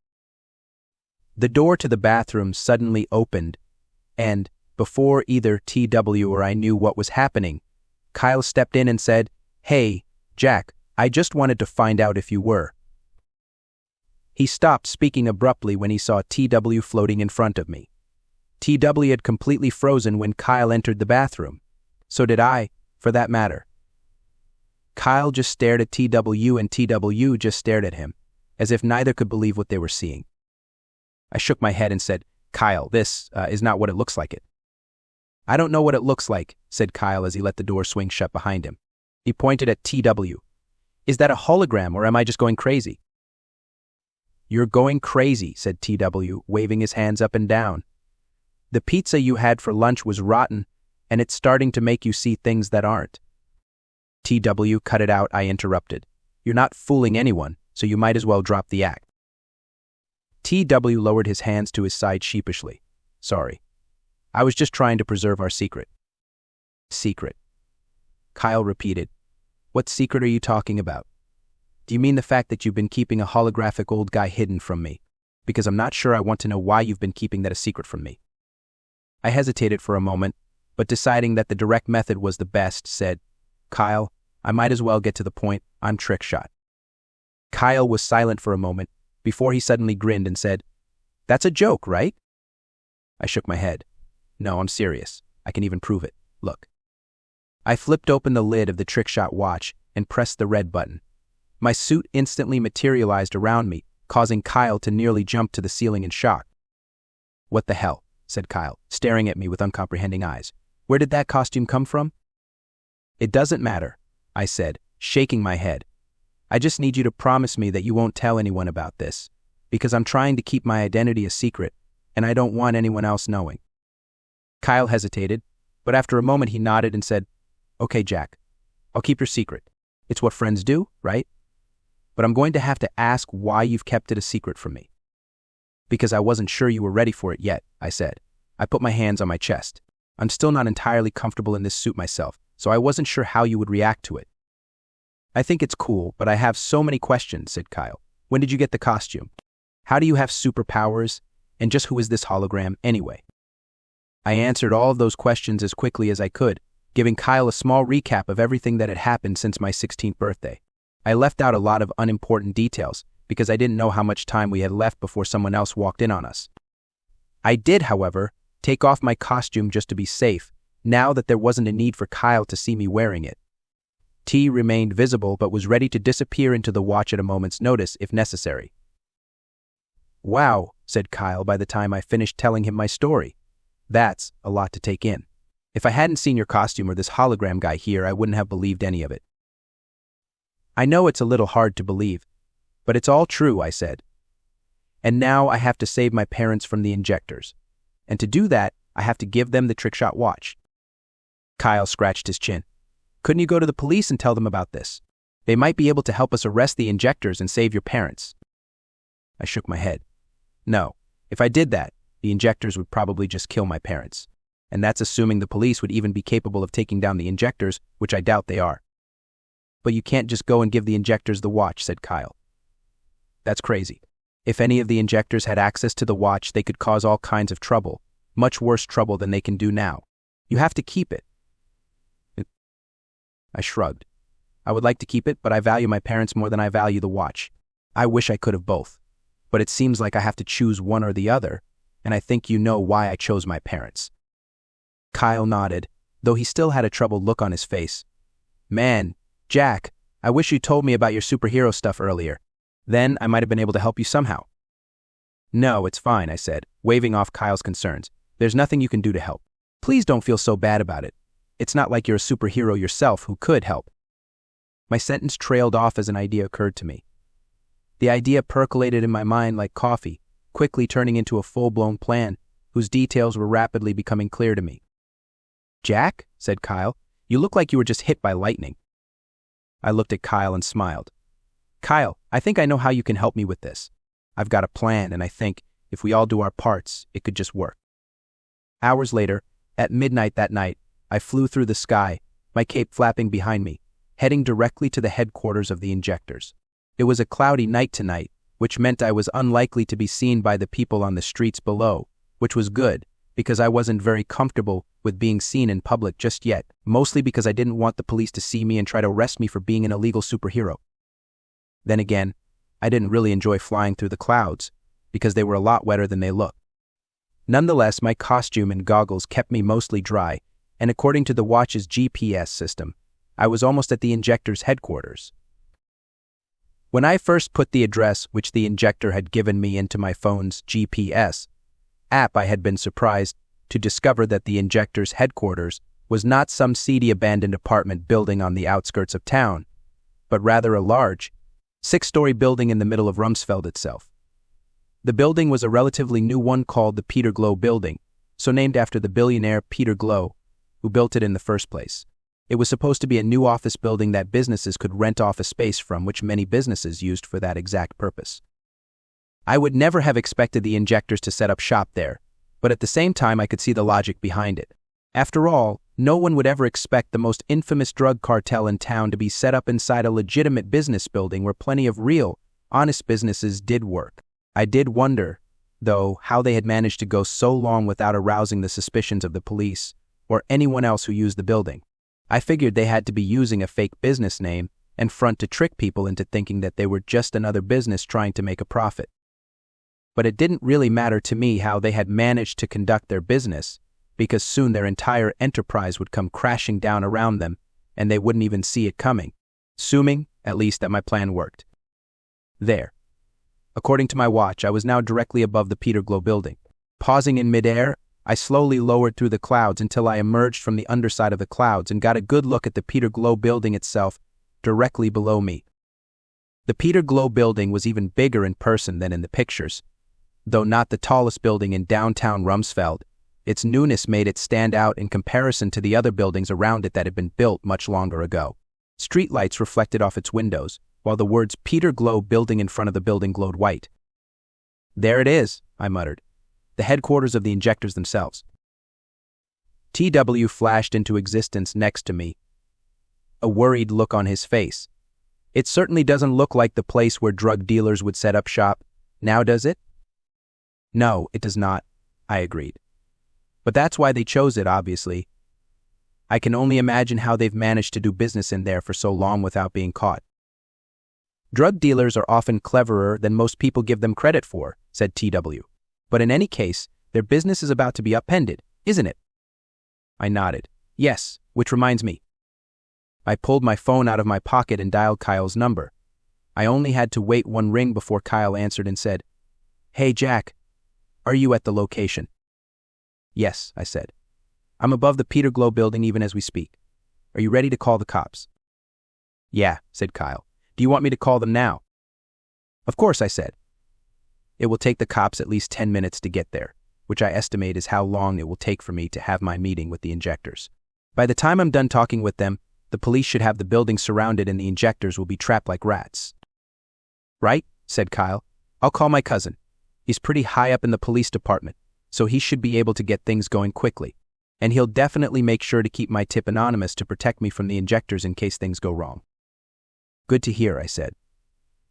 The door to the bathroom suddenly opened, and, before either TW or I knew what was happening, Kyle stepped in and said, "Hey, Jack, I just wanted to find out if you were." He stopped speaking abruptly when he saw TW floating in front of me. TW had completely frozen when Kyle entered the bathroom. So did I, for that matter. Kyle just stared at TW and TW just stared at him, as if neither could believe what they were seeing. I shook my head and said, "Kyle, this is not what it looks like it." "I don't know what it looks like," said Kyle as he let the door swing shut behind him. He pointed at TW. "Is that a hologram or am I just going crazy?" "You're going crazy," said TW, waving his hands up and down. "The pizza you had for lunch was rotten, and it's starting to make you see things that aren't." TW, cut it out, I interrupted. "You're not fooling anyone, so you might as well drop the act." TW lowered his hands to his side sheepishly. "Sorry. I was just trying to preserve our secret." "Secret?" Kyle repeated. "What secret are you talking about? Do you mean the fact that you've been keeping a holographic old guy hidden from me? Because I'm not sure I want to know why you've been keeping that a secret from me." I hesitated for a moment, but deciding that the direct method was the best, said, "Kyle, I might as well get to the point. I'm Trickshot." Kyle was silent for a moment before he suddenly grinned and said, "That's a joke, right?" I shook my head. "No, I'm serious. I can even prove it. Look." I flipped open the lid of the Trickshot watch and pressed the red button. My suit instantly materialized around me, causing Kyle to nearly jump to the ceiling in shock. "What the hell?" said Kyle, staring at me with uncomprehending eyes. "Where did that costume come from?" "It doesn't matter," I said, shaking my head. "I just need you to promise me that you won't tell anyone about this, because I'm trying to keep my identity a secret, and I don't want anyone else knowing." Kyle hesitated, but after a moment he nodded and said, "Okay, Jack, I'll keep your secret. It's what friends do, right? But I'm going to have to ask why you've kept it a secret from me." "Because I wasn't sure you were ready for it yet," I said. I put my hands on my chest. "I'm still not entirely comfortable in this suit myself, so I wasn't sure how you would react to it." "I think it's cool, but I have so many questions," said Kyle. "When did you get the costume? How do you have superpowers? And just who is this hologram anyway?" I answered all of those questions as quickly as I could, giving Kyle a small recap of everything that had happened since my 16th birthday. I left out a lot of unimportant details because I didn't know how much time we had left before someone else walked in on us. I did, however, take off my costume just to be safe, now that there wasn't a need for Kyle to see me wearing it. T remained visible but was ready to disappear into the watch at a moment's notice if necessary. "Wow," said Kyle by the time I finished telling him my story. "That's a lot to take in. If I hadn't seen your costume or this hologram guy here, I wouldn't have believed any of it." "I know it's a little hard to believe, but it's all true," I said. "And now I have to save my parents from the Injectors. And to do that, I have to give them the Trickshot watch." Kyle scratched his chin. "Couldn't you go to the police and tell them about this? They might be able to help us arrest the Injectors and save your parents." I shook my head. "No, if I did that, the Injectors would probably just kill my parents. And that's assuming the police would even be capable of taking down the Injectors, which I doubt they are." "But you can't just go and give the Injectors the watch," said Kyle. "That's crazy. If any of the Injectors had access to the watch, they could cause all kinds of trouble, much worse trouble than they can do now. You have to keep it." I shrugged. "I would like to keep it, but I value my parents more than I value the watch. I wish I could have both. But it seems like I have to choose one or the other, and I think you know why I chose my parents." Kyle nodded, though he still had a troubled look on his face. "Man, Jack, I wish you told me about your superhero stuff earlier. Then I might have been able to help you somehow." "No, it's fine," I said, waving off Kyle's concerns. "There's nothing you can do to help. Please don't feel so bad about it. It's not like you're a superhero yourself who could help." My sentence trailed off as an idea occurred to me. The idea percolated in my mind like coffee, quickly turning into a full-blown plan, whose details were rapidly becoming clear to me. "Jack," said Kyle, "you look like you were just hit by lightning." I looked at Kyle and smiled. "Kyle, I think I know how you can help me with this. I've got a plan, and I think, if we all do our parts, it could just work." Hours later, at midnight that night, I flew through the sky, my cape flapping behind me, heading directly to the headquarters of the Injectors. It was a cloudy night tonight, which meant I was unlikely to be seen by the people on the streets below, which was good, because I wasn't very comfortable with being seen in public just yet, mostly because I didn't want the police to see me and try to arrest me for being an illegal superhero. Then again, I didn't really enjoy flying through the clouds, because they were a lot wetter than they looked. Nonetheless, my costume and goggles kept me mostly dry, and according to the watch's GPS system, I was almost at the Injector's headquarters. When I first put the address which the Injector had given me into my phone's GPS app, I had been surprised to discover that the Injector's headquarters was not some seedy abandoned apartment building on the outskirts of town, but rather a large, 6-story building in the middle of Rumsfeld itself. The building was a relatively new one called the Peter Glow Building, so named after the billionaire Peter Glow, who built it in the first place. It was supposed to be a new office building that businesses could rent office space from, which many businesses used for that exact purpose. I would never have expected the Injectors to set up shop there, but at the same time I could see the logic behind it. After all, no one would ever expect the most infamous drug cartel in town to be set up inside a legitimate business building where plenty of real, honest businesses did work. I did wonder, though, how they had managed to go so long without arousing the suspicions of the police or anyone else who used the building. I figured they had to be using a fake business name and front to trick people into thinking that they were just another business trying to make a profit. But it didn't really matter to me how they had managed to conduct their business, because soon their entire enterprise would come crashing down around them, and they wouldn't even see it coming, assuming, at least, that my plan worked. There. According to my watch, I was now directly above the Peter Glow building. Pausing in midair, I slowly lowered through the clouds until I emerged from the underside of the clouds and got a good look at the Peter Glow building itself directly below me. The Peter Glow building was even bigger in person than in the pictures. Though not the tallest building in downtown Rumsfeld, its newness made it stand out in comparison to the other buildings around it that had been built much longer ago. Streetlights reflected off its windows, while the words Peter Glow Building in front of the building glowed white. "There it is," I muttered. "The headquarters of the Injectors themselves." TW flashed into existence next to me, a worried look on his face. "It certainly doesn't look like the place where drug dealers would set up shop, now does it?" "No, it does not," I agreed. "But that's why they chose it, obviously. I can only imagine how they've managed to do business in there for so long without being caught." "Drug dealers are often cleverer than most people give them credit for," said TW. "But in any case, their business is about to be upended, isn't it?" I nodded. "Yes, which reminds me." I pulled my phone out of my pocket and dialed Kyle's number. I only had to wait one ring before Kyle answered and said, "Hey, Jack, are you at the location?" "Yes," I said. "I'm above the Peter Glow building even as we speak. Are you ready to call the cops?" "Yeah," said Kyle. "Do you want me to call them now?" "Of course," I said. "It will take the cops at least 10 minutes to get there, which I estimate is how long it will take for me to have my meeting with the Injectors. By the time I'm done talking with them, the police should have the building surrounded and the Injectors will be trapped like rats." "Right," said Kyle. "I'll call my cousin. He's pretty high up in the police department, so he should be able to get things going quickly. And he'll definitely make sure to keep my tip anonymous to protect me from the Injectors in case things go wrong." "Good to hear," I said.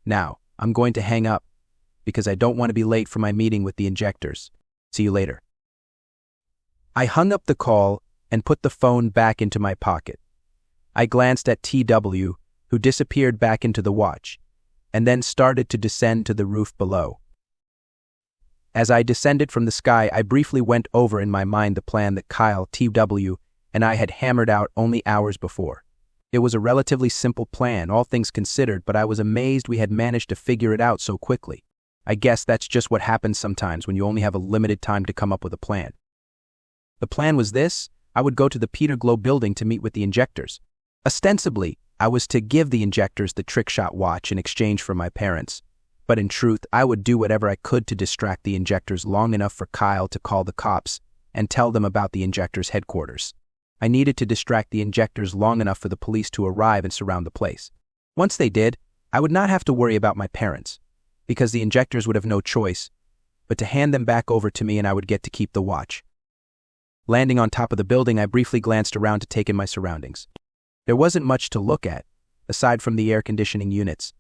"Now, I'm going to hang up, because I don't want to be late for my meeting with the Injectors. See you later." I hung up the call and put the phone back into my pocket. I glanced at TW, who disappeared back into the watch, and then started to descend to the roof below. As I descended from the sky, I briefly went over in my mind the plan that Kyle, TW, and I had hammered out only hours before. It was a relatively simple plan, all things considered, but I was amazed we had managed to figure it out so quickly. I guess that's just what happens sometimes when you only have a limited time to come up with a plan. The plan was this: I would go to the Peter Glow building to meet with the Injectors. Ostensibly, I was to give the Injectors the Trickshot watch in exchange for my parents. But in truth, I would do whatever I could to distract the Injectors long enough for Kyle to call the cops and tell them about the Injectors' headquarters. I needed to distract the Injectors long enough for the police to arrive and surround the place. Once they did, I would not have to worry about my parents, because the Injectors would have no choice but to hand them back over to me and I would get to keep the watch. Landing on top of the building, I briefly glanced around to take in my surroundings. There wasn't much to look at, aside from the air conditioning units.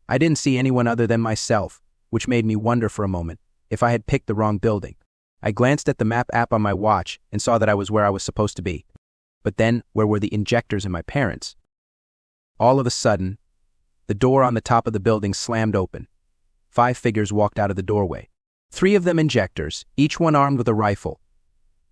I didn't see anyone other than myself, which made me wonder for a moment if I had picked the wrong building. I glanced at the map app on my watch and saw that I was where I was supposed to be. But then, where were the Injectors and my parents? All of a sudden, The door on the top of the building slammed open. 5 figures walked out of the doorway. 3 of them Injectors, each one armed with a rifle.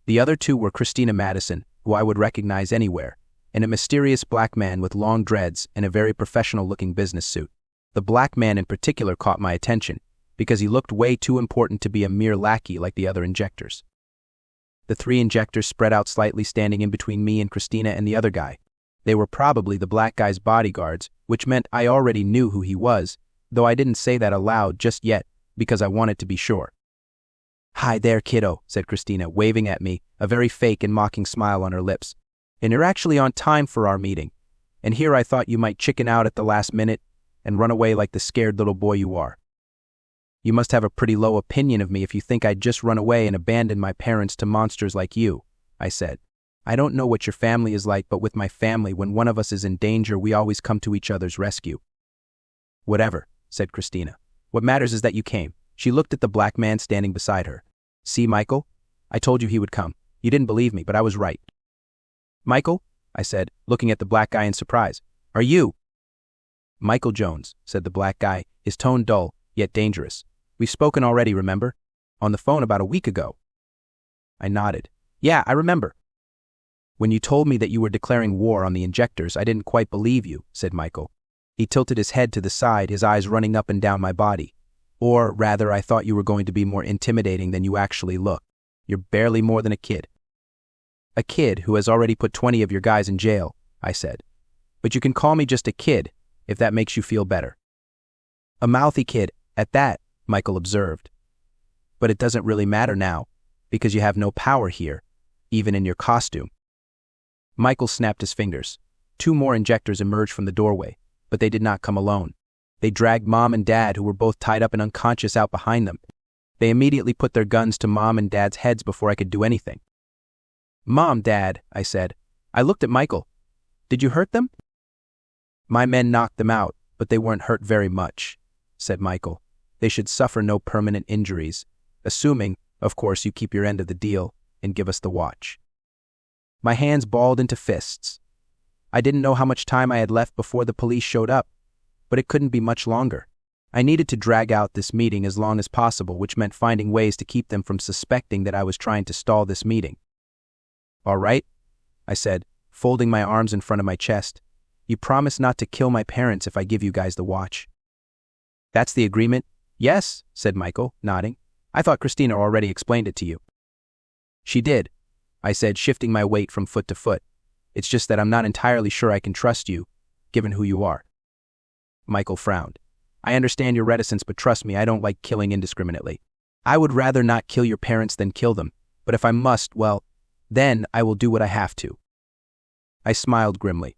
The other 2 were Christina Madison, who I would recognize anywhere, and a mysterious black man with long dreads and a very professional-looking business suit. The black man in particular caught my attention, because he looked way too important to be a mere lackey like the other Injectors. The 3 Injectors spread out slightly, standing in between me and Christina and the other guy. They were probably the black guy's bodyguards, which meant I already knew who he was, though I didn't say that aloud just yet, because I wanted to be sure. "Hi there, kiddo," said Christina, waving at me, a very fake and mocking smile on her lips. "And you're actually on time for our meeting. And here I thought you might chicken out at the last minute and run away like the scared little boy you are. You must have a pretty low opinion of me if you think I'd just run away and abandon my parents to monsters like you," I said. "I don't know what your family is like, but with my family, when one of us is in danger, we always come to each other's rescue." "Whatever," said Christina. "What matters is that you came." She looked at the black man standing beside her. "See, Michael? I told you he would come. You didn't believe me, but I was right." "Michael?" I said, looking at the black guy in surprise. "Are you?" "Michael Jones," said the black guy, his tone dull, yet dangerous. "We've spoken already, remember? On the phone about a week ago." I nodded. "Yeah, I remember." "When you told me that you were declaring war on the Injectors, I didn't quite believe you," said Michael. He tilted his head to the side, his eyes running up and down my body. "Or, rather, I thought you were going to be more intimidating than you actually look. You're barely more than a kid." "A kid who has already put 20 of your guys in jail," I said. "But you can call me just a kid, if that makes you feel better." "A mouthy kid, at that," Michael observed. "But it doesn't really matter now, because you have no power here, even in your costume." Michael snapped his fingers. 2 more Injectors emerged from the doorway, but they did not come alone. They dragged Mom and Dad, who were both tied up and unconscious, out behind them. They immediately put their guns to Mom and Dad's heads before I could do anything. "Mom, Dad," I said. I looked at Michael. "Did you hurt them?" "My men knocked them out, but they weren't hurt very much," said Michael. "They should suffer no permanent injuries, assuming, of course, you keep your end of the deal and give us the watch." My hands balled into fists. I didn't know how much time I had left before the police showed up, but it couldn't be much longer. I needed to drag out this meeting as long as possible, which meant finding ways to keep them from suspecting that I was trying to stall this meeting. "All right," I said, folding my arms in front of my chest. "You promise not to kill my parents if I give you guys the watch." "That's the agreement?" "Yes," said Michael, nodding. "I thought Christina already explained it to you." "She did," I said, shifting my weight from foot to foot. "It's just that I'm not entirely sure I can trust you, given who you are." Michael frowned. "I understand your reticence, but trust me, I don't like killing indiscriminately. I would rather not kill your parents than kill them, but if I must, well, then I will do what I have to." I smiled grimly.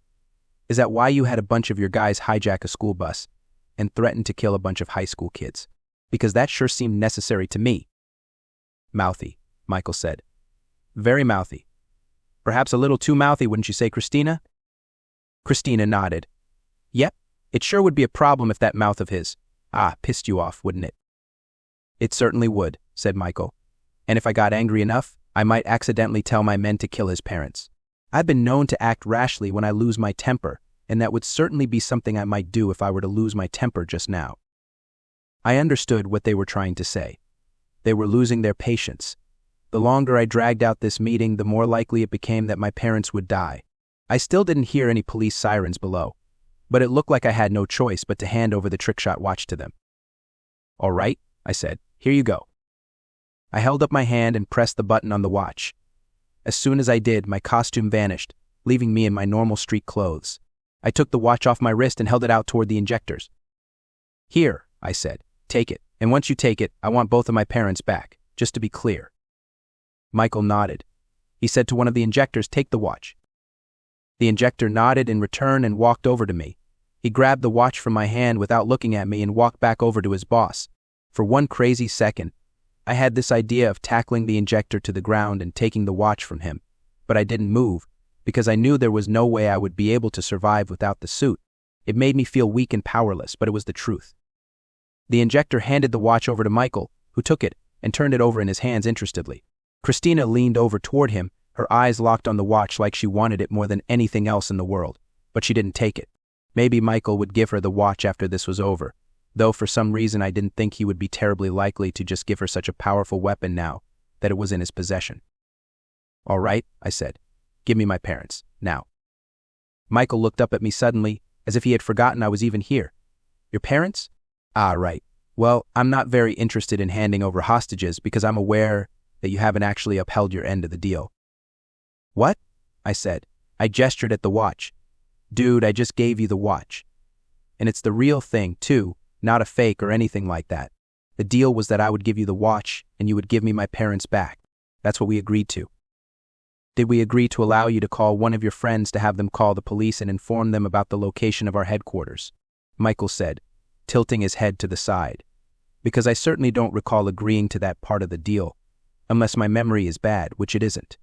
"Is that why you had a bunch of your guys hijack a school bus and threaten to kill a bunch of high school kids? Because that sure seemed necessary to me." "Mouthy," Michael said. "Very mouthy. Perhaps a little too mouthy, wouldn't you say, Christina?" Christina nodded. "Yep, it sure would be a problem if that mouth of his, pissed you off, wouldn't it?" "It certainly would," said Michael. "And if I got angry enough, I might accidentally tell my men to kill his parents. I've been known to act rashly when I lose my temper, and that would certainly be something I might do if I were to lose my temper just now." I understood what they were trying to say. They were losing their patience. The longer I dragged out this meeting, the more likely it became that my parents would die. I still didn't hear any police sirens below, but it looked like I had no choice but to hand over the Trickshot watch to them. "All right," I said, "here you go." I held up my hand and pressed the button on the watch. As soon as I did, my costume vanished, leaving me in my normal street clothes. I took the watch off my wrist and held it out toward the Injectors. "Here," I said, "take it, and once you take it, I want both of my parents back, just to be clear." Michael nodded. He said to one of the Injectors, "Take the watch." The Injector nodded in return and walked over to me. He grabbed the watch from my hand without looking at me and walked back over to his boss. For one crazy second, I had this idea of tackling the Injector to the ground and taking the watch from him, but I didn't move, because I knew there was no way I would be able to survive without the suit. It made me feel weak and powerless, but it was the truth. The Injector handed the watch over to Michael, who took it and turned it over in his hands interestedly. Christina leaned over toward him, her eyes locked on the watch like she wanted it more than anything else in the world, but she didn't take it. Maybe Michael would give her the watch after this was over, though for some reason I didn't think he would be terribly likely to just give her such a powerful weapon now that it was in his possession. "All right," I said. "Give me my parents, now." Michael looked up at me suddenly, as if he had forgotten I was even here. "Your parents? Ah, right. Well, I'm not very interested in handing over hostages because I'm aware that you haven't actually upheld your end of the deal." "What?" I said. I gestured at the watch. "Dude, I just gave you the watch. And it's the real thing, too, not a fake or anything like that. The deal was that I would give you the watch and you would give me my parents back. That's what we agreed to." "Did we agree to allow you to call one of your friends to have them call the police and inform them about the location of our headquarters?" Michael said, tilting his head to the side. "Because I certainly don't recall agreeing to that part of the deal, unless my memory is bad, which it isn't."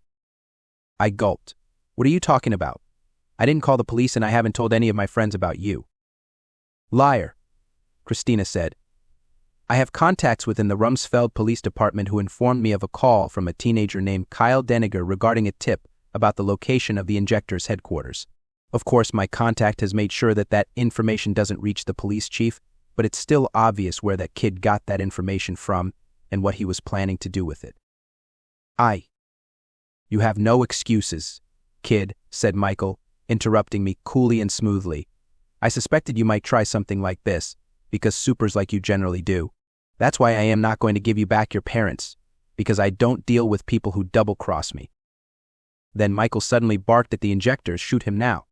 I gulped. "What are you talking about? I didn't call the police and I haven't told any of my friends about you." "Liar," Christina said. "I have contacts within the Rumsfeld Police Department who informed me of a call from a teenager named Kyle Deniger regarding a tip about the location of the Injectors' headquarters. Of course, my contact has made sure that that information doesn't reach the police chief, but it's still obvious where that kid got that information from and what he was planning to do with it." "You have no excuses, kid," said Michael, interrupting me coolly and smoothly. "I suspected you might try something like this, because supers like you generally do. That's why I am not going to give you back your parents, because I don't deal with people who double-cross me." Then Michael suddenly barked at the Injectors, "Shoot him now."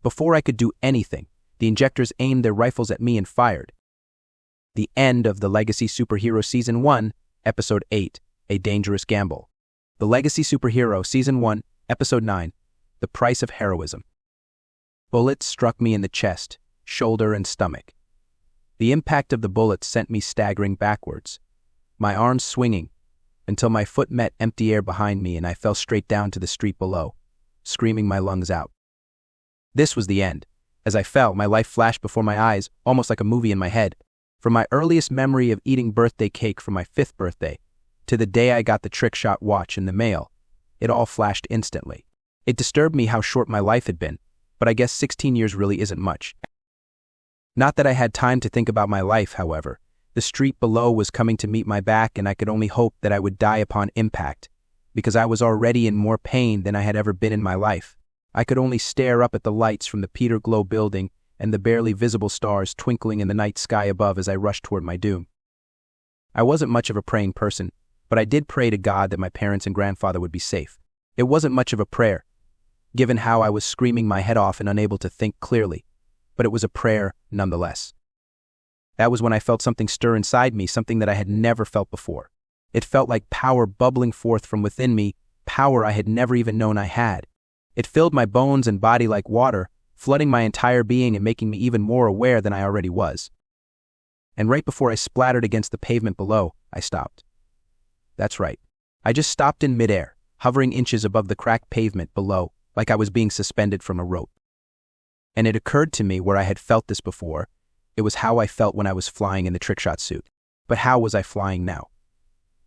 Before I could do anything, the Injectors aimed their rifles at me and fired. The end of the Legacy Superhero Season 1, Episode 8, A Dangerous Gamble. The Legacy Superhero Season 1, Episode 9, The Price of Heroism. Bullets struck me in the chest, shoulder, and stomach. The impact of the bullets sent me staggering backwards, my arms swinging, until my foot met empty air behind me and I fell straight down to the street below, screaming my lungs out. This was the end. As I fell, my life flashed before my eyes, almost like a movie in my head. From my earliest memory of eating birthday cake for my 5th birthday, to the day I got the Trickshot watch in the mail, it all flashed instantly. It disturbed me how short my life had been, but I guess 16 years really isn't much. Not that I had time to think about my life, however. The street below was coming to meet my back and I could only hope that I would die upon impact, because I was already in more pain than I had ever been in my life. I could only stare up at the lights from the Peter Glow building and the barely visible stars twinkling in the night sky above as I rushed toward my doom. I wasn't much of a praying person, but I did pray to God that my parents and grandfather would be safe. It wasn't much of a prayer, given how I was screaming my head off and unable to think clearly, but it was a prayer nonetheless. That was when I felt something stir inside me, something that I had never felt before. It felt like power bubbling forth from within me, power I had never even known I had. It filled my bones and body like water, flooding my entire being and making me even more aware than I already was. And right before I splattered against the pavement below, I stopped. That's right. I just stopped in midair, hovering inches above the cracked pavement below, like I was being suspended from a rope. And it occurred to me where I had felt this before. It was how I felt when I was flying in the Trickshot suit. But how was I flying now?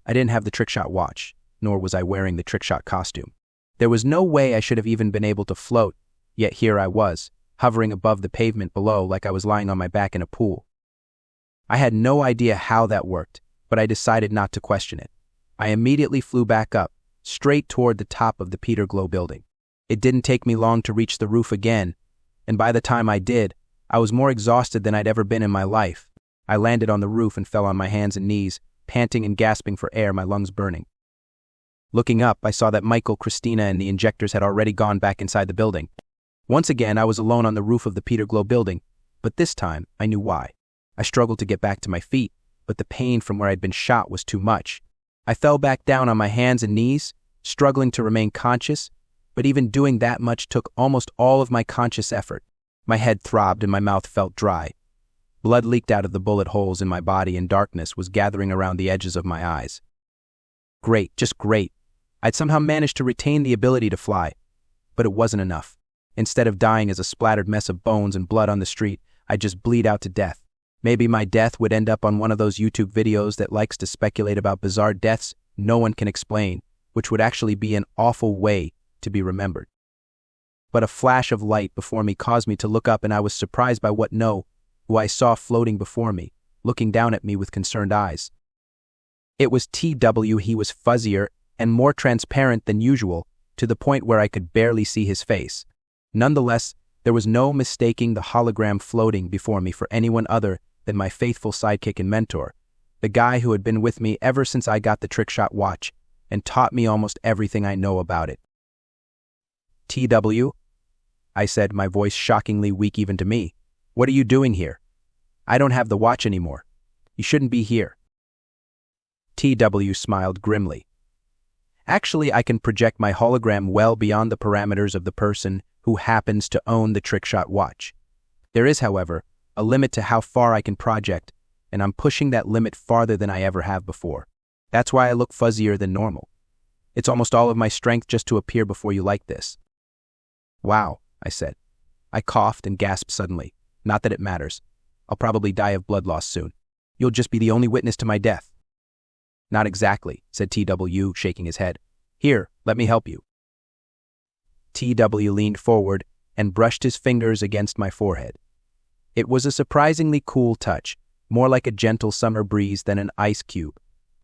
I didn't have the Trickshot watch, nor was I wearing the Trickshot costume. There was no way I should have even been able to float, yet here I was, hovering above the pavement below like I was lying on my back in a pool. I had no idea how that worked, but I decided not to question it. I immediately flew back up, straight toward the top of the Peter Glow building. It didn't take me long to reach the roof again, and by the time I did, I was more exhausted than I'd ever been in my life. I landed on the roof and fell on my hands and knees, panting and gasping for air, my lungs burning. Looking up, I saw that Michael, Christina, and the Injectors had already gone back inside the building. Once again, I was alone on the roof of the Peter Glow building, but this time, I knew why. I struggled to get back to my feet, but the pain from where I'd been shot was too much. I fell back down on my hands and knees, struggling to remain conscious, but even doing that much took almost all of my conscious effort. My head throbbed and my mouth felt dry. Blood leaked out of the bullet holes in my body and darkness was gathering around the edges of my eyes. Great, just great. I'd somehow managed to retain the ability to fly, but it wasn't enough. Instead of dying as a splattered mess of bones and blood on the street, I'd just bleed out to death. Maybe my death would end up on one of those YouTube videos that likes to speculate about bizarre deaths no one can explain, which would actually be an awful way to be remembered. but a flash of light before me caused me to look up, and I was surprised by who I saw floating before me, looking down at me with concerned eyes. It was TW. He was fuzzier and more transparent than usual, to the point where I could barely see his face. Nonetheless, there was no mistaking the hologram floating before me for anyone other than my faithful sidekick and mentor, the guy who had been with me ever since I got the Trickshot watch and taught me almost everything I know about it. TW, I said, my voice shockingly weak even to me. What are you doing here? I don't have the watch anymore. You shouldn't be here. TW smiled grimly. Actually, I can project my hologram well beyond the parameters of the person who happens to own the Trickshot watch. There is, however, a limit to how far I can project, and I'm pushing that limit farther than I ever have before. That's why I look fuzzier than normal. It's almost all of my strength just to appear before you like this. Wow, I said. I coughed and gasped suddenly. Not that it matters. I'll probably die of blood loss soon. You'll just be the only witness to my death. Not exactly, said TW, shaking his head. Here, let me help you. TW leaned forward and brushed his fingers against my forehead. It was a surprisingly cool touch, more like a gentle summer breeze than an ice cube.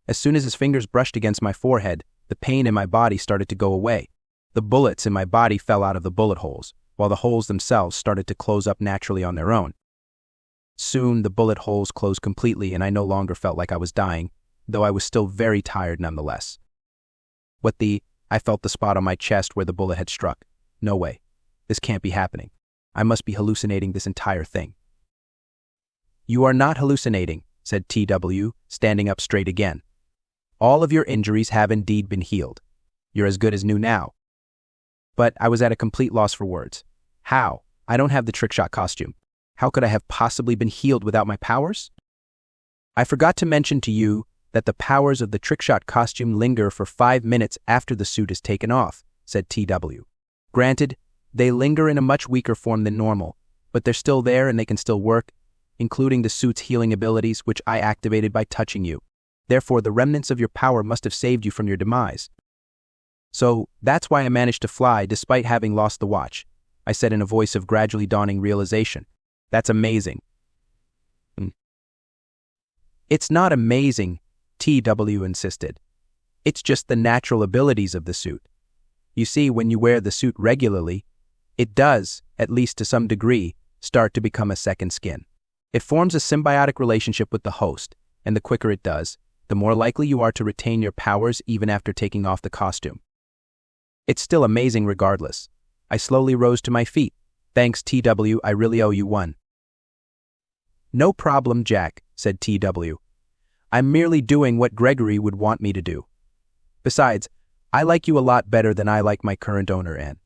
As soon as his fingers brushed against my forehead, the pain in my body started to go away. The bullets in my body fell out of the bullet holes, while the holes themselves started to close up naturally on their own. Soon the bullet holes closed completely, and I no longer felt like I was dying, though I was still very tired nonetheless. I felt the spot on my chest where the bullet had struck. No way. This can't be happening. I must be hallucinating this entire thing. You are not hallucinating, said TW, standing up straight again. All of your injuries have indeed been healed. You're as good as new now. But I was at a complete loss for words. How? I don't have the Trickshot costume. How could I have possibly been healed without my powers? I forgot to mention to you that the powers of the Trickshot costume linger for 5 minutes after the suit is taken off, said TW. Granted, they linger in a much weaker form than normal, but they're still there and they can still work, including the suit's healing abilities, which I activated by touching you. Therefore, the remnants of your power must have saved you from your demise. So, that's why I managed to fly despite having lost the watch, I said in a voice of gradually dawning realization. That's amazing. It's not amazing, TW insisted. It's just the natural abilities of the suit. You see, when you wear the suit regularly, it does, at least to some degree, start to become a second skin. It forms a symbiotic relationship with the host, and the quicker it does, the more likely you are to retain your powers even after taking off the costume. It's still amazing regardless. I slowly rose to my feet. Thanks, TW, I really owe you one. No problem, Jack, said TW. I'm merely doing what Gregory would want me to do. Besides, I like you a lot better than I like my current owner, Anne.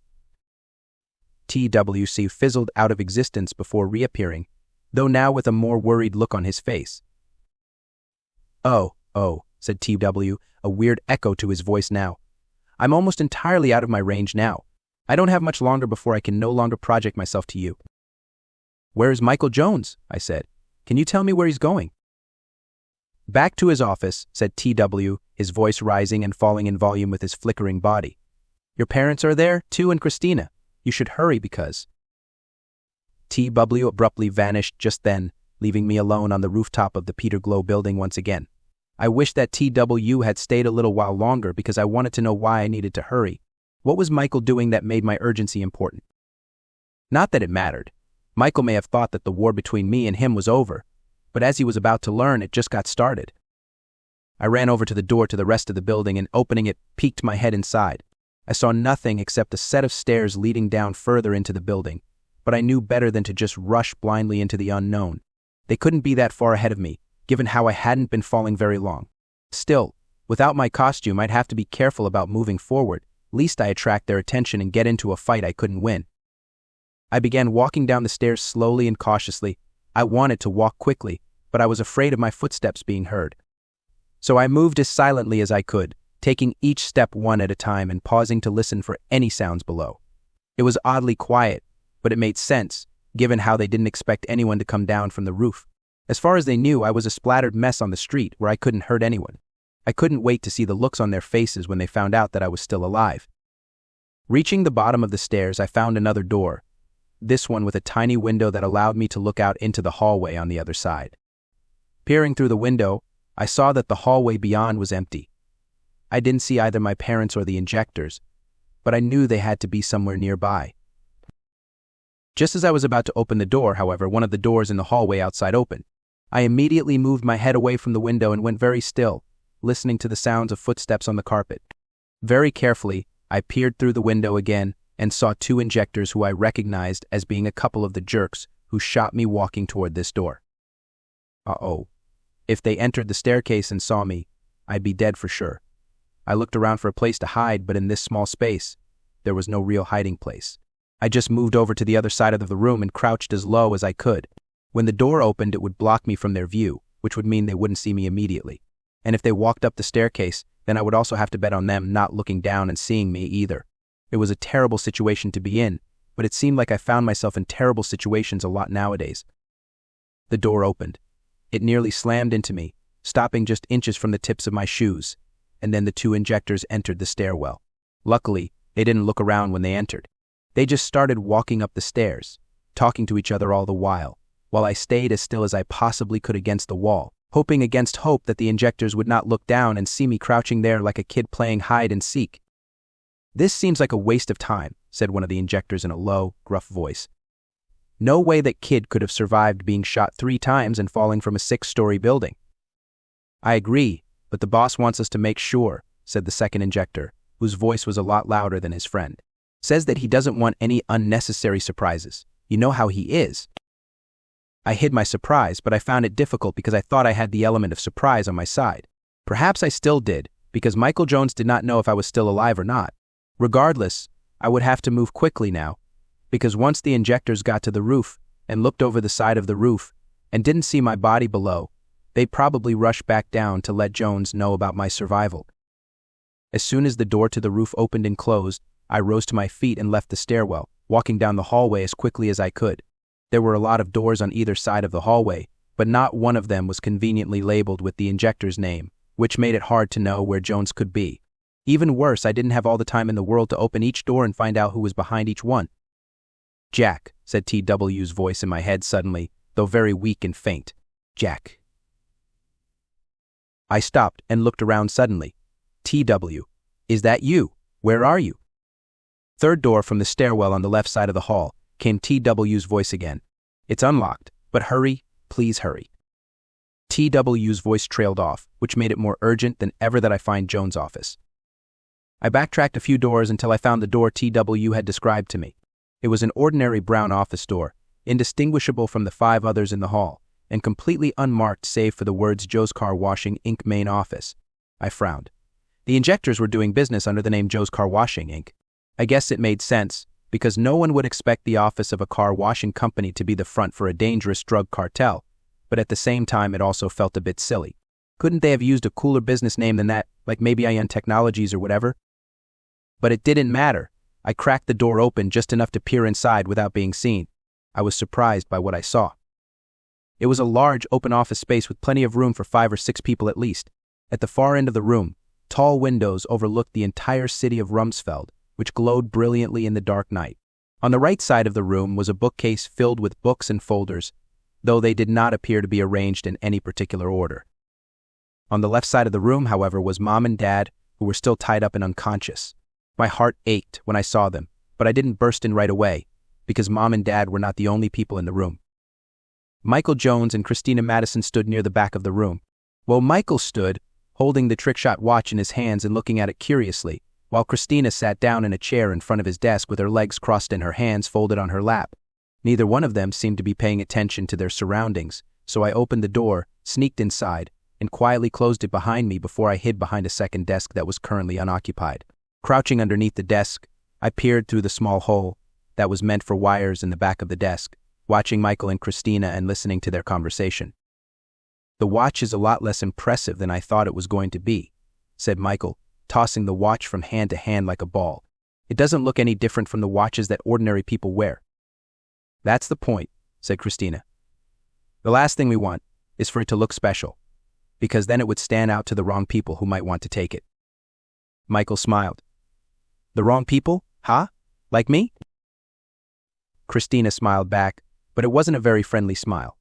TWC fizzled out of existence before reappearing, though now with a more worried look on his face. Oh, said TW, a weird echo to his voice now. I'm almost entirely out of my range now. I don't have much longer before I can no longer project myself to you. Where is Michael Jones? I said. Can you tell me where he's going? Back to his office, said TW, his voice rising and falling in volume with his flickering body. Your parents are there, too, and Christina. You should hurry because... TW abruptly vanished just then, leaving me alone on the rooftop of the Peter Glow building once again. I wished that TW had stayed a little while longer because I wanted to know why I needed to hurry. What was Michael doing that made my urgency important? Not that it mattered. Michael may have thought that the war between me and him was over, but as he was about to learn, it just got started. I ran over to the door to the rest of the building and, opening it, peeked my head inside. I saw nothing except a set of stairs leading down further into the building, but I knew better than to just rush blindly into the unknown. They couldn't be that far ahead of me, given how I hadn't been falling very long. Still, without my costume, I'd have to be careful about moving forward, lest I attract their attention and get into a fight I couldn't win. I began walking down the stairs slowly and cautiously. I wanted to walk quickly, but I was afraid of my footsteps being heard. So I moved as silently as I could, taking each step one at a time and pausing to listen for any sounds below. It was oddly quiet, but it made sense, given how they didn't expect anyone to come down from the roof. As far as they knew, I was a splattered mess on the street where I couldn't hurt anyone. I couldn't wait to see the looks on their faces when they found out that I was still alive. Reaching the bottom of the stairs, I found another door, this one with a tiny window that allowed me to look out into the hallway on the other side. Peering through the window, I saw that the hallway beyond was empty. I didn't see either my parents or the Injectors, but I knew they had to be somewhere nearby. Just as I was about to open the door, however, one of the doors in the hallway outside opened. I immediately moved my head away from the window and went very still, listening to the sounds of footsteps on the carpet. Very carefully, I peered through the window again and saw two Injectors who I recognized as being a couple of the jerks who shot me walking toward this door. Uh-oh. If they entered the staircase and saw me, I'd be dead for sure. I looked around for a place to hide, but in this small space, there was no real hiding place. I just moved over to the other side of the room and crouched as low as I could. When the door opened, it would block me from their view, which would mean they wouldn't see me immediately. And if they walked up the staircase, then I would also have to bet on them not looking down and seeing me either. It was a terrible situation to be in, but it seemed like I found myself in terrible situations a lot nowadays. The door opened. It nearly slammed into me, stopping just inches from the tips of my shoes, and then the two Injectors entered the stairwell. Luckily, they didn't look around when they entered. They just started walking up the stairs, talking to each other all the while I stayed as still as I possibly could against the wall, hoping against hope that the Injectors would not look down and see me crouching there like a kid playing hide and seek. "This seems like a waste of time," said one of the Injectors in a low, gruff voice. "No way that kid could have survived being shot 3 times and falling from a 6-story building." "I agree, but the boss wants us to make sure," said the second Injector, whose voice was a lot louder than his friend. "Says that he doesn't want any unnecessary surprises. You know how he is." I hid my surprise, but I found it difficult because I thought I had the element of surprise on my side. Perhaps I still did, because Michael Jones did not know if I was still alive or not. Regardless, I would have to move quickly now, because once the Injectors got to the roof and looked over the side of the roof and didn't see my body below, they'd probably rush back down to let Jones know about my survival. As soon as the door to the roof opened and closed, I rose to my feet and left the stairwell, walking down the hallway as quickly as I could. There were a lot of doors on either side of the hallway, but not one of them was conveniently labeled with the Injector's name, which made it hard to know where Jones could be. Even worse, I didn't have all the time in the world to open each door and find out who was behind each one. "Jack," said TW's voice in my head suddenly, though very weak and faint. "Jack." I stopped and looked around suddenly. "TW, is that you? Where are you?" Third door from the stairwell on the left side of the hall came TW's voice again. "It's unlocked, but hurry, please hurry." TW's voice trailed off, which made it more urgent than ever that I find Jones' office. I backtracked a few doors until I found the door TW had described to me. It was an ordinary brown office door, indistinguishable from the 5 others in the hall, and completely unmarked save for the words Joe's Car Washing, Inc. Main Office. I frowned. The Injectors were doing business under the name Joe's Car Washing, Inc. I guess it made sense, because no one would expect the office of a car washing company to be the front for a dangerous drug cartel, but at the same time it also felt a bit silly. Couldn't they have used a cooler business name than that, like maybe IN Technologies or whatever? But it didn't matter. I cracked the door open just enough to peer inside without being seen. I was surprised by what I saw. It was a large, open office space with plenty of room for 5 or 6 people at least. At the far end of the room, tall windows overlooked the entire city of Rumsfeld, which glowed brilliantly in the dark night. On the right side of the room was a bookcase filled with books and folders, though they did not appear to be arranged in any particular order. On the left side of the room, however, was Mom and Dad, who were still tied up and unconscious. My heart ached when I saw them, but I didn't burst in right away, because Mom and Dad were not the only people in the room. Michael Jones and Christina Madison stood near the back of the room. Well, Michael stood, holding the Trickshot watch in his hands and looking at it curiously, while Christina sat down in a chair in front of his desk with her legs crossed and her hands folded on her lap. Neither one of them seemed to be paying attention to their surroundings, so I opened the door, sneaked inside, and quietly closed it behind me before I hid behind a second desk that was currently unoccupied. Crouching underneath the desk, I peered through the small hole that was meant for wires in the back of the desk, watching Michael and Christina and listening to their conversation. "The watch is a lot less impressive than I thought it was going to be," said Michael, tossing the watch from hand to hand like a ball. "It doesn't look any different from the watches that ordinary people wear." "That's the point," said Christina. "The last thing we want is for it to look special, because then it would stand out to the wrong people who might want to take it." Michael smiled. "The wrong people? Huh? Like me? Christina smiled back, but it wasn't a very friendly smile.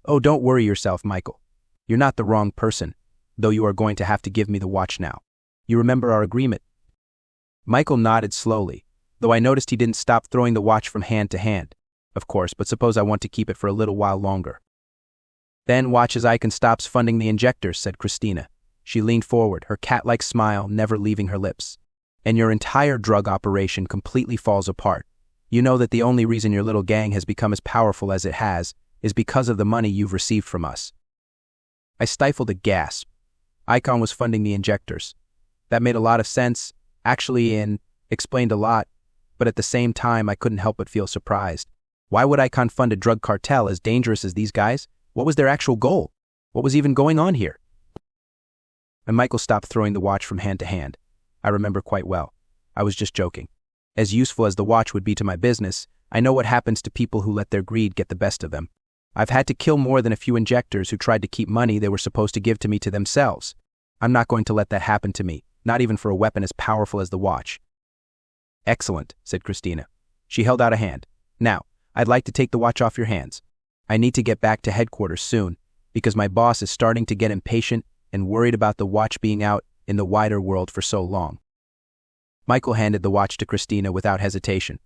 Oh, don't worry yourself, Michael. You're not the wrong person, though you are going to have to give me the watch now. You remember our agreement? Michael nodded slowly, though I noticed he didn't stop throwing the watch from hand to hand. Of course, but suppose I want to keep it for a little while longer. Then watch as Icon stops funding the Injectors, said Christina. She leaned forward, her cat-like smile never leaving her lips. And your entire drug operation completely falls apart. You know that the only reason your little gang has become as powerful as it has is because of the money you've received from us. I stifled a gasp. Icon was funding the Injectors. That made a lot of sense, explained a lot, but at the same time I couldn't help but feel surprised. Why would Icon fund a drug cartel as dangerous as these guys? What was their actual goal? What was even going on here? And Michael stopped throwing the watch from hand to hand. I remember quite well. I was just joking. As useful as the watch would be to my business, I know what happens to people who let their greed get the best of them. I've had to kill more than a few Injectors who tried to keep money they were supposed to give to me to themselves. I'm not going to let that happen to me, not even for a weapon as powerful as the watch. Excellent, said Christina. She held out a hand. Now, I'd like to take the watch off your hands. I need to get back to headquarters soon, because my boss is starting to get impatient and worried about the watch being out in the wider world for so long. Michael handed the watch to Christina without hesitation.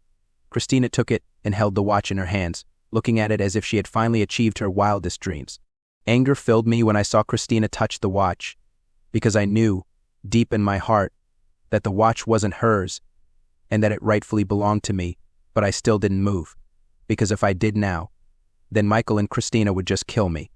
Christina took it and held the watch in her hands, looking at it as if she had finally achieved her wildest dreams. Anger filled me when I saw Christina touch the watch, because I knew, deep in my heart, that the watch wasn't hers and that it rightfully belonged to me, but I still didn't move, because if I did now, then Michael and Christina would just kill me.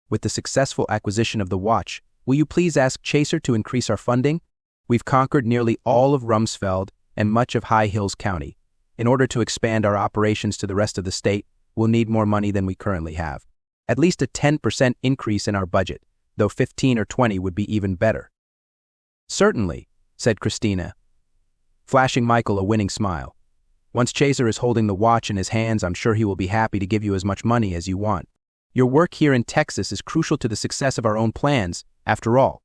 With the successful acquisition of the watch, will you please ask Chaser to increase our funding? We've conquered nearly all of Rumsfeld and much of High Hills County. In order to expand our operations to the rest of the state, we'll need more money than we currently have. At least a 10% increase in our budget, though 15 or 20 would be even better. Certainly, said Christina, flashing Michael a winning smile. Once Chaser is holding the watch in his hands, I'm sure he will be happy to give you as much money as you want. Your work here in Texas is crucial to the success of our own plans, after all.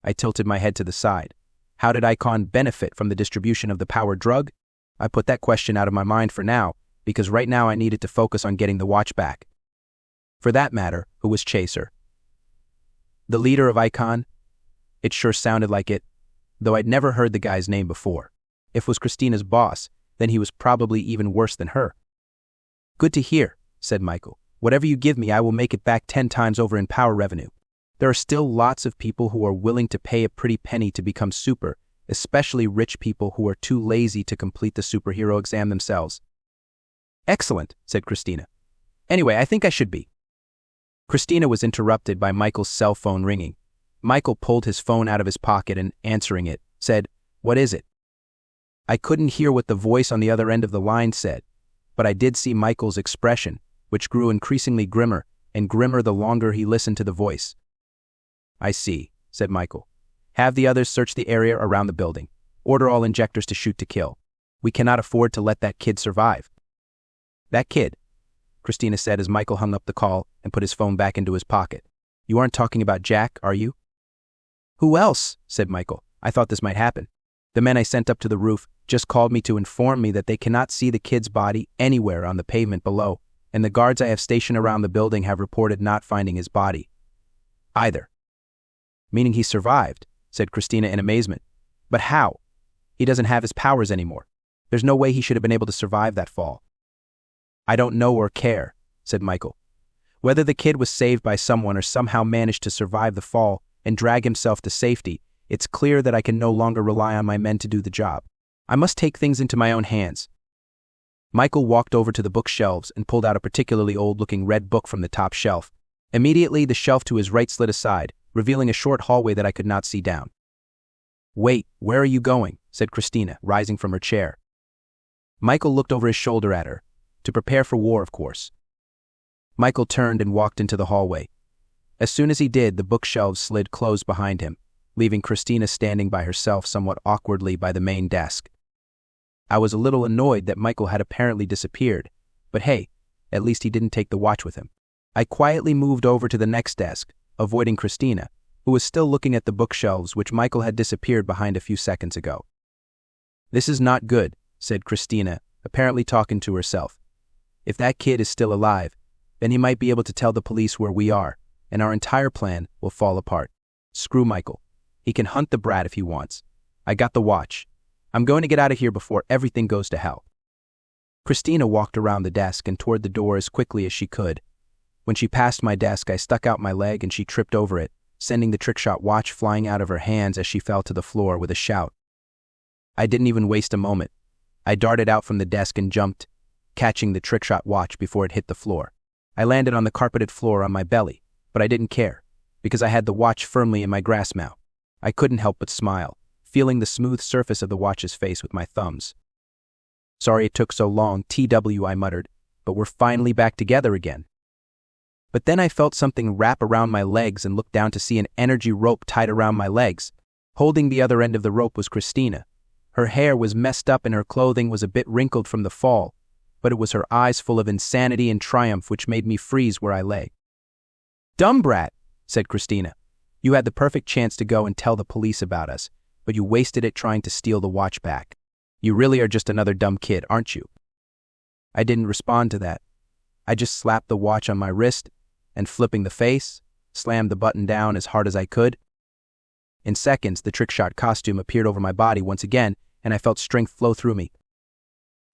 I tilted my head to the side. How did Icon benefit from the distribution of the power drug? I put that question out of my mind for now, because right now I needed to focus on getting the watch back. For that matter, who was Chaser? The leader of Icon? It sure sounded like it, though I'd never heard the guy's name before. If it was Christina's boss, then he was probably even worse than her. Good to hear, said Michael. Whatever you give me, I will make it back 10 times over in power revenue. There are still lots of people who are willing to pay a pretty penny to become super, especially rich people who are too lazy to complete the superhero exam themselves. Excellent, said Christina. Anyway, I think I should be. Christina was interrupted by Michael's cell phone ringing. Michael pulled his phone out of his pocket and, answering it, said, "What is it?" I couldn't hear what the voice on the other end of the line said, but I did see Michael's expression, which grew increasingly grimmer and grimmer the longer he listened to the voice. I see, said Michael. Have the others search the area around the building. Order all Injectors to shoot to kill. We cannot afford to let that kid survive. That kid, Christina said as Michael hung up the call and put his phone back into his pocket. You aren't talking about Jack, are you? Who else? Said Michael. I thought this might happen. The men I sent up to the roof just called me to inform me that they cannot see the kid's body anywhere on the pavement below, and the guards I have stationed around the building have reported not finding his body either. Meaning he survived, said Christina in amazement. But how? He doesn't have his powers anymore. There's no way he should have been able to survive that fall. I don't know or care, said Michael. Whether the kid was saved by someone or somehow managed to survive the fall and drag himself to safety, it's clear that I can no longer rely on my men to do the job. I must take things into my own hands. Michael walked over to the bookshelves and pulled out a particularly old-looking red book from the top shelf. Immediately, the shelf to his right slid aside, revealing a short hallway that I could not see down. Wait, where are you going? Said Christina, rising from her chair. Michael looked over his shoulder at her. To prepare for war, of course. Michael turned and walked into the hallway. As soon as he did, the bookshelves slid closed behind him, leaving Christina standing by herself somewhat awkwardly by the main desk. I was a little annoyed that Michael had apparently disappeared, but hey, at least he didn't take the watch with him. I quietly moved over to the next desk, avoiding Christina, who was still looking at the bookshelves which Michael had disappeared behind a few seconds ago. "This is not good," said Christina, apparently talking to herself. "If that kid is still alive, then he might be able to tell the police where we are, and our entire plan will fall apart. Screw Michael. He can hunt the brat if he wants. I got the watch. I'm going to get out of here before everything goes to hell." Christina walked around the desk and toward the door as quickly as she could. When she passed my desk, I stuck out my leg and she tripped over it, sending the Trickshot watch flying out of her hands as she fell to the floor with a shout. I didn't even waste a moment. I darted out from the desk and jumped, catching the Trickshot watch before it hit the floor. I landed on the carpeted floor on my belly, but I didn't care, because I had the watch firmly in my grasp now. I couldn't help but smile, feeling the smooth surface of the watch's face with my thumbs. "Sorry it took so long, TW," I muttered, "but we're finally back together again." But then I felt something wrap around my legs and looked down to see an energy rope tied around my legs. Holding the other end of the rope was Christina. Her hair was messed up and her clothing was a bit wrinkled from the fall, but it was her eyes full of insanity and triumph which made me freeze where I lay. "Dumb brat," said Christina. "You had the perfect chance to go and tell the police about us, but you wasted it trying to steal the watch back. You really are just another dumb kid, aren't you?" I didn't respond to that. I just slapped the watch on my wrist and, flipping the face, slammed the button down as hard as I could. In seconds, the Trickshot costume appeared over my body once again, and I felt strength flow through me.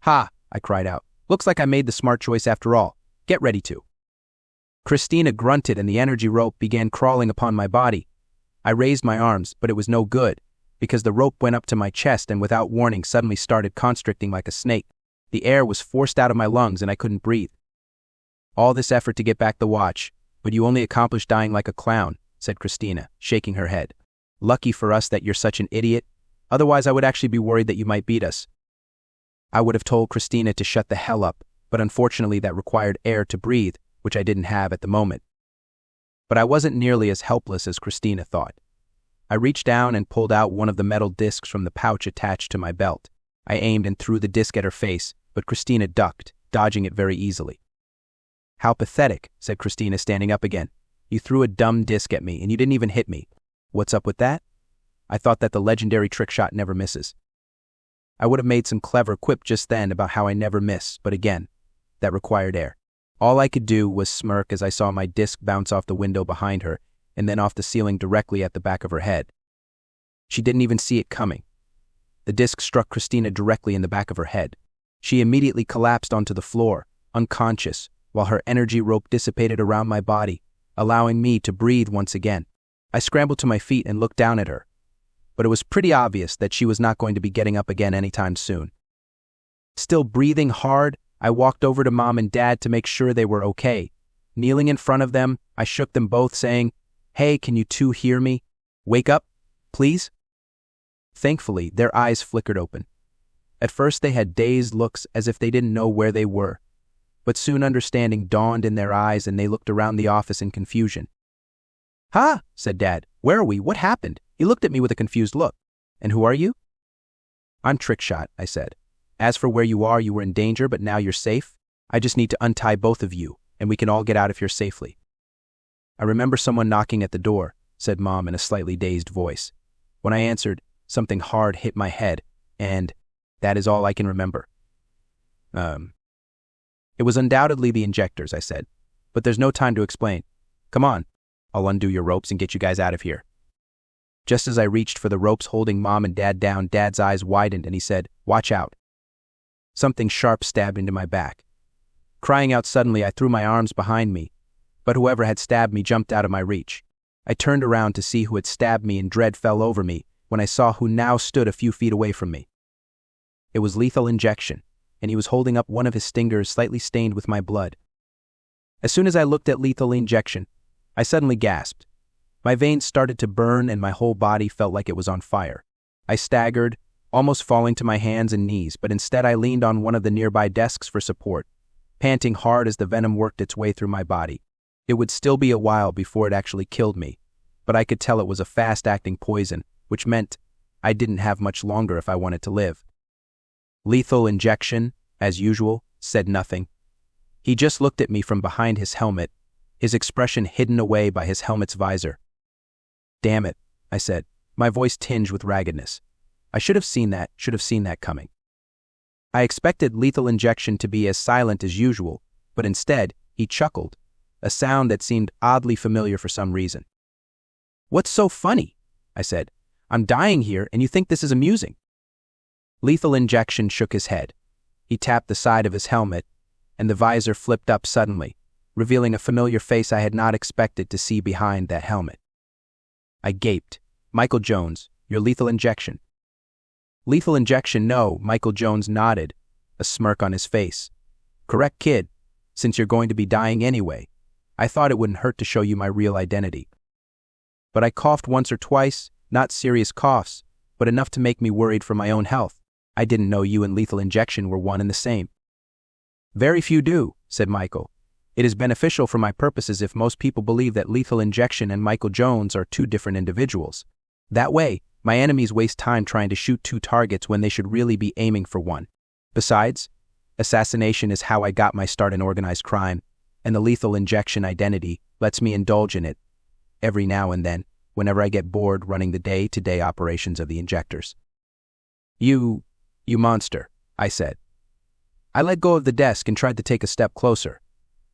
"Ha!" I cried out. "Looks like I made the smart choice after all. Get ready to." Christina grunted and the energy rope began crawling upon my body. I raised my arms, but it was no good, because the rope went up to my chest and without warning suddenly started constricting like a snake. The air was forced out of my lungs and I couldn't breathe. "All this effort to get back the watch, but you only accomplished dying like a clown," said Christina, shaking her head. "Lucky for us that you're such an idiot. Otherwise I would actually be worried that you might beat us." I would have told Christina to shut the hell up, but unfortunately that required air to breathe, which I didn't have at the moment. But I wasn't nearly as helpless as Christina thought. I reached down and pulled out one of the metal discs from the pouch attached to my belt. I aimed and threw the disc at her face, but Christina ducked, dodging it very easily. "How pathetic," said Christina, standing up again. "You threw a dumb disc at me, and you didn't even hit me. What's up with that? I thought that the legendary Trickshot never misses." I would have made some clever quip just then about how I never miss, but again, that required air. All I could do was smirk as I saw my disc bounce off the window behind her, and then off the ceiling directly at the back of her head. She didn't even see it coming. The disc struck Christina directly in the back of her head. She immediately collapsed onto the floor, unconscious, while her energy rope dissipated around my body, allowing me to breathe once again. I scrambled to my feet and looked down at her, but it was pretty obvious that she was not going to be getting up again anytime soon. Still breathing hard, I walked over to Mom and Dad to make sure they were okay. Kneeling in front of them, I shook them both, saying, "Hey, can you two hear me? Wake up, please?" Thankfully, their eyes flickered open. At first they had dazed looks as if they didn't know where they were, but soon understanding dawned in their eyes and they looked around the office in confusion. "Ha!" said Dad. "Where are we? What happened?" He looked at me with a confused look. "And who are you?" "I'm Trickshot," I said. "As for where you were in danger, but now you're safe. I just need to untie both of you, and we can all get out of here safely." "I remember someone knocking at the door," said Mom in a slightly dazed voice. When I answered, something hard hit my head, and that is all I can remember. It was undoubtedly the Injectors, I said, but there's no time to explain. Come on, I'll undo your ropes and get you guys out of here. Just as I reached for the ropes holding Mom and Dad down, Dad's eyes widened and he said, "Watch out." Something sharp stabbed into my back. Crying out suddenly, I threw my arms behind me, but whoever had stabbed me jumped out of my reach. I turned around to see who had stabbed me and dread fell over me when I saw who now stood a few feet away from me. It was Lethal Injection, and he was holding up one of his stingers slightly stained with my blood. As soon as I looked at Lethal Injection, I suddenly gasped. My veins started to burn and my whole body felt like it was on fire. I staggered, almost falling to my hands and knees, but instead I leaned on one of the nearby desks for support, panting hard as the venom worked its way through my body. It would still be a while before it actually killed me, but I could tell it was a fast-acting poison, which meant I didn't have much longer if I wanted to live. Lethal Injection, as usual, said nothing. He just looked at me from behind his helmet, his expression hidden away by his helmet's visor. "Damn it," I said, my voice tinged with raggedness. I should have seen that coming. I expected lethal injection to be as silent as usual, but instead, he chuckled, a sound that seemed oddly familiar for some reason. "What's so funny?" I said. "I'm dying here and you think this is amusing." Lethal injection shook his head. He tapped the side of his helmet, and the visor flipped up suddenly, revealing a familiar face I had not expected to see behind that helmet. I gaped. "Michael Jones, your lethal injection." "Lethal injection, no," Michael Jones nodded, a smirk on his face. "Correct, kid, since you're going to be dying anyway. I thought it wouldn't hurt to show you my real identity." But I coughed once or twice, not serious coughs, but enough to make me worried for my own health. I didn't know you and lethal injection were one and the same. "Very few do," said Michael. "It is beneficial for my purposes if most people believe that lethal injection and Michael Jones are two different individuals. That way, my enemies waste time trying to shoot two targets when they should really be aiming for one. Besides, assassination is how I got my start in organized crime, and the lethal injection identity lets me indulge in it every now and then, whenever I get bored running the day-to-day operations of the Injectors." You monster," I said. I let go of the desk and tried to take a step closer,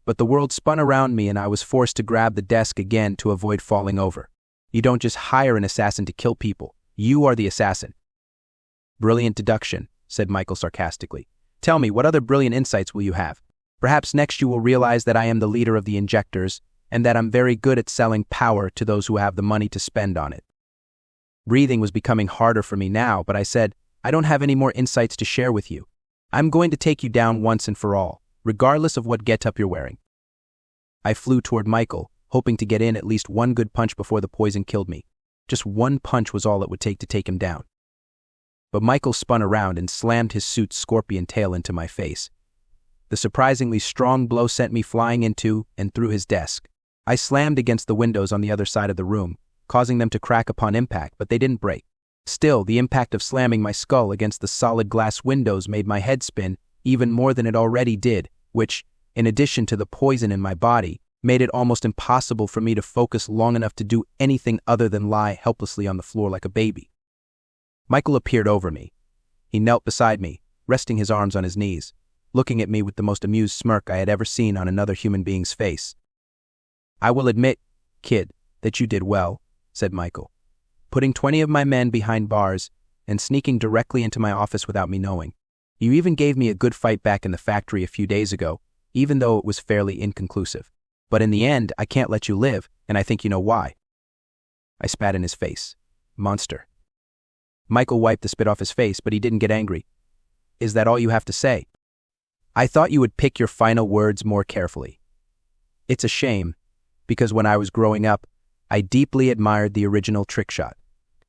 but the world spun around me and I was forced to grab the desk again to avoid falling over. "You don't just hire an assassin to kill people. You are the assassin." "Brilliant deduction," said Michael sarcastically. "Tell me, what other brilliant insights will you have? Perhaps next you will realize that I am the leader of the Injectors and that I'm very good at selling power to those who have the money to spend on it." Breathing was becoming harder for me now, but I said, "I don't have any more insights to share with you. I'm going to take you down once and for all, regardless of what getup you're wearing." I flew toward Michael, hoping to get in at least one good punch before the poison killed me. Just one punch was all it would take to take him down. But Michael spun around and slammed his suit's scorpion tail into my face. The surprisingly strong blow sent me flying into and through his desk. I slammed against the windows on the other side of the room, causing them to crack upon impact, but they didn't break. Still, the impact of slamming my skull against the solid glass windows made my head spin even more than it already did, which, in addition to the poison in my body, made it almost impossible for me to focus long enough to do anything other than lie helplessly on the floor like a baby. Michael appeared over me. He knelt beside me, resting his arms on his knees, looking at me with the most amused smirk I had ever seen on another human being's face. "I will admit, kid, that you did well," said Michael, "putting 20 of my men behind bars and sneaking directly into my office without me knowing. You even gave me a good fight back in the factory a few days ago, even though it was fairly inconclusive. But in the end, I can't let you live, and I think you know why." I spat in his face. "Monster." Michael wiped the spit off his face, but he didn't get angry. "Is that all you have to say?" "I thought you would pick your final words more carefully. It's a shame, because when I was growing up, I deeply admired the original Trickshot.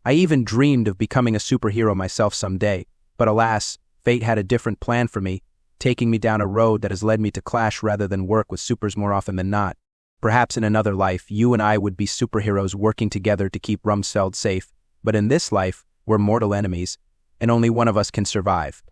I even dreamed of becoming a superhero myself someday, but alas, fate had a different plan for me, taking me down a road that has led me to clash rather than work with supers more often than not. Perhaps in another life, you and I would be superheroes working together to keep Rumsfeld safe, but in this life, we're mortal enemies, and only one of us can survive."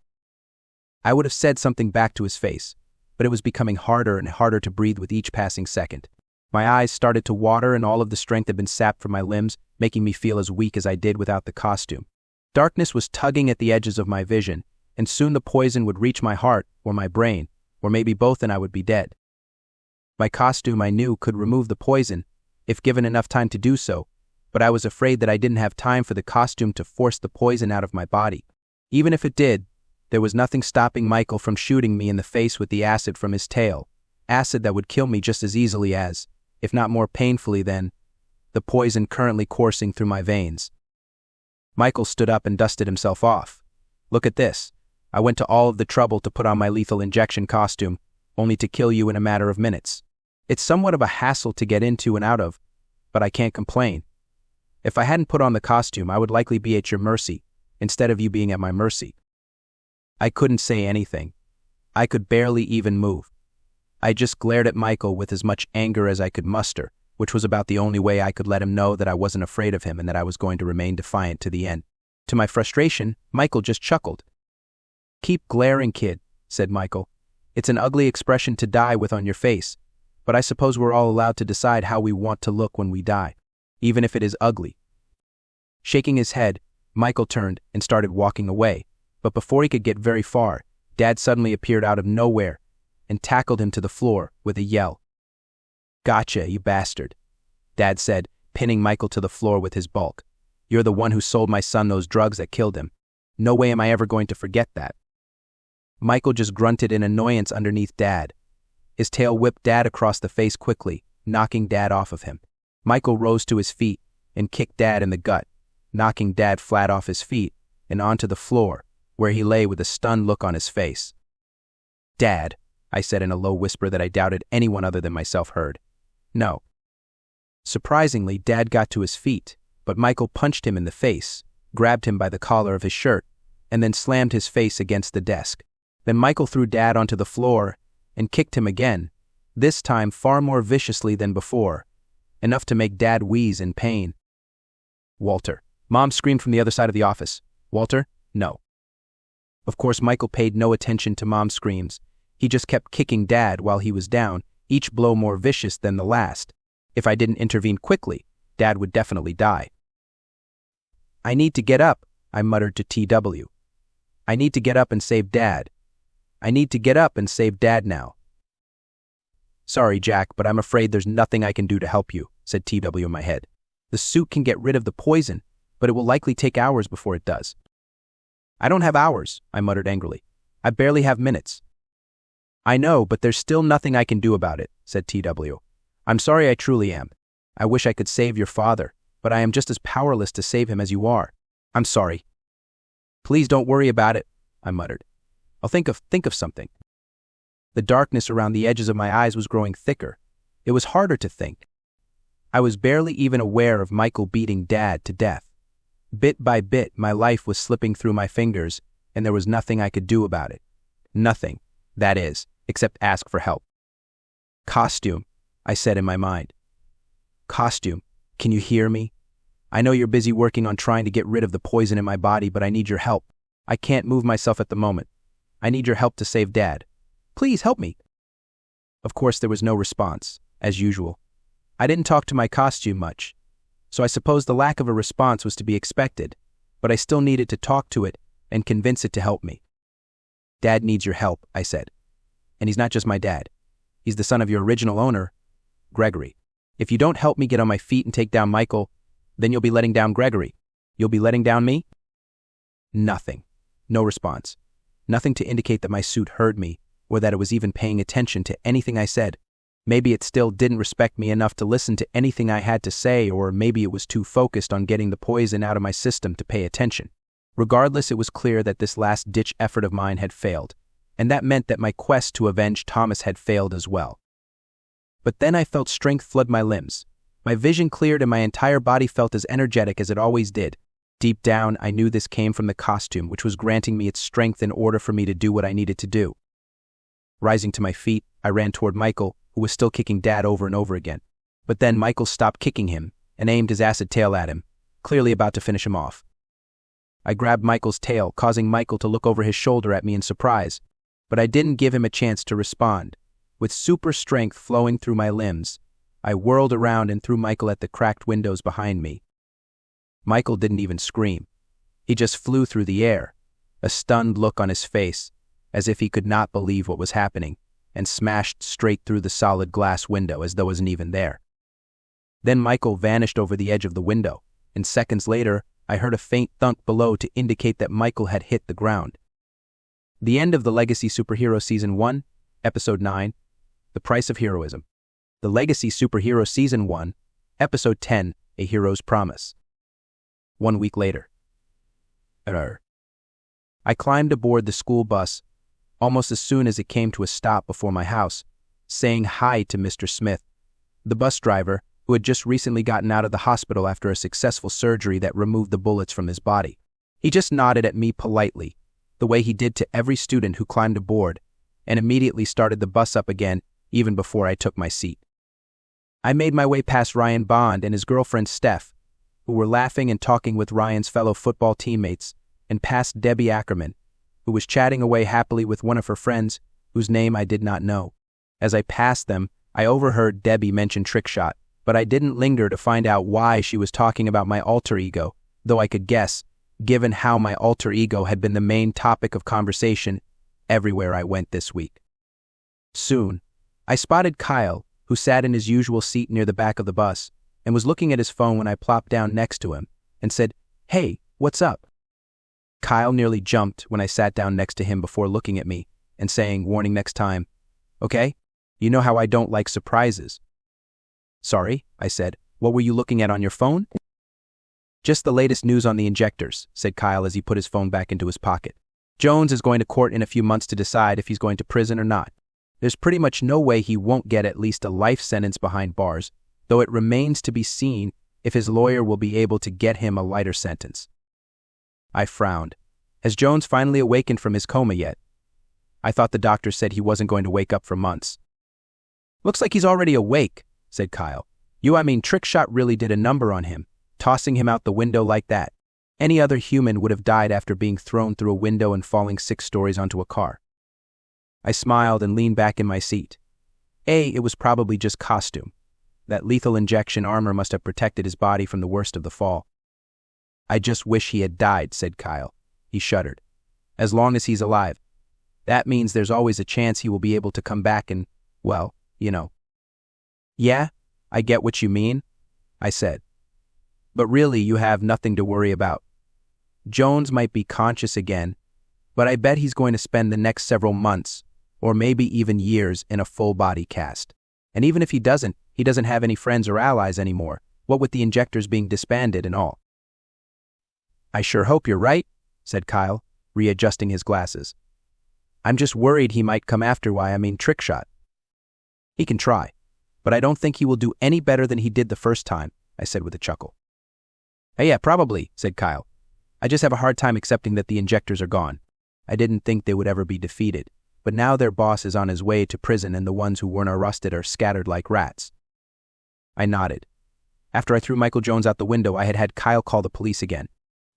I would have said something back to his face, but it was becoming harder and harder to breathe with each passing second. My eyes started to water and all of the strength had been sapped from my limbs, making me feel as weak as I did without the costume. Darkness was tugging at the edges of my vision, and soon the poison would reach my heart or my brain, or maybe both, and I would be dead. My costume, I knew, could remove the poison, if given enough time to do so, but I was afraid that I didn't have time for the costume to force the poison out of my body. Even if it did, there was nothing stopping Michael from shooting me in the face with the acid from his tail, acid that would kill me just as easily as, if not more painfully than, the poison currently coursing through my veins. Michael stood up and dusted himself off. "Look at this. I went to all of the trouble to put on my lethal injection costume, only to kill you in a matter of minutes. It's somewhat of a hassle to get into and out of, but I can't complain. If I hadn't put on the costume, I would likely be at your mercy, instead of you being at my mercy." I couldn't say anything. I could barely even move. I just glared at Michael with as much anger as I could muster, which was about the only way I could let him know that I wasn't afraid of him and that I was going to remain defiant to the end. To my frustration, Michael just chuckled. "Keep glaring, kid," said Michael. "It's an ugly expression to die with on your face, but I suppose we're all allowed to decide how we want to look when we die, even if it is ugly." Shaking his head, Michael turned and started walking away, but before he could get very far, Dad suddenly appeared out of nowhere and tackled him to the floor with a yell. "Gotcha, you bastard," Dad said, pinning Michael to the floor with his bulk. "You're the one who sold my son those drugs that killed him. No way am I ever going to forget that." Michael just grunted in annoyance underneath Dad. His tail whipped Dad across the face quickly, knocking Dad off of him. Michael rose to his feet and kicked Dad in the gut, knocking Dad flat off his feet and onto the floor, where he lay with a stunned look on his face. "Dad," I said in a low whisper that I doubted anyone other than myself heard. "No." Surprisingly, Dad got to his feet, but Michael punched him in the face, grabbed him by the collar of his shirt, and then slammed his face against the desk. Then Michael threw Dad onto the floor and kicked him again, this time far more viciously than before, enough to make Dad wheeze in pain. "Walter." Mom screamed from the other side of the office. "Walter? No." Of course, Michael paid no attention to Mom's screams. He just kept kicking Dad while he was down, each blow more vicious than the last. If I didn't intervene quickly, Dad would definitely die. "I need to get up," I muttered to TW. "I need to get up and save Dad. I need to get up and save Dad now." "Sorry, Jack, but I'm afraid there's nothing I can do to help you," said TW in my head. "The suit can get rid of the poison, but it will likely take hours before it does." "I don't have hours," I muttered angrily. "I barely have minutes." "I know, but there's still nothing I can do about it," said TW. "I'm sorry, I truly am. I wish I could save your father, but I am just as powerless to save him as you are. I'm sorry." "Please don't worry about it," I muttered. "I'll think of something." The darkness around the edges of my eyes was growing thicker. It was harder to think. I was barely even aware of Michael beating Dad to death. Bit by bit, my life was slipping through my fingers, and there was nothing I could do about it. Nothing, that is, except ask for help. "Costume," I said in my mind. "Costume, can you hear me? I know you're busy working on trying to get rid of the poison in my body, but I need your help. I can't move myself at the moment. I need your help to save Dad. Please help me." Of course, there was no response, as usual. I didn't talk to my costume much, so I suppose the lack of a response was to be expected, but I still needed to talk to it and convince it to help me. "Dad needs your help," I said. "And he's not just my dad. He's the son of your original owner, Gregory. If you don't help me get on my feet and take down Michael, then you'll be letting down Gregory. You'll be letting down me?" Nothing. No response. Nothing to indicate that my suit heard me, or that it was even paying attention to anything I said. Maybe it still didn't respect me enough to listen to anything I had to say, or maybe it was too focused on getting the poison out of my system to pay attention. Regardless, it was clear that this last-ditch effort of mine had failed, and that meant that my quest to avenge Thomas had failed as well. But then I felt strength flood my limbs. My vision cleared and my entire body felt as energetic as it always did. Deep down, I knew this came from the costume, which was granting me its strength in order for me to do what I needed to do. Rising to my feet, I ran toward Michael, who was still kicking Dad over and over again. But then Michael stopped kicking him and aimed his acid tail at him, clearly about to finish him off. I grabbed Michael's tail, causing Michael to look over his shoulder at me in surprise, but I didn't give him a chance to respond. With super strength flowing through my limbs, I whirled around and threw Michael at the cracked windows behind me. Michael didn't even scream. He just flew through the air, a stunned look on his face, as if he could not believe what was happening, and smashed straight through the solid glass window as though it wasn't even there. Then Michael vanished over the edge of the window, and seconds later, I heard a faint thunk below to indicate that Michael had hit the ground. The end of the Legacy Superhero Season 1, Episode 9, The Price of Heroism. The Legacy Superhero Season 1, Episode 10, A Hero's Promise. 1 week later. I climbed aboard the school bus almost as soon as it came to a stop before my house, saying hi to Mr. Smith, the bus driver who had just recently gotten out of the hospital after a successful surgery that removed the bullets from his body. He just nodded at me politely, the way he did to every student who climbed aboard, and immediately started the bus up again even before I took my seat. I made my way past Ryan Bond and his girlfriend Steph, who were laughing and talking with Ryan's fellow football teammates, and past Debbie Ackerman, who was chatting away happily with one of her friends whose name I did not know. As I passed them, I overheard Debbie mention Trickshot, but I didn't linger to find out why she was talking about my alter ego, though I could guess, given how my alter ego had been the main topic of conversation everywhere I went this week. Soon, I spotted Kyle, who sat in his usual seat near the back of the bus and was looking at his phone when I plopped down next to him and said, "Hey, what's up?" Kyle nearly jumped when I sat down next to him before looking at me and saying, warning next time, "Okay, you know how I don't like surprises." "Sorry," I said. "What were you looking at on your phone?" "Just the latest news on the Injectors," said Kyle as he put his phone back into his pocket. "Jones is going to court in a few months to decide if he's going to prison or not. There's pretty much no way he won't get at least a life sentence behind bars, though it remains to be seen if his lawyer will be able to get him a lighter sentence." I frowned. Has Jones finally awakened from his coma yet? I thought the doctor said he wasn't going to wake up for months. "Looks like he's already awake," said Kyle. Trickshot really did a number on him, tossing him out the window like that. Any other human would have died after being thrown through a window and falling 6 stories onto a car. I smiled and leaned back in my seat. It was probably just costume. That lethal injection armor must have protected his body from the worst of the fall. "I just wish he had died," said Kyle. He shuddered. "As long as he's alive. That means there's always a chance he will be able to come back and, well, you know." "Yeah, I get what you mean," I said. "But really, you have nothing to worry about. Jones might be conscious again, but I bet he's going to spend the next several months, or maybe even years, in a full-body cast. And even if he doesn't have any friends or allies anymore, what with the Injectors being disbanded and all." "I sure hope you're right," said Kyle, readjusting his glasses. "I'm just worried he might come after Trickshot. He can try, but I don't think he will do any better than he did the first time," I said with a chuckle. Yeah, probably," said Kyle. "I just have a hard time accepting that the Injectors are gone. I didn't think they would ever be defeated, but now their boss is on his way to prison and the ones who weren't arrested are scattered like rats." I nodded. After I threw Michael Jones out the window, I had Kyle call the police again.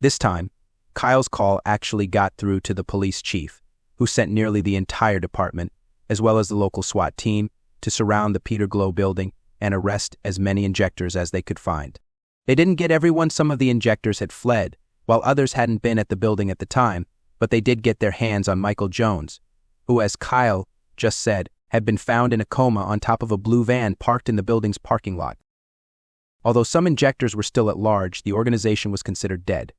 This time, Kyle's call actually got through to the police chief, who sent nearly the entire department, as well as the local SWAT team, to surround the Peter Glow building and arrest as many Injectors as they could find. They didn't get everyone. Some of the Injectors had fled, while others hadn't been at the building at the time, but they did get their hands on Michael Jones, who, as Kyle just said, had been found in a coma on top of a blue van parked in the building's parking lot. Although some Injectors were still at large, the organization was considered dead.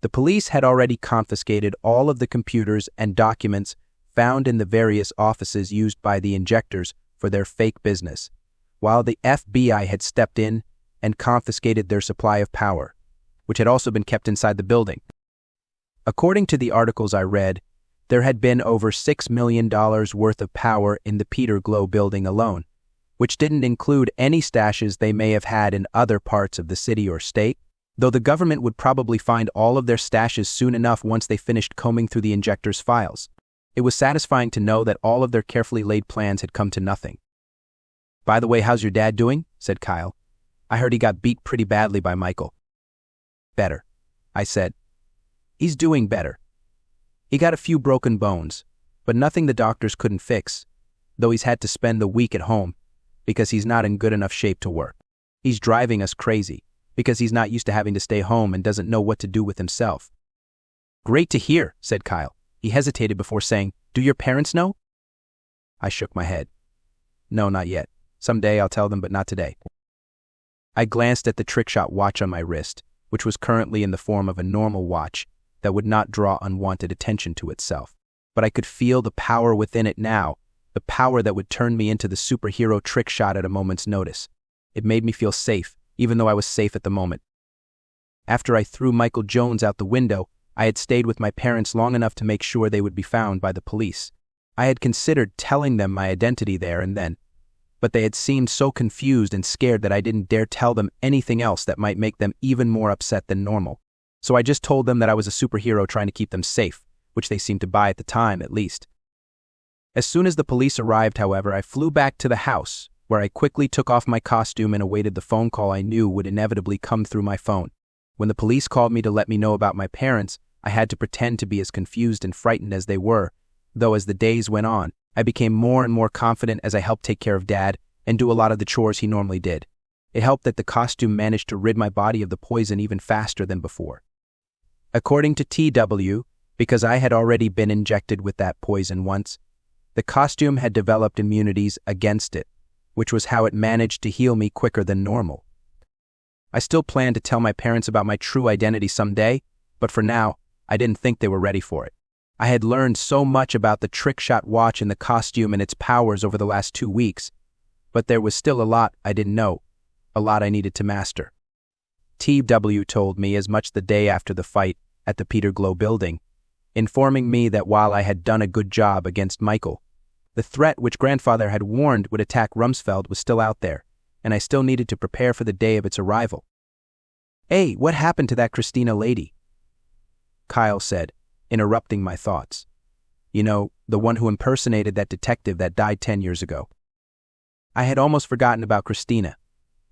The police had already confiscated all of the computers and documents found in the various offices used by the Injectors for their fake business, while the FBI had stepped in and confiscated their supply of power, which had also been kept inside the building. According to the articles I read, there had been over $6 million worth of power in the Peter Glow building alone, which didn't include any stashes they may have had in other parts of the city or state, though the government would probably find all of their stashes soon enough once they finished combing through the Injectors' files. It was satisfying to know that all of their carefully laid plans had come to nothing. "By the way, how's your dad doing?" said Kyle. "I heard he got beat pretty badly by Michael." "Better," I said. "He's doing better. He got a few broken bones, but nothing the doctors couldn't fix, though he's had to spend the week at home because he's not in good enough shape to work. He's driving us crazy because he's not used to having to stay home and doesn't know what to do with himself." "Great to hear," said Kyle. He hesitated before saying, "Do your parents know?" I shook my head. "No, not yet. Someday I'll tell them, but not today." I glanced at the Trickshot watch on my wrist, which was currently in the form of a normal watch that would not draw unwanted attention to itself. But I could feel the power within it now, the power that would turn me into the superhero Trickshot at a moment's notice. It made me feel safe, even though I was safe at the moment. After I threw Michael Jones out the window, I had stayed with my parents long enough to make sure they would be found by the police. I had considered telling them my identity there and then, but they had seemed so confused and scared that I didn't dare tell them anything else that might make them even more upset than normal. So I just told them that I was a superhero trying to keep them safe, which they seemed to buy at the time, at least. As soon as the police arrived, however, I flew back to the house, where I quickly took off my costume and awaited the phone call I knew would inevitably come through my phone. When the police called me to let me know about my parents, I had to pretend to be as confused and frightened as they were, though as the days went on, I became more and more confident as I helped take care of Dad and do a lot of the chores he normally did. It helped that the costume managed to rid my body of the poison even faster than before. According to TW, because I had already been injected with that poison once, the costume had developed immunities against it, which was how it managed to heal me quicker than normal. I still planned to tell my parents about my true identity someday, but for now, I didn't think they were ready for it. I had learned so much about the Trickshot watch and the costume and its powers over the last 2 weeks, but there was still a lot I didn't know, a lot I needed to master. TW told me as much the day after the fight at the Peter Glow building, informing me that while I had done a good job against Michael, the threat which grandfather had warned would attack Rumsfeld was still out there, and I still needed to prepare for the day of its arrival. "Hey, what happened to that Christina lady?" Kyle said, interrupting my thoughts. "You know, the one who impersonated that detective that died 10 years ago." I had almost forgotten about Christina.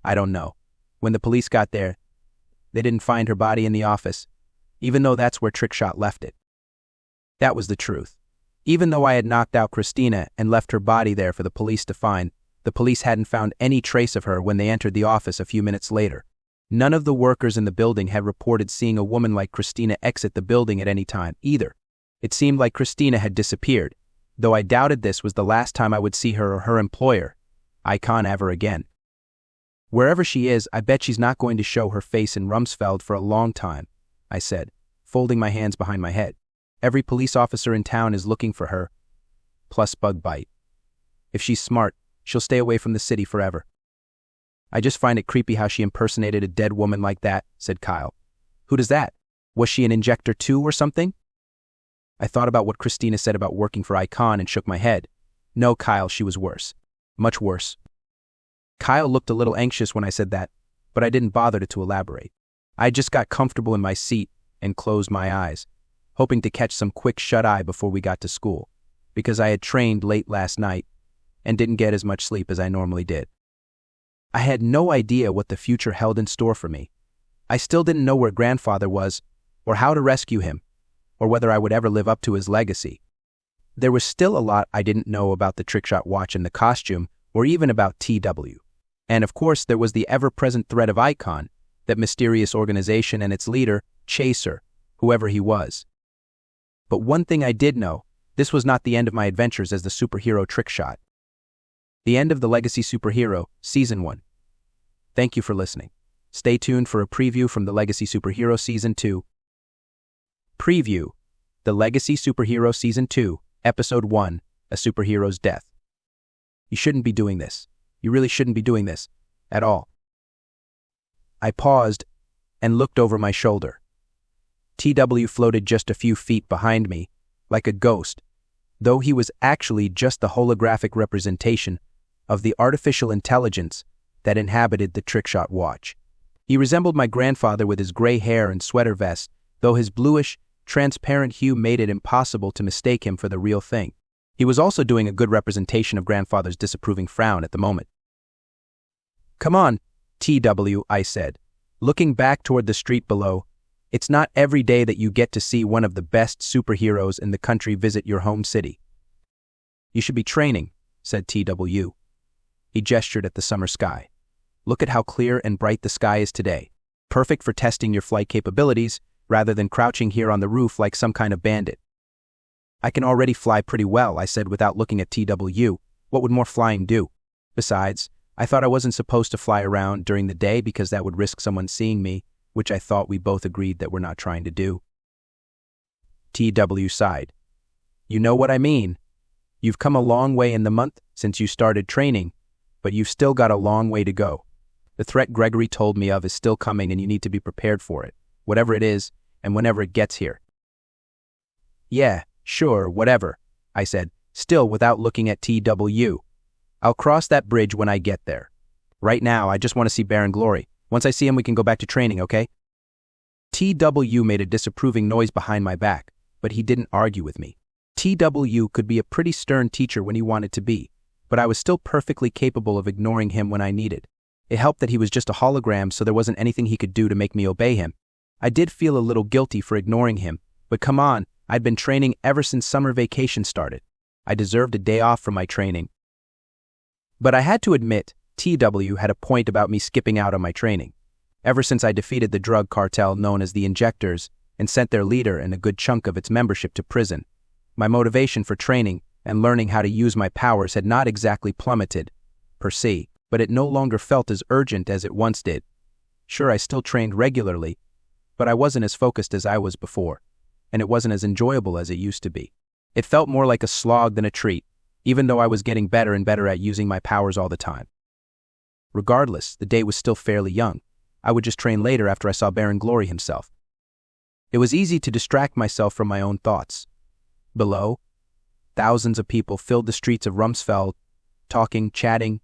I don't know. When the police got there, they didn't find her body in the office, even though that's where Trickshot left it. That was the truth. Even though I had knocked out Christina and left her body there for the police to find, the police hadn't found any trace of her when they entered the office a few minutes later. None of the workers in the building had reported seeing a woman like Christina exit the building at any time, either. It seemed like Christina had disappeared, though I doubted this was the last time I would see her or her employer, Icon, ever again. "Wherever she is, I bet she's not going to show her face in Rumsfeld for a long time," I said, folding my hands behind my head. "Every police officer in town is looking for her, plus Bug Bite. If she's smart, she'll stay away from the city forever." "I just find it creepy how she impersonated a dead woman like that," said Kyle. "Who does that? Was she an Injector too or something?" I thought about what Christina said about working for Icon and shook my head. "No, Kyle, she was worse. Much worse." Kyle looked a little anxious when I said that, but I didn't bother to elaborate. I just got comfortable in my seat and closed my eyes, hoping to catch some quick shut-eye before we got to school, because I had trained late last night and didn't get as much sleep as I normally did. I had no idea what the future held in store for me. I still didn't know where grandfather was, or how to rescue him, or whether I would ever live up to his legacy. There was still a lot I didn't know about the Trickshot watch and the costume, or even about TW. And of course there was the ever-present threat of Icon, that mysterious organization and its leader, Chaser, whoever he was. But one thing I did know, this was not the end of my adventures as the superhero Trickshot. The end of the Legacy Superhero, Season 1. Thank you for listening. Stay tuned for a preview from the Legacy Superhero Season 2. Preview: The Legacy Superhero Season 2, Episode 1, A Superhero's Death. You shouldn't be doing this. You really shouldn't be doing this. At all. I paused and looked over my shoulder. TW floated just a few feet behind me, like a ghost, though he was actually just the holographic representation of the artificial intelligence that inhabited the Trickshot watch. He resembled my grandfather with his gray hair and sweater vest, though his bluish, transparent hue made it impossible to mistake him for the real thing. He was also doing a good representation of grandfather's disapproving frown at the moment. "Come on, TW," I said, looking back toward the street below. "It's not every day that you get to see one of the best superheroes in the country visit your home city." "You should be training," said TW. He gestured at the summer sky. "Look at how clear and bright the sky is today. Perfect for testing your flight capabilities, rather than crouching here on the roof like some kind of bandit." "I can already fly pretty well," I said without looking at TW. What would more flying do? Besides, I thought I wasn't supposed to fly around during the day because that would risk someone seeing me, which I thought we both agreed that we're not trying to do. TW sighed. "You know what I mean. You've come a long way in the month since you started training, but you've still got a long way to go. The threat Gregory told me of is still coming and you need to be prepared for it, whatever it is, and whenever it gets here." "Yeah, sure, whatever," I said, still without looking at TW. "I'll cross that bridge when I get there. Right now, I just want to see Baron Glory. Once I see him, we can go back to training, okay?" TW made a disapproving noise behind my back, but he didn't argue with me. TW could be a pretty stern teacher when he wanted to be, but I was still perfectly capable of ignoring him when I needed. It helped that he was just a hologram, so there wasn't anything he could do to make me obey him. I did feel a little guilty for ignoring him, but come on, I'd been training ever since summer vacation started. I deserved a day off from my training. But I had to admit, TW had a point about me skipping out on my training. Ever since I defeated the drug cartel known as the Injectors and sent their leader and a good chunk of its membership to prison. My motivation for training and learning how to use my powers had not exactly plummeted, per se, but it no longer felt as urgent as it once did. Sure, I still trained regularly, but I wasn't as focused as I was before, and it wasn't as enjoyable as it used to be. It felt more like a slog than a treat, even though I was getting better and better at using my powers all the time. Regardless, the day was still fairly young. I would just train later after I saw Baron Glory himself. It was easy to distract myself from my own thoughts. Below, thousands of people filled the streets of Rumsfeld, talking, chatting,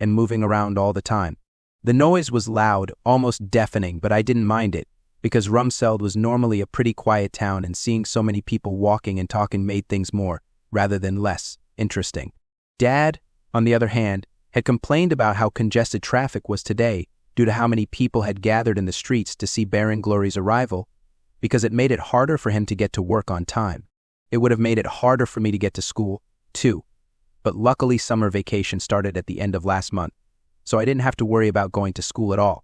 and moving around all the time. The noise was loud, almost deafening, but I didn't mind it, because Rumsfeld was normally a pretty quiet town, and seeing so many people walking and talking made things more, rather than less, interesting. Dad, on the other hand, had complained about how congested traffic was today due to how many people had gathered in the streets to see Baron Glory's arrival, because it made it harder for him to get to work on time. It would have made it harder for me to get to school, too. But luckily summer vacation started at the end of last month, so I didn't have to worry about going to school at all.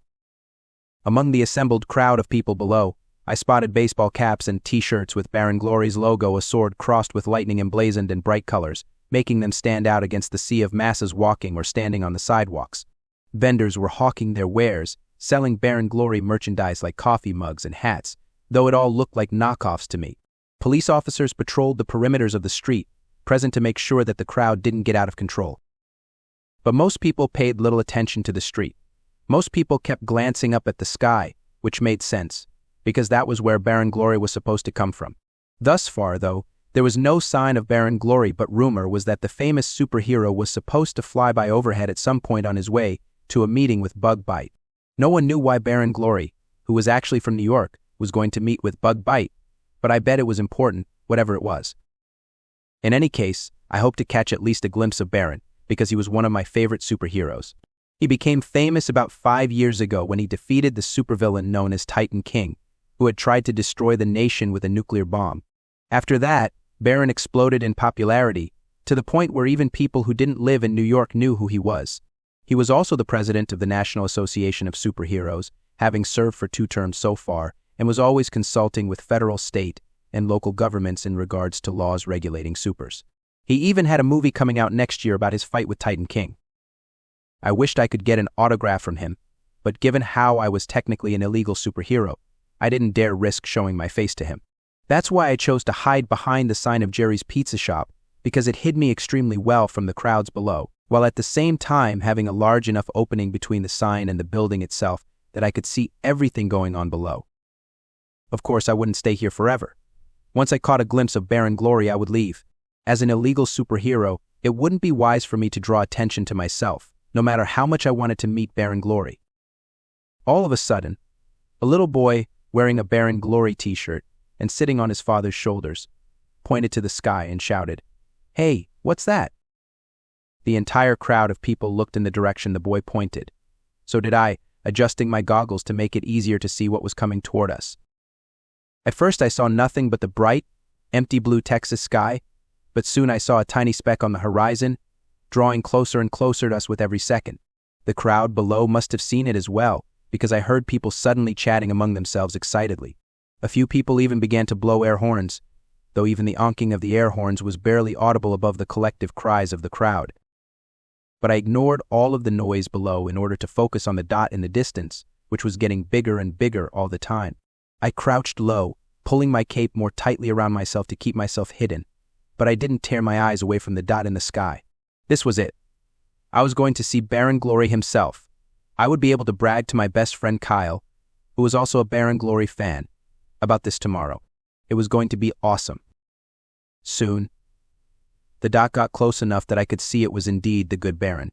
Among the assembled crowd of people below, I spotted baseball caps and t-shirts with Baron Glory's logo, a sword crossed with lightning emblazoned in bright colors, making them stand out against the sea of masses walking or standing on the sidewalks. Vendors were hawking their wares, selling Baron Glory merchandise like coffee mugs and hats, though it all looked like knockoffs to me. Police officers patrolled the perimeters of the street, present to make sure that the crowd didn't get out of control. But most people paid little attention to the street. Most people kept glancing up at the sky, which made sense, because that was where Baron Glory was supposed to come from. Thus far, though, there was no sign of Baron Glory, but rumor was that the famous superhero was supposed to fly by overhead at some point on his way to a meeting with Bug Bite. No one knew why Baron Glory, who was actually from New York, was going to meet with Bug Bite, but I bet it was important, whatever it was. In any case, I hoped to catch at least a glimpse of Baron, because he was one of my favorite superheroes. He became famous about 5 years ago when he defeated the supervillain known as Titan King, who had tried to destroy the nation with a nuclear bomb. After that, Baron exploded in popularity, to the point where even people who didn't live in New York knew who he was. He was also the president of the National Association of Superheroes, having served for 2 terms so far, and was always consulting with federal, state, and local governments in regards to laws regulating supers. He even had a movie coming out next year about his fight with Titan King. I wished I could get an autograph from him, but given how I was technically an illegal superhero, I didn't dare risk showing my face to him. That's why I chose to hide behind the sign of Jerry's Pizza Shop, because it hid me extremely well from the crowds below, while at the same time having a large enough opening between the sign and the building itself that I could see everything going on below. Of course, I wouldn't stay here forever. Once I caught a glimpse of Baron Glory, I would leave. As an illegal superhero, it wouldn't be wise for me to draw attention to myself, no matter how much I wanted to meet Baron Glory. All of a sudden, a little boy wearing a Baron Glory t-shirt and sitting on his father's shoulders pointed to the sky and shouted, "Hey, what's that?" The entire crowd of people looked in the direction the boy pointed. So did I, adjusting my goggles to make it easier to see what was coming toward us. At first I saw nothing but the bright, empty blue Texas sky, but soon I saw a tiny speck on the horizon, drawing closer and closer to us with every second. The crowd below must have seen it as well, because I heard people suddenly chatting among themselves excitedly. A few people even began to blow air horns, though even the honking of the air horns was barely audible above the collective cries of the crowd. But I ignored all of the noise below in order to focus on the dot in the distance, which was getting bigger and bigger all the time. I crouched low, pulling my cape more tightly around myself to keep myself hidden, but I didn't tear my eyes away from the dot in the sky. This was it. I was going to see Baron Glory himself. I would be able to brag to my best friend Kyle, who was also a Baron Glory fan, about this tomorrow. It was going to be awesome. Soon, the dot got close enough that I could see it was indeed the good Baron.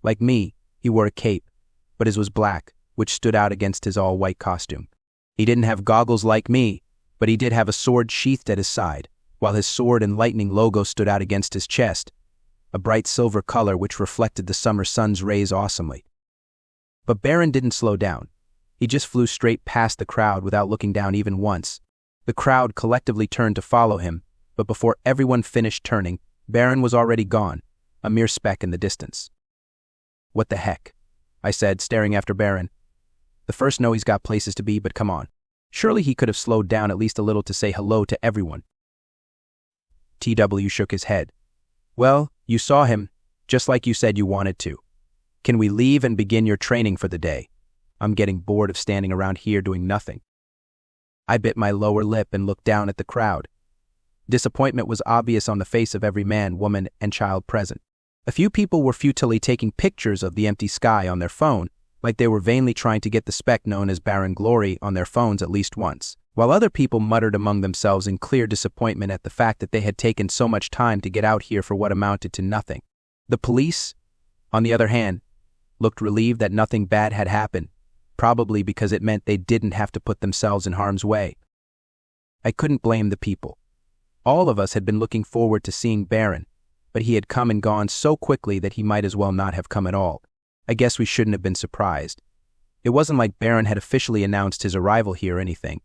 Like me, he wore a cape, but his was black, which stood out against his all-white costume. He didn't have goggles like me, but he did have a sword sheathed at his side, while his sword and lightning logo stood out against his chest, a bright silver color which reflected the summer sun's rays awesomely. But Baron didn't slow down. He just flew straight past the crowd without looking down even once. The crowd collectively turned to follow him, but before everyone finished turning, Baron was already gone, a mere speck in the distance. "What the heck?" I said, staring after Baron. "The first know he's got places to be, but come on. Surely he could have slowed down at least a little to say hello to everyone. TW shook his head. Well, you saw him, just like you said you wanted to. Can we leave and begin your training for the day? I'm getting bored of standing around here doing nothing. I bit my lower lip and looked down at the crowd. Disappointment was obvious on the face of every man, woman, and child present. A few people were futilely taking pictures of the empty sky on their phone, like they were vainly trying to get the speck known as barren glory on their phones at least once, while other people muttered among themselves in clear disappointment at the fact that they had taken so much time to get out here for what amounted to nothing. The police, on the other hand, looked relieved that nothing bad had happened, probably because it meant they didn't have to put themselves in harm's way. I couldn't blame the people. All of us had been looking forward to seeing Baron, but he had come and gone so quickly that he might as well not have come at all. I guess we shouldn't have been surprised. It wasn't like Baron had officially announced his arrival here or anything.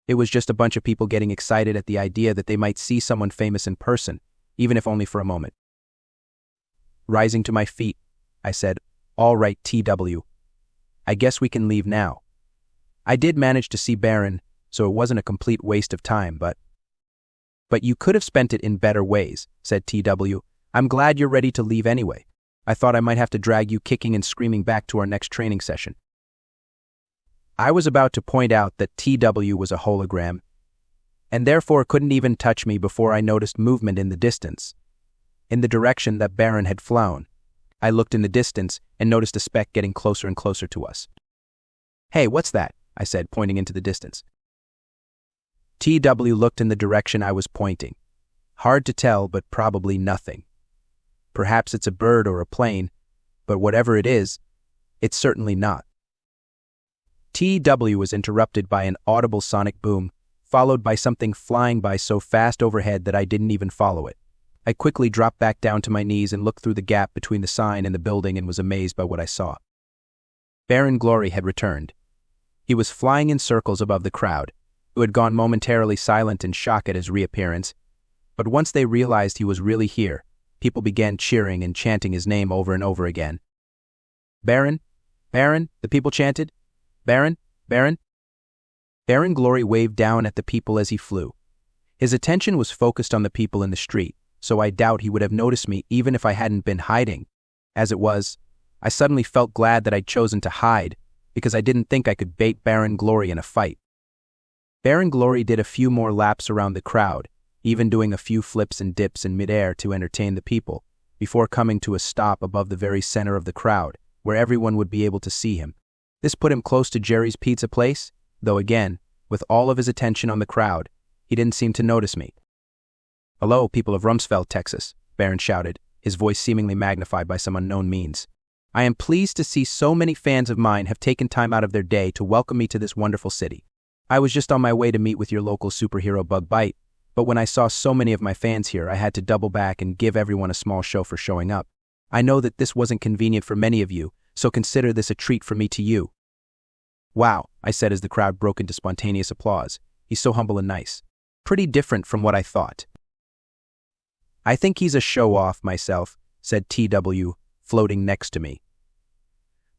It was just a bunch of people getting excited at the idea that they might see someone famous in person, even if only for a moment. Rising to my feet, I said, "All right, TW. I guess we can leave now. I did manage to see Baron, so it wasn't a complete waste of time, but you could have spent it in better ways," said TW. "I'm glad you're ready to leave anyway. I thought I might have to drag you kicking and screaming back to our next training session." I was about to point out that TW was a hologram, and therefore couldn't even touch me before I noticed movement in the distance, in the direction that Baron had flown. I looked in the distance and noticed a speck getting closer and closer to us. "Hey, what's that?" I said, pointing into the distance. TW looked in the direction I was pointing. Hard to tell, but probably nothing. Perhaps it's a bird or a plane, but whatever it is, it's certainly not. TW was interrupted by an audible sonic boom, followed by something flying by so fast overhead that I didn't even follow it. I quickly dropped back down to my knees and looked through the gap between the sign and the building and was amazed by what I saw. Baron Glory had returned. He was flying in circles above the crowd, who had gone momentarily silent in shock at his reappearance, but once they realized he was really here, people began cheering and chanting his name over and over again. "Baron, Baron," the people chanted. "Baron, Baron." Baron Glory waved down at the people as he flew. His attention was focused on the people in the street, so I doubt he would have noticed me even if I hadn't been hiding. As it was, I suddenly felt glad that I'd chosen to hide, because I didn't think I could bait Baron Glory in a fight. Baron Glory did a few more laps around the crowd, even doing a few flips and dips in midair to entertain the people, before coming to a stop above the very center of the crowd, where everyone would be able to see him. This put him close to Jerry's Pizza Place, though again, with all of his attention on the crowd, he didn't seem to notice me. "Hello, people of Rumsfeld, Texas," Baron shouted, his voice seemingly magnified by some unknown means. "I am pleased to see so many fans of mine have taken time out of their day to welcome me to this wonderful city. I was just on my way to meet with your local superhero Bug Bite, but when I saw so many of my fans here, I had to double back and give everyone a small show for showing up. I know that this wasn't convenient for many of you, so consider this a treat from me to you." "Wow," I said as the crowd broke into spontaneous applause. "He's so humble and nice. Pretty different from what I thought." "I think he's a show-off myself," said TW, floating next to me.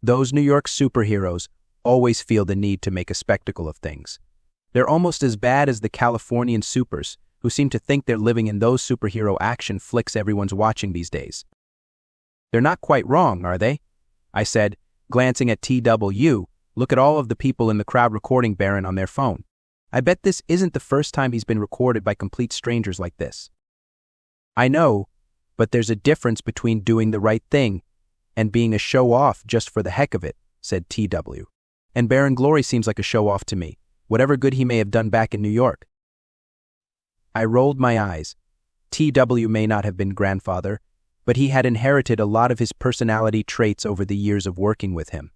"Those New York superheroes always feel the need to make a spectacle of things. They're almost as bad as the Californian supers, who seem to think they're living in those superhero action flicks everyone's watching these days." "They're not quite wrong, are they?" I said, glancing at TW. "Look at all of the people in the crowd recording Baron on their phone. I bet this isn't the first time he's been recorded by complete strangers like this." "I know, but there's a difference between doing the right thing and being a show-off just for the heck of it," said TW. "And Baron Glory seems like a show-off to me, whatever good he may have done back in New York." I rolled my eyes. TW may not have been grandfather, but he had inherited a lot of his personality traits over the years of working with him.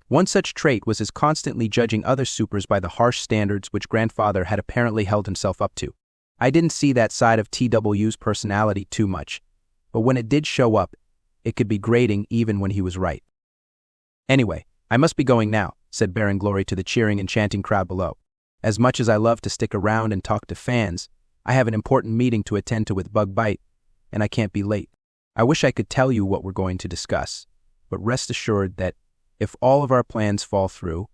One such trait was his constantly judging other supers by the harsh standards which grandfather had apparently held himself up to. I didn't see that side of TW's personality too much, but when it did show up, it could be grating even when he was right. "Anyway, I must be going now," said Baron Glory to the cheering and chanting crowd below. "As much as I love to stick around and talk to fans, I have an important meeting to attend to with Bug Bite, and I can't be late. I wish I could tell you what we're going to discuss, but rest assured that if all of our plans fall through,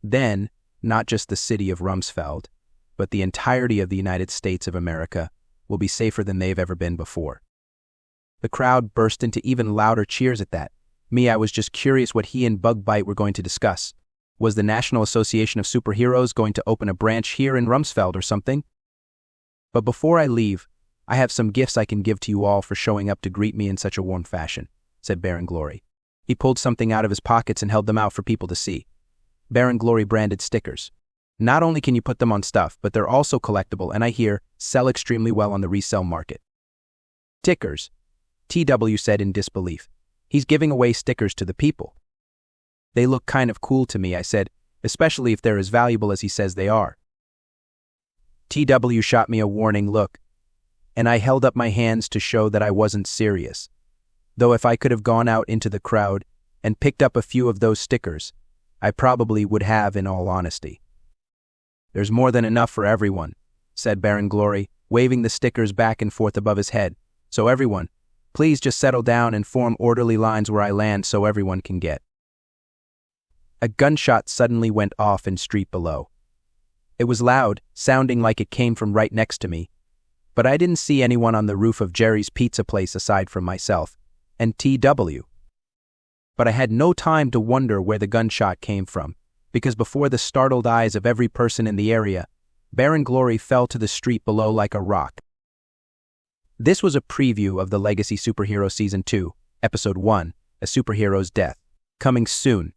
then not just the city of Rumsfeld, but the entirety of the United States of America will be safer than they've ever been before. The crowd burst into even louder cheers at that. Me, I was just curious what he and Bugbite were going to discuss. Was the National Association of Superheroes going to open a branch here in Rumsfeld or something? But before I leave, I have some gifts I can give to you all for showing up to greet me in such a warm fashion, said Baron Glory. He pulled something out of his pockets and held them out for people to see. Baron Glory branded stickers. Not only can you put them on stuff, but they're also collectible and I hear sell extremely well on the resale market. Stickers, TW said in disbelief. He's giving away stickers to the people. They look kind of cool to me, I said, especially if they're as valuable as he says they are. TW shot me a warning look, and I held up my hands to show that I wasn't serious. Though if I could have gone out into the crowd and picked up a few of those stickers, I probably would have, in all honesty. There's more than enough for everyone, said Baron Glory, waving the stickers back and forth above his head. So everyone, please just settle down and form orderly lines where I land so everyone can get. A gunshot suddenly went off in street below. It was loud, sounding like it came from right next to me, but I didn't see anyone on the roof of Jerry's pizza place aside from myself and TW. But I had no time to wonder where the gunshot came from, because before the startled eyes of every person in the area, Baron Glory fell to the street below like a rock. This was a preview of the Legacy Superhero Season 2, Episode 1, A Superhero's Death, coming soon.